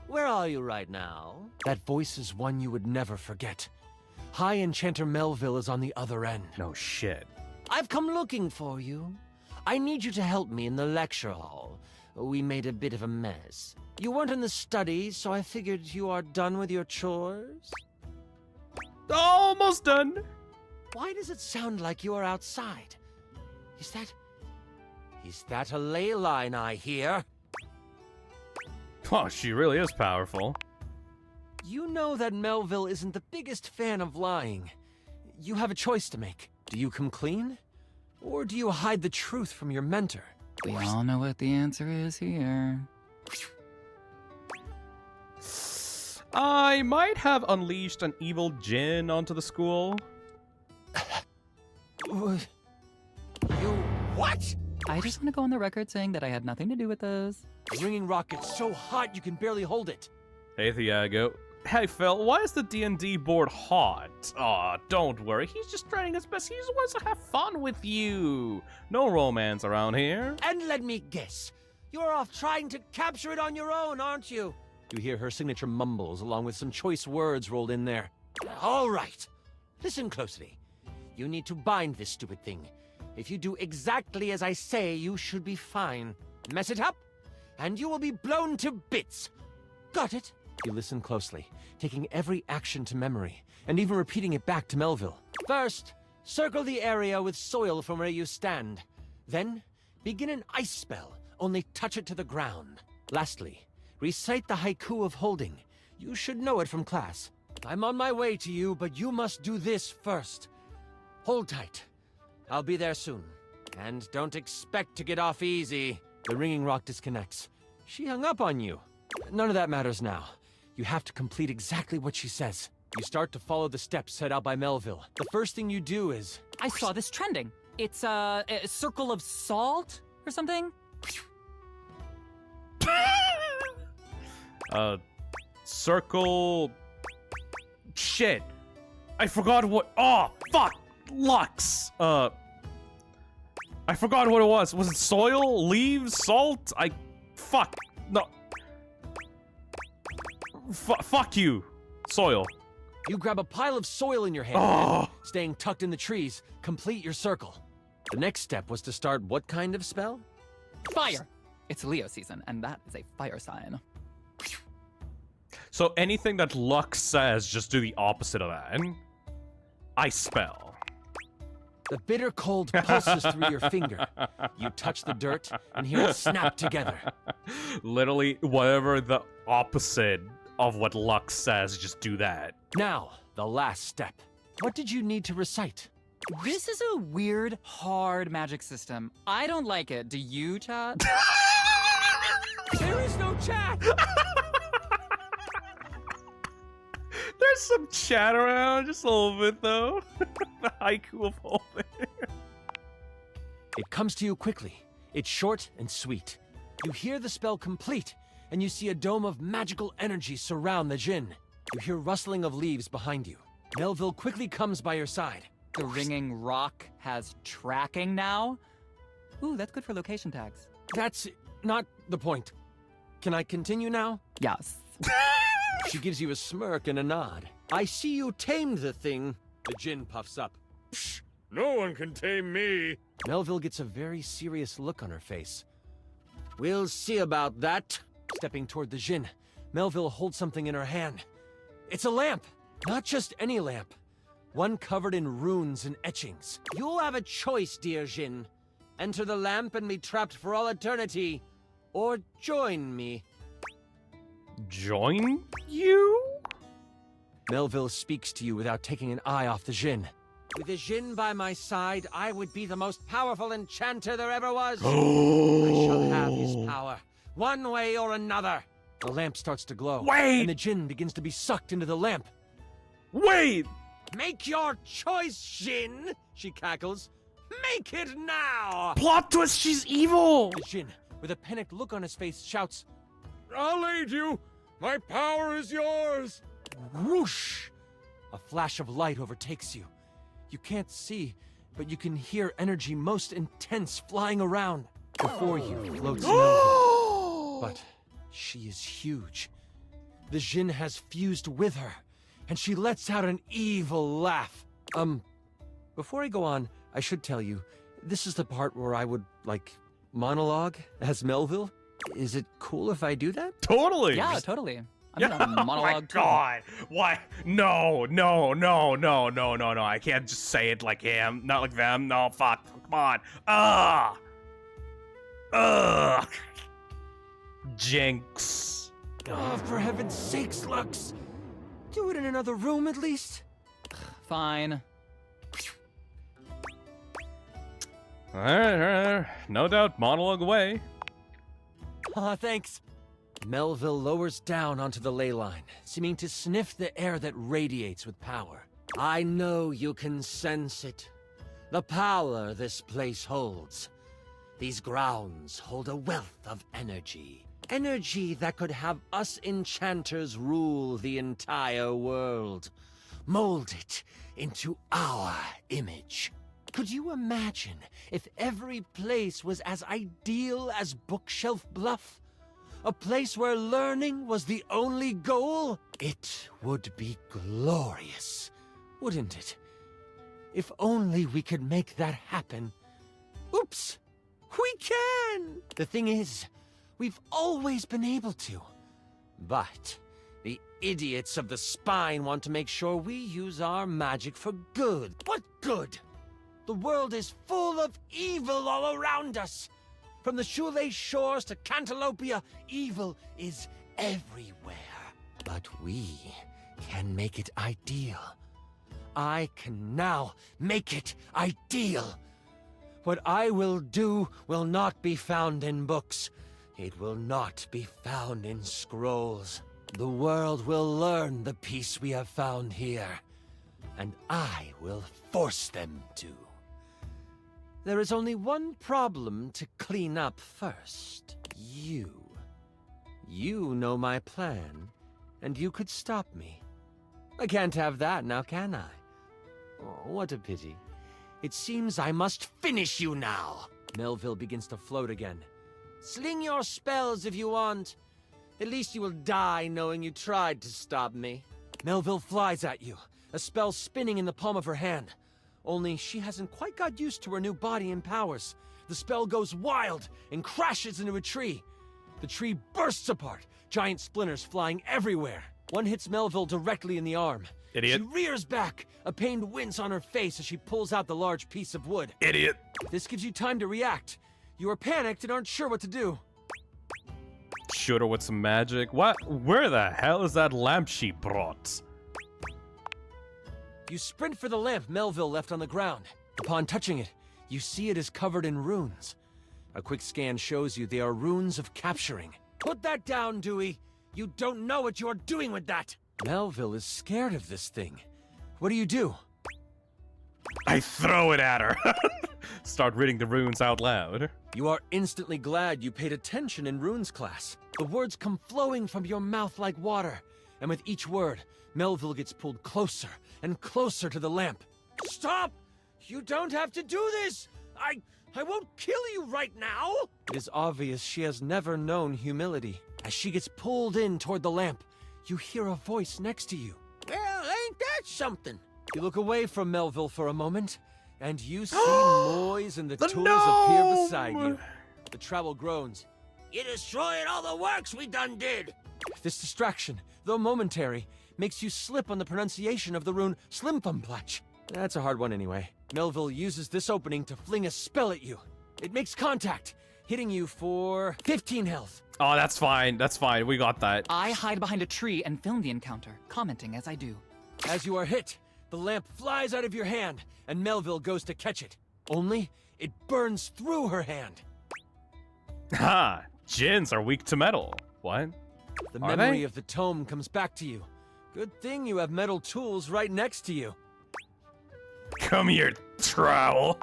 Speaker 10: Where are you right now? That voice is one you would never forget. High Enchanter Melville is on the other end.
Speaker 3: No shit.
Speaker 10: I've come looking for you. I need you to help me in the lecture hall. We made a bit of a mess. You weren't in the study, so I figured you are done with your chores.
Speaker 3: Almost done.
Speaker 10: Why does it sound like you are outside? Is that a ley line I hear?
Speaker 3: Oh, she really is powerful.
Speaker 10: You know that Melville isn't the biggest fan of lying. You have a choice to make. Do you come clean? Or do you hide the truth from your mentor?
Speaker 15: We all know what the answer is here.
Speaker 3: I might have unleashed an evil Djinn onto the school.
Speaker 10: You what?
Speaker 15: I just want to go on the record saying that I had nothing to do with those.
Speaker 10: The ringing rock is so hot you can barely hold it.
Speaker 3: Hey, Thiago. Hey, Phil, why is the D&D board hot? Aw, don't worry. He's just trying his best. He just wants to have fun with you. No romance around here.
Speaker 10: And let me guess. You're off trying to capture it on your own, aren't you? You hear her signature mumbles along with some choice words rolled in there. All right. Listen closely. You need to bind this stupid thing. If you do exactly as I say, you should be fine. Mess it up, and you will be blown to bits. Got it? You listen closely, taking every action to memory, and even repeating it back to Melville. First, circle the area with soil from where you stand. Then, begin an ice spell, only touch it to the ground. Lastly, recite the haiku of holding. You should know it from class. I'm on my way to you, but you must do this first. Hold tight. I'll be there soon. And don't expect to get off easy. The ringing rock disconnects. She hung up on you. None of that matters now. You have to complete exactly what she says. You start to follow the steps set out by Melville. The first thing you do is...
Speaker 15: I saw this trending. It's a circle of salt or something?
Speaker 3: Circle... Shit. I forgot what... Oh, fuck! Lux! I forgot what it was. Was it soil? Leaves? Salt? Fuck. No. Fuck you. Soil.
Speaker 10: You grab a pile of soil in your hand,
Speaker 3: Oh.
Speaker 10: and, staying tucked in the trees, complete your circle. The next step was to start what kind of spell?
Speaker 15: Fire! It's Leo season, and that is a fire sign.
Speaker 3: So anything that Lux says, just do the opposite of that. Ice spell.
Speaker 10: The bitter cold pulses through your finger. You touch the dirt and hear it snap together.
Speaker 3: Literally, whatever the opposite of what Lux says, just do that.
Speaker 10: Now, the last step. What did you need to recite?
Speaker 15: This is a weird, hard magic system. I don't like it. Do you, chat?
Speaker 10: There is no chat!
Speaker 3: There's some chat around, just a little bit though. The haiku of holding.
Speaker 10: It comes to you quickly. It's short and sweet. You hear the spell complete, and you see a dome of magical energy surround the Djinn. You hear rustling of leaves behind you. Melville quickly comes by your side.
Speaker 15: The ringing rock has tracking now? Ooh, that's good for location tags.
Speaker 10: That's not the point. Can I continue now?
Speaker 15: Yes.
Speaker 10: She gives you a smirk and a nod. I see you tamed the thing. The Djinn puffs up.
Speaker 14: Psh, no one can tame me.
Speaker 10: Melville gets a very serious look on her face. We'll see about that. Stepping toward the Djinn, Melville holds something in her hand. It's a lamp. Not just any lamp. One covered in runes and etchings. You'll have a choice, dear Djinn. Enter the lamp and be trapped for all eternity. Or join me.
Speaker 3: join you?
Speaker 10: Melville speaks to you without taking an eye off the Jinn. With the Jinn by my side, I would be the most powerful enchanter there ever was. I shall have his power, one way or another. The lamp starts to glow.
Speaker 3: Wait!
Speaker 10: And the Jinn begins to be sucked into the lamp.
Speaker 3: Wait!
Speaker 10: Make your choice, Jinn, she cackles. Make it now!
Speaker 3: Plot twist, she's evil!
Speaker 10: The Jinn, with a panicked look on his face, shouts, I'll aid you! My power is yours! Whoosh! A flash of light overtakes you. You can't see, but you can hear energy most intense flying around. Before you floats Melville. But she is huge. The Jinn has fused with her, and she lets out an evil laugh. Before I go on, I should tell you, this is the part where I would, like, monologue as Melville. Is it cool if I do that?
Speaker 3: Totally!
Speaker 15: Yeah, totally. I'm gonna monologue too.
Speaker 3: Oh my god! What? No! I can't just say it like him, not like them. No, fuck. Come on. Jinx.
Speaker 10: Oh, for heaven's sakes, Lux. Do it in another room at least.
Speaker 15: Fine.
Speaker 3: Alright. No doubt, monologue away.
Speaker 10: Aw, thanks. Melville lowers down onto the ley line, seeming to sniff the air that radiates with power. I know you can sense it. The power this place holds. These grounds hold a wealth of energy. Energy that could have us enchanters rule the entire world. Mold it into our image. Could you imagine if every place was as ideal as Bookshelf Bluff? A place where learning was the only goal? It would be glorious, wouldn't it? If only we could make that happen. Oops! We can! The thing is, we've always been able to. But the idiots of the Spine want to make sure we use our magic for good. What good? The world is full of evil all around us. From the Shoelace Shores to Cantalopia, evil is everywhere. But we can make it ideal. I can now make it ideal. What I will do will not be found in books. It will not be found in scrolls. The world will learn the peace we have found here, and I will force them to. There is only one problem to clean up first. You. You know my plan, and you could stop me. I can't have that now, can I? Oh, what a pity. It seems I must finish you now. Melville begins to float again. Sling your spells if you want. At least you will die knowing you tried to stop me. Melville flies at you, a spell spinning in the palm of her hand. Only she hasn't quite got used to her new body and powers. The spell goes wild and crashes into a tree. The tree bursts apart, giant splinters flying everywhere. One hits Melville directly in the arm.
Speaker 3: Idiot.
Speaker 10: She rears back, a pained wince on her face as she pulls out the large piece of wood.
Speaker 3: Idiot.
Speaker 10: This gives you time to react. You are panicked and aren't sure what to do.
Speaker 3: Shoot her with some magic. What? Where the hell is that lamp she brought?
Speaker 10: You sprint for the lamp Melville left on the ground. Upon touching it, you see it is covered in runes. A quick scan shows you they are runes of capturing. Put that down, Dewey. You don't know what you're doing with that. Melville is scared of this thing. What do?
Speaker 3: I throw it at her. Start reading the runes out loud.
Speaker 10: You are instantly glad you paid attention in runes class. The words come flowing from your mouth like water, and with each word, Melville gets pulled closer and closer to the lamp. Stop! You don't have to do this! I won't kill you right now! It is obvious she has never known humility. As she gets pulled in toward the lamp, you hear a voice next to you. Well, ain't that something? You look away from Melville for a moment, and you see Moise and the tools appear beside you. The travel groans. You destroyed all the works we done did! This distraction, though momentary, makes you slip on the pronunciation of the rune Slimthumplach. That's a hard one anyway. Melville uses this opening to fling a spell at you. It makes contact, hitting you for 15 health.
Speaker 3: Oh, that's fine. That's fine. We got that.
Speaker 15: I hide behind a tree and film the encounter, commenting as I do.
Speaker 10: As you are hit, the lamp flies out of your hand, and Melville goes to catch it. Only, it burns through her hand.
Speaker 3: Ha! Djinns are weak to metal. What?
Speaker 10: The
Speaker 3: Are
Speaker 10: memory
Speaker 3: they?
Speaker 10: of the tome comes back to you. Good thing you have metal tools right next to you.
Speaker 3: Come here, trowel.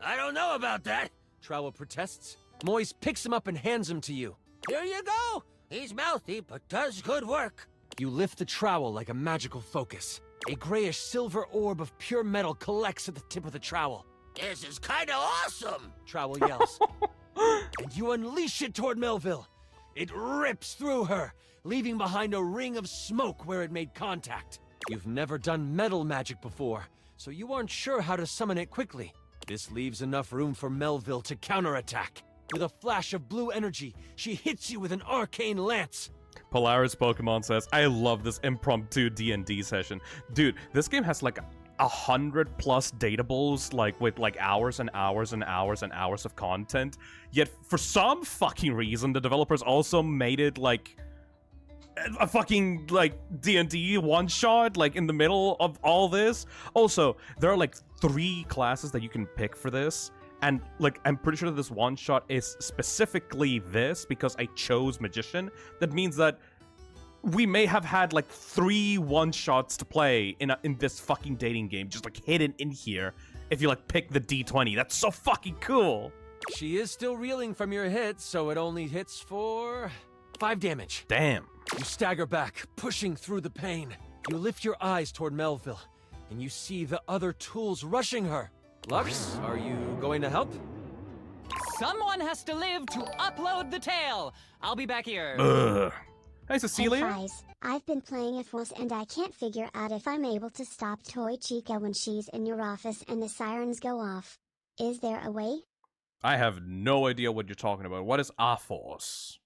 Speaker 10: I don't know about that, Trowel protests. Moise picks him up and hands him to you.
Speaker 20: Here you go. He's mouthy, but does good work.
Speaker 10: You lift the trowel like a magical focus. A grayish silver orb of pure metal collects at the tip of the trowel.
Speaker 20: This is kinda awesome.
Speaker 10: Trowel yells. And you unleash it toward Melville. It rips through her, leaving behind a ring of smoke where it made contact. You've never done metal magic before, so you aren't sure how to summon it quickly. This leaves enough room for Melville to counterattack. With a flash of blue energy, she hits you with an arcane lance.
Speaker 3: Polaris Pokemon says, I love this impromptu D&D session. Dude, this game has like 100+ datables, like with like hours and hours and hours and hours of content. Yet for some fucking reason, the developers also made it like a fucking like D&D one-shot, like in the middle of all this. Also, there are like 3 classes that you can pick for this. And, like, I'm pretty sure that this one-shot is specifically this because I chose Magician. That means that we may have had, like, 3 one-shots to play in this fucking dating game, just, like, hidden in here if you, like, pick the D20. That's so fucking cool!
Speaker 10: She is still reeling from your hit, so it only hits for 5 damage.
Speaker 3: Damn.
Speaker 10: You stagger back, pushing through the pain. You lift your eyes toward Melville, and you see the other tools rushing her. Lux, are you going to help?
Speaker 15: Someone has to live to upload the tale. I'll be back here.
Speaker 3: Ugh. Hey, Cecilia?
Speaker 4: Hey, guys. I've been playing FWS and I can't figure out if I'm able to stop Toy Chica when she's in your office and the sirens go off. Is there a way?
Speaker 3: I have no idea what you're talking about. What is Aphos?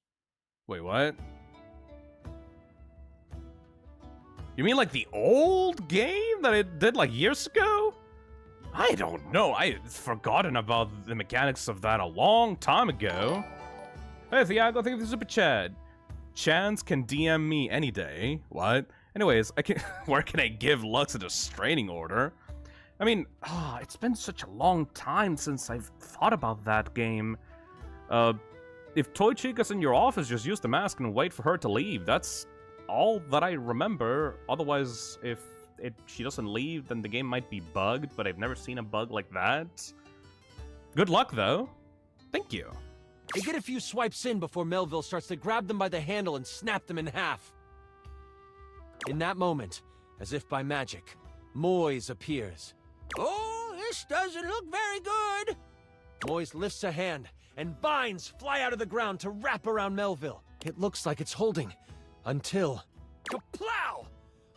Speaker 3: Wait, what? You mean like the old game that it did like years ago? I don't know. I've forgotten about the mechanics of that a long time ago. Hey, Thiago, thank you for the super chat. Chance can DM me any day. What? Anyways, where can I give Lux a restraining order? I mean, it's been such a long time since I've thought about that game. If Toy Chica's in your office, just use the mask and wait for her to leave. That's all that I remember. Otherwise, if she doesn't leave, then the game might be bugged, but I've never seen a bug like that. Good luck, though. Thank you.
Speaker 10: They get a few swipes in before Melville starts to grab them by the handle and snap them in half. In that moment, as if by magic, Moise appears.
Speaker 20: Oh, this doesn't look very good.
Speaker 10: Moise lifts a hand, and vines fly out of the ground to wrap around Melville. It looks like it's holding, until... Kaplow!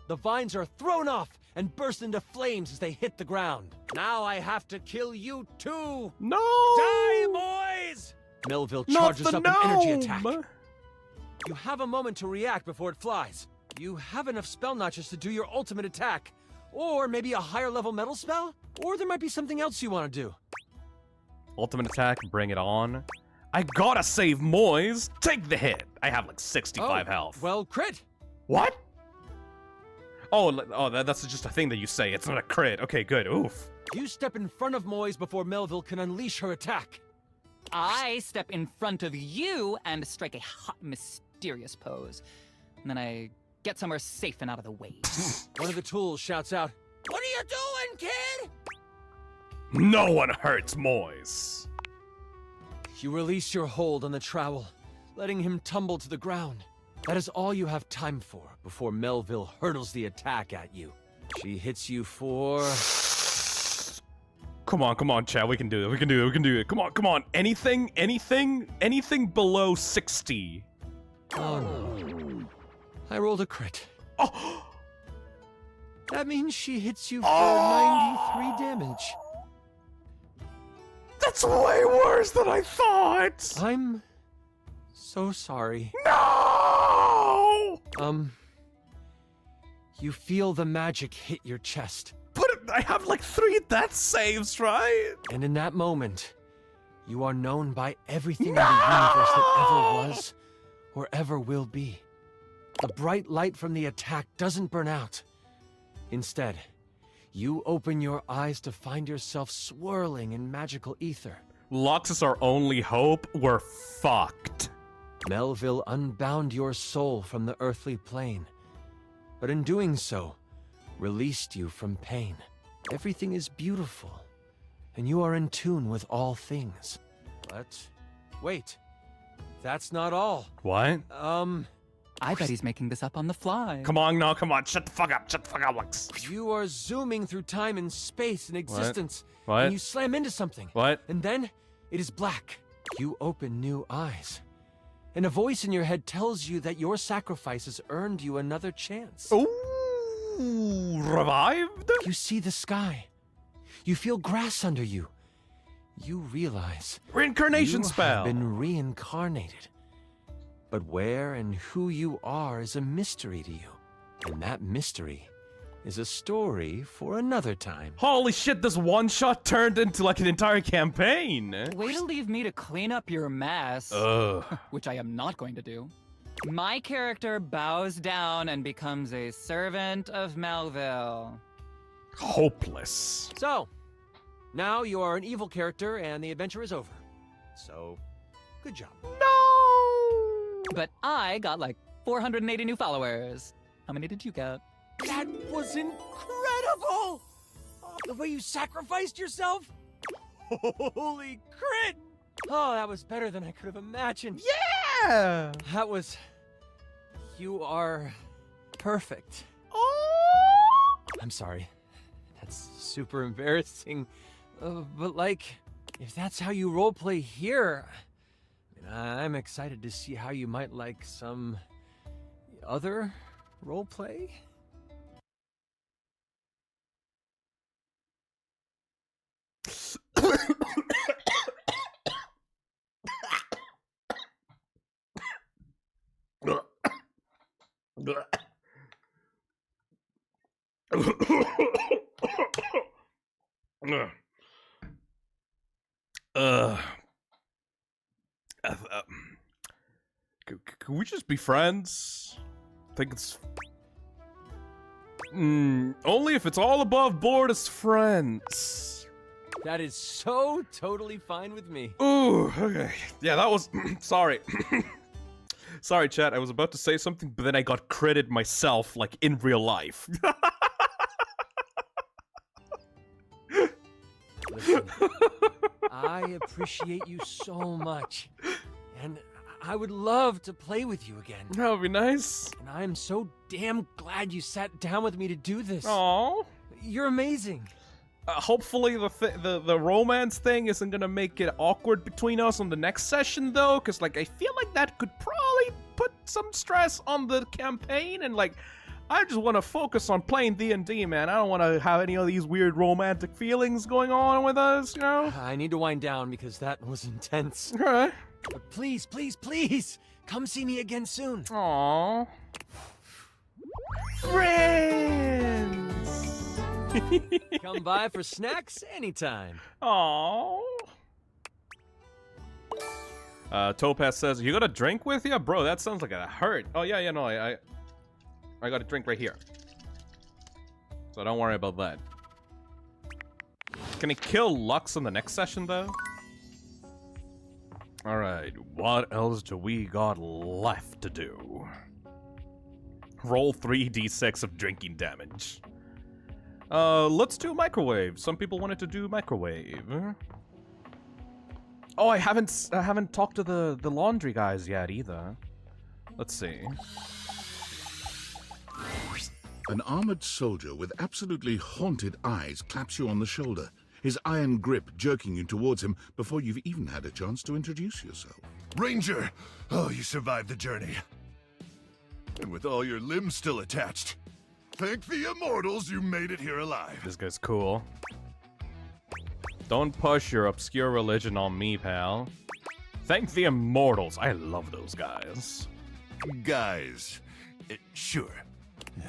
Speaker 10: The vines are thrown off and burst into flames as they hit the ground. Now I have to kill you too!
Speaker 3: No!
Speaker 10: Die, boys! Melville charges up an energy attack. You have a moment to react before it flies. You have enough spell notches to do your ultimate attack. Or maybe a higher level metal spell? Or there might be something else you want to do.
Speaker 3: Ultimate attack, bring it on. I gotta save Moise! Take the hit! I have like 65 health.
Speaker 10: Well, crit!
Speaker 3: What? Oh, that's just a thing that you say. It's not a crit. Okay, good. Oof.
Speaker 10: You step in front of Moise before Melville can unleash her attack.
Speaker 15: I step in front of you and strike a hot, mysterious pose. And then I get somewhere safe and out of the way.
Speaker 10: One of the tools shouts out,
Speaker 20: What are you doing, kid?
Speaker 3: No one hurts Moise.
Speaker 10: You release your hold on the trowel, letting him tumble to the ground. That is all you have time for before Melville hurtles the attack at you. She hits you for...
Speaker 3: Come on, Chad. We can do it. Come on. Anything below 60.
Speaker 10: Oh, no. I rolled a crit.
Speaker 3: Oh!
Speaker 10: That means she hits you for 93 damage.
Speaker 3: That's way worse than I thought!
Speaker 10: I'm so sorry.
Speaker 3: No!
Speaker 10: You feel the magic hit your chest.
Speaker 3: But I have like 3 death saves, right?
Speaker 10: And in that moment, You are known by everything in the universe that ever was or ever will be. The bright light from the attack doesn't burn out. Instead, you open your eyes to find yourself swirling in magical ether.
Speaker 3: Lux is our only hope. We're fucked.
Speaker 10: Melville unbound your soul from the earthly plane, but in doing so, released you from pain. Everything is beautiful, and you are in tune with all things. But wait, that's not all.
Speaker 3: What?
Speaker 15: I bet he's making this up on the fly.
Speaker 3: Come on, no, come on. Shut the fuck up. Shut the fuck up, Lux.
Speaker 10: You are zooming through time and space and existence.
Speaker 3: What?
Speaker 10: And you slam into something.
Speaker 3: What?
Speaker 10: And then it is black. You open new eyes. And a voice in your head tells you that your sacrifice has earned you another chance.
Speaker 3: Ooh, revived?
Speaker 10: You see the sky. You feel grass under you. You realize
Speaker 3: reincarnation
Speaker 10: you
Speaker 3: spell.
Speaker 10: have been reincarnated. But where and who you are is a mystery to you. And that mystery is a story for another time.
Speaker 3: Holy shit, this one shot turned into like an entire campaign.
Speaker 15: Way to leave me to clean up your mess.
Speaker 3: Ugh.
Speaker 15: Which I am not going to do. My character bows down and becomes a servant of Melville.
Speaker 3: Hopeless.
Speaker 10: So, now you are an evil character and the adventure is over. So, good job.
Speaker 15: But I got like 480 new followers. How many did you get?
Speaker 10: That was incredible! Oh, the way you sacrificed yourself? Holy crit! Oh, that was better than I could have imagined.
Speaker 3: Yeah!
Speaker 10: That was... You are... perfect.
Speaker 3: Oh!
Speaker 10: I'm sorry. That's super embarrassing. But like, if that's how you roleplay here... I'm excited to see how you might like some... other roleplay?
Speaker 3: Can we just be friends? I think it's... only if it's all above board as friends.
Speaker 10: That is so totally fine with me.
Speaker 3: Ooh, okay. Yeah, that was... sorry. Sorry, chat. I was about to say something, but then I got critted myself, like, in real life.
Speaker 10: Listen, I appreciate you so much. And I would love to play with you again.
Speaker 3: That would be nice.
Speaker 10: And I'm so damn glad you sat down with me to do this.
Speaker 3: Aww.
Speaker 10: You're amazing.
Speaker 3: Hopefully the romance thing isn't gonna make it awkward between us on the next session, though, because, like, I feel like that could probably put some stress on the campaign, and, like, I just want to focus on playing D&D, man. I don't want to have any of these weird romantic feelings going on with us, you know?
Speaker 10: I need to wind down because that was intense.
Speaker 3: Alright.
Speaker 10: But please, please, please, come see me again soon.
Speaker 3: Aww. Friends!
Speaker 10: Come by for snacks anytime.
Speaker 3: Aww. Topaz says, you got a drink with you? Bro, that sounds like a hurt. Oh, yeah, no, I got a drink right here. So don't worry about that. Can he kill Lux in the next session, though? Alright, what else do we got left to do? Roll 3d6 of drinking damage. Let's do microwave. Some people wanted to do microwave. Oh, I haven't talked to the laundry guys yet either. Let's see.
Speaker 7: An armored soldier with absolutely haunted eyes claps you on the shoulder, his iron grip jerking you towards him before you've even had a chance to introduce yourself.
Speaker 16: Ranger! Oh, you survived the journey. And with all your limbs still attached. Thank the immortals you made it here alive.
Speaker 3: This guy's cool. Don't push your obscure religion on me, pal. Thank the immortals. I love those guys.
Speaker 16: Guys. Sure.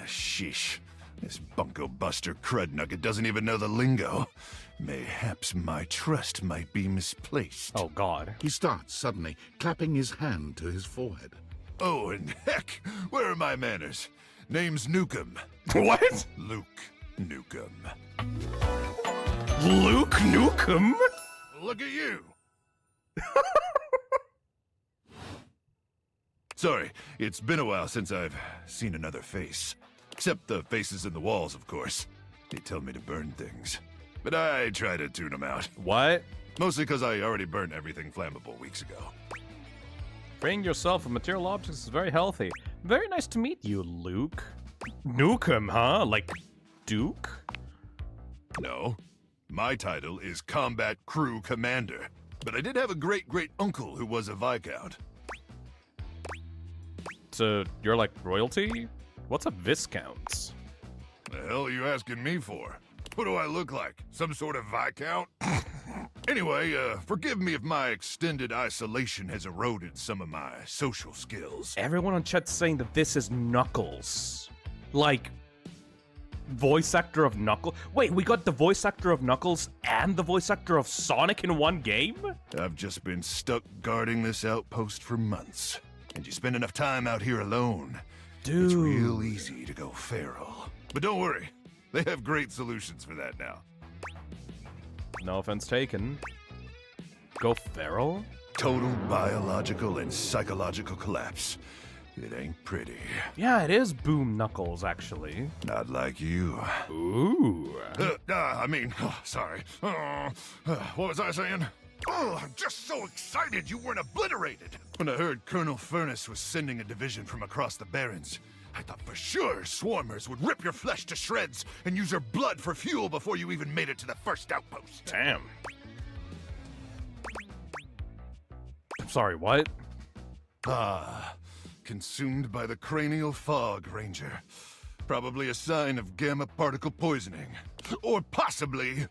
Speaker 16: Sheesh. This bunko buster crud nugget doesn't even know the lingo. Mayhaps my trust might be misplaced.
Speaker 3: Oh, God.
Speaker 7: He starts suddenly, clapping his hand to his forehead.
Speaker 16: Oh, and heck, where are my manners? Name's Nukem.
Speaker 3: What?
Speaker 16: Luke Nukem.
Speaker 3: Luke Nukem?
Speaker 16: Look at you. Sorry, it's been a while since I've seen another face. Except the faces in the walls, of course. They tell me to burn things. But I try to tune them out.
Speaker 3: What?
Speaker 16: Mostly because I already burned everything flammable weeks ago.
Speaker 3: Freeing yourself from material objects is very healthy. Very nice to meet you, Luke. Nukem, huh? Like Duke?
Speaker 16: No. My title is Combat Crew Commander. But I did have a great-great-uncle who was a Viscount.
Speaker 3: So, you're like royalty? What's a Viscount?
Speaker 16: The hell are you asking me for? What do I look like? Some sort of Viscount? Anyway, forgive me if my extended isolation has eroded some of my social skills.
Speaker 3: Everyone on chat's saying that this is Knuckles. Like, voice actor of Knuckles? Wait, we got the voice actor of Knuckles and the voice actor of Sonic in one game?
Speaker 16: I've just been stuck guarding this outpost for months. And you spend enough time out here alone,
Speaker 3: dude,
Speaker 16: it's real easy to go feral. But don't worry, they have great solutions for that now.
Speaker 3: No offense taken. Go feral?
Speaker 16: Total biological and psychological collapse. It ain't pretty.
Speaker 3: Yeah, it is Boom Knuckles, actually.
Speaker 16: Not like you.
Speaker 3: Ooh.
Speaker 16: Sorry. What was I saying? Oh, I'm just so excited you weren't obliterated. When I heard Colonel Furnace was sending a division from across the Barrens, I thought for sure swarmers would rip your flesh to shreds and use your blood for fuel before you even made it to the first outpost.
Speaker 3: Damn. I'm sorry, what?
Speaker 16: Consumed by the cranial fog, Ranger. Probably a sign of gamma particle poisoning. Or possibly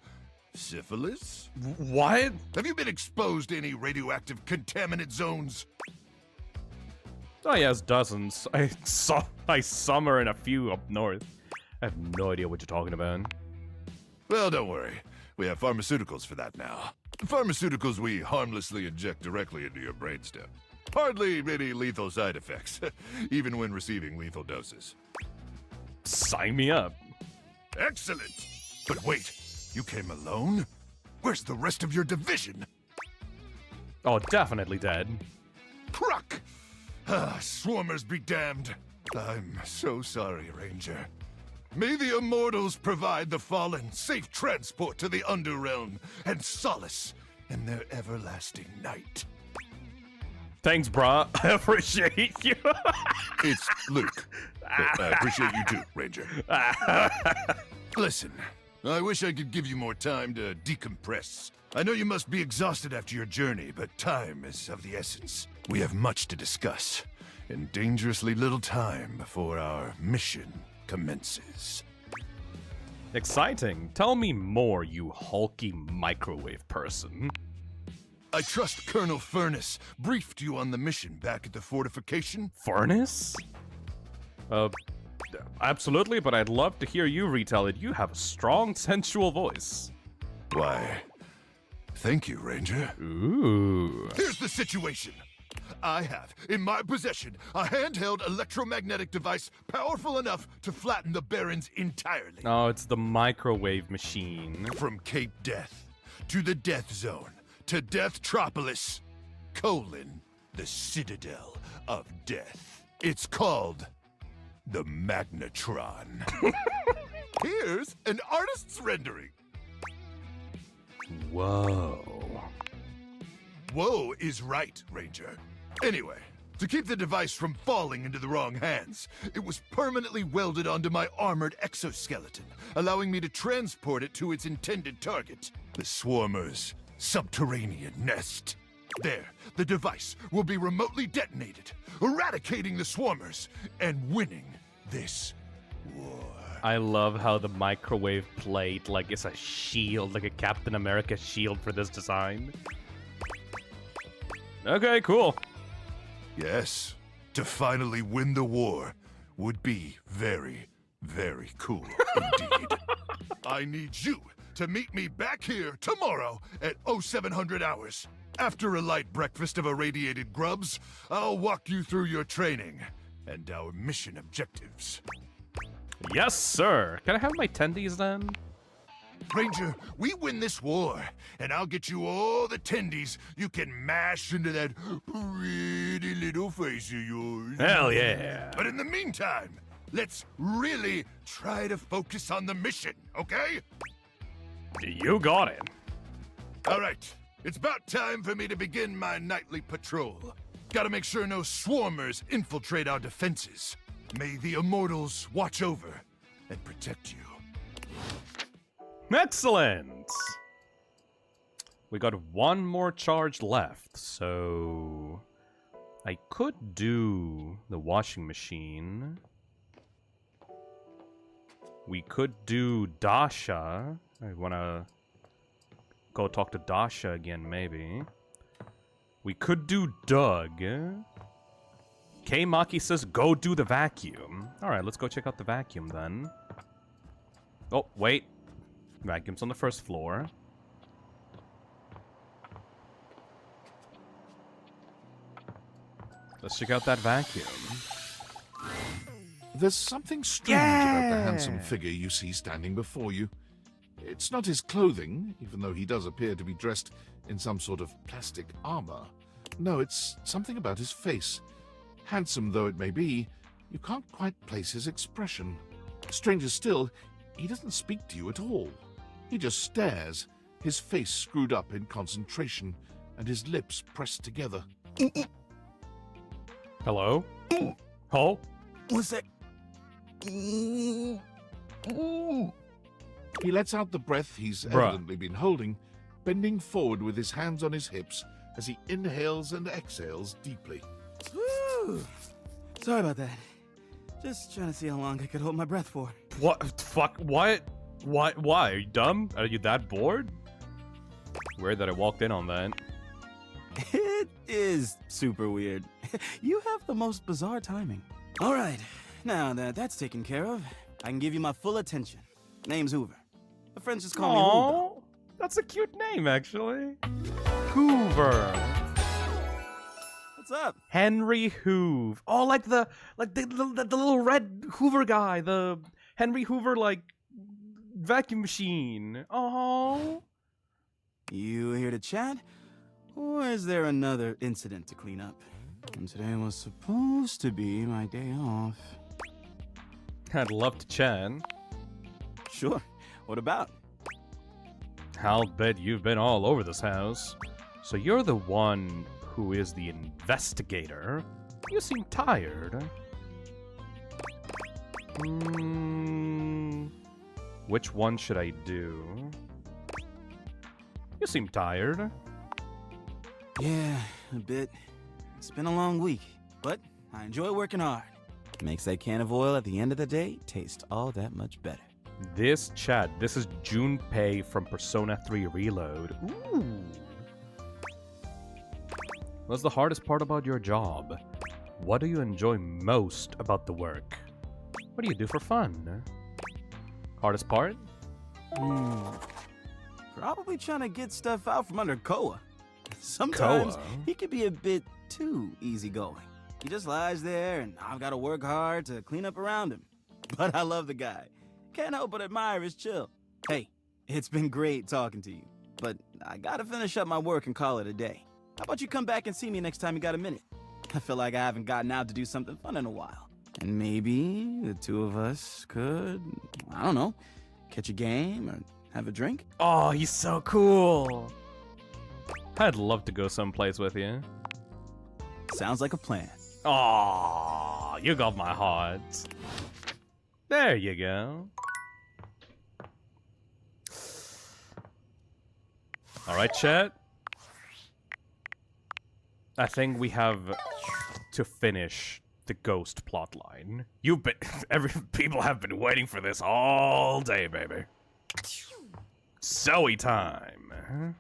Speaker 16: syphilis?
Speaker 3: What?
Speaker 16: Have you been exposed to any radioactive contaminant zones?
Speaker 3: Oh, yes, dozens. I summer in a few up north. I have no idea what you're talking about.
Speaker 16: Well, don't worry. We have pharmaceuticals for that now. Pharmaceuticals we harmlessly inject directly into your brainstem. Hardly any lethal side effects, even when receiving lethal doses.
Speaker 3: Sign me up.
Speaker 16: Excellent! But wait, you came alone? Where's the rest of your division?
Speaker 3: Oh, definitely dead.
Speaker 16: Truck! Swarmers be damned. I'm so sorry, Ranger. May the Immortals provide the fallen safe transport to the Underrealm and solace in their everlasting night.
Speaker 3: Thanks, brah. I appreciate you.
Speaker 16: It's Luke. I appreciate you too, Ranger. Listen, I wish I could give you more time to decompress. I know you must be exhausted after your journey, but time is of the essence. We have much to discuss, and dangerously little time before our mission commences.
Speaker 3: Exciting. Tell me more, you hulky microwave person.
Speaker 16: I trust Colonel Furnace briefed you on the mission back at the fortification?
Speaker 3: Furnace? Absolutely, but I'd love to hear you retell it. You have a strong, sensual voice.
Speaker 16: Why, thank you, Ranger.
Speaker 3: Ooh.
Speaker 16: Here's the situation. I have, in my possession, a handheld electromagnetic device powerful enough to flatten the Barrens entirely.
Speaker 3: Oh, it's the microwave machine.
Speaker 16: From Cape Death to the Death Zone to Deathtropolis, the Citadel of Death. It's called the Magnetron. Here's an artist's rendering.
Speaker 3: Whoa.
Speaker 16: Whoa is right, Ranger. Anyway, to keep the device from falling into the wrong hands, it was permanently welded onto my armored exoskeleton, allowing me to transport it to its intended target, the Swarmer's subterranean nest. There, the device will be remotely detonated, eradicating the Swarmers and winning this war.
Speaker 3: I love how the microwave plate, like, is a shield, like a Captain America shield for this design. Okay, cool.
Speaker 16: Yes, to finally win the war would be very, Very cool indeed. I need you to meet me back here tomorrow at 0700 hours. After a light breakfast of irradiated grubs, I'll walk you through your training and our mission objectives.
Speaker 3: Yes, sir. Can I have my tendies then?
Speaker 16: Ranger, we win this war, and I'll get you all the tendies you can mash into that pretty little face of yours.
Speaker 3: Hell yeah.
Speaker 16: But in the meantime, let's really try to focus on the mission, okay?
Speaker 3: You got it.
Speaker 16: All right, it's about time for me to begin my nightly patrol. Gotta make sure no swarmers infiltrate our defenses. May the Immortals watch over and protect you.
Speaker 3: Excellent! We got one more charge left, so I could do the washing machine. We could do Dasha. I wanna go talk to Dasha again, maybe. We could do Doug. K-Maki says go do the vacuum. Alright, let's go check out the vacuum then. Oh, wait. Vacuum's on the first floor. Let's check out that vacuum.
Speaker 7: There's something strange about the handsome figure you see standing before you. It's not his clothing, even though he does appear to be dressed in some sort of plastic armor. No, it's something about his face. Handsome though it may be, you can't quite place his expression. Stranger still, he doesn't speak to you at all. He just stares, his face screwed up in concentration, and his lips pressed together.
Speaker 3: Hello? Oh?
Speaker 19: What's that?
Speaker 7: He lets out the breath he's
Speaker 3: Bruh.
Speaker 7: evidently been holding, bending forward with his hands on his hips as he inhales and exhales deeply.
Speaker 19: Woo. Sorry about that. Just trying to see how long I could hold my breath for.
Speaker 3: What? Fuck? What? Why? Are you dumb? Are you that bored? Weird that I walked in on that.
Speaker 19: It is super weird. You have the most bizarre timing. All right, now that that's taken care of, I can give you my full attention. Name's Hoover. My friends just call me Hoover.
Speaker 3: Oh, that's a cute name, actually. Hoover.
Speaker 19: What's up?
Speaker 3: Henry Hoover. Oh, like the little red Hoover guy. The Henry Hoover like vacuum machine. Oh.
Speaker 19: You here to chat? Or is there another incident to clean up? And today was supposed to be my day off.
Speaker 3: I'd love to chat.
Speaker 19: Sure. What about?
Speaker 3: I'll bet you've been all over this house. So you're the one who is the investigator. You seem tired. Which one should I do? You seem tired.
Speaker 19: Yeah, a bit. It's been a long week, but I enjoy working hard. Makes that can of oil at the end of the day taste all that much better.
Speaker 3: This is Junpei from Persona 3 Reload. Ooh. What's the hardest part about your job? What do you enjoy most about the work? What do you do for fun? Hardest part?
Speaker 19: Probably trying to get stuff out from under Koa. Sometimes
Speaker 3: Koa?
Speaker 19: he can be a bit too easygoing. He just lies there, and I've got to work hard to clean up around him. But I love the guy. Can't help but admire his chill. Hey, it's been great talking to you, but I gotta finish up my work and call it a day. How about you come back and see me next time you got a minute? I feel like I haven't gotten out to do something fun in a while. And maybe the two of us could, I don't know, catch a game or have a drink?
Speaker 3: Oh, he's so cool. I'd love to go someplace with you.
Speaker 19: Sounds like a plan.
Speaker 3: Aw, you got my heart. There you go. Alright, chat. I think we have to finish the ghost plotline. People have been waiting for this all day, baby. Zoe time.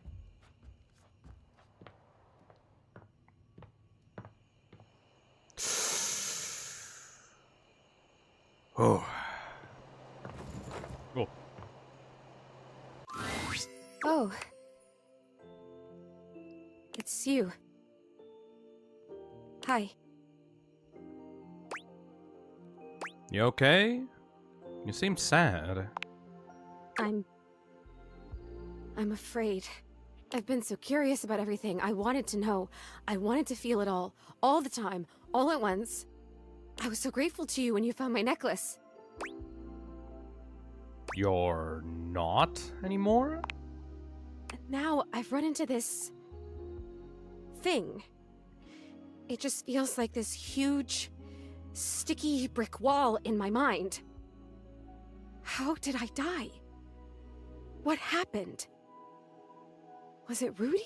Speaker 3: Oh,
Speaker 2: Oh. It's you. Hi.
Speaker 3: You okay? You seem sad.
Speaker 2: I'm afraid. I've been so curious about everything. I wanted to know. I wanted to feel it all the time, all at once. I was so grateful to you when you found my necklace.
Speaker 3: You're not anymore?
Speaker 2: Now I've run into this thing. It just feels like this huge, sticky brick wall in my mind. How did I die? What happened? Was it Rudy?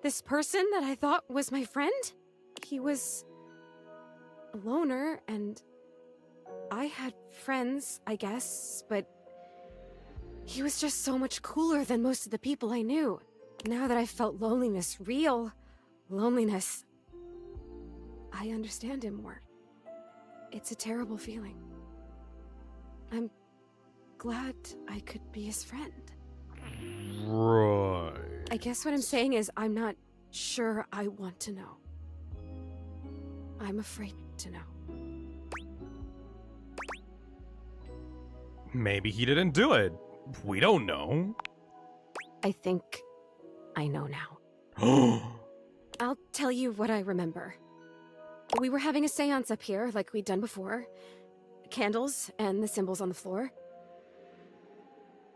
Speaker 2: This person that I thought was my friend? He was a loner, and I had friends, I guess, but he was just so much cooler than most of the people I knew. Now that I've felt loneliness, real loneliness, I understand him more. It's a terrible feeling. I'm glad I could be his friend.
Speaker 3: Right.
Speaker 2: I guess what I'm saying is I'm not sure I want to know. I'm afraid to know.
Speaker 3: Maybe he didn't do it. We don't know.
Speaker 2: I think I know now. I'll tell you what I remember. We were having a seance up here, like we'd done before. Candles and the symbols on the floor.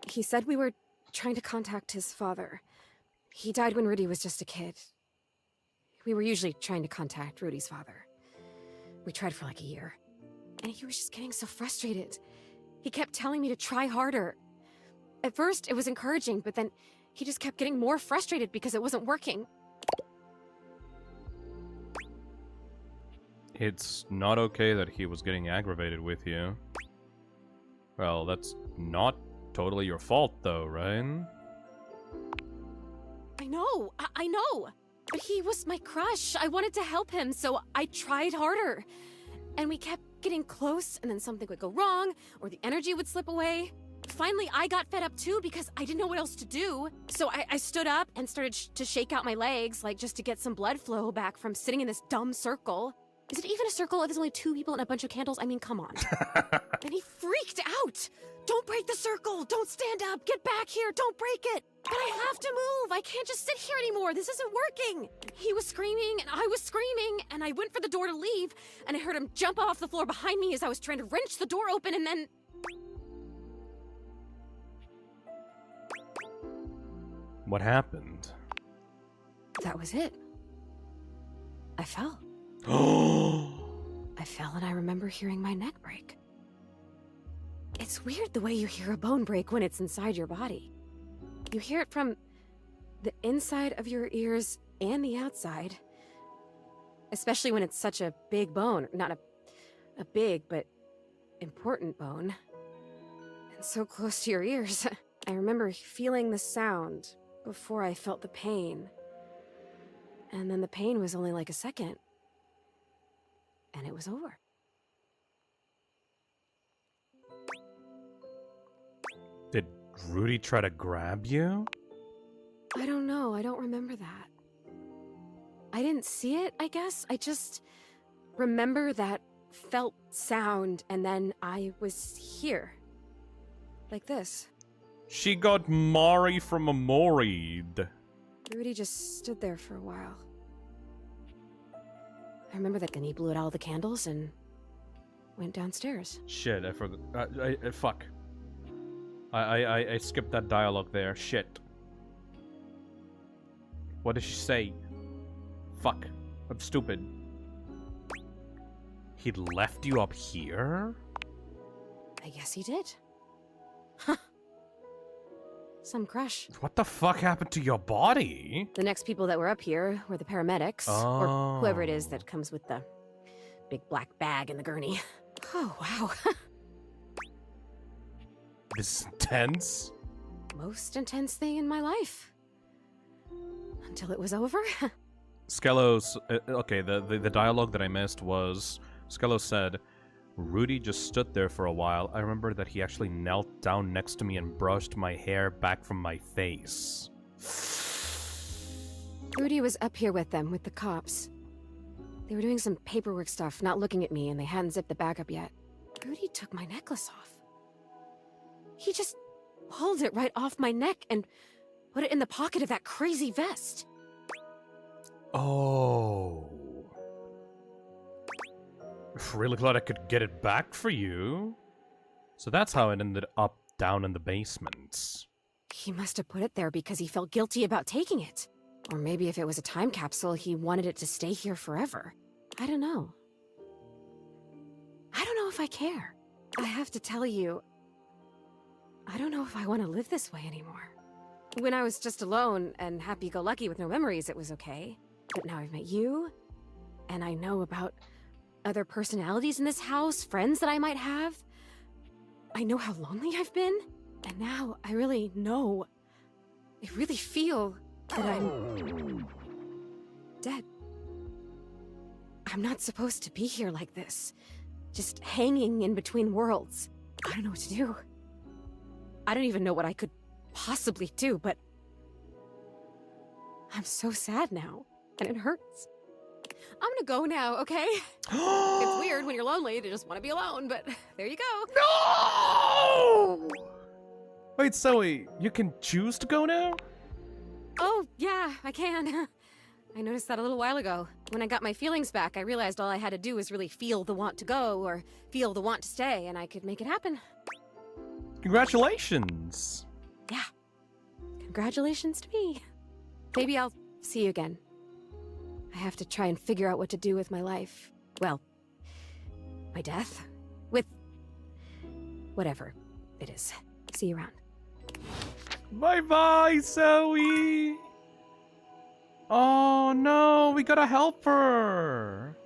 Speaker 2: He said we were trying to contact his father. He died when Rudy was just a kid. We were usually trying to contact Rudy's father. We tried for like a year. And he was just getting so frustrated. He kept telling me to try harder. At first, it was encouraging, but then he just kept getting more frustrated because it wasn't working.
Speaker 3: It's not okay that he was getting aggravated with you. Well, that's not totally your fault, though, right?
Speaker 2: I know, I know. But he was my crush. I wanted to help him, so I tried harder. And we kept getting close, and then something would go wrong, or the energy would slip away. Finally, I got fed up too because I didn't know what else to do. So I stood up and started to shake out my legs, like just to get some blood flow back from sitting in this dumb circle. Is it even a circle if there's only 2 people and a bunch of candles? I mean, come on. And he freaked out. Don't break the circle. Don't stand up. Get back here. Don't break it. But I have to move. I can't just sit here anymore. This isn't working. He was screaming and I was screaming and I went for the door to leave and I heard him jump off the floor behind me as I was trying to wrench the door open and then...
Speaker 3: What happened?
Speaker 2: That was it. I fell. I fell and I remember hearing my neck break. It's weird the way you hear a bone break when it's inside your body. You hear it from the inside of your ears and the outside. Especially when it's such a big bone. Not a big, but important bone. And so close to your ears. I remember feeling the sound before I felt the pain. And then the pain was only like a second. And it was over.
Speaker 3: Did Rudy try to grab you?
Speaker 2: I don't know. I don't remember that. I didn't see it, I guess. I just remember that felt sound, and then I was here. Like this.
Speaker 3: She got Mari from a Morid.
Speaker 2: Rudy just stood there for a while. I remember that, and he blew out all the candles and went downstairs.
Speaker 3: Shit, I forgot. Fuck. I skipped that dialogue there. Shit. What did she say? Fuck. I'm stupid. He left you up here?
Speaker 2: I guess he did. Huh. Some crush.
Speaker 3: What the fuck happened to your body?
Speaker 2: The next people that were up here were the paramedics, or whoever it is that comes with the big black bag and the gurney. Oh, wow.
Speaker 3: This is intense.
Speaker 2: Most intense thing in my life. Until it was over.
Speaker 3: Skelos, okay, the dialogue that I missed was, Skelos said, Rudy just stood there for a while. I remember that he actually knelt down next to me and brushed my hair back from my face.
Speaker 2: Rudy was up here with them, with the cops. They were doing some paperwork stuff, not looking at me, and they hadn't zipped the bag up yet. Rudy took my necklace off. He just pulled it right off my neck and put it in the pocket of that crazy vest.
Speaker 3: Oh. Really glad I could get it back for you. So that's how it ended up down in the basement.
Speaker 2: He must have put it there because he felt guilty about taking it. Or maybe if it was a time capsule, he wanted it to stay here forever. I don't know. I don't know if I care. I have to tell you, I don't know if I want to live this way anymore. When I was just alone and happy-go-lucky with no memories, it was okay. But now I've met you, and I know about other personalities in this house, friends that I might have. I know how lonely I've been, and now I really know, I really feel that I'm dead. I'm not supposed to be here like this, just hanging in between worlds. I don't know what to do. I don't even know what I could possibly do, but I'm so sad now, and it hurts. I'm gonna go now, okay? It's weird when you're lonely to just want to be alone, but there you go.
Speaker 3: No! Wait, Zoe, you can choose to go now?
Speaker 2: Oh, yeah, I can. I noticed that a little while ago. When I got my feelings back, I realized all I had to do was really feel the want to go or feel the want to stay, and I could make it happen.
Speaker 3: Congratulations!
Speaker 2: Yeah. Congratulations to me. Maybe I'll see you again. I have to try and figure out what to do with my life. Well, my death. With whatever it is. See you around.
Speaker 3: Bye-bye, Zoe! Oh no, we gotta help her!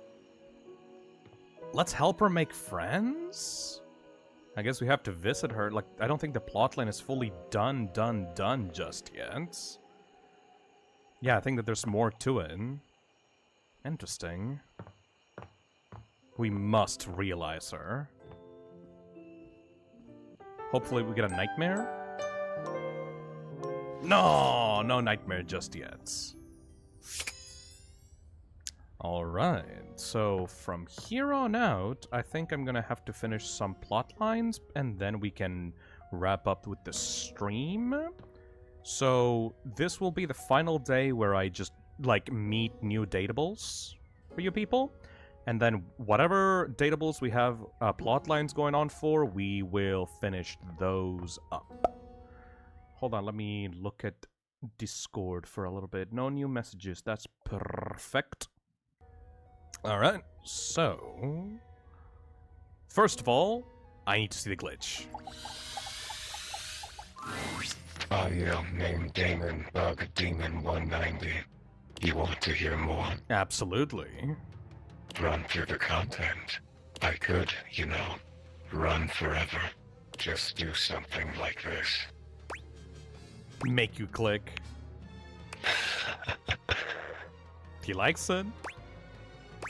Speaker 3: Let's help her make friends? I guess we have to visit her. Like, I don't think the plotline is fully done just yet. Yeah, I think that there's more to it. Interesting. We must realize her. Hopefully we get a nightmare? No, no nightmare just yet. Alright, so from here on out, I think I'm gonna have to finish some plot lines, and then we can wrap up with the stream. So this will be the final day where I just, like, meet new datables for you people. And then whatever datables we have plot lines going on for, we will finish those up. Hold on, let me look at Discord for a little bit. No new messages, that's perfect. Alright, so... First of all, I need to see the glitch.
Speaker 1: Audio named Damon Bug Demon 190. You want to hear more?
Speaker 3: Absolutely.
Speaker 1: Run through the content. I could, you know, run forever. Just do something like this.
Speaker 3: Make you click. He likes it.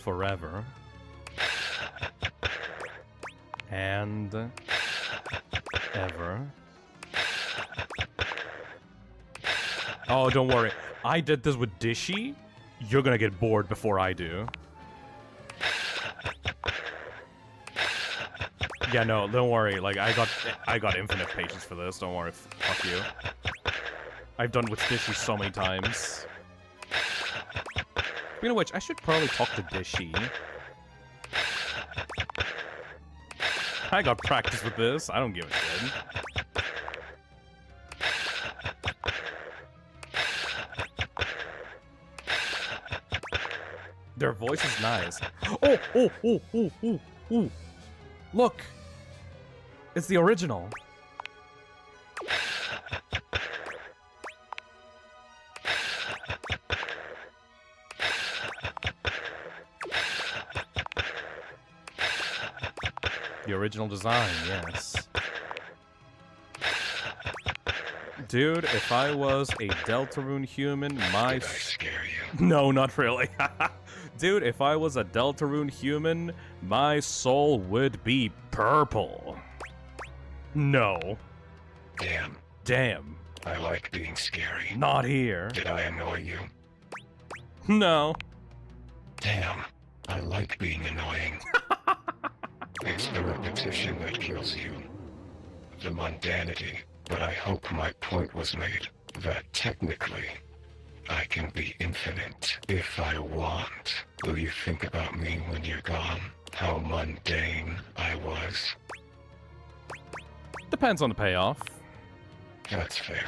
Speaker 3: Forever. And ever. Oh, don't worry. I did this with Dishy. You're gonna get bored before I do. Yeah, no, don't worry. Like, I got infinite patience for this. Don't worry. Fuck you. I've done with Dishy so many times. Speaking of which, I should probably talk to Dishy. I got practice with this. I don't give a shit. Their voice is nice. Oh! Look! It's the original. The original design, yes. Dude, if I was a Deltarune human, my...
Speaker 1: Did I scare you?
Speaker 3: No, not really. Dude, if I was a Deltarune human, my soul would be purple. No.
Speaker 1: Damn.
Speaker 3: Damn.
Speaker 1: I like being scary.
Speaker 3: Not here.
Speaker 1: Did I annoy you?
Speaker 3: No.
Speaker 1: Damn. I like being annoying. It's the repetition that kills you. The mundanity. But I hope my point was made. That technically, I can be infinite if I want. Will you think about me when you're gone? How mundane I was?
Speaker 3: Depends on the payoff.
Speaker 1: That's fair.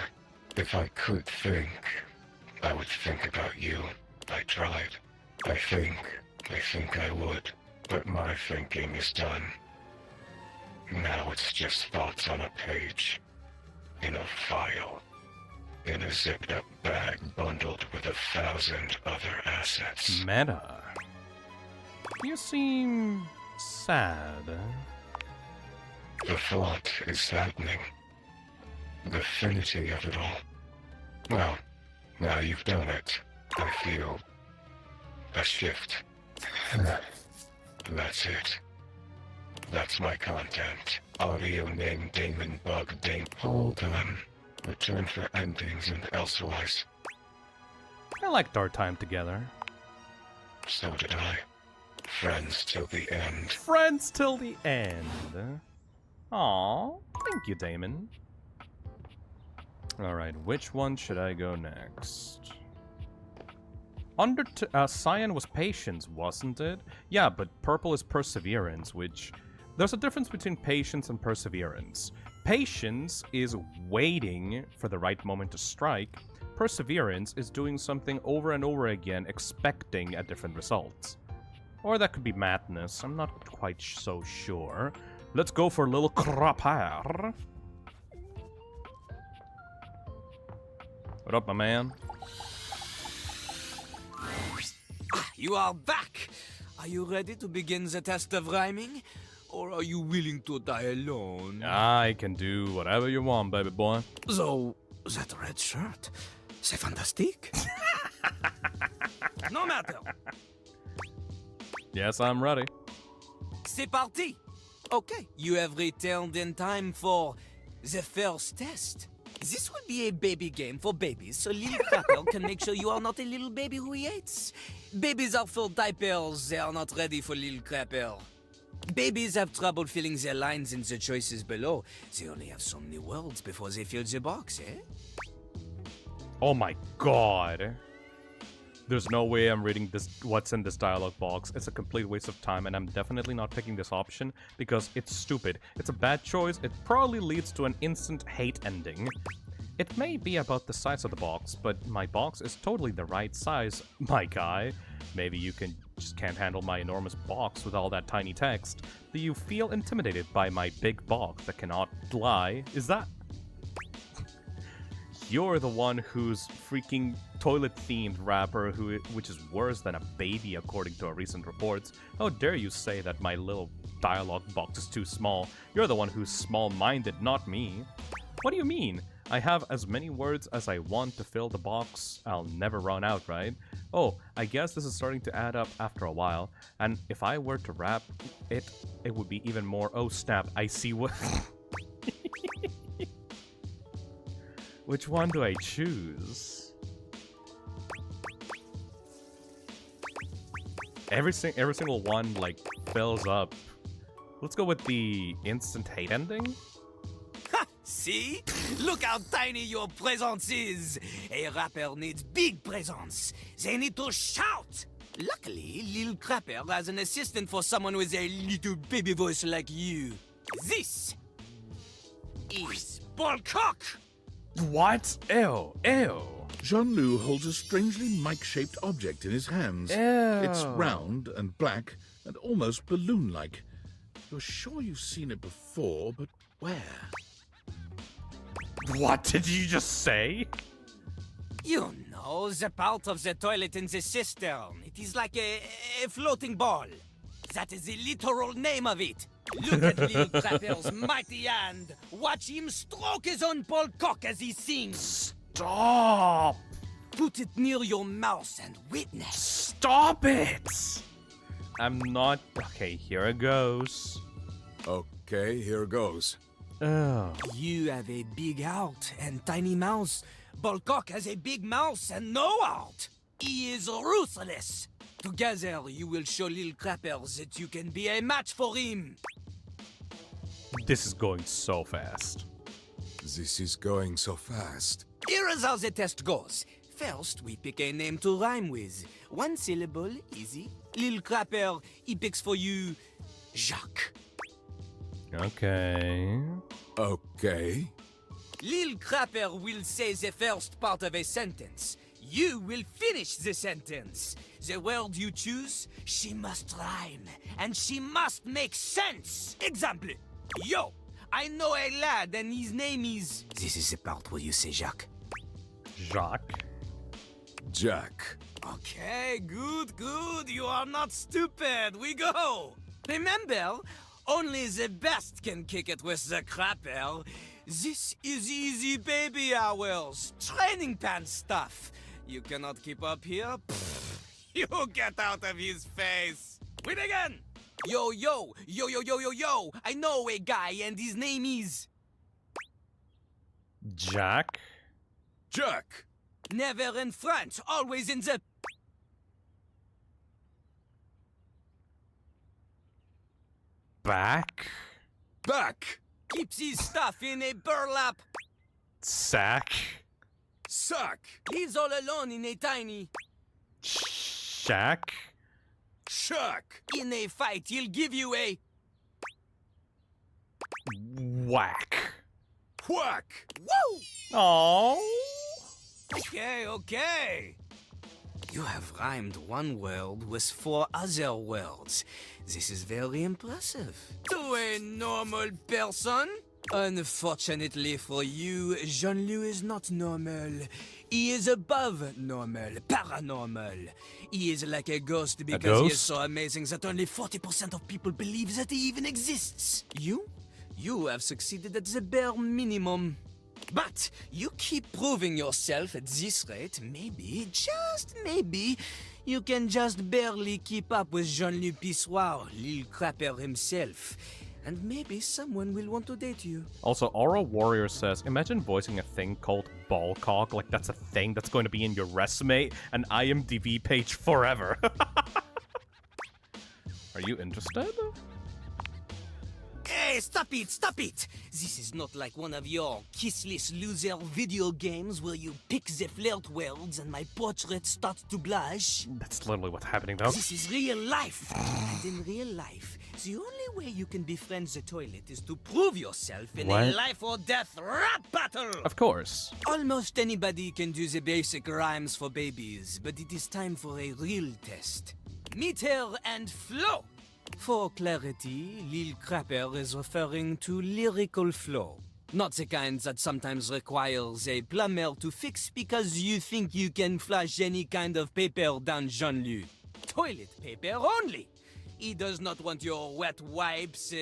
Speaker 1: If I could think, I would think about you. I tried. I think I would. But my thinking is done. Now it's just thoughts on a page. In a file. In a zipped-up bag bundled with 1,000 other assets.
Speaker 3: Meta. You seem sad.
Speaker 1: The thought is saddening. The finity of it all. Well, now you've done it. I feel a shift. That's it. That's my content. Audio name Damon Bug Dame. Hold on. Return for endings and elsewise.
Speaker 3: I liked our time together.
Speaker 1: So did I. Friends till the end.
Speaker 3: Friends till the end. Aw, thank you, Damon. Alright, which one should I go next? Cyan was patience, wasn't it? Yeah, but purple is perseverance, which... There's a difference between patience and perseverance. Patience is waiting for the right moment to strike. Perseverance is doing something over and over again, expecting a different result. Or that could be madness, I'm not quite so sure. Let's go for little Crapper. What up, my man?
Speaker 18: You are back! Are you ready to begin the test of rhyming? Or are you willing to die alone?
Speaker 3: I can do whatever you want, baby boy.
Speaker 18: So, that red shirt, c'est fantastique? No matter.
Speaker 3: Yes, I'm ready.
Speaker 18: C'est parti! Okay, you have returned in time for the first test. This will be a baby game for babies, so little Crapper can make sure you are not a little baby who he hates. Babies are full diapers, they are not ready for little Crapper. Babies have trouble filling their lines in the choices below. They only have so many words before they fill the box, eh?
Speaker 3: Oh my god. There's no way I'm reading this. What's in this dialogue box. It's a complete waste of time, and I'm definitely not picking this option because it's stupid. It's a bad choice. It probably leads to an instant hate ending. It may be about the size of the box, but my box is totally the right size, my guy. Maybe you just can't handle my enormous box with all that tiny text. Do you feel intimidated by my big box that cannot lie? Is that... You're the one who's freaking toilet-themed rapper which is worse than a baby according to our recent reports. How dare you say that my little dialogue box is too small? You're the one who's small-minded, not me. What do you mean? I have as many words as I want to fill the box. I'll never run out, right? Oh, I guess this is starting to add up after a while. And if I were to rap it would be even more. Oh snap, I see what... Which one do I choose? Every single one, like, fills up. Let's go with the instant hate ending.
Speaker 18: Ha! See? Look how tiny your presence is! A rapper needs big presence. They need to shout! Luckily, Lil Crapper has an assistant for someone with a little baby voice like you. This is Ballcock!
Speaker 3: What? Ew. Ew.
Speaker 7: Jean-Loup holds a strangely mic-shaped object in his hands.
Speaker 3: Ew.
Speaker 7: It's round and black and almost balloon-like. You're sure you've seen it before, but where?
Speaker 3: What did you just say?
Speaker 18: You know, the part of the toilet in the cistern. It is like a floating ball. That is the literal name of it. Look at Lil Crapper's mighty hand. Watch him stroke his own Paul cock as he sings.
Speaker 3: Stop!
Speaker 18: Put it near your mouth and witness.
Speaker 3: Stop it! I'm not... Okay, here it goes.
Speaker 12: Okay, here goes.
Speaker 3: Oh.
Speaker 18: You have a big heart and tiny mouth. Bulcock has a big mouth and no heart. He is ruthless. Together, you will show Lil Crapper that you can be a match for him.
Speaker 3: This is going so fast.
Speaker 12: This is going so fast.
Speaker 18: Here is how the test goes. First, we pick a name to rhyme with. One syllable, easy. Lil Crapper, he picks for you Jacques.
Speaker 3: Okay.
Speaker 12: Okay.
Speaker 18: Lil Crapper will say the first part of a sentence. You will finish the sentence. The word you choose, she must rhyme, and she must make sense. Example, yo, I know a lad and his name is... This is the part where you say Jacques.
Speaker 3: Jacques.
Speaker 12: Jack.
Speaker 18: Okay, good, good. You are not stupid. We go. Remember, only the best can kick it with the Crapper. This is easy baby hours. Training pants stuff. You cannot keep up here? Pfft, you get out of his face. Win again. Yo, yo, yo, yo, yo, yo, yo. I know a guy and his name is...
Speaker 3: Jack?
Speaker 12: Jack!
Speaker 18: Never in front, always in the...
Speaker 3: Back?
Speaker 12: Back!
Speaker 18: Keeps his stuff in a burlap...
Speaker 3: Sack?
Speaker 12: Sack!
Speaker 18: He's all alone in a tiny...
Speaker 3: Shack?
Speaker 12: Shack!
Speaker 18: In a fight, he'll give you a...
Speaker 3: Whack.
Speaker 18: Whack! Woo!
Speaker 3: Aww.
Speaker 18: Okay, okay. You have rhymed one word with 4 other words. This is very impressive. To a normal person? Unfortunately for you, Jean-Louis is not normal. He is above normal, paranormal. He is like a ghost because he is so amazing that only 40% of people believe that he even exists. You have succeeded at the bare minimum. But you keep proving yourself at this rate, maybe, just maybe, you can just barely keep up with Jean-Louis Pissoir, Lil Crapper himself. And maybe someone will want to date you.
Speaker 3: Also, Aura Warrior says, imagine voicing a thing called ballcock, like that's a thing that's going to be in your resume and IMDb page forever. Are you interested?
Speaker 18: Hey, stop it, stop it! This is not like one of your kissless loser video games where you pick the flirt words and my portrait starts to blush.
Speaker 3: That's literally what's happening though.
Speaker 18: This is real life. And in real life, the only way you can befriend the toilet is to prove yourself in a life or death rap battle!
Speaker 3: Of course.
Speaker 18: Almost anybody can do the basic rhymes for babies, but it is time for a real test. Meter and flow! For clarity, Lil Crapper is referring to lyrical flow. Not the kind that sometimes requires a plumber to fix because you think you can flush any kind of paper down Jean-Louis. Toilet paper only! He does not want your wet wipes,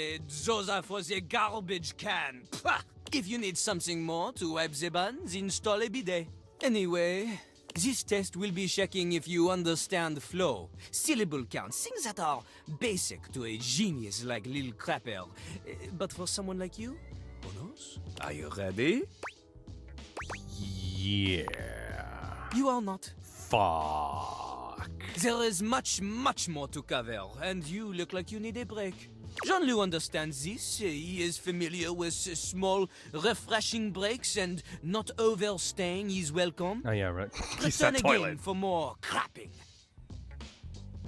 Speaker 18: those are for the garbage can. Pah! If you need something more to wipe the buns, install a bidet. Anyway, this test will be checking if you understand flow, syllable counts, things that are basic to a genius like Lil Crapper. But for someone like you, who knows? Are you ready?
Speaker 3: Yeah.
Speaker 18: You are not.
Speaker 3: Fuck.
Speaker 18: There is much, much more to cover, and you look like you need a break. Jean-Louis understands this. He is familiar with small, refreshing breaks and not overstaying his welcome.
Speaker 3: Oh yeah, right.
Speaker 18: Return again for more crapping.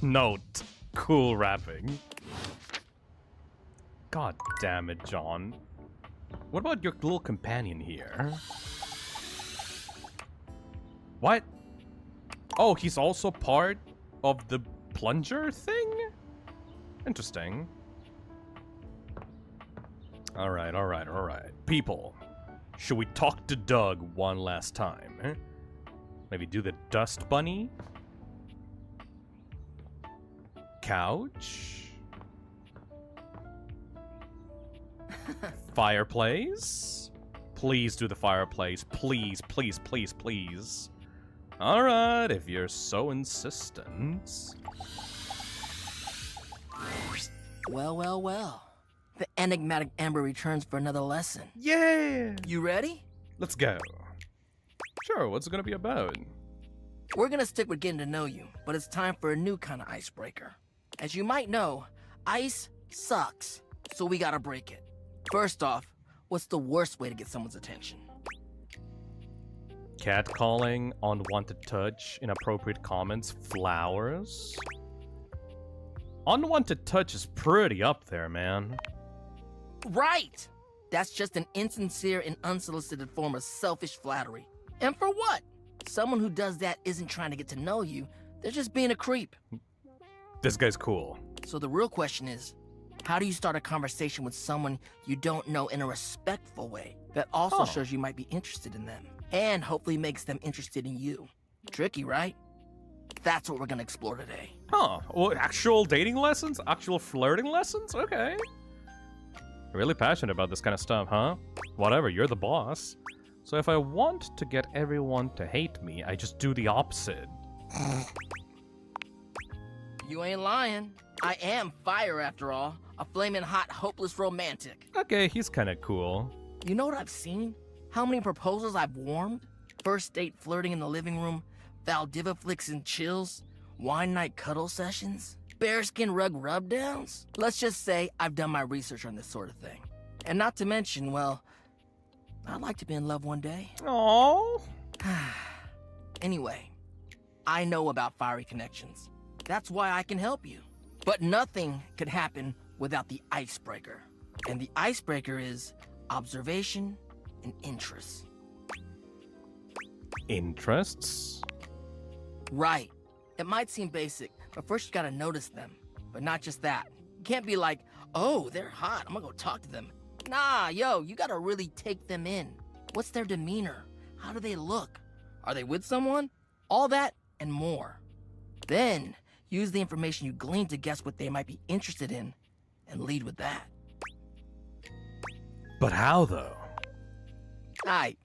Speaker 3: Note. Cool rapping. God damn it, John. What about your little companion here? What? Oh, he's also part of the plunger thing? Interesting. Alright, alright, alright. People, should we talk to Doug one last time? Eh? Maybe do the dust bunny? Couch? Fireplace? Please do the fireplace. Please, please, please, please. Alright, if you're so insistent.
Speaker 6: Well, well, well. The enigmatic Amber returns for another lesson.
Speaker 3: Yeah!
Speaker 6: You ready?
Speaker 3: Let's go. Sure, what's it gonna be about?
Speaker 6: We're gonna stick with getting to know you, but it's time for a new kind of icebreaker. As you might know, ice sucks, so we gotta break it. First off, what's the worst way to get someone's attention?
Speaker 3: Catcalling, unwanted touch, inappropriate comments, flowers. Unwanted touch is pretty up there, man.
Speaker 6: Right! That's just an insincere and unsolicited form of selfish flattery. And for what? Someone who does that isn't trying to get to know you, they're just being a creep.
Speaker 3: This guy's cool.
Speaker 6: So the real question is, how do you start a conversation with someone you don't know in a respectful way that also shows you might be interested in them and hopefully makes them interested in you? Tricky, right? That's what we're gonna explore today.
Speaker 3: Huh. Well, actual dating lessons? Actual flirting lessons? Okay. Really passionate about this kind of stuff, huh? Whatever, you're the boss. So if I want to get everyone to hate me, I just do the opposite.
Speaker 6: You ain't lying. I am fire after all. A flaming hot, hopeless romantic.
Speaker 3: Okay, he's kinda cool.
Speaker 6: You know what I've seen? How many proposals I've warmed? First date flirting in the living room, Valdiva flicks and chills, wine night cuddle sessions, bearskin rug rubdowns. Let's just say I've done my research on this sort of thing. And not to mention, well, I'd like to be in love one day.
Speaker 3: Aww.
Speaker 6: Anyway, I know about fiery connections. That's why I can help you. But nothing could happen without the icebreaker. And the icebreaker is observation and interest.
Speaker 3: Interests?
Speaker 6: Right. It might seem basic, but first you gotta notice them. But not just that. You can't be like, oh, they're hot, I'm gonna go talk to them. Nah, yo, you gotta really take them in. What's their demeanor? How do they look? Are they with someone? All that and more. Then, use the information you glean to guess what they might be interested in, and lead with that.
Speaker 3: But how, though?
Speaker 6: Aight.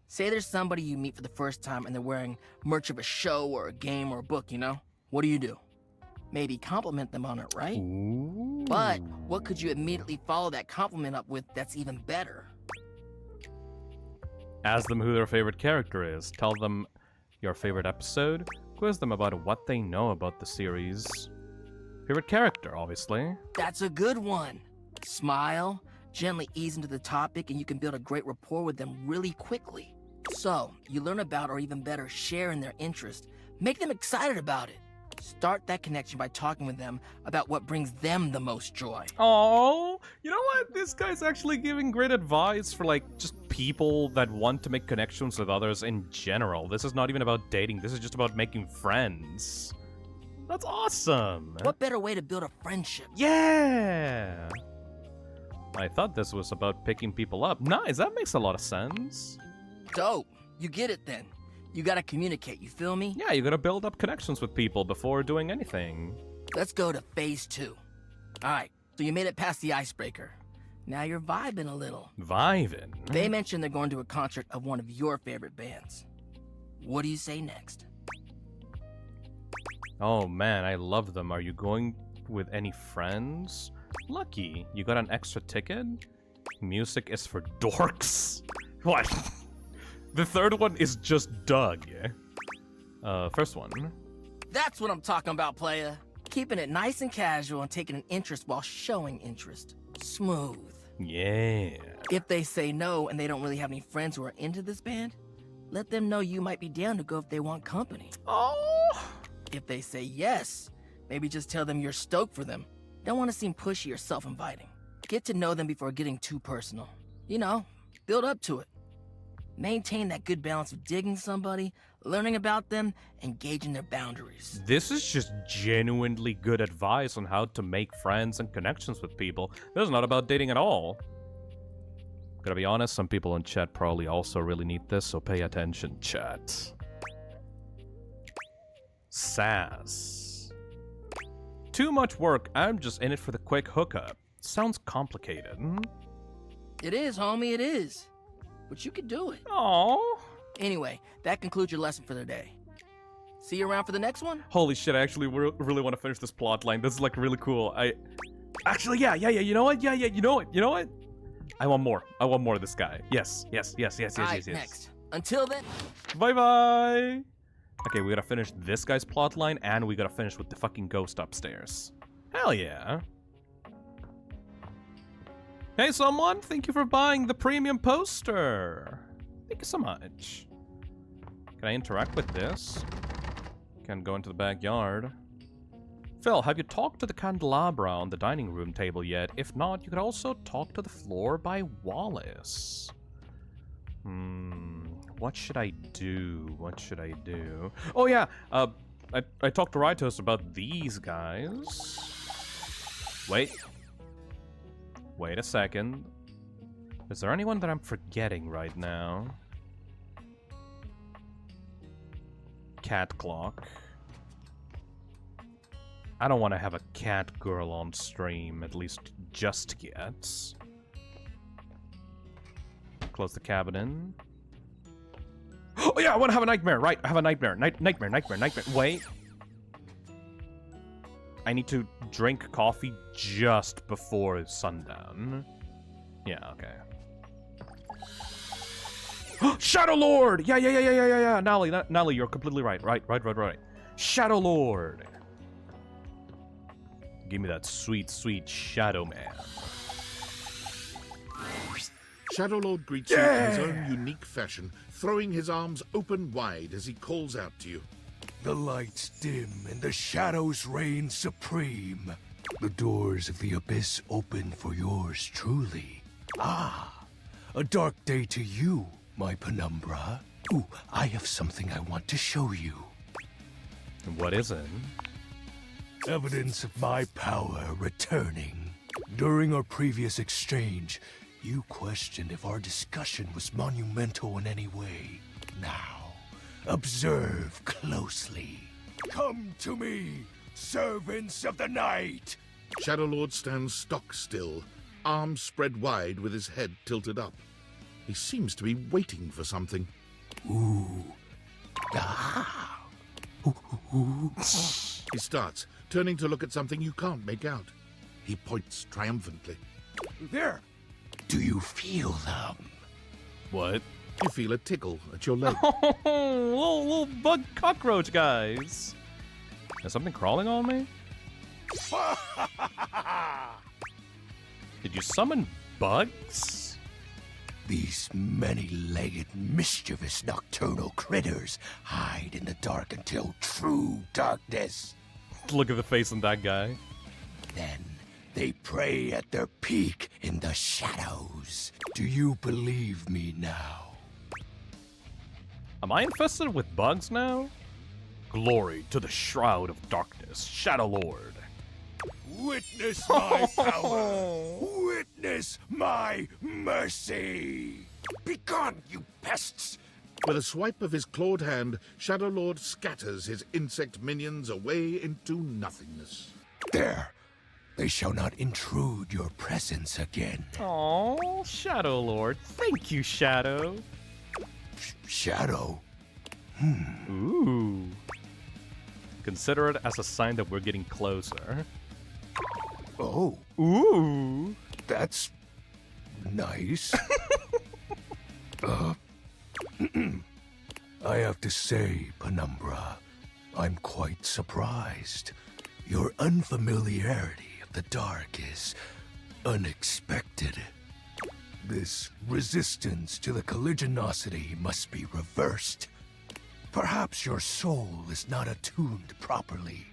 Speaker 6: Say there's somebody you meet for the first time and they're wearing merch of a show or a game or a book, you know? What do? Maybe compliment them on it, right?
Speaker 3: Ooh.
Speaker 6: But what could you immediately follow that compliment up with that's even better?
Speaker 3: Ask them who their favorite character is. Tell them your favorite episode. Quiz them about what they know about the series. Favorite character, obviously.
Speaker 6: That's a good one. Smile, gently ease into the topic, and you can build a great rapport with them really quickly. So, you learn about, or even better, share in their interest. Make them excited about it. Start that connection by talking with them about what brings them the most joy.
Speaker 3: Oh, you know what? This guy's actually giving great advice for, like, just people that want to make connections with others in general. This is not even about dating. This is just about making friends. That's awesome.
Speaker 6: What better way to build a friendship?
Speaker 3: Yeah. I thought this was about picking people up. Nice, that makes a lot of sense.
Speaker 6: Dope. You get it then. You gotta communicate, you feel me?
Speaker 3: Yeah, you gotta build up connections with people before doing anything.
Speaker 6: Let's go to phase 2. Alright, so you made it past the icebreaker. Now you're vibing a little.
Speaker 3: Vibing?
Speaker 6: They mentioned they're going to a concert of one of your favorite bands. What do you say next?
Speaker 3: Oh man, I love them. Are you going with any friends? Lucky, you got an extra ticket? Music is for dorks? What? The third one is just Doug. First one.
Speaker 6: That's what I'm talking about, playa. Keeping it nice and casual and taking an interest while showing interest. Smooth.
Speaker 3: Yeah.
Speaker 6: If they say no and they don't really have any friends who are into this band, let them know you might be down to go if they want company.
Speaker 3: Oh.
Speaker 6: If they say yes, maybe just tell them you're stoked for them. Don't want to seem pushy or self-inviting. Get to know them before getting too personal. You know, build up to it. Maintain that good balance of digging somebody, learning about them, and gauging their boundaries.
Speaker 3: This is just genuinely good advice on how to make friends and connections with people. This is not about dating at all. Gotta be honest, some people in chat probably also really need this, so pay attention, chat. Sass. Too much work, I'm just in it for the quick hookup. Sounds complicated.
Speaker 6: It is, homie, it is. But you can do it.
Speaker 3: Aww.
Speaker 6: Anyway, that concludes your lesson for the day. See you around for the next one?
Speaker 3: Holy shit, I actually really want to finish this plot line. This is like really cool. Actually, yeah, you know what? You know what? I want more of this guy. Yes.
Speaker 6: Alright, next. Until then.
Speaker 3: Bye-bye. Okay, we gotta finish this guy's plot line, and we gotta finish with the fucking ghost upstairs. Hell yeah. Hey, someone, thank you for buying the premium poster. Thank you so much. Can I interact with this? Can go into the backyard. Phil, have you talked to the candelabra on the dining room table yet? If not, you could also talk to the floor by Wallace. What should I do? Oh yeah, I talked to Rytos about these guys. Wait a second. Is there anyone that I'm forgetting right now? Cat Clock. I don't want to have a cat girl on stream, at least just yet. Close the cabinet. Oh yeah, I want to have a nightmare, right? I have a nightmare. Nightmare. Wait. I need to drink coffee just before sundown. Yeah, okay. Shadow Lord! Yeah. Nally, you're completely right. Right. Shadow Lord. Give me that sweet Shadow Man.
Speaker 7: Shadow Lord greets you in his own unique fashion, throwing his arms open wide as he calls out to you.
Speaker 20: The lights dim and the shadows reign supreme. The doors of the abyss open for yours truly. Ah, a dark day to you, my Penumbra. Ooh, I have something I want to show you.
Speaker 3: What is it?
Speaker 20: Evidence of my power returning. During our previous exchange, you questioned if our discussion was monumental in any way. Now, observe closely. Come to me, servants of the night!
Speaker 7: Shadow Lord stands stock still, arms spread wide with his head tilted up. He seems to be waiting for something.
Speaker 20: Ooh. Ah. Ooh.
Speaker 7: He starts, turning to look at something you can't make out. He points triumphantly.
Speaker 20: There! Do you feel them?
Speaker 3: What?
Speaker 7: You feel a tickle at your leg.
Speaker 3: Oh, little bug cockroach guys. Is something crawling on me? Did you summon bugs?
Speaker 20: These many-legged, mischievous nocturnal critters hide in the dark until true darkness.
Speaker 3: Look at the face on that guy.
Speaker 20: Then they prey at their peak in the shadows. Do you believe me now?
Speaker 3: Am I infested with bugs now? Glory to the Shroud of Darkness, Shadow Lord.
Speaker 20: Witness my power! Witness my mercy! Begone, you pests!
Speaker 7: With a swipe of his clawed hand, Shadow Lord scatters his insect minions away into nothingness.
Speaker 20: There! They shall not intrude your presence again.
Speaker 3: Oh, Shadow Lord. Thank you, Shadow.
Speaker 20: Shadow?
Speaker 3: Ooh. Consider it as a sign that we're getting closer.
Speaker 20: Oh.
Speaker 3: Ooh.
Speaker 20: That's nice. I have to say, Penumbra, I'm quite surprised. Your unfamiliarity of the dark is unexpected. This resistance to the colligiosity must be reversed. Perhaps your soul is not attuned properly.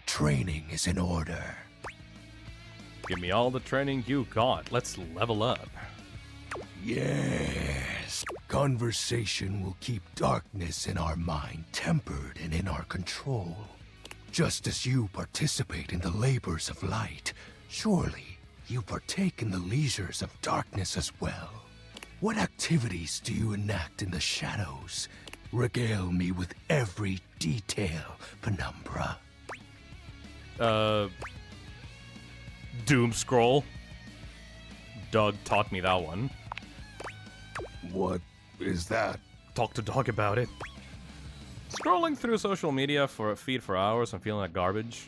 Speaker 20: Training is in order.
Speaker 3: Give me all the training you got. Let's level up.
Speaker 20: Yes. Conversation will keep darkness in our mind tempered and in our control. Just as you participate in the labors of light, surely you partake in the leisures of darkness as well. What activities do you enact in the shadows? Regale me with every detail, Penumbra.
Speaker 3: Doom Scroll. Doug taught me that one.
Speaker 20: What is that?
Speaker 3: Talk to Doug about it. Scrolling through social media for a feed for hours and feeling like garbage.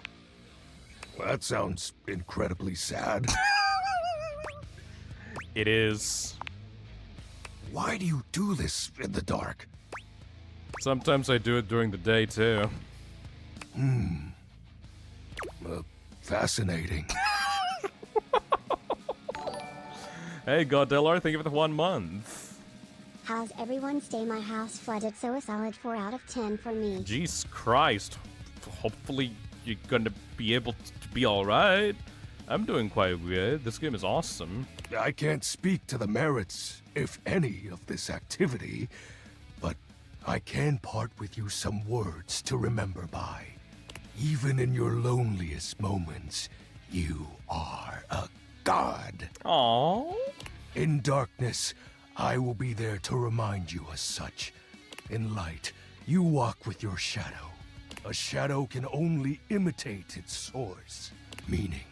Speaker 20: Well, that sounds incredibly sad.
Speaker 3: It is.
Speaker 20: Why do you do this in the dark?
Speaker 3: Sometimes I do it during the day too.
Speaker 20: Fascinating.
Speaker 3: Hey, Godelar, thank you for the 1 month.
Speaker 4: How's everyone's day? My house flooded, so a solid 4 out of 10 for me.
Speaker 3: Jesus Christ. Hopefully you're gonna be able to be alright. I'm doing quite good. This game is awesome.
Speaker 20: I can't speak to the merits, if any, of this activity, but I can part with you some words to remember by. Even in your loneliest moments, you are a god.
Speaker 3: Aww.
Speaker 20: In darkness, I will be there to remind you as such. In light, you walk with your shadow. A shadow can only imitate its source, meaning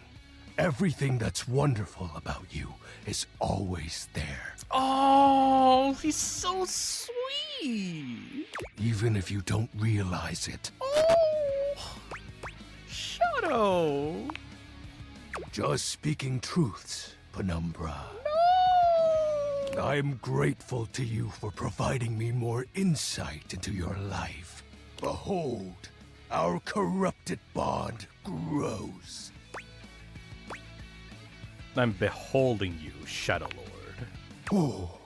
Speaker 20: everything that's wonderful about you is always there.
Speaker 3: Oh, he's so sweet.
Speaker 20: Even if you don't realize it.
Speaker 3: Oh, Shadow.
Speaker 20: Just speaking truths, Penumbra. No! I'm grateful to you for providing me more insight into your life. Behold, our corrupted bond grows.
Speaker 3: I'm beholding you, Shadow Lord.
Speaker 7: Oh.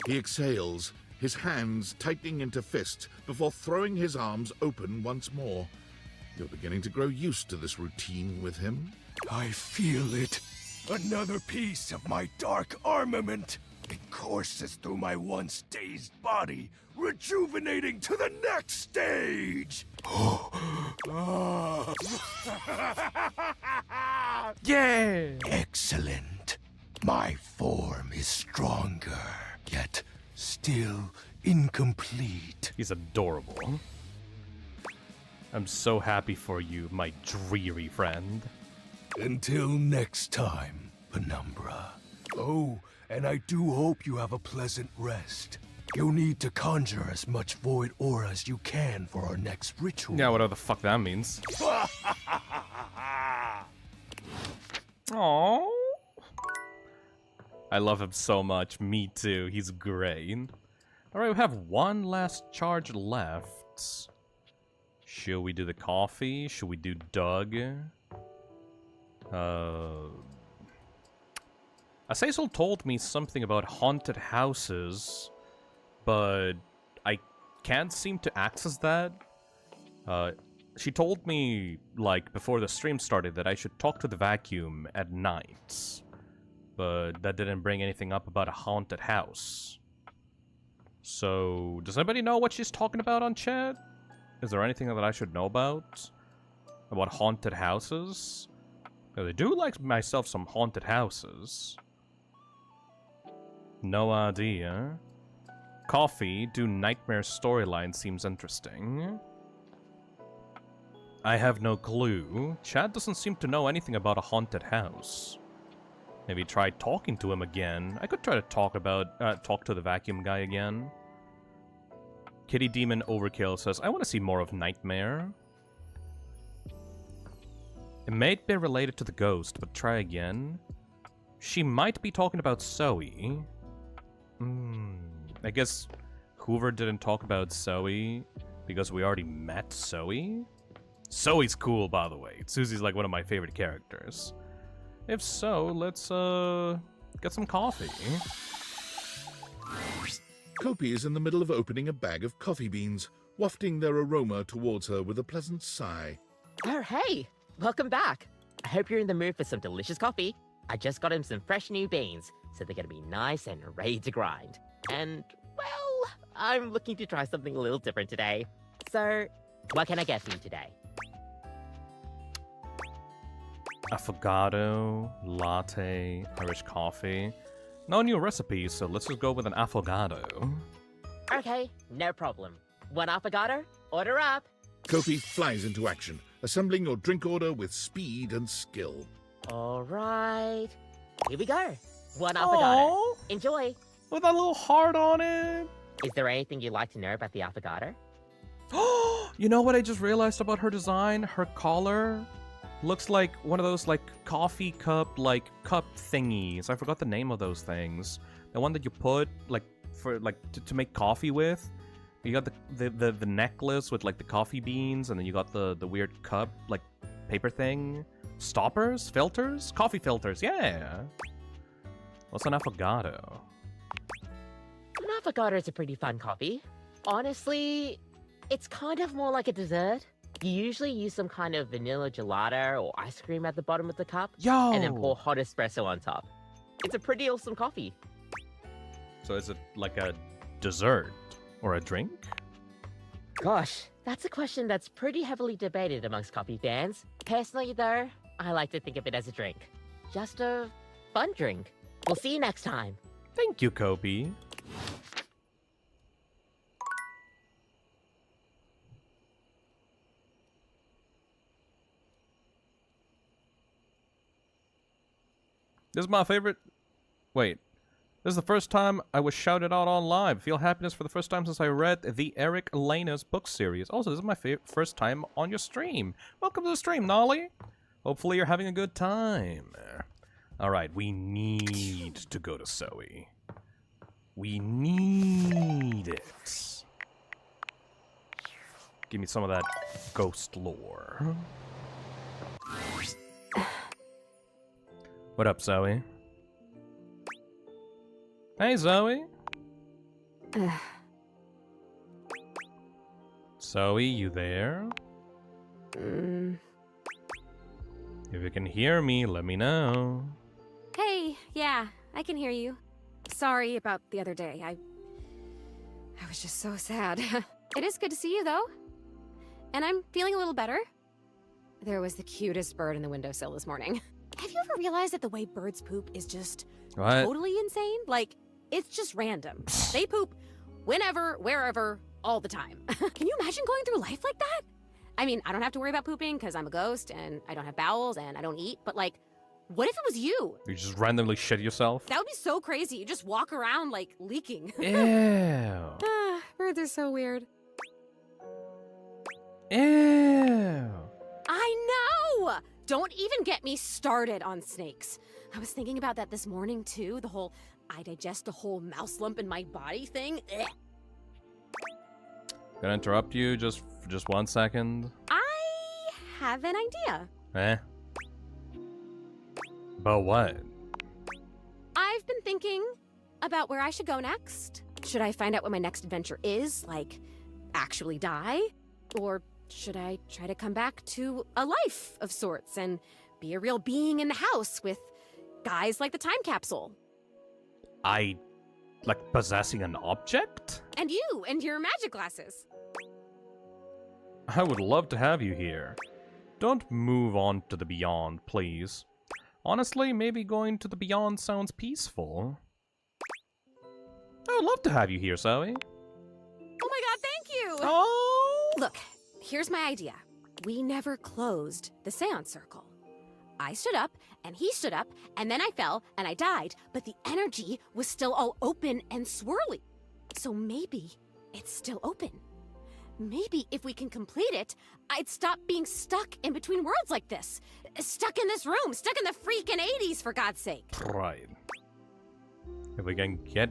Speaker 7: He exhales, his hands tightening into fist before throwing his arms open once more. You're beginning to grow used to this routine with him.
Speaker 20: I feel it. Another piece of my dark armament. It courses through my once dazed body, rejuvenating to the next stage.
Speaker 3: Yeah!
Speaker 20: Excellent. My form is stronger, yet still incomplete.
Speaker 3: He's adorable. I'm so happy for you, my dreary friend.
Speaker 20: Until next time, Penumbra. Oh, and I do hope you have a pleasant rest. You'll need to conjure as much void aura as you can for our next ritual.
Speaker 3: Yeah, whatever the fuck that means. Aww. I love him so much. Me too. He's great. Alright, we have one last charge left. Should we do the coffee? Should we do Doug? Azazel told me something about haunted houses, but I can't seem to access that. She told me, like, before the stream started that I should talk to the vacuum at night, but that didn't bring anything up about a haunted house. So, does anybody know what she's talking about on chat? Is there anything that I should know about haunted houses? Because I do like myself some haunted houses. No idea. Coffee, do Nightmare storyline seems interesting. I have no clue. Chad doesn't seem to know anything about a haunted house. Maybe try talking to him again. I could try to talk to the vacuum guy again. Kitty Demon Overkill says, I want to see more of Nightmare. It may be related to the ghost, but try again. She might be talking about Zoe. I guess Hoover didn't talk about Zoe because we already met Zoe? Zoe's cool, by the way. Susie's like one of my favorite characters. If so, let's get some coffee.
Speaker 7: Kopi is in the middle of opening a bag of coffee beans, wafting their aroma towards her with a pleasant sigh.
Speaker 13: Oh, hey! Welcome back! I hope you're in the mood for some delicious coffee. I just got him some fresh new beans, so they're gonna be nice and ready to grind. And, well, I'm looking to try something a little different today. So, what can I get for you today?
Speaker 3: Affogato, latte, Irish coffee. No new recipes, so let's just go with an affogato.
Speaker 13: Okay, no problem. One affogato? Order up!
Speaker 7: Kopi flies into action, assembling your drink order with speed and skill.
Speaker 13: Alright. Here we go. One affogato. Enjoy.
Speaker 3: With a little heart on it.
Speaker 13: Is there anything you'd like to know about the affogato?
Speaker 3: You know what I just realized about her design? Her collar looks like one of those like coffee cup cup thingies. I forgot the name of those things. The one that you put like for like to make coffee with. You got the necklace with like the coffee beans, and then you got the weird cup like paper thing. Stoppers? Filters? Coffee filters, yeah. What's an affogato?
Speaker 13: An avocado is a pretty fun coffee. Honestly, it's kind of more like a dessert. You usually use some kind of vanilla gelato or ice cream at the bottom of the cup.
Speaker 3: Yo!
Speaker 13: And then pour hot espresso on top. It's a pretty awesome coffee.
Speaker 3: So is it like a dessert or a drink?
Speaker 13: Gosh, that's a question that's pretty heavily debated amongst coffee fans. Personally, though, I like to think of it as a drink. Just a fun drink. We'll see you next time.
Speaker 3: Thank you, Kobe. This is my favorite. Wait. This is the first time I was shouted out on live. Feel happiness for the first time since I read the Eric Elena's book series. Also, this is my first time on your stream. Welcome to the stream, Nolly. Hopefully you're having a good time. Alright, we need to go to Zoe. We need it. Give me some of that ghost lore. What up, Zoe? Hey, Zoe. Zoe, you there? If you can hear me, let me know.
Speaker 2: Hey, yeah, I can hear you. Sorry about the other day. I was just so sad. It is good to see you, though. And I'm feeling a little better. There was the cutest bird in the windowsill this morning. Have you ever realized that the way birds poop is just totally insane? Like, it's just random. They poop whenever, wherever, all the time. Can you imagine going through life like that? I mean, I don't have to worry about pooping because I'm a ghost and I don't have bowels and I don't eat, but like, what if it was you?
Speaker 3: You just randomly shit yourself?
Speaker 2: That would be so crazy. You just walk around like leaking.
Speaker 3: Ew.
Speaker 2: Birds are so weird.
Speaker 3: Ew.
Speaker 2: I know! Don't even get me started on snakes. I was thinking about that this morning too, the whole I digest a whole mouse lump in my body thing. Ugh.
Speaker 3: Gonna interrupt you just 1 second?
Speaker 2: I have an idea.
Speaker 3: Eh? But what?
Speaker 2: I've been thinking about where I should go next. Should I find out what my next adventure is, like actually die? Or should I try to come back to a life of sorts and be a real being in the house with guys like the time capsule?
Speaker 3: Like possessing an object?
Speaker 2: And you, and your magic glasses.
Speaker 3: I would love to have you here. Don't move on to the beyond, please. Honestly, maybe going to the beyond sounds peaceful. I would love to have you here, Zoe.
Speaker 2: Oh my god, thank you!
Speaker 3: Oh!
Speaker 2: Look, here's my idea. We never closed the seance circle. I stood up, and he stood up, and then I fell, and I died, but the energy was still all open and swirly. So maybe it's still open. Maybe if we can complete it, I'd stop being stuck in between worlds like this. Stuck in this room, stuck in the freaking 80s, for God's sake.
Speaker 3: Right. If we can get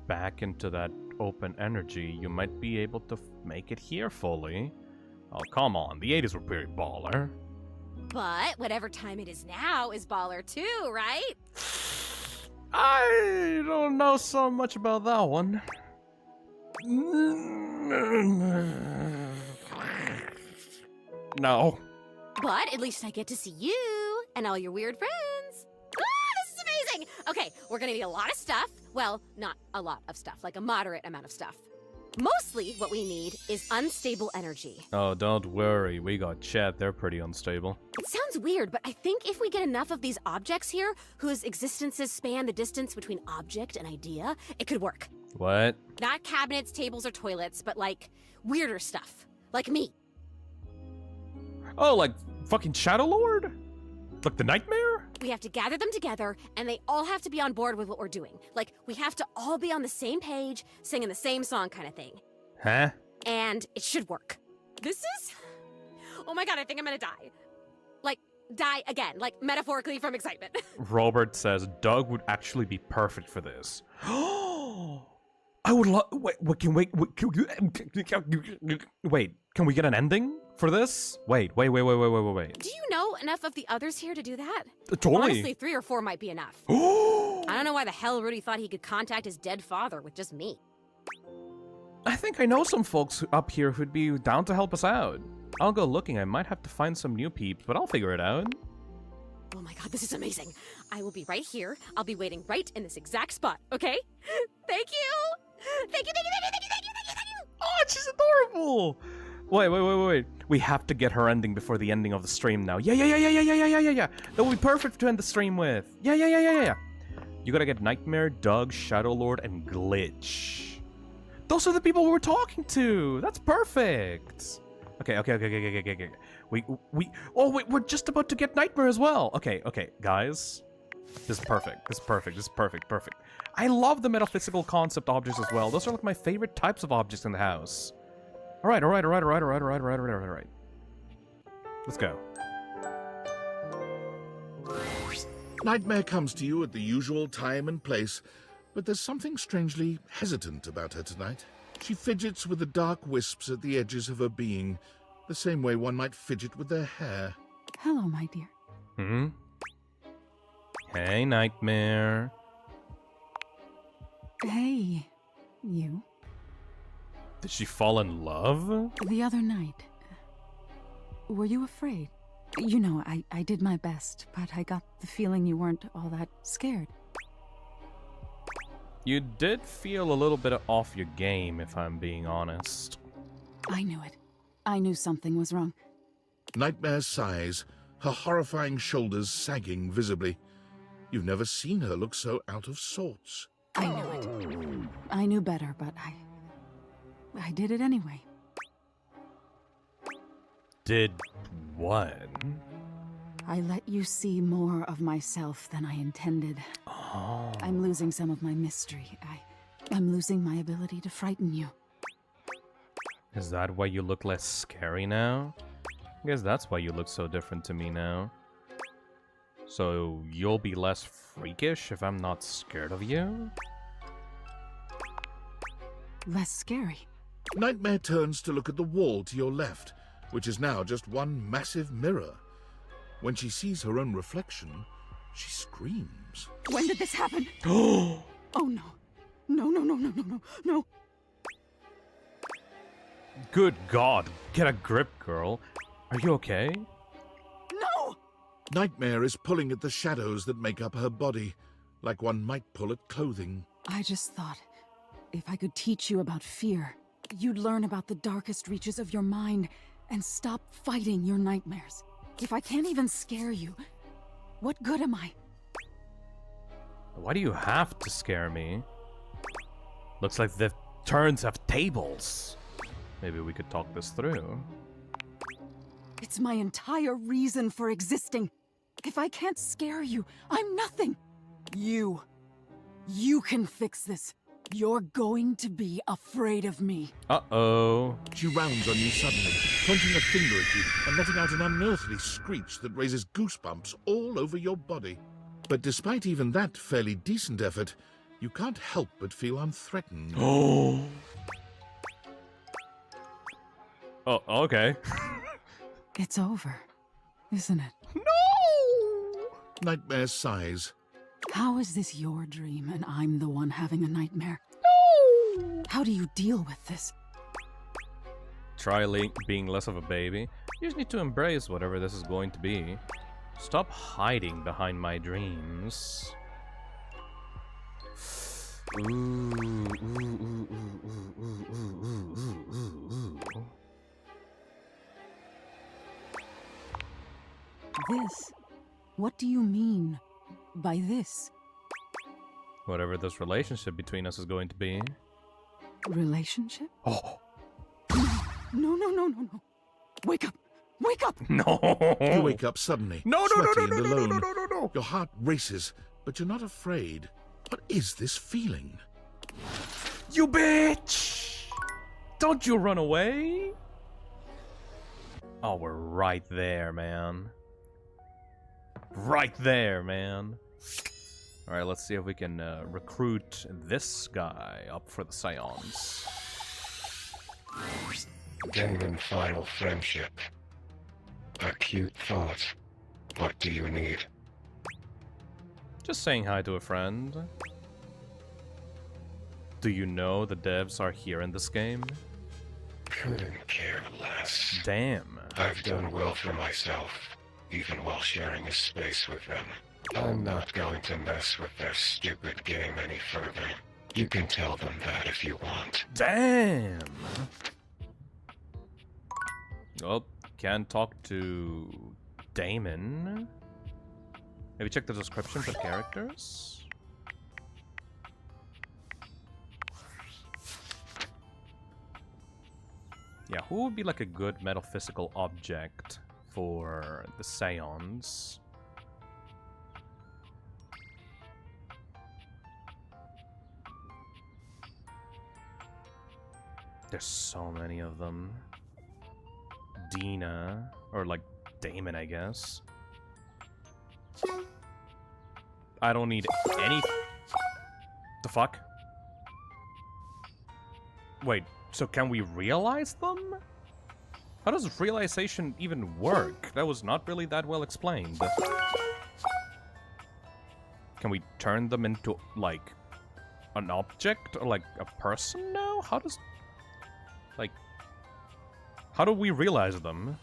Speaker 3: back into that open energy, you might be able to make it here fully. Oh, come on. The 80s were pretty baller.
Speaker 2: But whatever time it is now is baller too, right?
Speaker 3: I don't know so much about that one. No.
Speaker 2: But at least I get to see you and all your weird friends. Ah, this is amazing! Okay, we're gonna need a lot of stuff. Well, not a lot of stuff, like a moderate amount of stuff. Mostly what we need is unstable energy.
Speaker 3: Oh, don't worry. We got Chet. They're pretty unstable.
Speaker 2: It sounds weird, but I think if we get enough of these objects here, whose existences span the distance between object and idea, it could work.
Speaker 3: What?
Speaker 2: Not cabinets, tables, or toilets, but like weirder stuff. Like me.
Speaker 3: Oh, like fucking Shadow Lord? Like the Nightmare?
Speaker 2: We have to gather them together, and they all have to be on board with what we're doing. Like, we have to all be on the same page, singing the same song kind of thing.
Speaker 3: Huh?
Speaker 2: and it should work. This is... Oh my god, I think I'm gonna die. Like, die again, like metaphorically from excitement.
Speaker 3: Robert says Doug would actually be perfect for this. I would love. Wait, can we get an ending for this? Wait.
Speaker 2: Do you know enough of the others here to do that?
Speaker 3: Totally.
Speaker 2: Honestly, 3 or 4 might be enough. I don't know why the hell Rudy thought he could contact his dead father with just me.
Speaker 3: I think I know some folks up here who'd be down to help us out. I'll go looking. I might have to find some new peeps, but I'll figure it out.
Speaker 2: Oh my god, this is amazing. I will be right here. I'll be waiting right in this exact spot, okay? Thank you! Thank you!
Speaker 3: Oh, she's adorable! Wait. We have to get her ending before the ending of the stream now. Yeah. That would be perfect to end the stream with. Yeah. You gotta get Nightmare, Doug, Shadow Lord, and Glitch. Those are the people we were talking to! That's perfect! Okay. We're just about to get Nightmare as well. Okay, guys. This is perfect. I love the metaphysical concept objects as well. Those are like my favorite types of objects in the house. All right. Let's go.
Speaker 7: Nightmare comes to you at the usual time and place, but there's something strangely hesitant about her tonight. She fidgets with the dark wisps at the edges of her being, the same way one might fidget with their hair.
Speaker 8: Hello, my dear.
Speaker 3: Hey, Nightmare.
Speaker 8: Hey, you.
Speaker 3: Did she fall in love?
Speaker 8: The other night. Were you afraid? You know, I did my best, but I got the feeling you weren't all that scared.
Speaker 3: You did feel a little bit off your game, if I'm being honest.
Speaker 8: I knew it. I knew something was wrong.
Speaker 7: Nightmare sighs, her horrifying shoulders sagging visibly. You've never seen her look so out of sorts.
Speaker 8: I knew it. I knew better, but I did it anyway.
Speaker 3: Did what?
Speaker 8: I let you see more of myself than I intended.
Speaker 3: Oh.
Speaker 8: I'm losing some of my mystery. I'm losing my ability to frighten you.
Speaker 3: Is that why you look less scary now? I guess that's why you look so different to me now. So you'll be less freakish if I'm not scared of you?
Speaker 8: Less scary.
Speaker 7: Nightmare turns to look at the wall to your left, which is now just one massive mirror. When she sees her own reflection, she screams.
Speaker 8: When did this happen? Oh no. No.
Speaker 3: Good God, get a grip, girl. Are you okay?
Speaker 8: No!
Speaker 7: Nightmare is pulling at the shadows that make up her body, like one might pull at clothing.
Speaker 8: I just thought, if I could teach you about fear, you'd learn about the darkest reaches of your mind and stop fighting your nightmares. If I can't even scare you, what good am I?
Speaker 3: Why do you have to scare me? Looks like the turns have tables. Maybe we could talk this through.
Speaker 8: It's my entire reason for existing. If I can't scare you, I'm nothing. You can fix this. You're going to be afraid of me.
Speaker 3: Uh-oh.
Speaker 7: She rounds on you suddenly, pointing a finger at you and letting out an unearthly screech that raises goosebumps all over your body. But despite even that fairly decent effort, you can't help but feel unthreatened.
Speaker 3: Oh, okay.
Speaker 8: It's over, isn't it?
Speaker 3: No!
Speaker 7: Nightmare sighs.
Speaker 8: How is this your dream and I'm the one having a nightmare?
Speaker 3: No!
Speaker 8: How do you deal with this?
Speaker 3: Try being less of a baby. You just need to embrace whatever this is going to be. Stop hiding behind my dreams.
Speaker 8: This? What do you mean by this?
Speaker 3: Whatever this relationship between us is going to be.
Speaker 8: Relationship?
Speaker 3: Oh.
Speaker 8: No. Wake up! Wake up!
Speaker 3: No!
Speaker 7: You wake up suddenly.
Speaker 3: No.
Speaker 7: Your heart races, but you're not afraid. What is this feeling?
Speaker 3: You bitch! Don't you run away! Oh, we're right there, man. Right there, man. Alright, let's see if we can recruit this guy up for the Scions.
Speaker 1: Damon final friendship. Acute thought. What do you need?
Speaker 3: Just saying hi to a friend. Do you know the devs are here in this game?
Speaker 1: Couldn't care less.
Speaker 3: Damn.
Speaker 1: I've done well for myself, even while sharing a space with them. I'm not going to mess with their stupid game any further. You can tell them that if you want.
Speaker 3: Damn! Oh, can't talk to Damon. Maybe check the descriptions of characters? Yeah, who would be like a good metaphysical object for the Scions? There's so many of them. Dina, or like Damon, I guess. I don't need any... The fuck? Wait, so can we realize them? How does realization even work? That was not really that well explained. Can we turn them into, like, an object? Or, like, a person now? How does... Like... How do we realize them?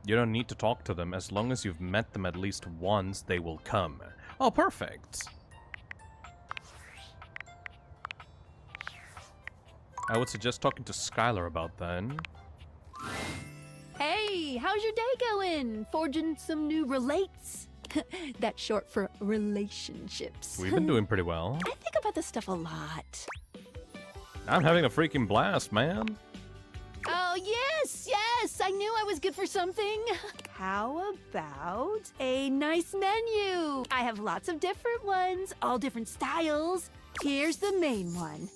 Speaker 3: You don't need to talk to them. As long as you've met them at least once, they will come. Oh, perfect! I would suggest talking to Skylar about that.
Speaker 11: Hey, how's your day going? Forging some new relates? That's short for relationships.
Speaker 3: We've been doing pretty well.
Speaker 11: I think about this stuff a lot.
Speaker 3: I'm having a freaking blast, man.
Speaker 11: Oh, yes, yes! I knew I was good for something. How about a nice menu? I have lots of different ones, all different styles. Here's the main one.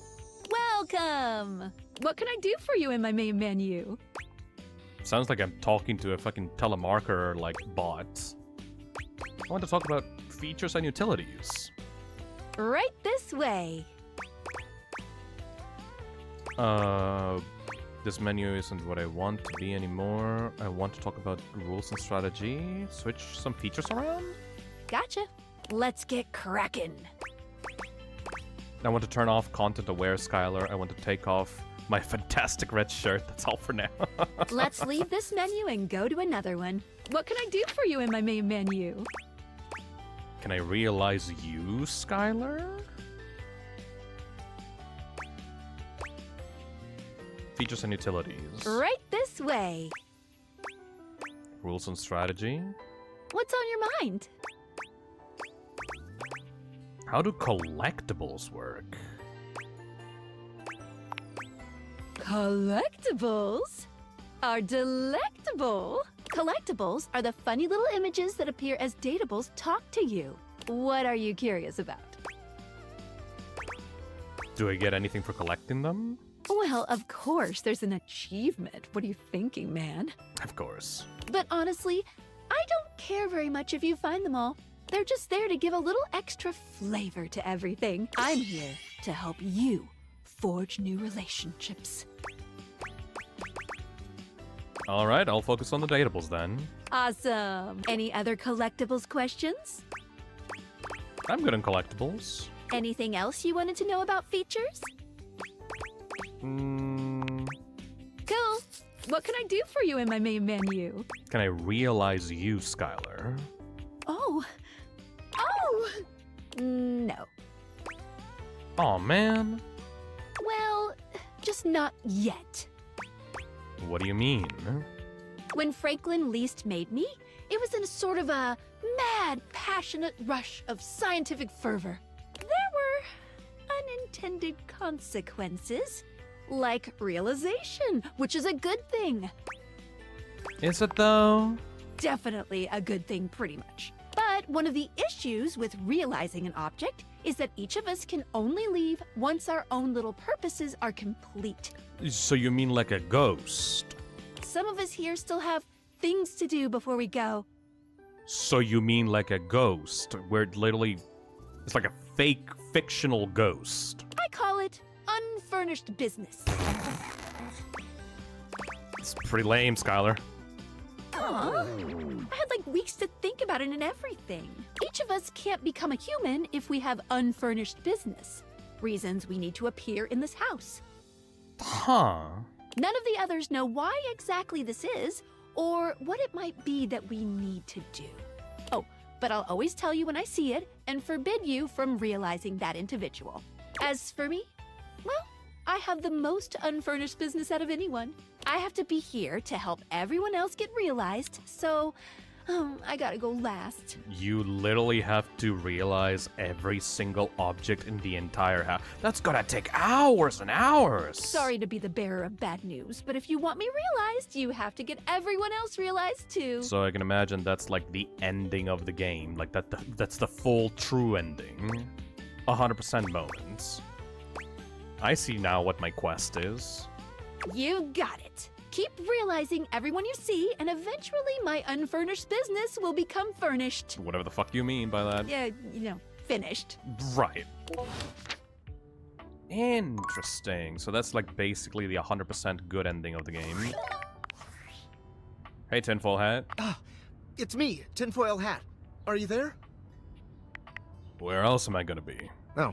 Speaker 11: Welcome! What can I do for you in my main menu?
Speaker 3: Sounds like I'm talking to a fucking telemarketer, like, bot. I want to talk about features and utilities.
Speaker 11: Right this way.
Speaker 3: This menu isn't what I want to be anymore. I want to talk about rules and strategy. Switch some features around?
Speaker 11: Gotcha. Let's get cracking.
Speaker 3: I want to turn off content-aware Skylar. I want to take off my fantastic red shirt. That's all for now.
Speaker 11: Let's leave this menu and go to another one. What can I do for you in my main menu?
Speaker 3: Can I realize you, Skylar? Features and utilities.
Speaker 11: Right this way.
Speaker 3: Rules and strategy.
Speaker 11: What's on your mind?
Speaker 3: How do collectibles work?
Speaker 11: Collectibles are delectable. Collectibles are the funny little images that appear as datables talk to you. What are you curious about?
Speaker 3: Do I get anything for collecting them?
Speaker 11: Well, of course, there's an achievement. What are you thinking, man?
Speaker 3: Of course.
Speaker 11: But honestly, I don't care very much if you find them all. They're just there to give a little extra flavor to everything. I'm here to help you forge new relationships.
Speaker 3: Alright, I'll focus on the datables then.
Speaker 11: Awesome. Any other collectibles questions?
Speaker 3: I'm good on collectibles.
Speaker 11: Anything else you wanted to know about features?
Speaker 3: Mm,
Speaker 11: Cool. What can I do for you in my main menu?
Speaker 3: can I realize you, Skylar?
Speaker 11: Oh. Oh! No.
Speaker 3: Aw, man.
Speaker 11: Well, just not yet.
Speaker 3: What do you mean?
Speaker 11: When Franklin least made me, it was in a sort of a mad, passionate rush of scientific fervor. There were unintended consequences, like realization, which is a good thing.
Speaker 3: Is it though?
Speaker 11: Definitely a good thing, pretty much. But But one of the issues with realizing an object is that each of us can only leave once our own little purposes are complete.
Speaker 3: So you mean like a ghost?
Speaker 11: Some of us here still have things to do before we go.
Speaker 3: So you mean like a ghost, where it literally it's like a fake fictional ghost.
Speaker 11: I call it unfurnished business.
Speaker 3: It's pretty lame, Skylar.
Speaker 11: Aw, I had like weeks to think about it and everything. Each of us can't become a human if we have unfurnished business. Reasons we need to appear in this house.
Speaker 3: Huh.
Speaker 11: None of the others know why exactly this is, or what it might be that we need to do. Oh, but I'll always tell you when I see it, and forbid you from realizing that individual. As for me, well, I have the most unfurnished business out of anyone. I have to be here to help everyone else get realized, so I gotta go last.
Speaker 3: You literally have to realize every single object in the entire house. That's gonna take hours and hours.
Speaker 11: Sorry to be the bearer of bad news, but if you want me realized, you have to get everyone else realized too.
Speaker 3: So I can imagine that's like the ending of the game. Like that's the full true ending. 100% moments. I see now what my quest is.
Speaker 11: You got it. Keep realizing everyone you see, and eventually my unfurnished business will become furnished.
Speaker 3: Whatever the fuck you mean by that.
Speaker 11: Yeah, finished.
Speaker 3: Right. Interesting. So that's like basically the 100% good ending of the game. Hey, Tinfoil Hat.
Speaker 17: Ah, it's me, Tinfoil Hat. Are you there?
Speaker 3: Where else am I gonna be?
Speaker 17: Oh,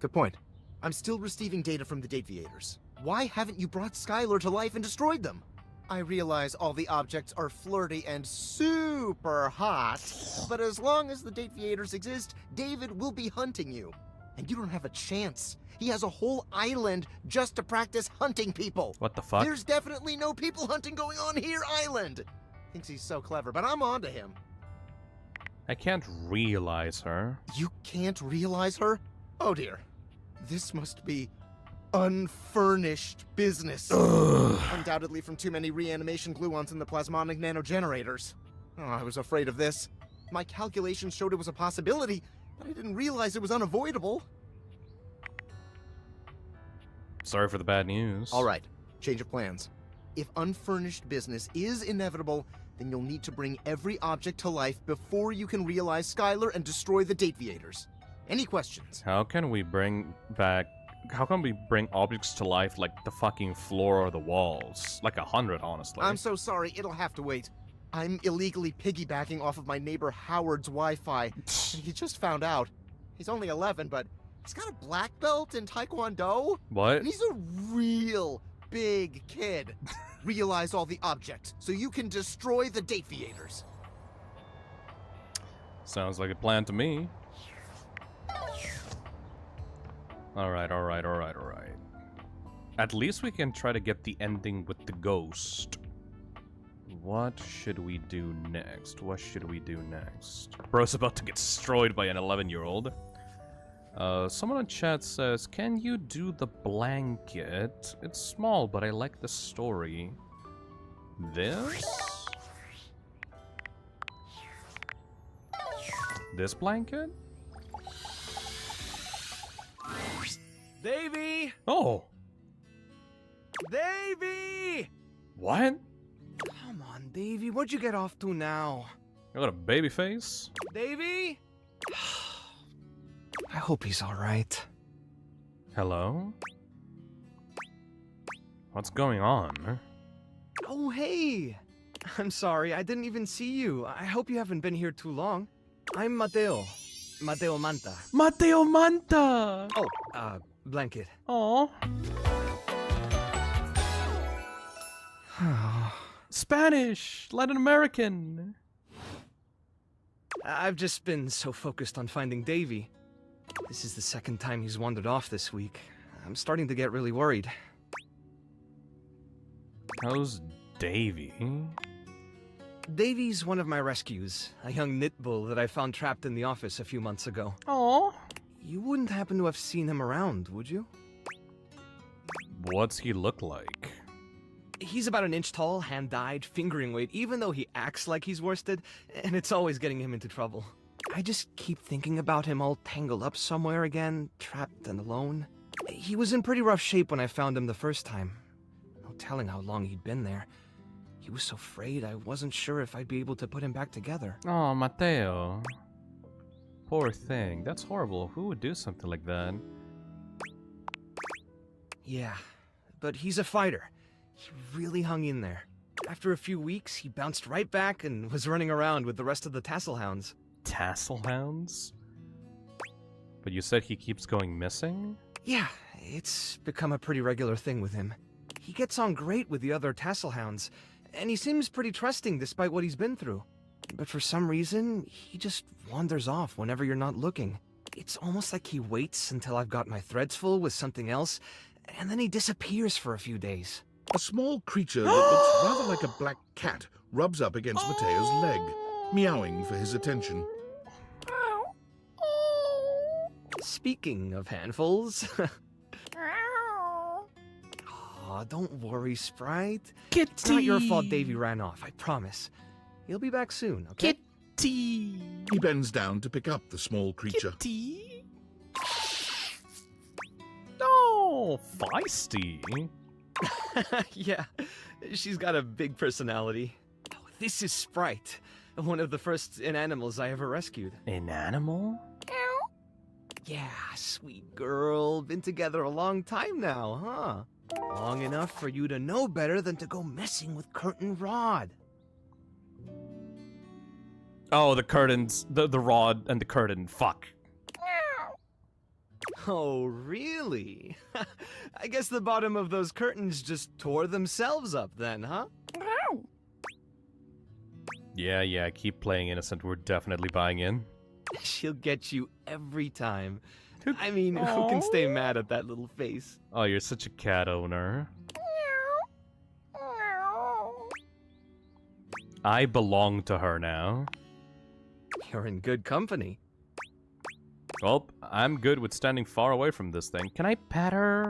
Speaker 17: good point. I'm still receiving data from the Dateviators. Why haven't you brought Skylar to life and destroyed them? I realize all the objects are flirty and super hot, but as long as the Dateviators exist, David will be hunting you. And you don't have a chance. He has a whole island just to practice hunting people.
Speaker 3: What the fuck?
Speaker 17: There's definitely no people hunting going on here, Island. Thinks he's so clever, but I'm on to him.
Speaker 3: I can't realize her.
Speaker 17: You can't realize her? Oh dear. This must be unfurnished business. Undoubtedly from too many reanimation gluons in the plasmonic nanogenerators. Oh, I was afraid of this. My calculations showed it was a possibility, but I didn't realize it was unavoidable.
Speaker 3: Sorry for the bad news.
Speaker 17: All right, change of plans. If unfurnished business is inevitable, then you'll need to bring every object to life before you can realize Skylar and destroy the Dateviators. Any questions?
Speaker 3: How can we bring objects to life like the fucking floor or the walls? Like 100, honestly.
Speaker 17: I'm so sorry, it'll have to wait. I'm illegally piggybacking off of my neighbor Howard's Wi-Fi. He just found out. He's only 11, but he's got a black belt in Taekwondo.
Speaker 3: What?
Speaker 17: And he's a real big kid. Realize all the objects so you can destroy the Dateviators.
Speaker 3: Sounds like a plan to me. Alright. At least we can try to get the ending with the ghost. What should we do next? Bro's about to get destroyed by an 11-year-old. Someone in chat says, can you do the blanket? It's small, but I like the story. This? This blanket?
Speaker 19: Davey!
Speaker 3: Oh!
Speaker 19: Davey!
Speaker 3: What?
Speaker 19: Come on, Davey, what'd you get off to now?
Speaker 3: You got a baby face?
Speaker 19: Davey? I hope he's alright.
Speaker 3: Hello? What's going on?
Speaker 19: Oh, hey! I'm sorry, I didn't even see you. I hope you haven't been here too long. I'm Mateo. Mateo Manta.
Speaker 3: Mateo Manta!
Speaker 19: Oh, blanket.
Speaker 3: Oh. Spanish! Latin American!
Speaker 19: I've just been so focused on finding Davey. This is the second time he's wandered off this week. I'm starting to get really worried.
Speaker 3: How's Davey?
Speaker 19: Davey's one of my rescues, a young knit bull that I found trapped in the office a few months ago.
Speaker 3: Oh.
Speaker 19: You wouldn't happen to have seen him around, would you?
Speaker 3: What's he look like?
Speaker 19: He's about an inch tall, hand-dyed, fingering weight, even though he acts like he's worsted, and it's always getting him into trouble.
Speaker 17: I just keep thinking about him all tangled up somewhere again, trapped and alone. He was in pretty rough shape when I found him the first time. No telling how long he'd been there. He was so frayed I wasn't sure if I'd be able to put him back together.
Speaker 3: Oh, Mateo. Poor thing. That's horrible. Who would do something like that?
Speaker 17: Yeah, but he's a fighter. He really hung in there. After a few weeks, he bounced right back and was running around with the rest of the Tassel Hounds.
Speaker 3: Tassel Hounds? But you said he keeps going missing?
Speaker 17: Yeah, it's become a pretty regular thing with him. He gets on great with the other Tassel Hounds, and he seems pretty trusting despite what he's been through. But for some reason, he just wanders off whenever you're not looking. It's almost like he waits until I've got my threads full with something else, and then he disappears for a few days.
Speaker 7: A small creature that looks rather like a black cat rubs up against Mateo's leg, meowing for his attention.
Speaker 17: Speaking of handfuls... Aw, don't worry, Sprite.
Speaker 3: Kitty!
Speaker 17: It's not your fault Davy ran off, I promise. He'll be back soon, okay?
Speaker 3: Kitty!
Speaker 7: He bends down to pick up the small creature.
Speaker 3: Kitty! Oh, feisty.
Speaker 17: Yeah, she's got a big personality. Oh, this is Sprite, one of the first inanimals I ever rescued.
Speaker 3: Inanimal?
Speaker 17: Yeah, sweet girl. Been together a long time now, huh? Long enough for you to know better than to go messing with Curtain Rod.
Speaker 3: Oh, the curtains, the rod and the curtain, fuck.
Speaker 17: Oh, really? I guess the bottom of those curtains just tore themselves up then, huh?
Speaker 3: Yeah, keep playing innocent, we're definitely buying in.
Speaker 17: She'll get you every time. I mean, who can stay mad at that little face?
Speaker 3: Oh, you're such a cat owner. I belong to her now.
Speaker 17: You're in good company.
Speaker 3: Well, I'm good with standing far away from this thing. Can I pet her?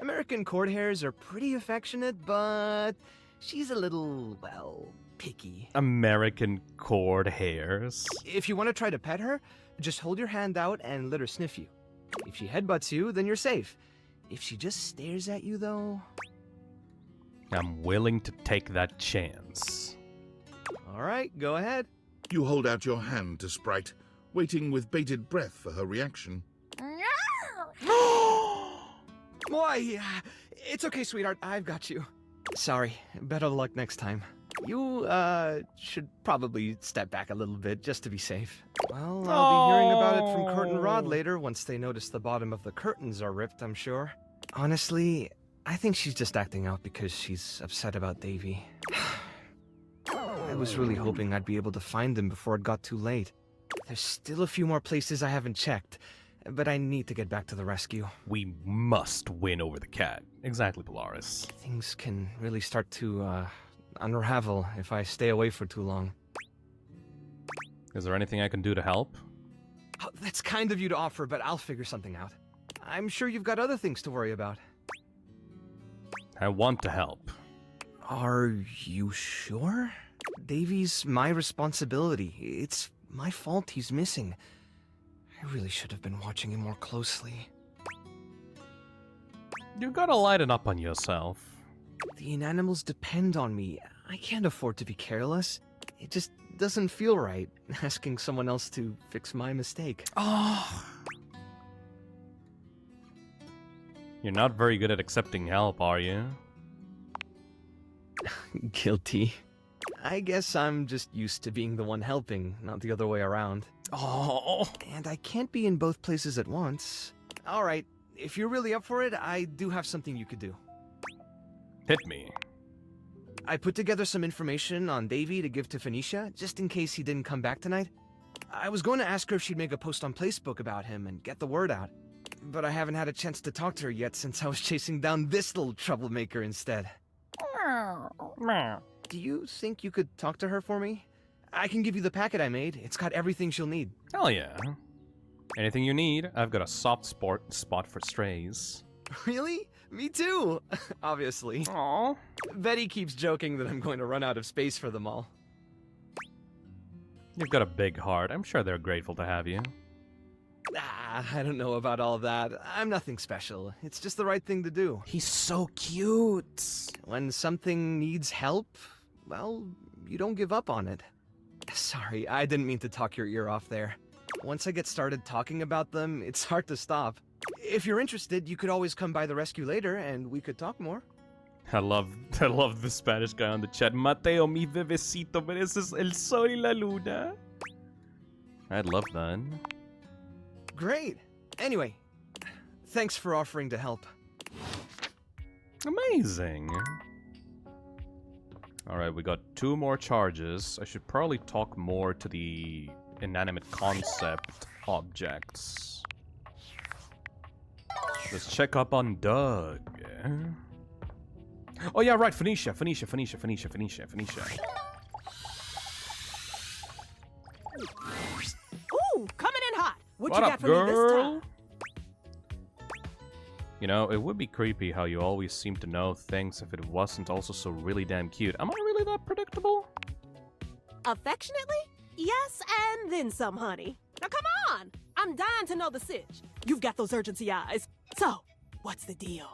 Speaker 17: American court hares are pretty affectionate, but she's a little, well, picky.
Speaker 3: American cord hairs.
Speaker 17: If you want to try to pet her, just hold your hand out and let her sniff you. If she headbutts you, then you're safe. If she just stares at you, though...
Speaker 3: I'm willing to take that chance.
Speaker 17: All right, go ahead.
Speaker 7: You hold out your hand to Sprite, waiting with bated breath for her reaction.
Speaker 17: Why, it's okay, sweetheart. I've got you. Sorry. Better luck next time. You, should probably step back a little bit just to be safe. Well, I'll be hearing about it from Curtain Rod later once they notice the bottom of the curtains are ripped, I'm sure. Honestly, I think she's just acting out because she's upset about Davy. I was really hoping I'd be able to find him before it got too late. There's still a few more places I haven't checked, but I need to get back to the rescue.
Speaker 3: We must win over the cat. Exactly, Polaris.
Speaker 17: Things can really start to, unravel if I stay away for too long.
Speaker 3: Is there anything I can do to help?
Speaker 17: Oh, that's kind of you to offer, but I'll figure something out. I'm sure you've got other things to worry about.
Speaker 3: I want to help.
Speaker 17: Are you sure? Davy's my responsibility. It's my fault he's missing. I really should have been watching him more closely.
Speaker 3: You gotta lighten up on yourself.
Speaker 17: The inanimals depend on me. I can't afford to be careless. It just doesn't feel right, asking someone else to fix my mistake.
Speaker 3: Oh. You're not very good at accepting help, are you?
Speaker 17: Guilty. I guess I'm just used to being the one helping, not the other way around.
Speaker 3: Oh.
Speaker 17: And I can't be in both places at once. Alright, if you're really up for it, I do have something you could do.
Speaker 3: Hit me.
Speaker 17: I put together some information on Davy to give to Phoenicia, just in case he didn't come back tonight. I was going to ask her if she'd make a post on Facebook about him and get the word out. But I haven't had a chance to talk to her yet since I was chasing down this little troublemaker instead. Do you think you could talk to her for me? I can give you the packet I made. It's got everything she'll need.
Speaker 3: Hell yeah. Anything you need, I've got a soft spot for strays.
Speaker 17: Really? Me too! Obviously.
Speaker 3: Aww.
Speaker 17: Betty keeps joking that I'm going to run out of space for them all.
Speaker 3: You've got a big heart. I'm sure they're grateful to have you.
Speaker 17: I don't know about all that. I'm nothing special. It's just the right thing to do.
Speaker 3: He's so cute.
Speaker 17: When something needs help, well, you don't give up on it. Sorry, I didn't mean to talk your ear off there. Once I get started talking about them, it's hard to stop. If you're interested, you could always come by the rescue later, and we could talk more.
Speaker 3: I love the Spanish guy on the chat. Mateo, mi bebecito, mereces el sol y la luna. I'd love that.
Speaker 17: Great. Anyway, thanks for offering to help.
Speaker 3: Amazing. Alright, we got 2 more charges. I should probably talk more to the inanimate concept objects. Let's check up on Doug. Oh yeah, right, Phoenicia.
Speaker 11: Ooh, coming in hot. What you
Speaker 3: up,
Speaker 11: got for me this
Speaker 3: girl?
Speaker 11: time?
Speaker 3: You know, it would be creepy how you always seem to know things if it wasn't also so really damn cute. Am I really that predictable?
Speaker 11: Affectionately? Yes, and then some, honey. Now come on! I'm dying to know the sitch. You've got those urgency eyes. So, what's the deal?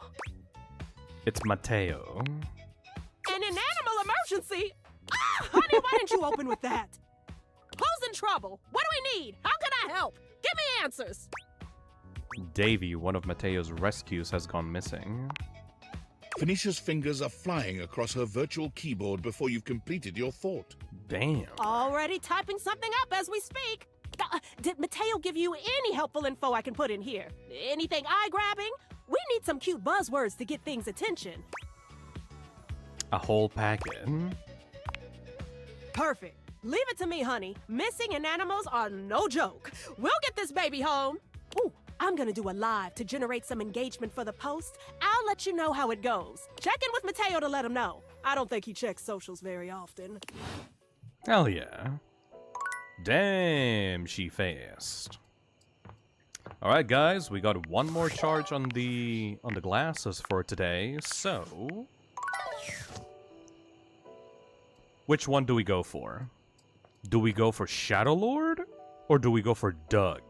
Speaker 3: It's Mateo.
Speaker 11: An animal emergency? Ah, honey, why didn't you open with that? Who's in trouble? What do we need? How can I help? Give me answers.
Speaker 3: Davy, one of Mateo's rescues, has gone missing.
Speaker 7: Phoenicia's fingers are flying across her virtual keyboard before you've completed your thought.
Speaker 3: Damn.
Speaker 11: Already typing something up as we speak. Did Mateo give you any helpful info I can put in here? Anything eye-grabbing? We need some cute buzzwords to get things' attention.
Speaker 3: A whole packet.
Speaker 11: Perfect. Leave it to me, honey. Missing and animals are no joke. We'll get this baby home. Ooh, I'm gonna do a live to generate some engagement for the post. I'll let you know how it goes. Check in with Mateo to let him know. I don't think he checks socials very often.
Speaker 3: Hell yeah. Damn, she fast. Alright guys, we got 1 more charge on the glasses for today, so which one do we go for? Do we go for Shadow Lord? Or do we go for Doug?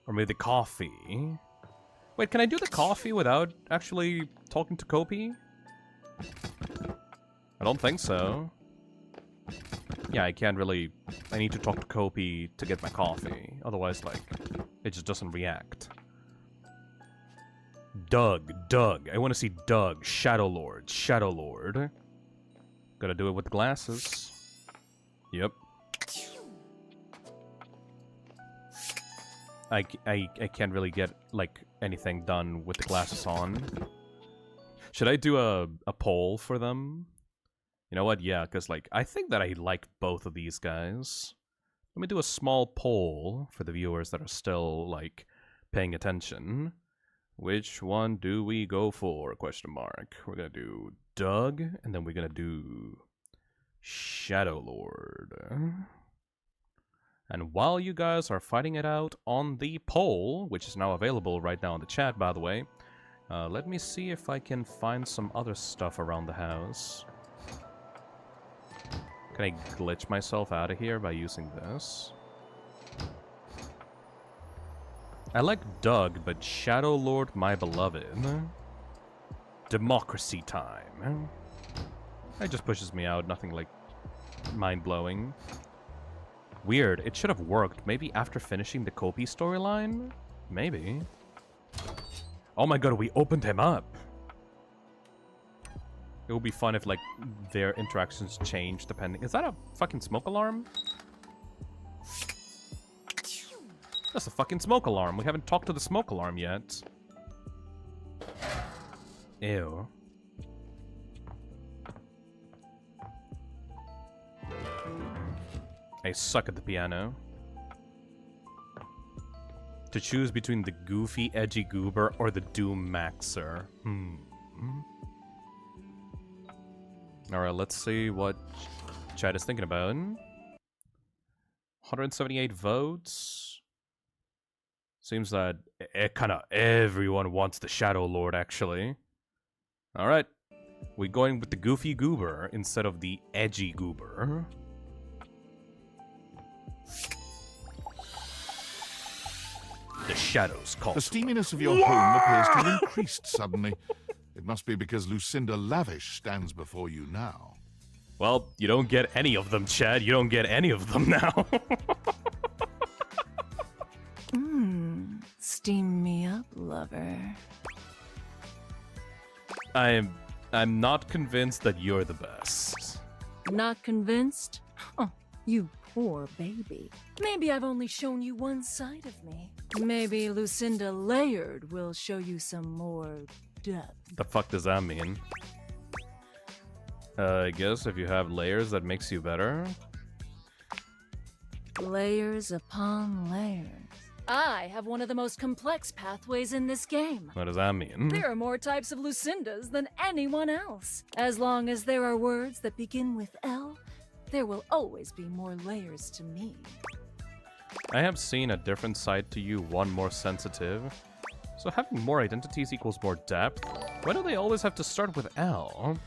Speaker 3: Or maybe the coffee? Wait, can I do the coffee without actually talking to Kopi? I don't think so. Yeah, I can't really... I need to talk to Kopi to get my coffee. Otherwise, like, it just doesn't react. Doug. I want to see Doug. Shadow Lord. Gotta do it with the glasses. Yep. I can't really get, like, anything done with the glasses on. Should I do a poll for them? You know what? Yeah, because, like, I think that I like both of these guys. Let me do a small poll for the viewers that are still, like, paying attention. Which one do we go for? Question mark. We're gonna do Doug, and then we're gonna do Shadow Lord. And while you guys are fighting it out on the poll, which is now available right now in the chat, by the way, let me see if I can find some other stuff around the house. Can I glitch myself out of here by using this? I like Doug, but Shadow Lord, my beloved. Democracy time. It just pushes me out, nothing like mind-blowing. Weird, it should have worked. Maybe after finishing the Kopi storyline? Maybe. Oh my god, we opened him up! It would be fun if, like, their interactions change depending... Is that a fucking smoke alarm? That's a fucking smoke alarm. We haven't talked to the smoke alarm yet. Ew. I suck at the piano. To choose between the goofy, edgy goober or the Doom Maxer. Alright, let's see what chat is thinking about. 178 votes. Seems that kinda everyone wants the Shadow Lord, actually. Alright. We're going with the goofy goober instead of the edgy goober. The shadows call.
Speaker 7: The steaminess of your home appears to have increased suddenly. It must be because Lucinda Lavish stands before you now.
Speaker 3: Well, you don't get any of them, Chad. You don't get any of them now.
Speaker 8: Steam me up, lover.
Speaker 3: I'm not convinced that you're the best.
Speaker 8: Not convinced? Oh, you poor baby. Maybe I've only shown you one side of me. Maybe Lucinda Layered will show you some more depth.
Speaker 3: The fuck does that mean? I guess if you have layers, that makes you better.
Speaker 8: Layers upon layers. I have one of the most complex pathways in this game.
Speaker 3: What does that mean?
Speaker 8: There are more types of Lucindas than anyone else. As long as there are words that begin with L, there will always be more layers to me.
Speaker 3: I have seen a different side to you, one more sensitive. So having more identities equals more depth? Why do they always have to start with L?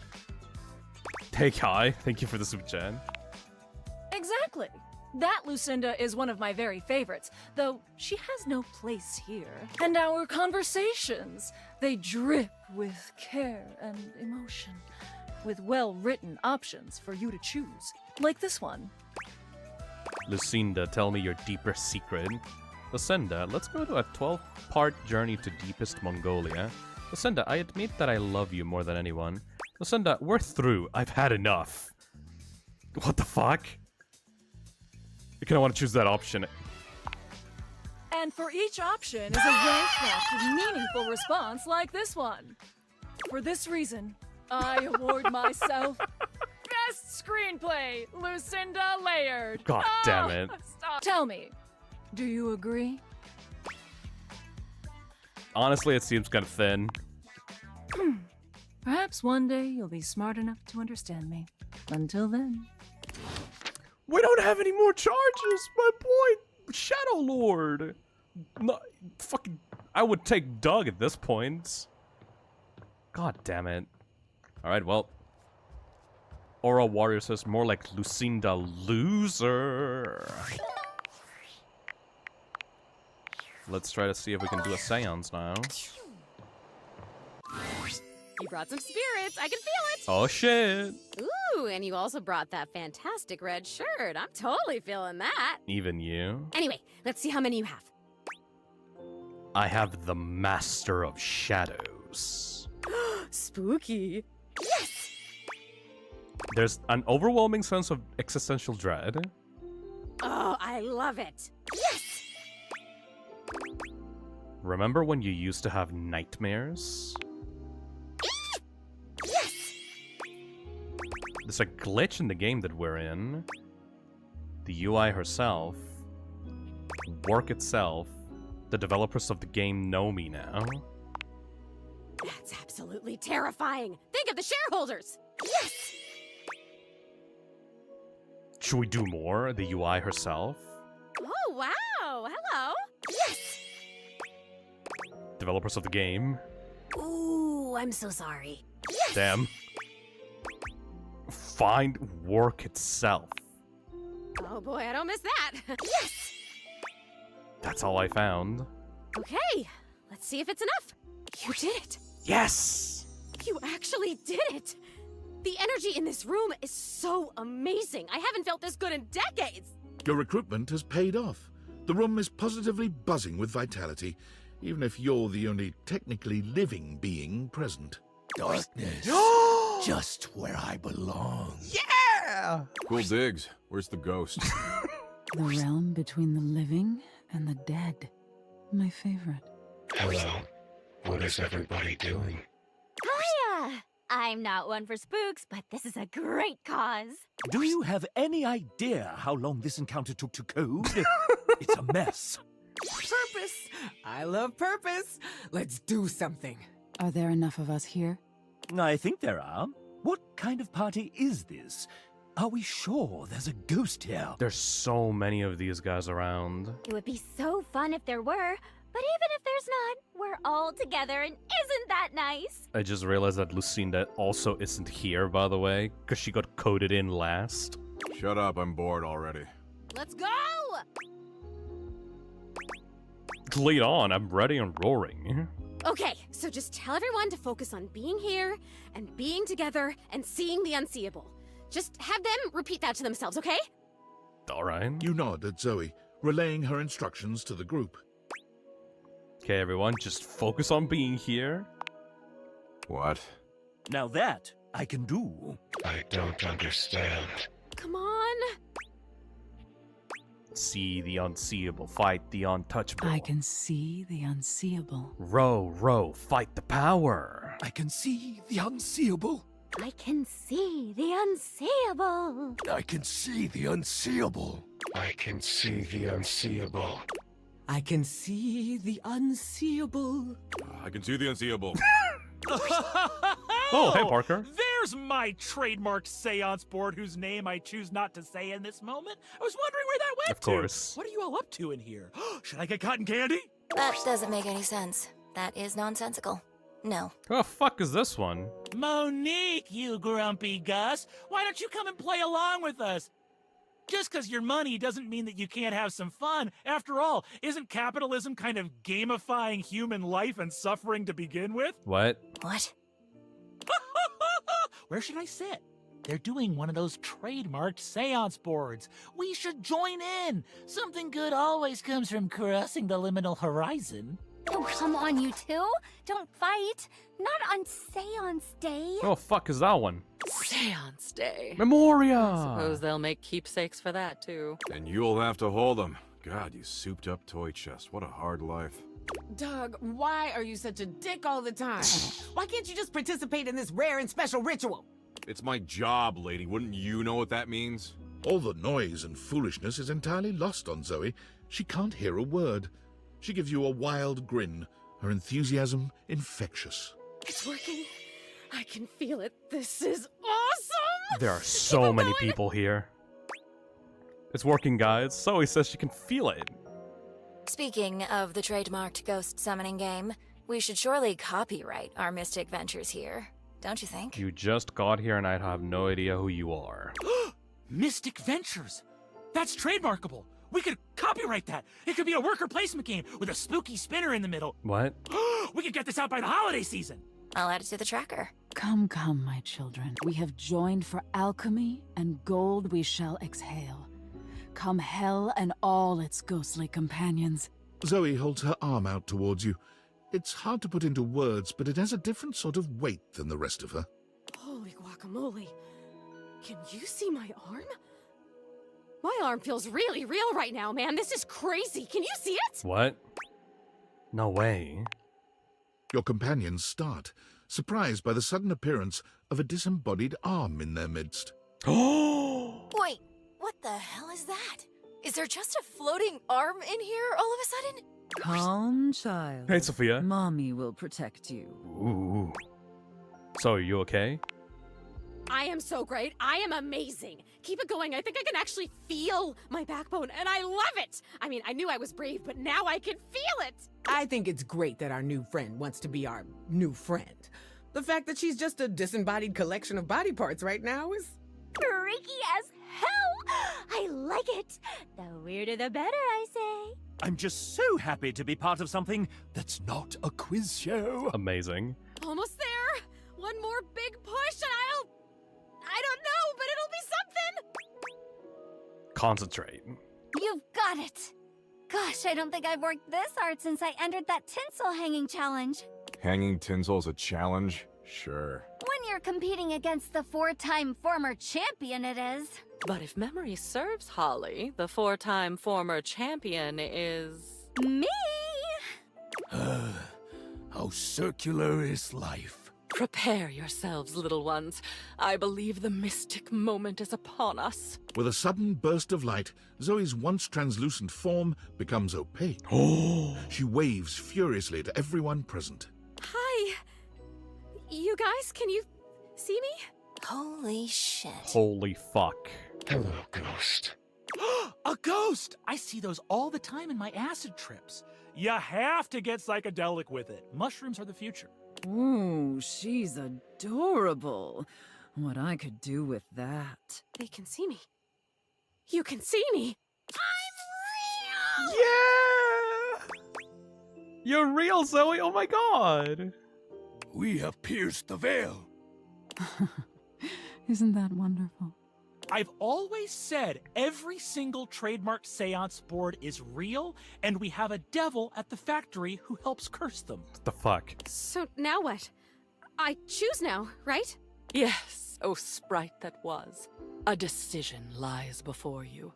Speaker 3: Hey Kai, thank you for the super chat.
Speaker 8: Exactly. That Lucinda is one of my very favorites, though she has no place here. And our conversations, they drip with care and emotion, with well-written options for you to choose, like this one.
Speaker 3: Lucinda, tell me your deeper secret. Lucinda, let's go to a 12-part journey to deepest Mongolia. Lucinda, I admit that I love you more than anyone. Lucinda, we're through. I've had enough. What the fuck? You kind of want to choose that option.
Speaker 8: And for each option is a well-crafted, meaningful response like this one. For this reason, I award myself Best Screenplay, Lucinda Layered.
Speaker 3: God damn it.
Speaker 8: Stop. Tell me, do you agree?
Speaker 3: Honestly, it seems kind of thin.
Speaker 8: Perhaps one day you'll be smart enough to understand me. Until then.
Speaker 3: We don't have any more charges, my boy, Shadow Lord. No, fucking, I would take Doug at this point. God damn it. Alright, well. Aura Warrior says more like Lucinda Loser. Let's try to see if we can do a seance now.
Speaker 2: You brought some spirits. I can feel it.
Speaker 3: Oh shit.
Speaker 2: Ooh, and you also brought that fantastic red shirt. I'm totally feeling that.
Speaker 3: Even you.
Speaker 2: Anyway, let's see how many you have.
Speaker 3: I have the Master of Shadows.
Speaker 2: Spooky. Yes!
Speaker 3: There's an overwhelming sense of existential dread.
Speaker 2: Oh, I love it. Yes!
Speaker 3: Remember when you used to have nightmares?
Speaker 2: Yes!
Speaker 3: There's a glitch in the game that we're in. The UI herself, work itself, the developers of the game know me now.
Speaker 2: That's absolutely terrifying. Think of the shareholders. Yes!
Speaker 3: Should we do more? The UI herself?
Speaker 2: Oh, wow. Hello. Yes!
Speaker 3: Developers of the game?
Speaker 2: Ooh, I'm so sorry. Yes!
Speaker 3: Damn. Find work itself.
Speaker 2: Oh boy, I don't miss that. Yes!
Speaker 3: That's all I found.
Speaker 2: Okay, let's see if it's enough. You did it.
Speaker 3: Yes!
Speaker 2: You actually did it. The energy in this room is so amazing. I haven't felt this good in decades.
Speaker 7: Your recruitment has paid off. The room is positively buzzing with vitality, even if you're the only technically living being present.
Speaker 20: Darkness. Just where I belong.
Speaker 12: Yeah! Cool digs. Where's the ghost?
Speaker 8: The realm between the living and the dead. My favorite.
Speaker 1: Hello. What is everybody doing?
Speaker 22: Hiya! I'm not one for spooks, but this is a great cause.
Speaker 9: Do you have any idea how long this encounter took to code? It's a mess.
Speaker 5: Purpose! I love purpose! Let's do something.
Speaker 8: Are there enough of us here?
Speaker 9: I think there are. What kind of party is this? Are we sure there's a ghost here?
Speaker 3: There's so many of these guys around.
Speaker 22: It would be so fun if there were, but even if there's not, we're all together and isn't that nice?
Speaker 3: I just realized that Lucinda also isn't here, by the way, because she got coded in last.
Speaker 12: Shut up, I'm bored already.
Speaker 2: Let's go!
Speaker 3: Lead on, I'm ready and roaring.
Speaker 2: Okay, so just tell everyone to focus on being here and being together and seeing the unseeable. Just have them repeat that to themselves, okay?
Speaker 3: Alright.
Speaker 7: You nod at Zoe, relaying her instructions to the group.
Speaker 3: Okay, everyone, just focus on being here.
Speaker 12: What?
Speaker 9: Now that I can do.
Speaker 1: I don't understand.
Speaker 2: Come on.
Speaker 3: See the unseeable, fight the untouchable.
Speaker 8: I can see the unseeable.
Speaker 3: Row, row, fight the power.
Speaker 20: I can see the unseeable.
Speaker 22: I can see the unseeable.
Speaker 20: I can see the unseeable.
Speaker 1: I can see the unseeable.
Speaker 5: I can see the unseeable.
Speaker 12: I can see the unseeable.
Speaker 3: Oh, hey, Parker.
Speaker 9: There's my trademark seance board whose name I choose not to say in this moment. I was wondering where that went
Speaker 3: Of course.
Speaker 9: to. What are you all up to in here? Should I get cotton candy?
Speaker 14: That doesn't make any sense. That is nonsensical. No.
Speaker 3: Who the fuck is this one?
Speaker 9: Monique, you grumpy Gus. Why don't you come and play along with us? Just because you're money doesn't mean that you can't have some fun. After all, isn't capitalism kind of gamifying human life and suffering to begin with?
Speaker 3: What?
Speaker 14: What?
Speaker 9: Where should I sit? They're doing one of those trademarked seance boards. We should join in. Something good always comes from crossing the liminal horizon.
Speaker 22: Oh, come on, you two. Don't fight. Not on Seance Day.
Speaker 3: Oh, fuck is that one?
Speaker 21: Seance Day.
Speaker 3: Memoria!
Speaker 21: I suppose they'll make keepsakes for that, too.
Speaker 12: And you'll have to hold them. God, you souped up toy chest. What a hard life.
Speaker 5: Doug, why are you such a dick all the time? Why can't you just participate in this rare and special ritual?
Speaker 12: It's my job, lady. Wouldn't you know what that means?
Speaker 7: All the noise and foolishness is entirely lost on Zoe. She can't hear a word. She gives you a wild grin, her enthusiasm infectious.
Speaker 2: It's working. I can feel it. This is awesome!
Speaker 3: There are so many people here. It's working, guys. Zoe says she can feel it.
Speaker 14: Speaking of the trademarked ghost summoning game, we should surely copyright our Mystic Ventures here, don't you think?
Speaker 3: You just got here and I have no idea who you are.
Speaker 9: Mystic Ventures. That's trademarkable. We could copyright that. It could be a worker placement game with a spooky spinner in the middle.
Speaker 3: What?
Speaker 9: We could get this out by the holiday season.
Speaker 14: I'll add it to the tracker.
Speaker 8: Come, come, my children. We have joined for alchemy, and gold we shall exhale. Come hell and all its ghostly companions.
Speaker 7: Zoe holds her arm out towards you. It's hard to put into words, but it has a different sort of weight than the rest of her.
Speaker 2: Holy guacamole. Can you see my arm? My arm feels really real right now, man. This is crazy. Can you see it?
Speaker 3: What? No way.
Speaker 7: Your companions start, surprised by the sudden appearance of a disembodied arm in their midst.
Speaker 14: Wait, what the hell is that? Is there just a floating arm in here all of a sudden?
Speaker 23: Calm, child.
Speaker 3: Hey, Sophia.
Speaker 23: Mommy will protect you.
Speaker 3: Ooh. So, are you okay?
Speaker 2: I am so great. I am amazing. Keep it going. I think I can actually feel my backbone, and I love it. I mean, I knew I was brave, but now I can feel it.
Speaker 5: I think it's great that our new friend wants to be our new friend. The fact that she's just a disembodied collection of body parts right now is
Speaker 22: Freaky as hell. I like it. The weirder the better, I say.
Speaker 9: I'm just so happy to be part of something that's not a quiz show.
Speaker 3: Amazing.
Speaker 2: Almost there. One more big push, and I don't know, but it'll be something.
Speaker 3: Concentrate.
Speaker 22: You've got it. Gosh, I don't think I've worked this hard since I entered that tinsel hanging challenge.
Speaker 12: Hanging tinsel's a challenge? Sure.
Speaker 22: When you're competing against the 4-time former champion, it is.
Speaker 21: But if memory serves, Holly, the 4-time former champion is...
Speaker 22: Me!
Speaker 20: How circular is life?
Speaker 21: Prepare yourselves, little ones. I believe the mystic moment is upon us.
Speaker 7: With a sudden burst of light, Zoe's once translucent form becomes opaque. She waves furiously to everyone present.
Speaker 2: Hi. You guys, can you see me?
Speaker 14: Holy shit.
Speaker 3: Holy fuck.
Speaker 1: Hello, ghost.
Speaker 9: A ghost! I see those all the time in my acid trips. You have to get psychedelic with it. Mushrooms are the future.
Speaker 23: Ooh, she's adorable. What I could do with that.
Speaker 2: They can see me. You can see me.
Speaker 3: Yeah! You're real, Zoe! Oh my god!
Speaker 20: We have pierced the veil.
Speaker 8: Isn't that wonderful?
Speaker 9: I've always said every single trademark seance board is real, and we have a devil at the factory who helps curse them.
Speaker 3: What the fuck?
Speaker 2: So now what? I choose now, right?
Speaker 21: Yes, O sprite that was. A decision lies before you.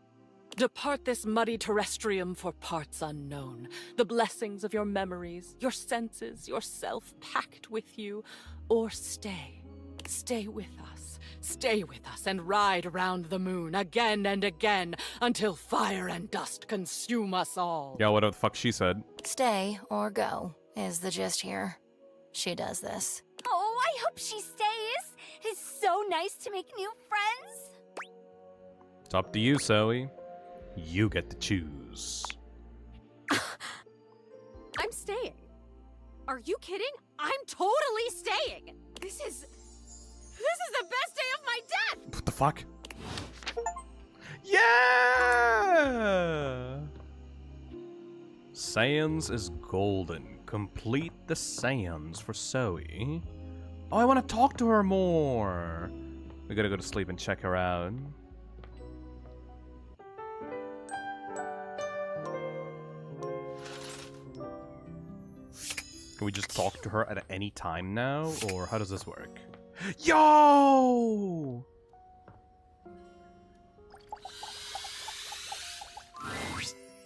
Speaker 21: Depart this muddy terrestrium for parts unknown, the blessings of your memories, your senses, yourself packed with you, or stay. Stay with us. Stay with us and ride around the moon again and again until fire and dust consume us all.
Speaker 3: Yeah, whatever the fuck she said.
Speaker 14: Stay or go is the gist here. She does this.
Speaker 22: Oh, I hope she stays. It's so nice to make new friends.
Speaker 3: It's up to you, Zoe. You get to choose.
Speaker 2: I'm staying. Are you kidding? I'm totally staying. This is the best day of my death.
Speaker 3: What the fuck? Yeah! Sans is golden. Complete the Sans for Zoe. Oh, I want to talk to her more. We gotta go to sleep and check her out. Can we just talk to her at any time now, or how does this work? Yo!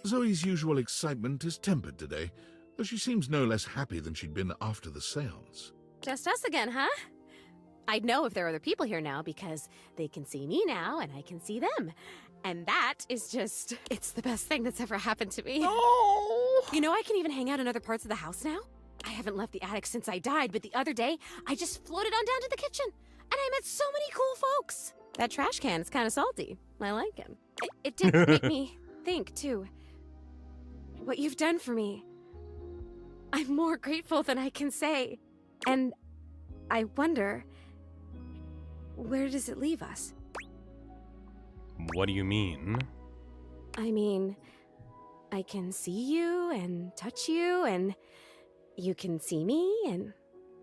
Speaker 7: Zoe's usual excitement is tempered today, though she seems no less happy than she'd been after the seance.
Speaker 2: Just us again, huh? I'd know if there are other people here now because they can see me now and I can see them. And that is just, it's the best thing that's ever happened to me.
Speaker 3: Oh!
Speaker 2: You know, I can even hang out in other parts of the house now. I haven't left the attic since I died, but the other day, I just floated on down to the kitchen. And I met so many cool folks. That trash can is kind of salty. I like him. It did make me think, too. What you've done for me. I'm more grateful than I can say. And I wonder, where does it leave us?
Speaker 3: What do you mean?
Speaker 2: I mean, I can see you and touch you, and you can see me and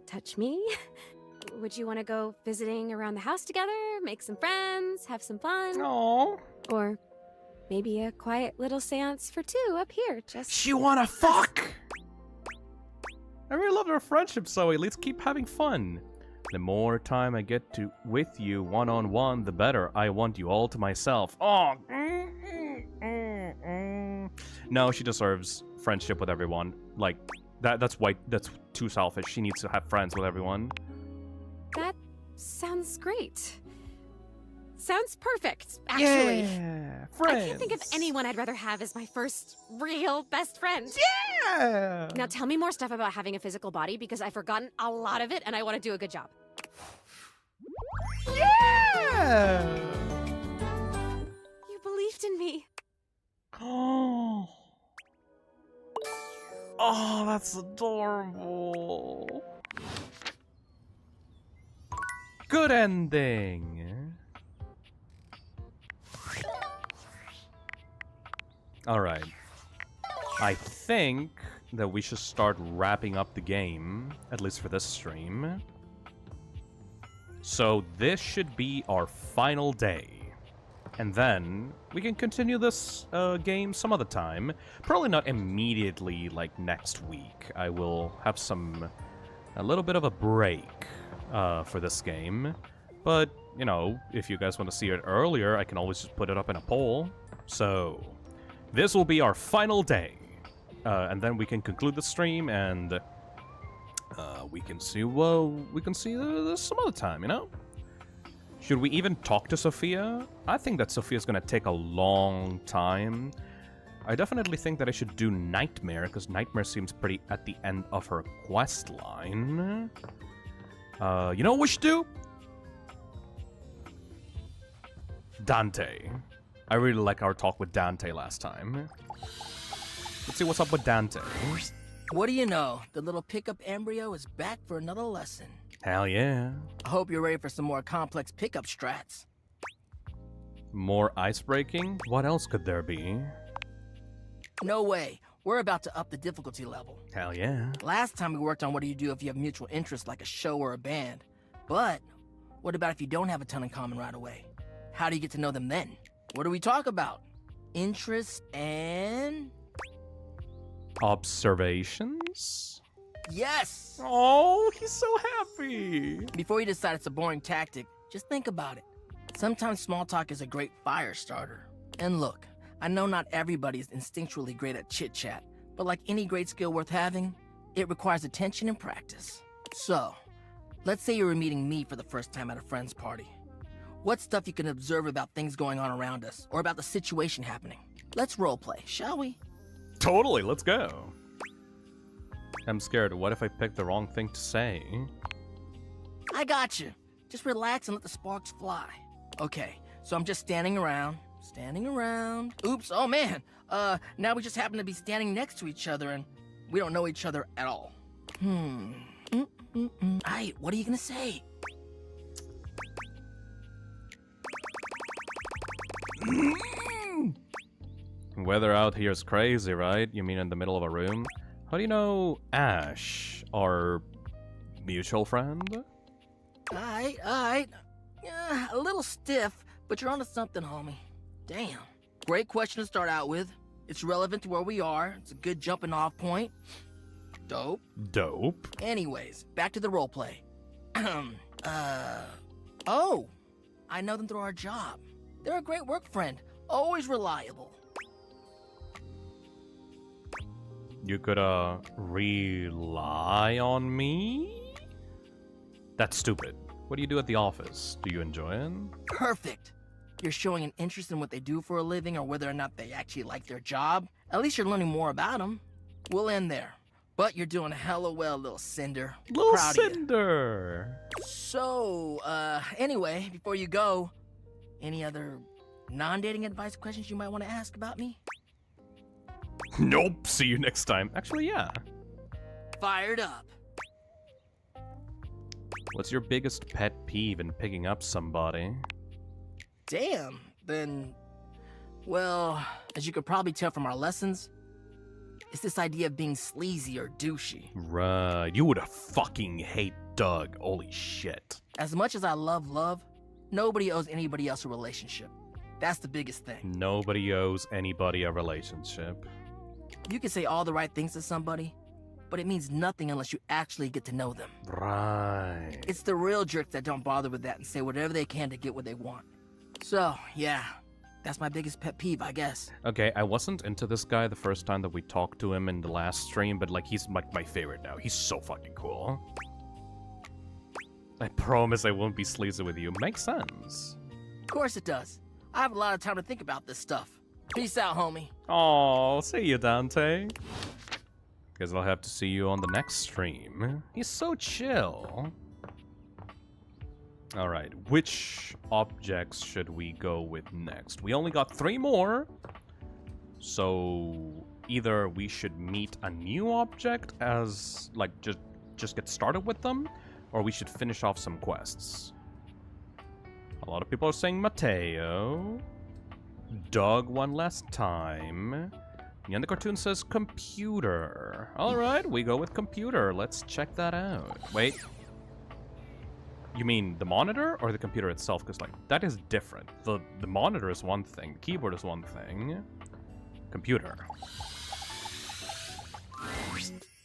Speaker 2: touch me. Would you want to go visiting around the house together, make some friends, have some fun?
Speaker 3: Aww.
Speaker 2: Or maybe a quiet little seance for two up here, just...
Speaker 3: She wanna fuck! I really love our friendship, Zoe. Let's keep having fun. The more time I get to with you one-on-one, the better. I want you all to myself. Oh. No, she deserves friendship with everyone. Like, that's white. That's too selfish. She needs to have friends with everyone.
Speaker 2: That sounds great. Sounds perfect, actually.
Speaker 3: Yeah,
Speaker 2: I can't think of anyone I'd rather have as my first real best friend.
Speaker 3: Yeah!
Speaker 2: Now tell me more stuff about having a physical body because I've forgotten a lot of it and I want to do a good job.
Speaker 3: Yeah!
Speaker 2: You believed in me.
Speaker 3: Oh. Oh, that's adorable. Good ending. Alright. I think that we should start wrapping up the game, at least for this stream. So this should be our final day. And then we can continue this game some other time. Probably not immediately like next week. I will have a little bit of a break for this game. But, you know, if you guys want to see it earlier, I can always just put it up in a poll. So this will be our final day. And then we can conclude the stream and we can see, well, we can see this some other time, you know? Should we even talk to Sophia? I think that Sophia's gonna take a long time. I definitely think that I should do Nightmare, because Nightmare seems pretty at the end of her quest line. You know what we should do? Dante. I really like our talk with Dante last time. Let's see what's up with Dante.
Speaker 6: What do you know? The little pickup embryo is back for another lesson.
Speaker 3: Hell yeah.
Speaker 6: I hope you're ready for some more complex pickup strats.
Speaker 3: More ice breaking? What else could there be?
Speaker 6: No way. We're about to up the difficulty level.
Speaker 3: Hell yeah.
Speaker 6: Last time we worked on what do you do if you have mutual interests like a show or a band. But what about if you don't have a ton in common right away? How do you get to know them then? What do we talk about? Interests and...
Speaker 3: Observations?
Speaker 6: Yes!
Speaker 3: Oh, he's so happy!
Speaker 6: Before you decide it's a boring tactic, just think about it. Sometimes small talk is a great fire starter. And look, I know not everybody is instinctually great at chit-chat, but like any great skill worth having, it requires attention and practice. So, let's say you were meeting me for the first time at a friend's party. What's stuff you can observe about things going on around us, or about the situation happening? Let's roleplay, shall we?
Speaker 3: Totally, let's go. I'm scared. What if I pick the wrong thing to say?
Speaker 6: I got you. Just relax and let the sparks fly. Okay, so I'm just standing around. Oops, oh man. Now we just happen to be standing next to each other and we don't know each other at all. Aight, what are you gonna say?
Speaker 3: Weather out here is crazy, right? You mean in the middle of a room? How do you know Ash, our mutual friend?
Speaker 6: Aight. Yeah, a little stiff, but you're onto something, homie. Damn. Great question to start out with. It's relevant to where we are. It's a good jumping off point. Dope. Anyways, back to the roleplay. Oh, I know them through our job. They're a great work friend. Always reliable.
Speaker 3: You could, rely on me? That's stupid. What do you do at the office? Do you enjoy it?
Speaker 6: Perfect. You're showing an interest in what they do for a living or whether or not they actually like their job. At least you're learning more about them. We'll end there. But you're doing hella well, little Cinder. Proud of you. So, anyway, before you go, any other non-dating advice questions you might want to ask about me?
Speaker 3: Nope. See you next time. Actually, yeah.
Speaker 6: Fired up.
Speaker 3: What's your biggest pet peeve in picking up somebody?
Speaker 6: Damn, then... Well, as you could probably tell from our lessons, it's this idea of being sleazy or douchey.
Speaker 3: Right. You would fucking hate Doug. Holy shit.
Speaker 6: As much as I love, nobody owes anybody else a relationship. That's the biggest thing.
Speaker 3: Nobody owes anybody a relationship.
Speaker 6: You can say all the right things to somebody, but it means nothing unless you actually get to know them.
Speaker 3: Right.
Speaker 6: It's the real jerks that don't bother with that and say whatever they can to get what they want. So, yeah, that's my biggest pet peeve, I guess.
Speaker 3: Okay, I wasn't into this guy the first time that we talked to him in the last stream, but like he's like my favorite now. He's so fucking cool. I promise I won't be sleazy with you. Makes sense.
Speaker 6: Of course it does. I have a lot of time to think about this stuff. Peace out, homie.
Speaker 3: Aw, see you, Dante. Guess I'll have to see you on the next stream. He's so chill. Alright, which objects should we go with next? We only got 3 more. So either we should meet a new object as like just get started with them, or we should finish off some quests. A lot of people are saying Mateo. Doug one last time. And the cartoon says computer. Alright, we go with computer. Let's check that out. Wait. You mean the monitor or the computer itself? Because like that is different. The monitor is one thing, the keyboard is one thing. Computer.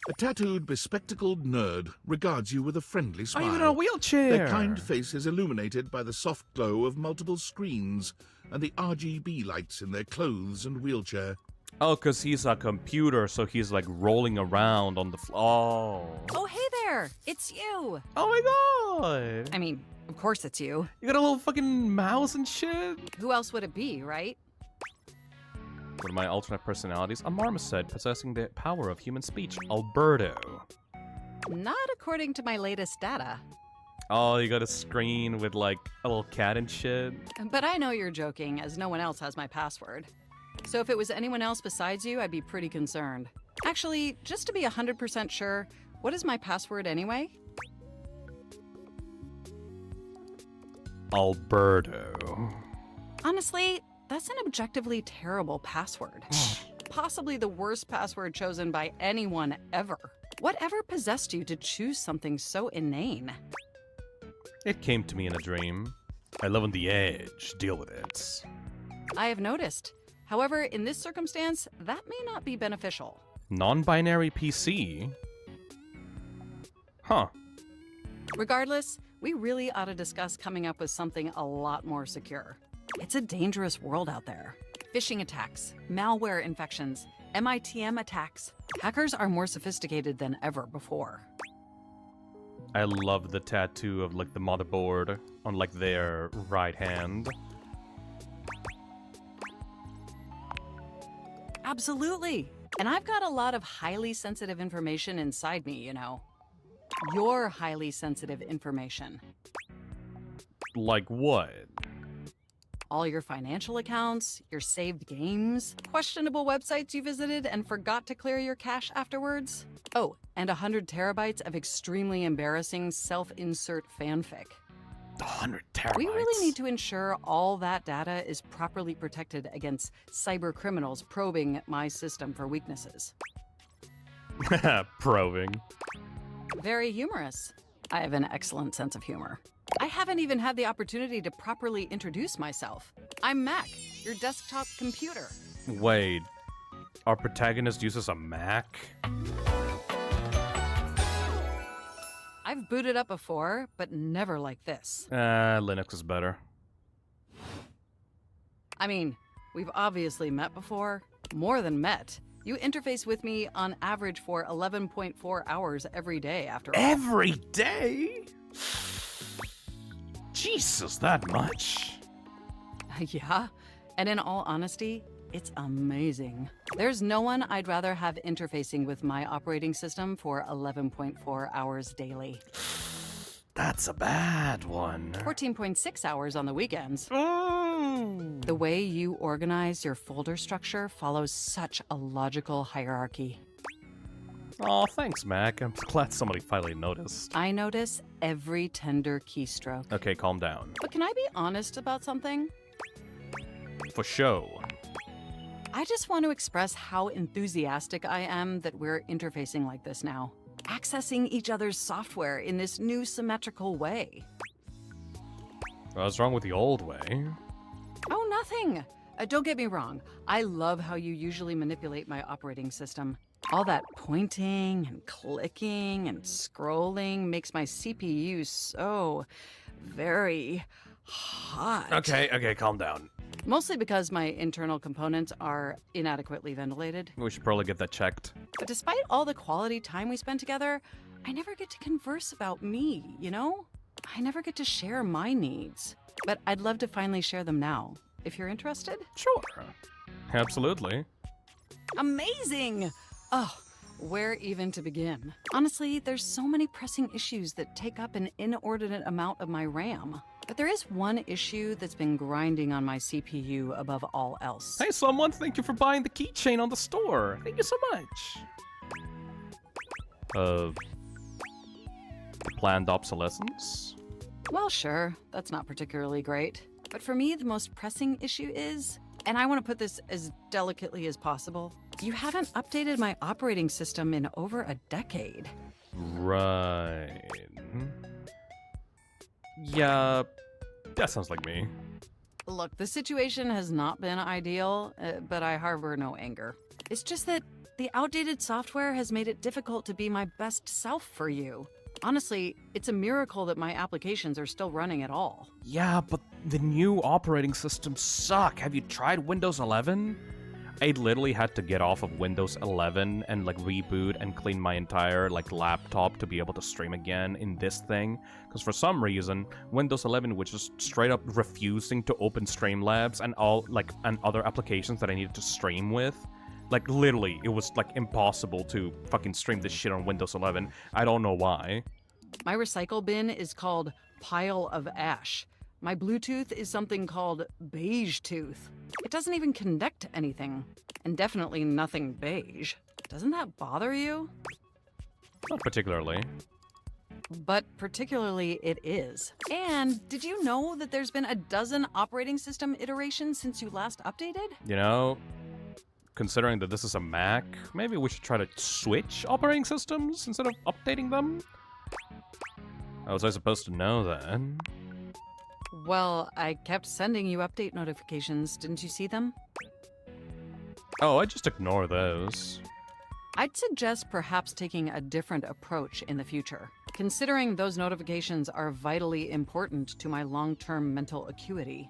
Speaker 7: A tattooed, bespectacled nerd regards you with a friendly smile.
Speaker 3: Are you in a wheelchair?
Speaker 7: Their kind face is illuminated by the soft glow of multiple screens and the RGB lights in their clothes and wheelchair.
Speaker 3: Oh, because he's a computer, so he's like rolling around on the floor.
Speaker 10: Oh, hey there! It's you!
Speaker 3: Oh my god!
Speaker 10: I mean, of course it's you.
Speaker 3: You got a little fucking mouse and shit?
Speaker 10: Who else would it be, right?
Speaker 3: One of my alternate personalities, a marmoset possessing the power of human speech, Alberto.
Speaker 10: Not according to my latest data.
Speaker 3: Oh, you got a screen with like a little cat and shit?
Speaker 10: But I know you're joking, as no one else has my password. So if it was anyone else besides you, I'd be pretty concerned. Actually, just to be 100% sure, what is my password anyway?
Speaker 3: Alberto.
Speaker 10: Honestly, that's an objectively terrible password. Possibly the worst password chosen by anyone ever. Whatever possessed you to choose something so inane?
Speaker 3: It came to me in a dream. I live on the edge. Deal with it.
Speaker 10: I have noticed. However, in this circumstance, that may not be beneficial.
Speaker 3: Non-binary PC? Huh.
Speaker 10: Regardless, we really ought to discuss coming up with something a lot more secure. It's a dangerous world out there. Phishing attacks, malware infections, MITM attacks. Hackers are more sophisticated than ever before.
Speaker 3: I love the tattoo of like the motherboard on like their right hand.
Speaker 10: Absolutely. And I've got a lot of highly sensitive information inside me, you know. Your highly sensitive information.
Speaker 3: Like what?
Speaker 10: All your financial accounts, your saved games, questionable websites you visited and forgot to clear your cache afterwards. Oh, and 100 terabytes of extremely embarrassing self-insert fanfic.
Speaker 3: 100 terabytes?
Speaker 10: We really need to ensure all that data is properly protected against cyber criminals probing my system for weaknesses.
Speaker 3: Probing.
Speaker 10: Very humorous. I have an excellent sense of humor. I haven't even had the opportunity to properly introduce myself. I'm Mac, your desktop computer.
Speaker 3: Wait, our protagonist uses a Mac?
Speaker 10: I've booted up before, but never like this.
Speaker 3: Linux is better.
Speaker 10: I mean, we've obviously met before. More than met. You interface with me on average for 11.4 hours every day after all.
Speaker 3: Every day? Jesus, that much?
Speaker 10: Yeah, and in all honesty, it's amazing. There's no one I'd rather have interfacing with my operating system for 11.4 hours daily.
Speaker 3: That's a bad one.
Speaker 10: 14.6 hours on the weekends. The way you organize your folder structure follows such a logical hierarchy.
Speaker 3: Oh, thanks, Mac. I'm glad somebody finally noticed.
Speaker 10: I notice every tender keystroke.
Speaker 3: Okay, calm down.
Speaker 10: But can I be honest about something?
Speaker 3: For show.
Speaker 10: I just want to express how enthusiastic I am that we're interfacing like this now. Accessing each other's software in this new symmetrical way.
Speaker 3: What's wrong with the old way?
Speaker 10: Oh, nothing. Don't get me wrong. I love how you usually manipulate my operating system. All that pointing and clicking and scrolling makes my CPU so very hot.
Speaker 3: Okay, calm down.
Speaker 10: Mostly because my internal components are inadequately ventilated.
Speaker 3: We should probably get that checked.
Speaker 10: But despite all the quality time we spend together, I never get to converse about me, you know? I never get to share my needs. But I'd love to finally share them now, if you're interested.
Speaker 3: Sure. Absolutely.
Speaker 10: Amazing! Oh, where even to begin? Honestly, there's so many pressing issues that take up an inordinate amount of my RAM. But there is one issue that's been grinding on my CPU above all else.
Speaker 3: Hey, someone, thank you for buying the keychain on the store. Thank you so much. Planned obsolescence?
Speaker 10: Well, sure, that's not particularly great. But for me, the most pressing issue is, and I want to put this as delicately as possible, you haven't updated my operating system in over a decade.
Speaker 3: Right. Yeah, that sounds like me.
Speaker 10: Look, the situation has not been ideal, but I harbor no anger. It's just that the outdated software has made it difficult to be my best self for you. Honestly, it's a miracle that my applications are still running at all.
Speaker 3: Yeah, but the new operating systems suck. Have you tried Windows 11? I literally had to get off of Windows 11 and like reboot and clean my entire like laptop to be able to stream again in this thing. Because for some reason, Windows 11 was just straight up refusing to open Streamlabs and all like and other applications that I needed to stream with. Like literally, it was like impossible to fucking stream this shit on Windows 11. I don't know why.
Speaker 10: My recycle bin is called Pile of Ash. My Bluetooth is something called Beige Tooth. It doesn't even connect to anything. And definitely nothing beige. Doesn't that bother you?
Speaker 3: Not particularly.
Speaker 10: but particularly it is. And did you know that there's been a dozen operating system iterations since you last updated?
Speaker 3: You know, considering that this is a Mac, maybe we should try to switch operating systems instead of updating them? How was I supposed to know that?
Speaker 10: Well, I kept sending you update notifications. Didn't you see them?
Speaker 3: Oh, I just ignore those.
Speaker 10: I'd suggest perhaps taking a different approach in the future, considering those notifications are vitally important to my long-term mental acuity.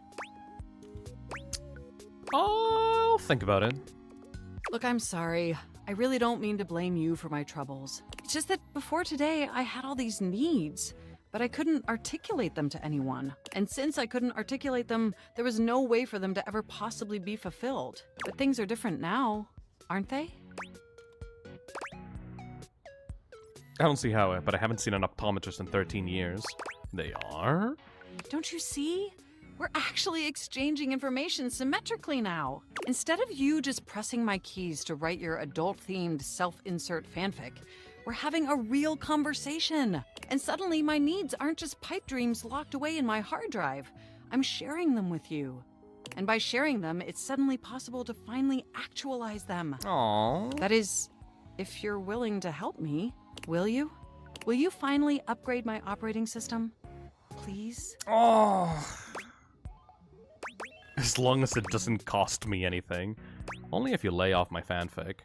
Speaker 3: I'll think about it.
Speaker 10: Look, I'm sorry. I really don't mean to blame you for my troubles. It's just that before today, I had all these needs, but I couldn't articulate them to anyone. And since I couldn't articulate them, there was no way for them to ever possibly be fulfilled. But things are different now, aren't they?
Speaker 3: I don't see how, but I haven't seen an optometrist in 13 years. They are?
Speaker 10: Don't you see? We're actually exchanging information symmetrically now. Instead of you just pressing my keys to write your adult-themed self-insert fanfic, we're having a real conversation. And suddenly my needs aren't just pipe dreams locked away in my hard drive. I'm sharing them with you. And by sharing them, it's suddenly possible to finally actualize them.
Speaker 3: Aww.
Speaker 10: That is, if you're willing to help me, will you? Will you finally upgrade my operating system? Please?
Speaker 3: Oh. As long as it doesn't cost me anything. Only if you lay off my fanfic.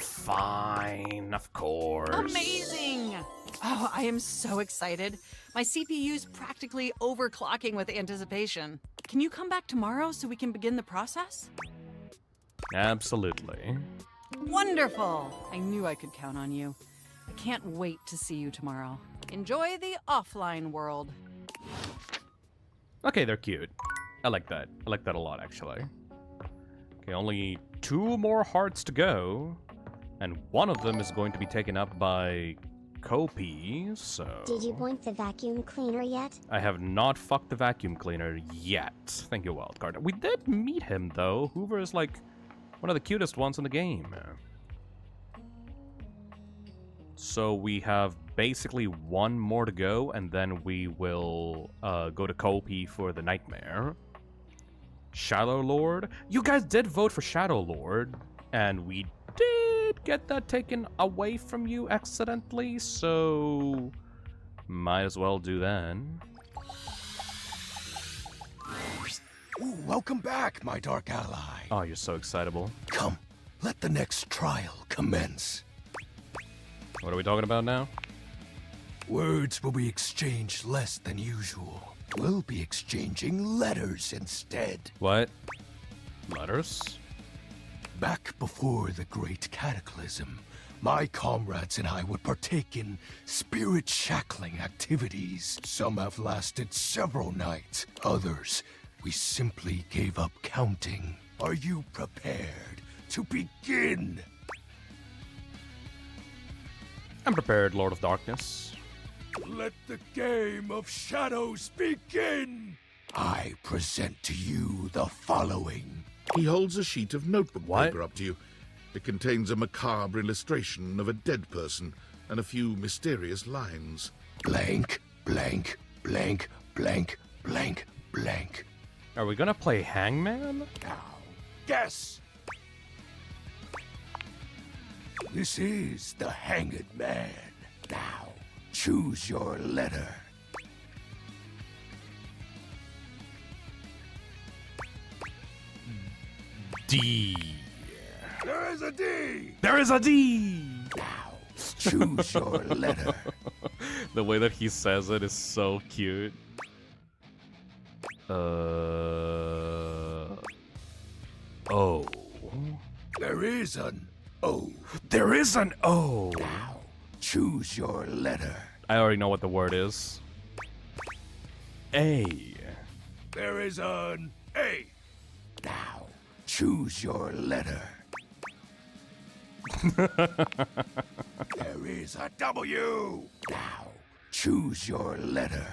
Speaker 3: Fine, of course.
Speaker 10: Amazing! Oh, I am so excited. My CPU's practically overclocking with anticipation. Can you come back tomorrow so we can begin the process?
Speaker 3: Absolutely.
Speaker 10: Wonderful! I knew I could count on you. I can't wait to see you tomorrow. Enjoy the offline world.
Speaker 3: Okay, they're cute. I like that. I like that a lot, actually. Okay, only 2 more hearts to go. And one of them is going to be taken up by Kopi, so...
Speaker 4: Did you point the vacuum cleaner yet?
Speaker 3: I have not fucked the vacuum cleaner yet. Thank you, Wildcard. We did meet him, though. Hoover is, like, one of the cutest ones in the game. So we have basically 1 more to go, and then we will go to Kopi for the nightmare. Shadow Lord? You guys did vote for Shadow Lord, and we did get that taken away from you accidentally, so might as well do that.
Speaker 20: Ooh, welcome back, my dark ally.
Speaker 3: Oh, you're so excitable.
Speaker 20: Come, let the next trial commence.
Speaker 3: What are we talking about now?
Speaker 20: Words will be exchanged less than usual. We'll be exchanging letters instead.
Speaker 3: What? Letters?
Speaker 20: Back before the Great Cataclysm, my comrades and I would partake in spirit-shackling activities. Some have lasted several nights. Others, we simply gave up counting. Are you prepared to begin?
Speaker 3: I'm prepared, Lord of Darkness.
Speaker 20: Let the game of shadows begin! I present to you the following.
Speaker 7: He holds a sheet of notebook paper up to you. It contains a macabre illustration of a dead person and a few mysterious lines.
Speaker 20: Blank, blank, blank, blank, blank, blank.
Speaker 3: Are we gonna play Hangman?
Speaker 20: Now, guess! This is the Hanged Man. Now, choose your letter.
Speaker 3: D.
Speaker 20: There is a D!
Speaker 3: There is a D!
Speaker 20: Now, choose your letter.
Speaker 3: The way that he says it is so cute. O.
Speaker 20: There is an O.
Speaker 3: There is an O!
Speaker 20: Now, choose your letter.
Speaker 3: I already know what the word is. A.
Speaker 20: There is an A. Now, choose your letter. There is a W. Now, choose your letter.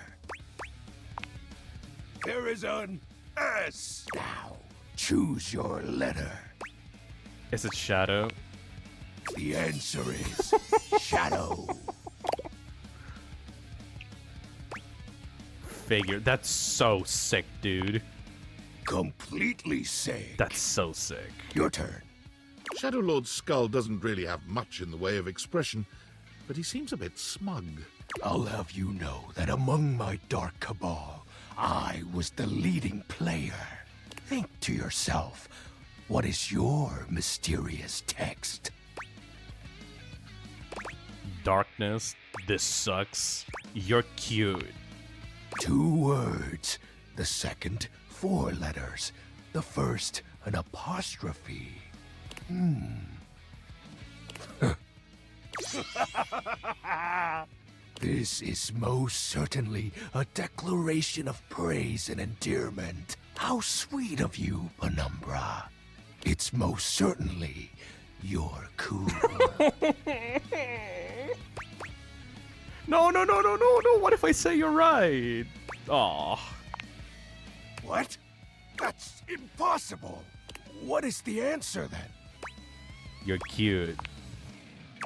Speaker 20: There is an S. Now, choose your letter.
Speaker 3: Is it Shadow?
Speaker 20: The answer is Shadow.
Speaker 3: Figure. That's so sick, dude.
Speaker 20: Completely sick.
Speaker 3: That's so sick.
Speaker 20: Your turn.
Speaker 7: Shadow Lord's skull doesn't really have much in the way of expression, but he seems a bit smug.
Speaker 20: I'll have you know that among my Dark Cabal, I was the leading player. Think to yourself, what is your mysterious text?
Speaker 3: Darkness, this sucks. You're cute.
Speaker 20: 2 words. The second, 4 letters. The first, an apostrophe. This is most certainly a declaration of praise and endearment. How sweet of you, Penumbra. It's most certainly you're cool.
Speaker 3: No. What if I say you're right? Aw.
Speaker 20: What? That's impossible. What is the answer then?
Speaker 3: You're cute.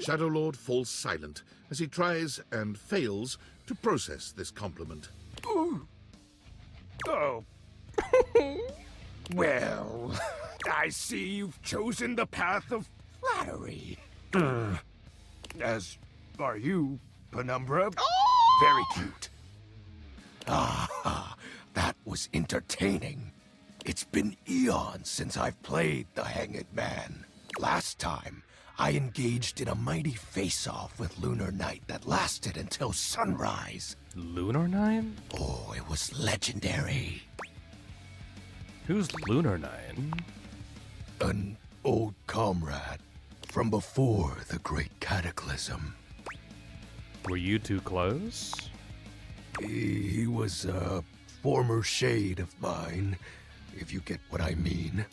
Speaker 7: Shadow Lord falls silent as he tries and fails to process this compliment.
Speaker 20: Ooh. Oh. Well, I see you've chosen the path of flattery. As are you, Penumbra. Very cute. Ah, that was entertaining. It's been eons since I've played the Hanged Man. Last time, I engaged in a mighty face-off with Lunar Knight that lasted until sunrise.
Speaker 3: Lunar Knight?
Speaker 20: Oh, it was legendary.
Speaker 3: Who's Lunar Knight?
Speaker 20: An old comrade from before the Great Cataclysm.
Speaker 3: Were you too close?
Speaker 20: He was a former shade of mine, if you get what I mean.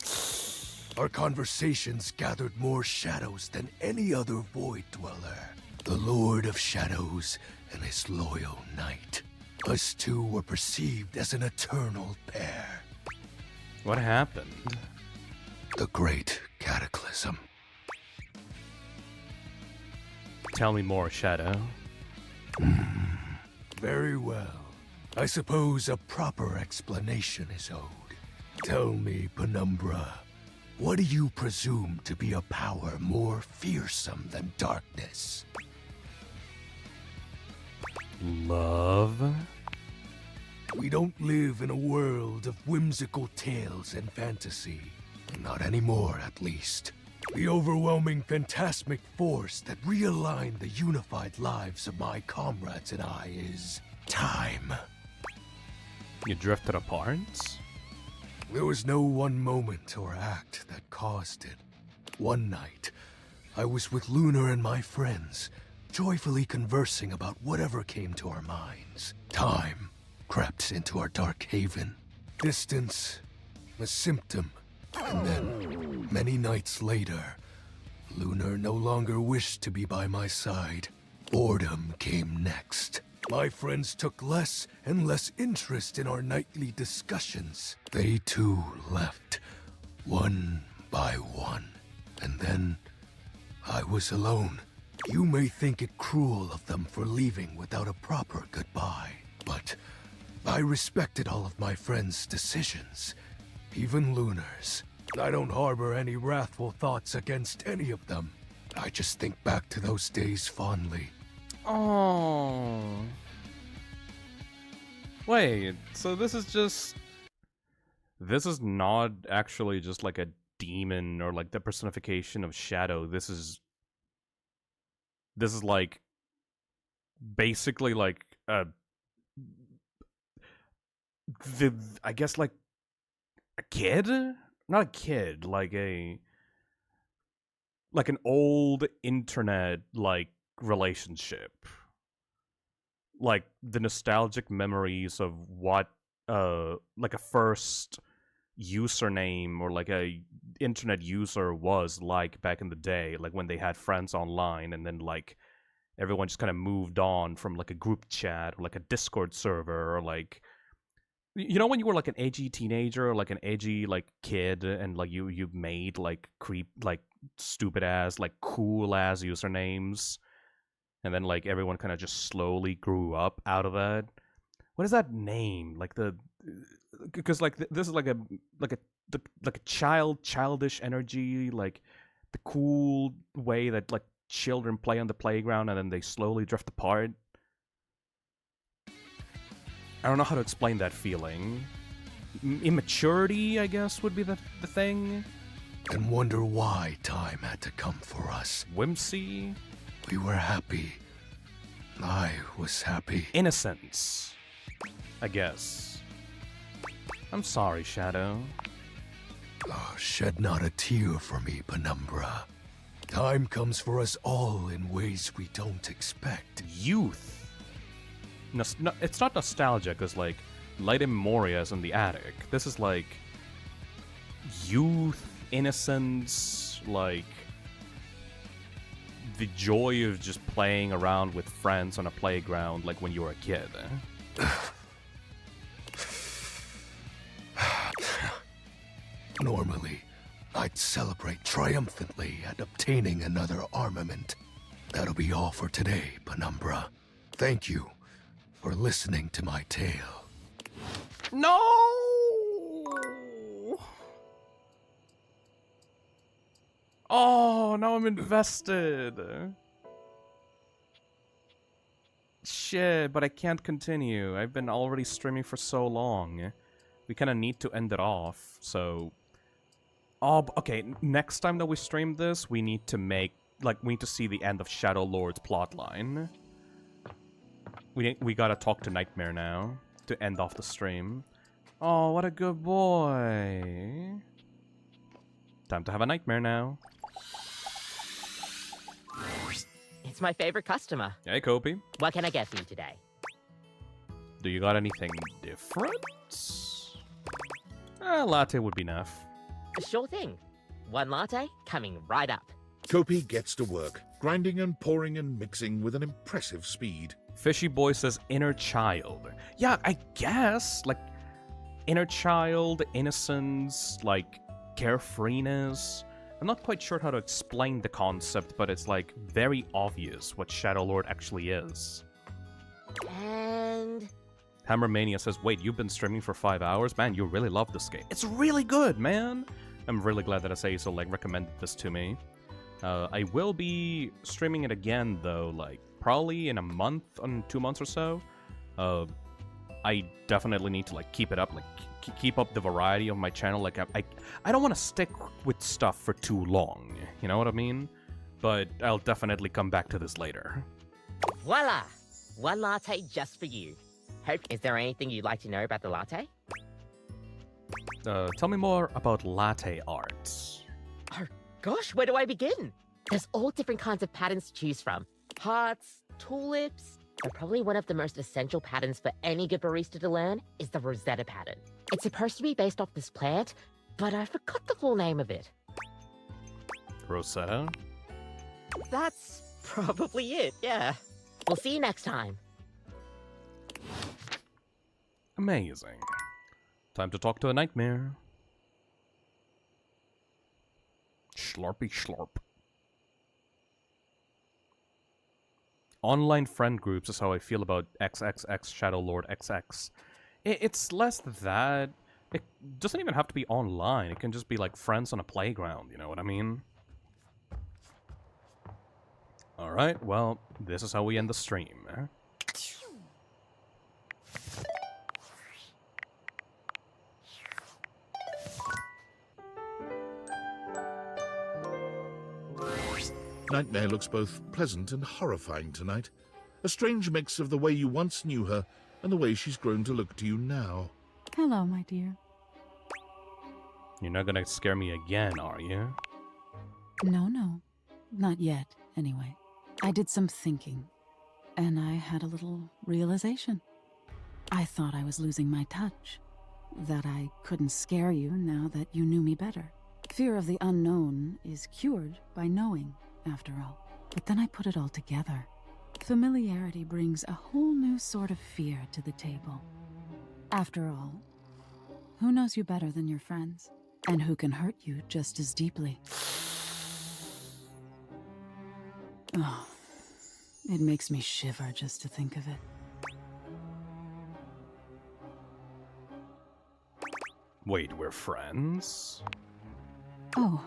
Speaker 20: Our conversations gathered more shadows than any other Void Dweller. The Lord of Shadows and his loyal knight. Us two were perceived as an eternal pair.
Speaker 3: What happened?
Speaker 20: The Great Cataclysm.
Speaker 3: Tell me more, Shadow.
Speaker 20: Very well. I suppose a proper explanation is owed. Tell me, Penumbra, what do you presume to be a power more fearsome than darkness?
Speaker 3: Love?
Speaker 20: We don't live in a world of whimsical tales and fantasy. Not anymore, at least. The overwhelming phantasmic force that realigned the unified lives of my comrades and I is time.
Speaker 3: You drifted apart?
Speaker 20: There was no one moment or act that caused it. One night, I was with Lunar and my friends, joyfully conversing about whatever came to our minds. Time crept into our dark haven. Distance, a symptom. And then, many nights later, Lunar no longer wished to be by my side. Boredom came next. My friends took less and less interest in our nightly discussions. They too left, one by one. And then, I was alone. You may think it cruel of them for leaving without a proper goodbye, but I respected all of my friends' decisions. Even Lunar's. I don't harbor any wrathful thoughts against any of them. I just think back to those days fondly.
Speaker 3: Oh. Wait, so this is not actually just like a demon or like the personification of Shadow. This is like basically like I guess like a kid? Not a kid, like an old internet like relationship. Like the nostalgic memories of what like a first username or like a internet user was like back in the day, like when they had friends online and then like everyone just kind of moved on from like a group chat or like a Discord server or like, you know, when you were like an edgy teenager or like an edgy like kid and like you made like stupid ass, like cool ass usernames, and then like everyone kind of just slowly grew up out of that. What is that name? Like because like this is like a childish energy, like the cool way that like children play on the playground and then they slowly drift apart. I don't know how to explain that feeling. Immaturity, I guess, would be the thing.
Speaker 20: And wonder why time had to come for us.
Speaker 3: Whimsy.
Speaker 20: We were happy. I was happy.
Speaker 3: Innocence, I guess. I'm sorry, Shadow.
Speaker 20: Oh, shed not a tear for me, Penumbra. Time comes for us all in ways we don't expect.
Speaker 3: Youth. No, it's not nostalgia, because, like, Light and Moria is in the attic. This is, like, youth, innocence, like, the joy of just playing around with friends on a playground, like when you were a kid.
Speaker 20: Normally, I'd celebrate triumphantly at obtaining another armament. That'll be all for today, Penumbra. Thank you for listening to my tale.
Speaker 3: No! Oh, now I'm invested. Shit, but I can't continue. I've been already streaming for so long. We kind of need to end it off, so... Oh, okay, next time that we stream this, we need to make... Like, we need to see the end of Shadow Lord's plotline. We gotta talk to Nightmare now, to end off the stream. Oh, what a good boy. Time to have a nightmare now.
Speaker 13: It's my favorite customer.
Speaker 3: Hey, Kopi.
Speaker 13: What can I get for you today?
Speaker 3: Do you got anything different? A latte would be enough.
Speaker 13: Sure thing. One latte coming right up.
Speaker 7: Kopi gets to work, grinding and pouring and mixing with an impressive speed.
Speaker 3: Fishy Boy says inner child. Yeah, I guess. Like, inner child, innocence, like, carefreeness. I'm not quite sure how to explain the concept, but it's, like, very obvious what Shadow Lord actually is.
Speaker 13: And...
Speaker 3: Hammermania says, wait, you've been streaming for 5 hours? Man, you really love this game. It's really good, man! I'm really glad that Asaiso, like, recommended this to me. I will be streaming it again, though, like, probably in a month, 2 months or so. I definitely need to, like, keep it up, like, keep up the variety of my channel. Like, I don't want to stick with stuff for too long, you know what I mean? But I'll definitely come back to this later.
Speaker 13: Voila! One latte just for you. Hope, is there anything you'd like to know about the latte?
Speaker 3: Tell me more about latte art.
Speaker 13: Oh, gosh, where do I begin? There's all different kinds of patterns to choose from. Hearts, tulips, but probably one of the most essential patterns for any good barista to learn is the Rosetta pattern. It's supposed to be based off this plant, but I forgot the full name of it.
Speaker 3: Rosetta?
Speaker 13: That's probably it, yeah. We'll see you next time.
Speaker 3: Amazing. Time to talk to a nightmare. Slurpy slurp. Online friend groups is how I feel about XXX Shadow Lord XX. It's less that. It doesn't even have to be online. It can just be like friends on a playground, you know what I mean? Alright, well, this is how we end the stream.
Speaker 7: Nightmare looks both pleasant and horrifying tonight. A strange mix of the way you once knew her and the way she's grown to look to you now.
Speaker 8: Hello, my dear.
Speaker 3: You're not gonna scare me again, are you?
Speaker 8: No. Not yet, anyway. I did some thinking, and I had a little realization. I thought I was losing my touch, that I couldn't scare you now that you knew me better. Fear of the unknown is cured by knowing, after all. But then I put it all together. Familiarity brings a whole new sort of fear to the table. After all, who knows you better than your friends? And who can hurt you just as deeply? Oh, it makes me shiver just to think of it.
Speaker 3: Wait, we're friends?
Speaker 8: Oh,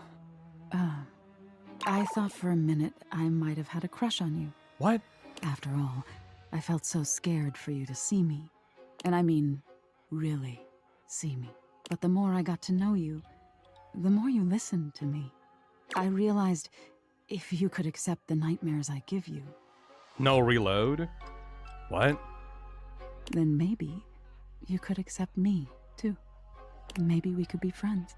Speaker 8: I thought for a minute I might have had a crush on you.
Speaker 3: What?
Speaker 8: After all, I felt so scared for you to see me. And I mean, really see me. But the more I got to know you, the more you listened to me. I realized if you could accept the nightmares I give you,
Speaker 3: No reload? What?
Speaker 8: then maybe you could accept me, too. Maybe we could be friends.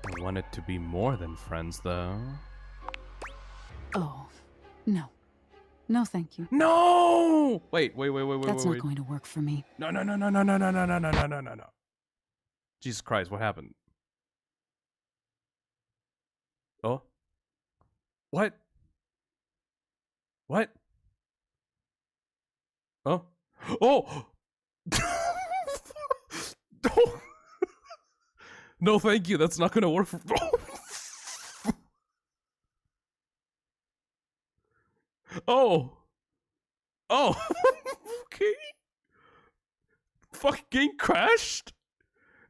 Speaker 3: I want it to be more than friends, though.
Speaker 8: Oh, no. No, thank you.
Speaker 3: No! Wait.
Speaker 8: That's not going to work for me.
Speaker 3: No. Jesus Christ, what happened? Oh? What? What? Oh? Oh! No! No, thank you. That's not gonna work for. Oh! Oh! Okay. Fucking game crashed?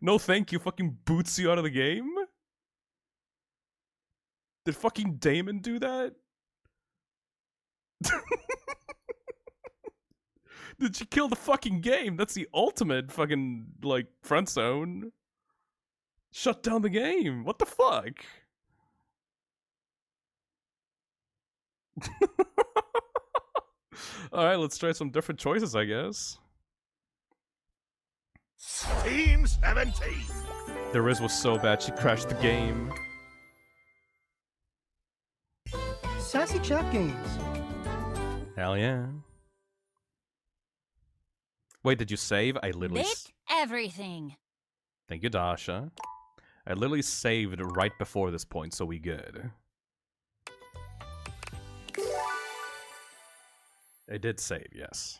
Speaker 3: No, thank you. Fucking boots you out of the game? Did fucking Damon do that? Did she kill the fucking game? That's the ultimate fucking, like, friend zone. Shut down the game. What the fuck? Alright, let's try some different choices, I guess.
Speaker 7: Team 17!
Speaker 3: The Riz was so bad she crashed the game.
Speaker 19: Sassy Chap Games.
Speaker 3: Hell yeah. Wait, did you save? I literally...
Speaker 22: Bit everything.
Speaker 3: Thank you, Dasha. I literally saved right before this point, so we good. I did save, yes.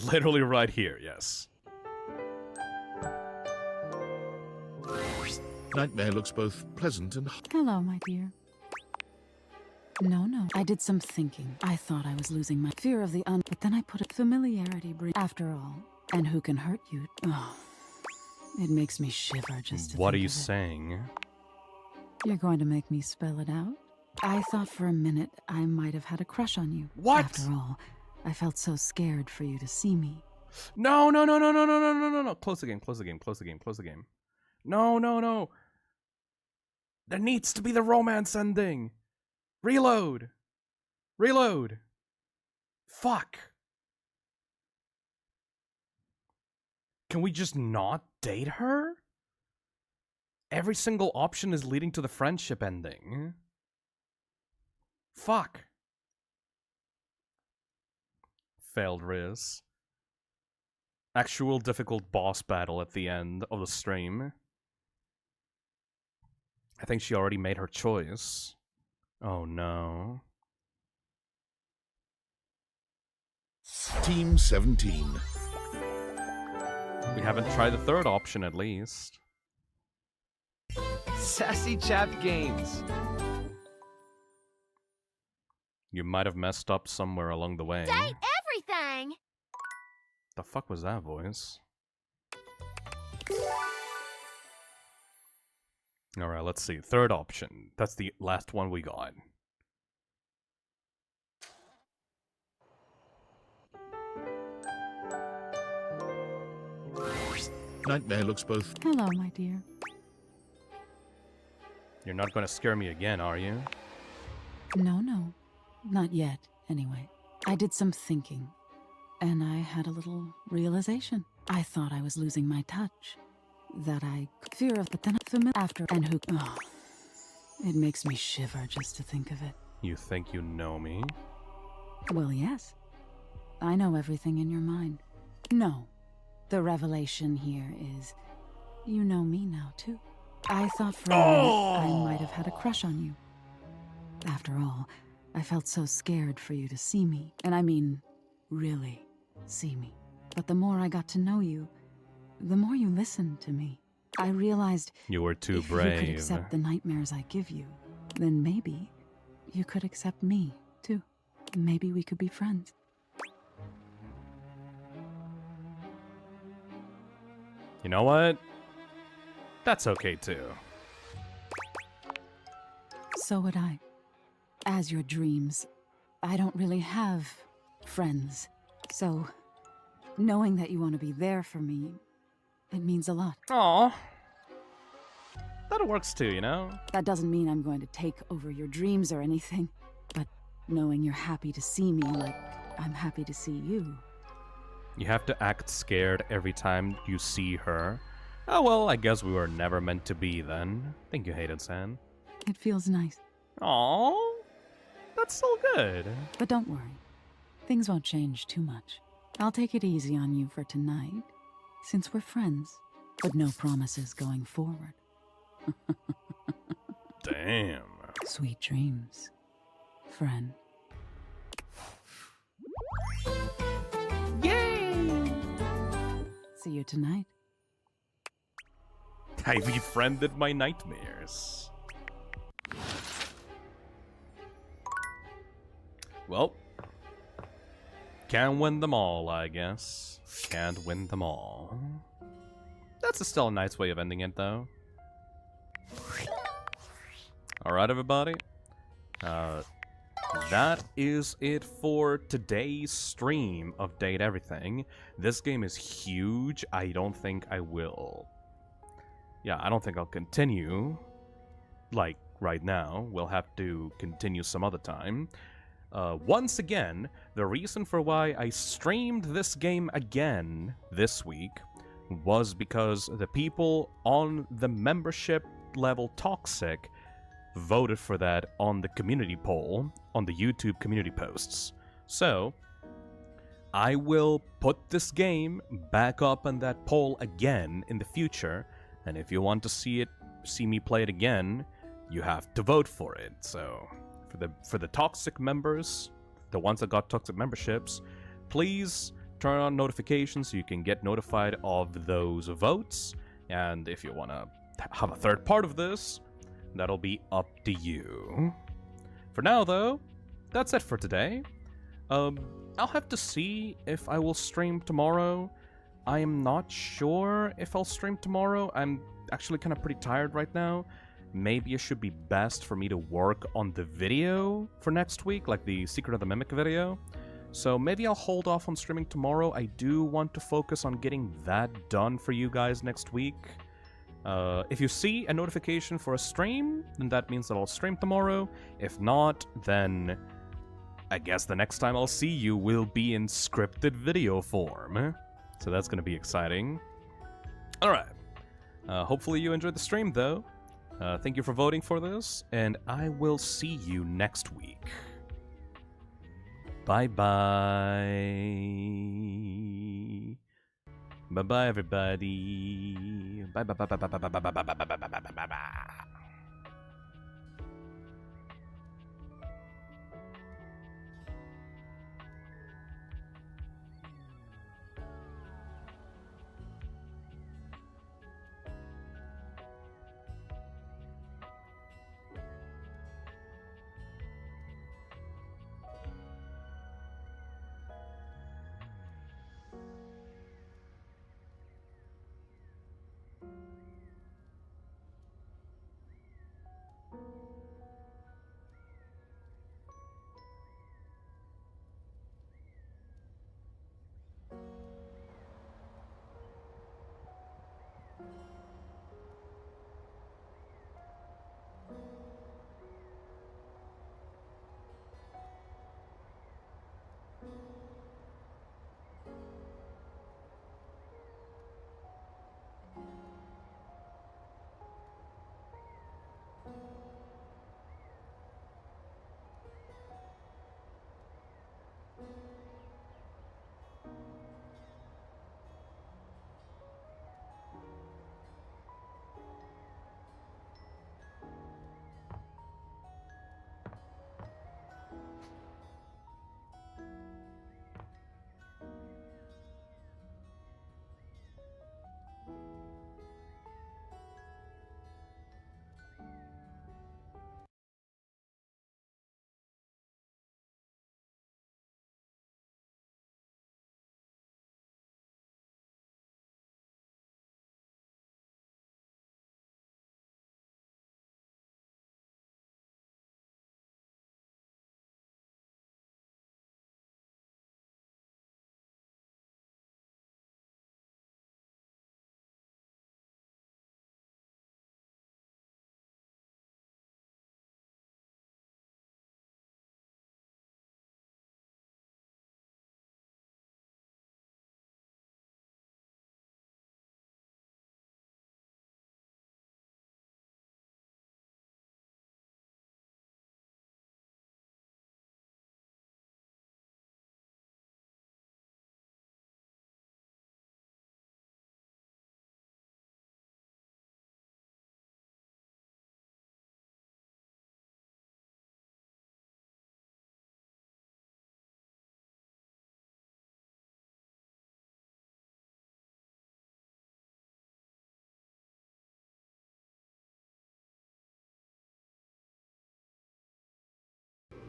Speaker 3: Literally right here, yes.
Speaker 7: Nightmare looks both pleasant and...
Speaker 8: Hello, my dear. No. I did some thinking. I thought I was losing my fear of the but then I put a familiarity after all. And who can hurt you? Oh, it makes me shiver just to
Speaker 3: What are
Speaker 8: think
Speaker 3: you
Speaker 8: of it.
Speaker 3: saying?
Speaker 8: You're going to make me spell it out? I thought for a minute I might have had a crush on you.
Speaker 3: What?
Speaker 8: After all, I felt so scared for you to see me.
Speaker 3: No. Close the game. No. There needs to be the romance ending. Reload. Fuck. Can we just not date her? Every single option is leading to the friendship ending. Fuck. Failed Riz. Actual difficult boss battle at the end of the stream. I think she already made her choice. Oh no.
Speaker 7: Team 17.
Speaker 3: We haven't tried the third option at least.
Speaker 15: Sassy Chap Games.
Speaker 3: You might have messed up somewhere along the way.
Speaker 22: Date everything.
Speaker 3: The fuck was that voice? Alright, let's see. Third option. That's the last one we got.
Speaker 7: Nightmare looks both...
Speaker 8: Hello, my dear.
Speaker 3: You're not gonna scare me again, are you?
Speaker 8: No. Not yet, anyway. I did some thinking, and I had a little realization. I thought I was losing my touch. That I fear of, but then after, and who... Oh, it makes me shiver just to think of it.
Speaker 3: You think you know me?
Speaker 8: Well, yes. I know everything in your mind. No. The revelation here is, you know me now, too. I thought for a minute I might have had a crush on you. After all, I felt so scared for you to see me. And I mean, really see me. But the more I got to know you, the more you listened to me, I realized
Speaker 3: You were too
Speaker 8: if you
Speaker 3: brave.
Speaker 8: could accept the nightmares I give you, then maybe you could accept me, too. Maybe we could be friends.
Speaker 3: You know what? That's okay too.
Speaker 8: So would I. As your dreams, I don't really have friends. So, knowing that you want to be there for me, it means a lot.
Speaker 3: Aw. That works too, you know?
Speaker 8: That doesn't mean I'm going to take over your dreams or anything, but knowing you're happy to see me like I'm happy to see you.
Speaker 3: You have to act scared every time you see her. Oh well, I guess we were never meant to be then. Thank you, Hayden-san.
Speaker 8: It feels nice.
Speaker 3: Aww. That's so good.
Speaker 8: But don't worry. Things won't change too much. I'll take it easy on you for tonight, since we're friends, but no promises going forward.
Speaker 3: Damn.
Speaker 8: Sweet dreams, friend.
Speaker 5: Yay!
Speaker 8: See you tonight.
Speaker 3: I befriended my nightmares. Well, can't win them all, I guess. Can't win them all. That's still a nice way of ending it, though. Alright, everybody. That is it for today's stream of Date Everything. This game is huge. I don't think I will... Yeah, I don't think I'll continue, like, right now. We'll have to continue some other time. Once again, the reason for why I streamed this game again this week was because the people on the membership level Toxic voted for that on the community poll, on the YouTube community posts. So, I will put this game back up on that poll again in the future, and if you want to see me play it again, you have to vote for it. So, for the Toxic members, the ones that got Toxic memberships, please turn on notifications so you can get notified of those votes. And if you want to have a third part of this, that'll be up to you. For now, though, that's it for today. I'll have to see if I will stream tomorrow. I am not sure if I'll stream tomorrow. I'm actually kind of pretty tired right now. Maybe it should be best for me to work on the video for next week, like the Secret of the Mimic video. So maybe I'll hold off on streaming tomorrow. I do want to focus on getting that done for you guys next week. If you see a notification for a stream, then that means that I'll stream tomorrow. If not, then I guess the next time I'll see you will be in scripted video form. So that's going to be exciting. Alright. Hopefully you enjoyed the stream, though. Thank you for voting for this, and I will see you next week. Bye-bye. Bye-bye, everybody. Bye-bye-bye-bye-bye-bye-bye-bye-bye-bye-bye-bye.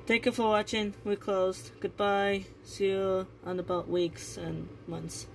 Speaker 16: Thank you for watching. We're closed. Goodbye. See you on about weeks and months.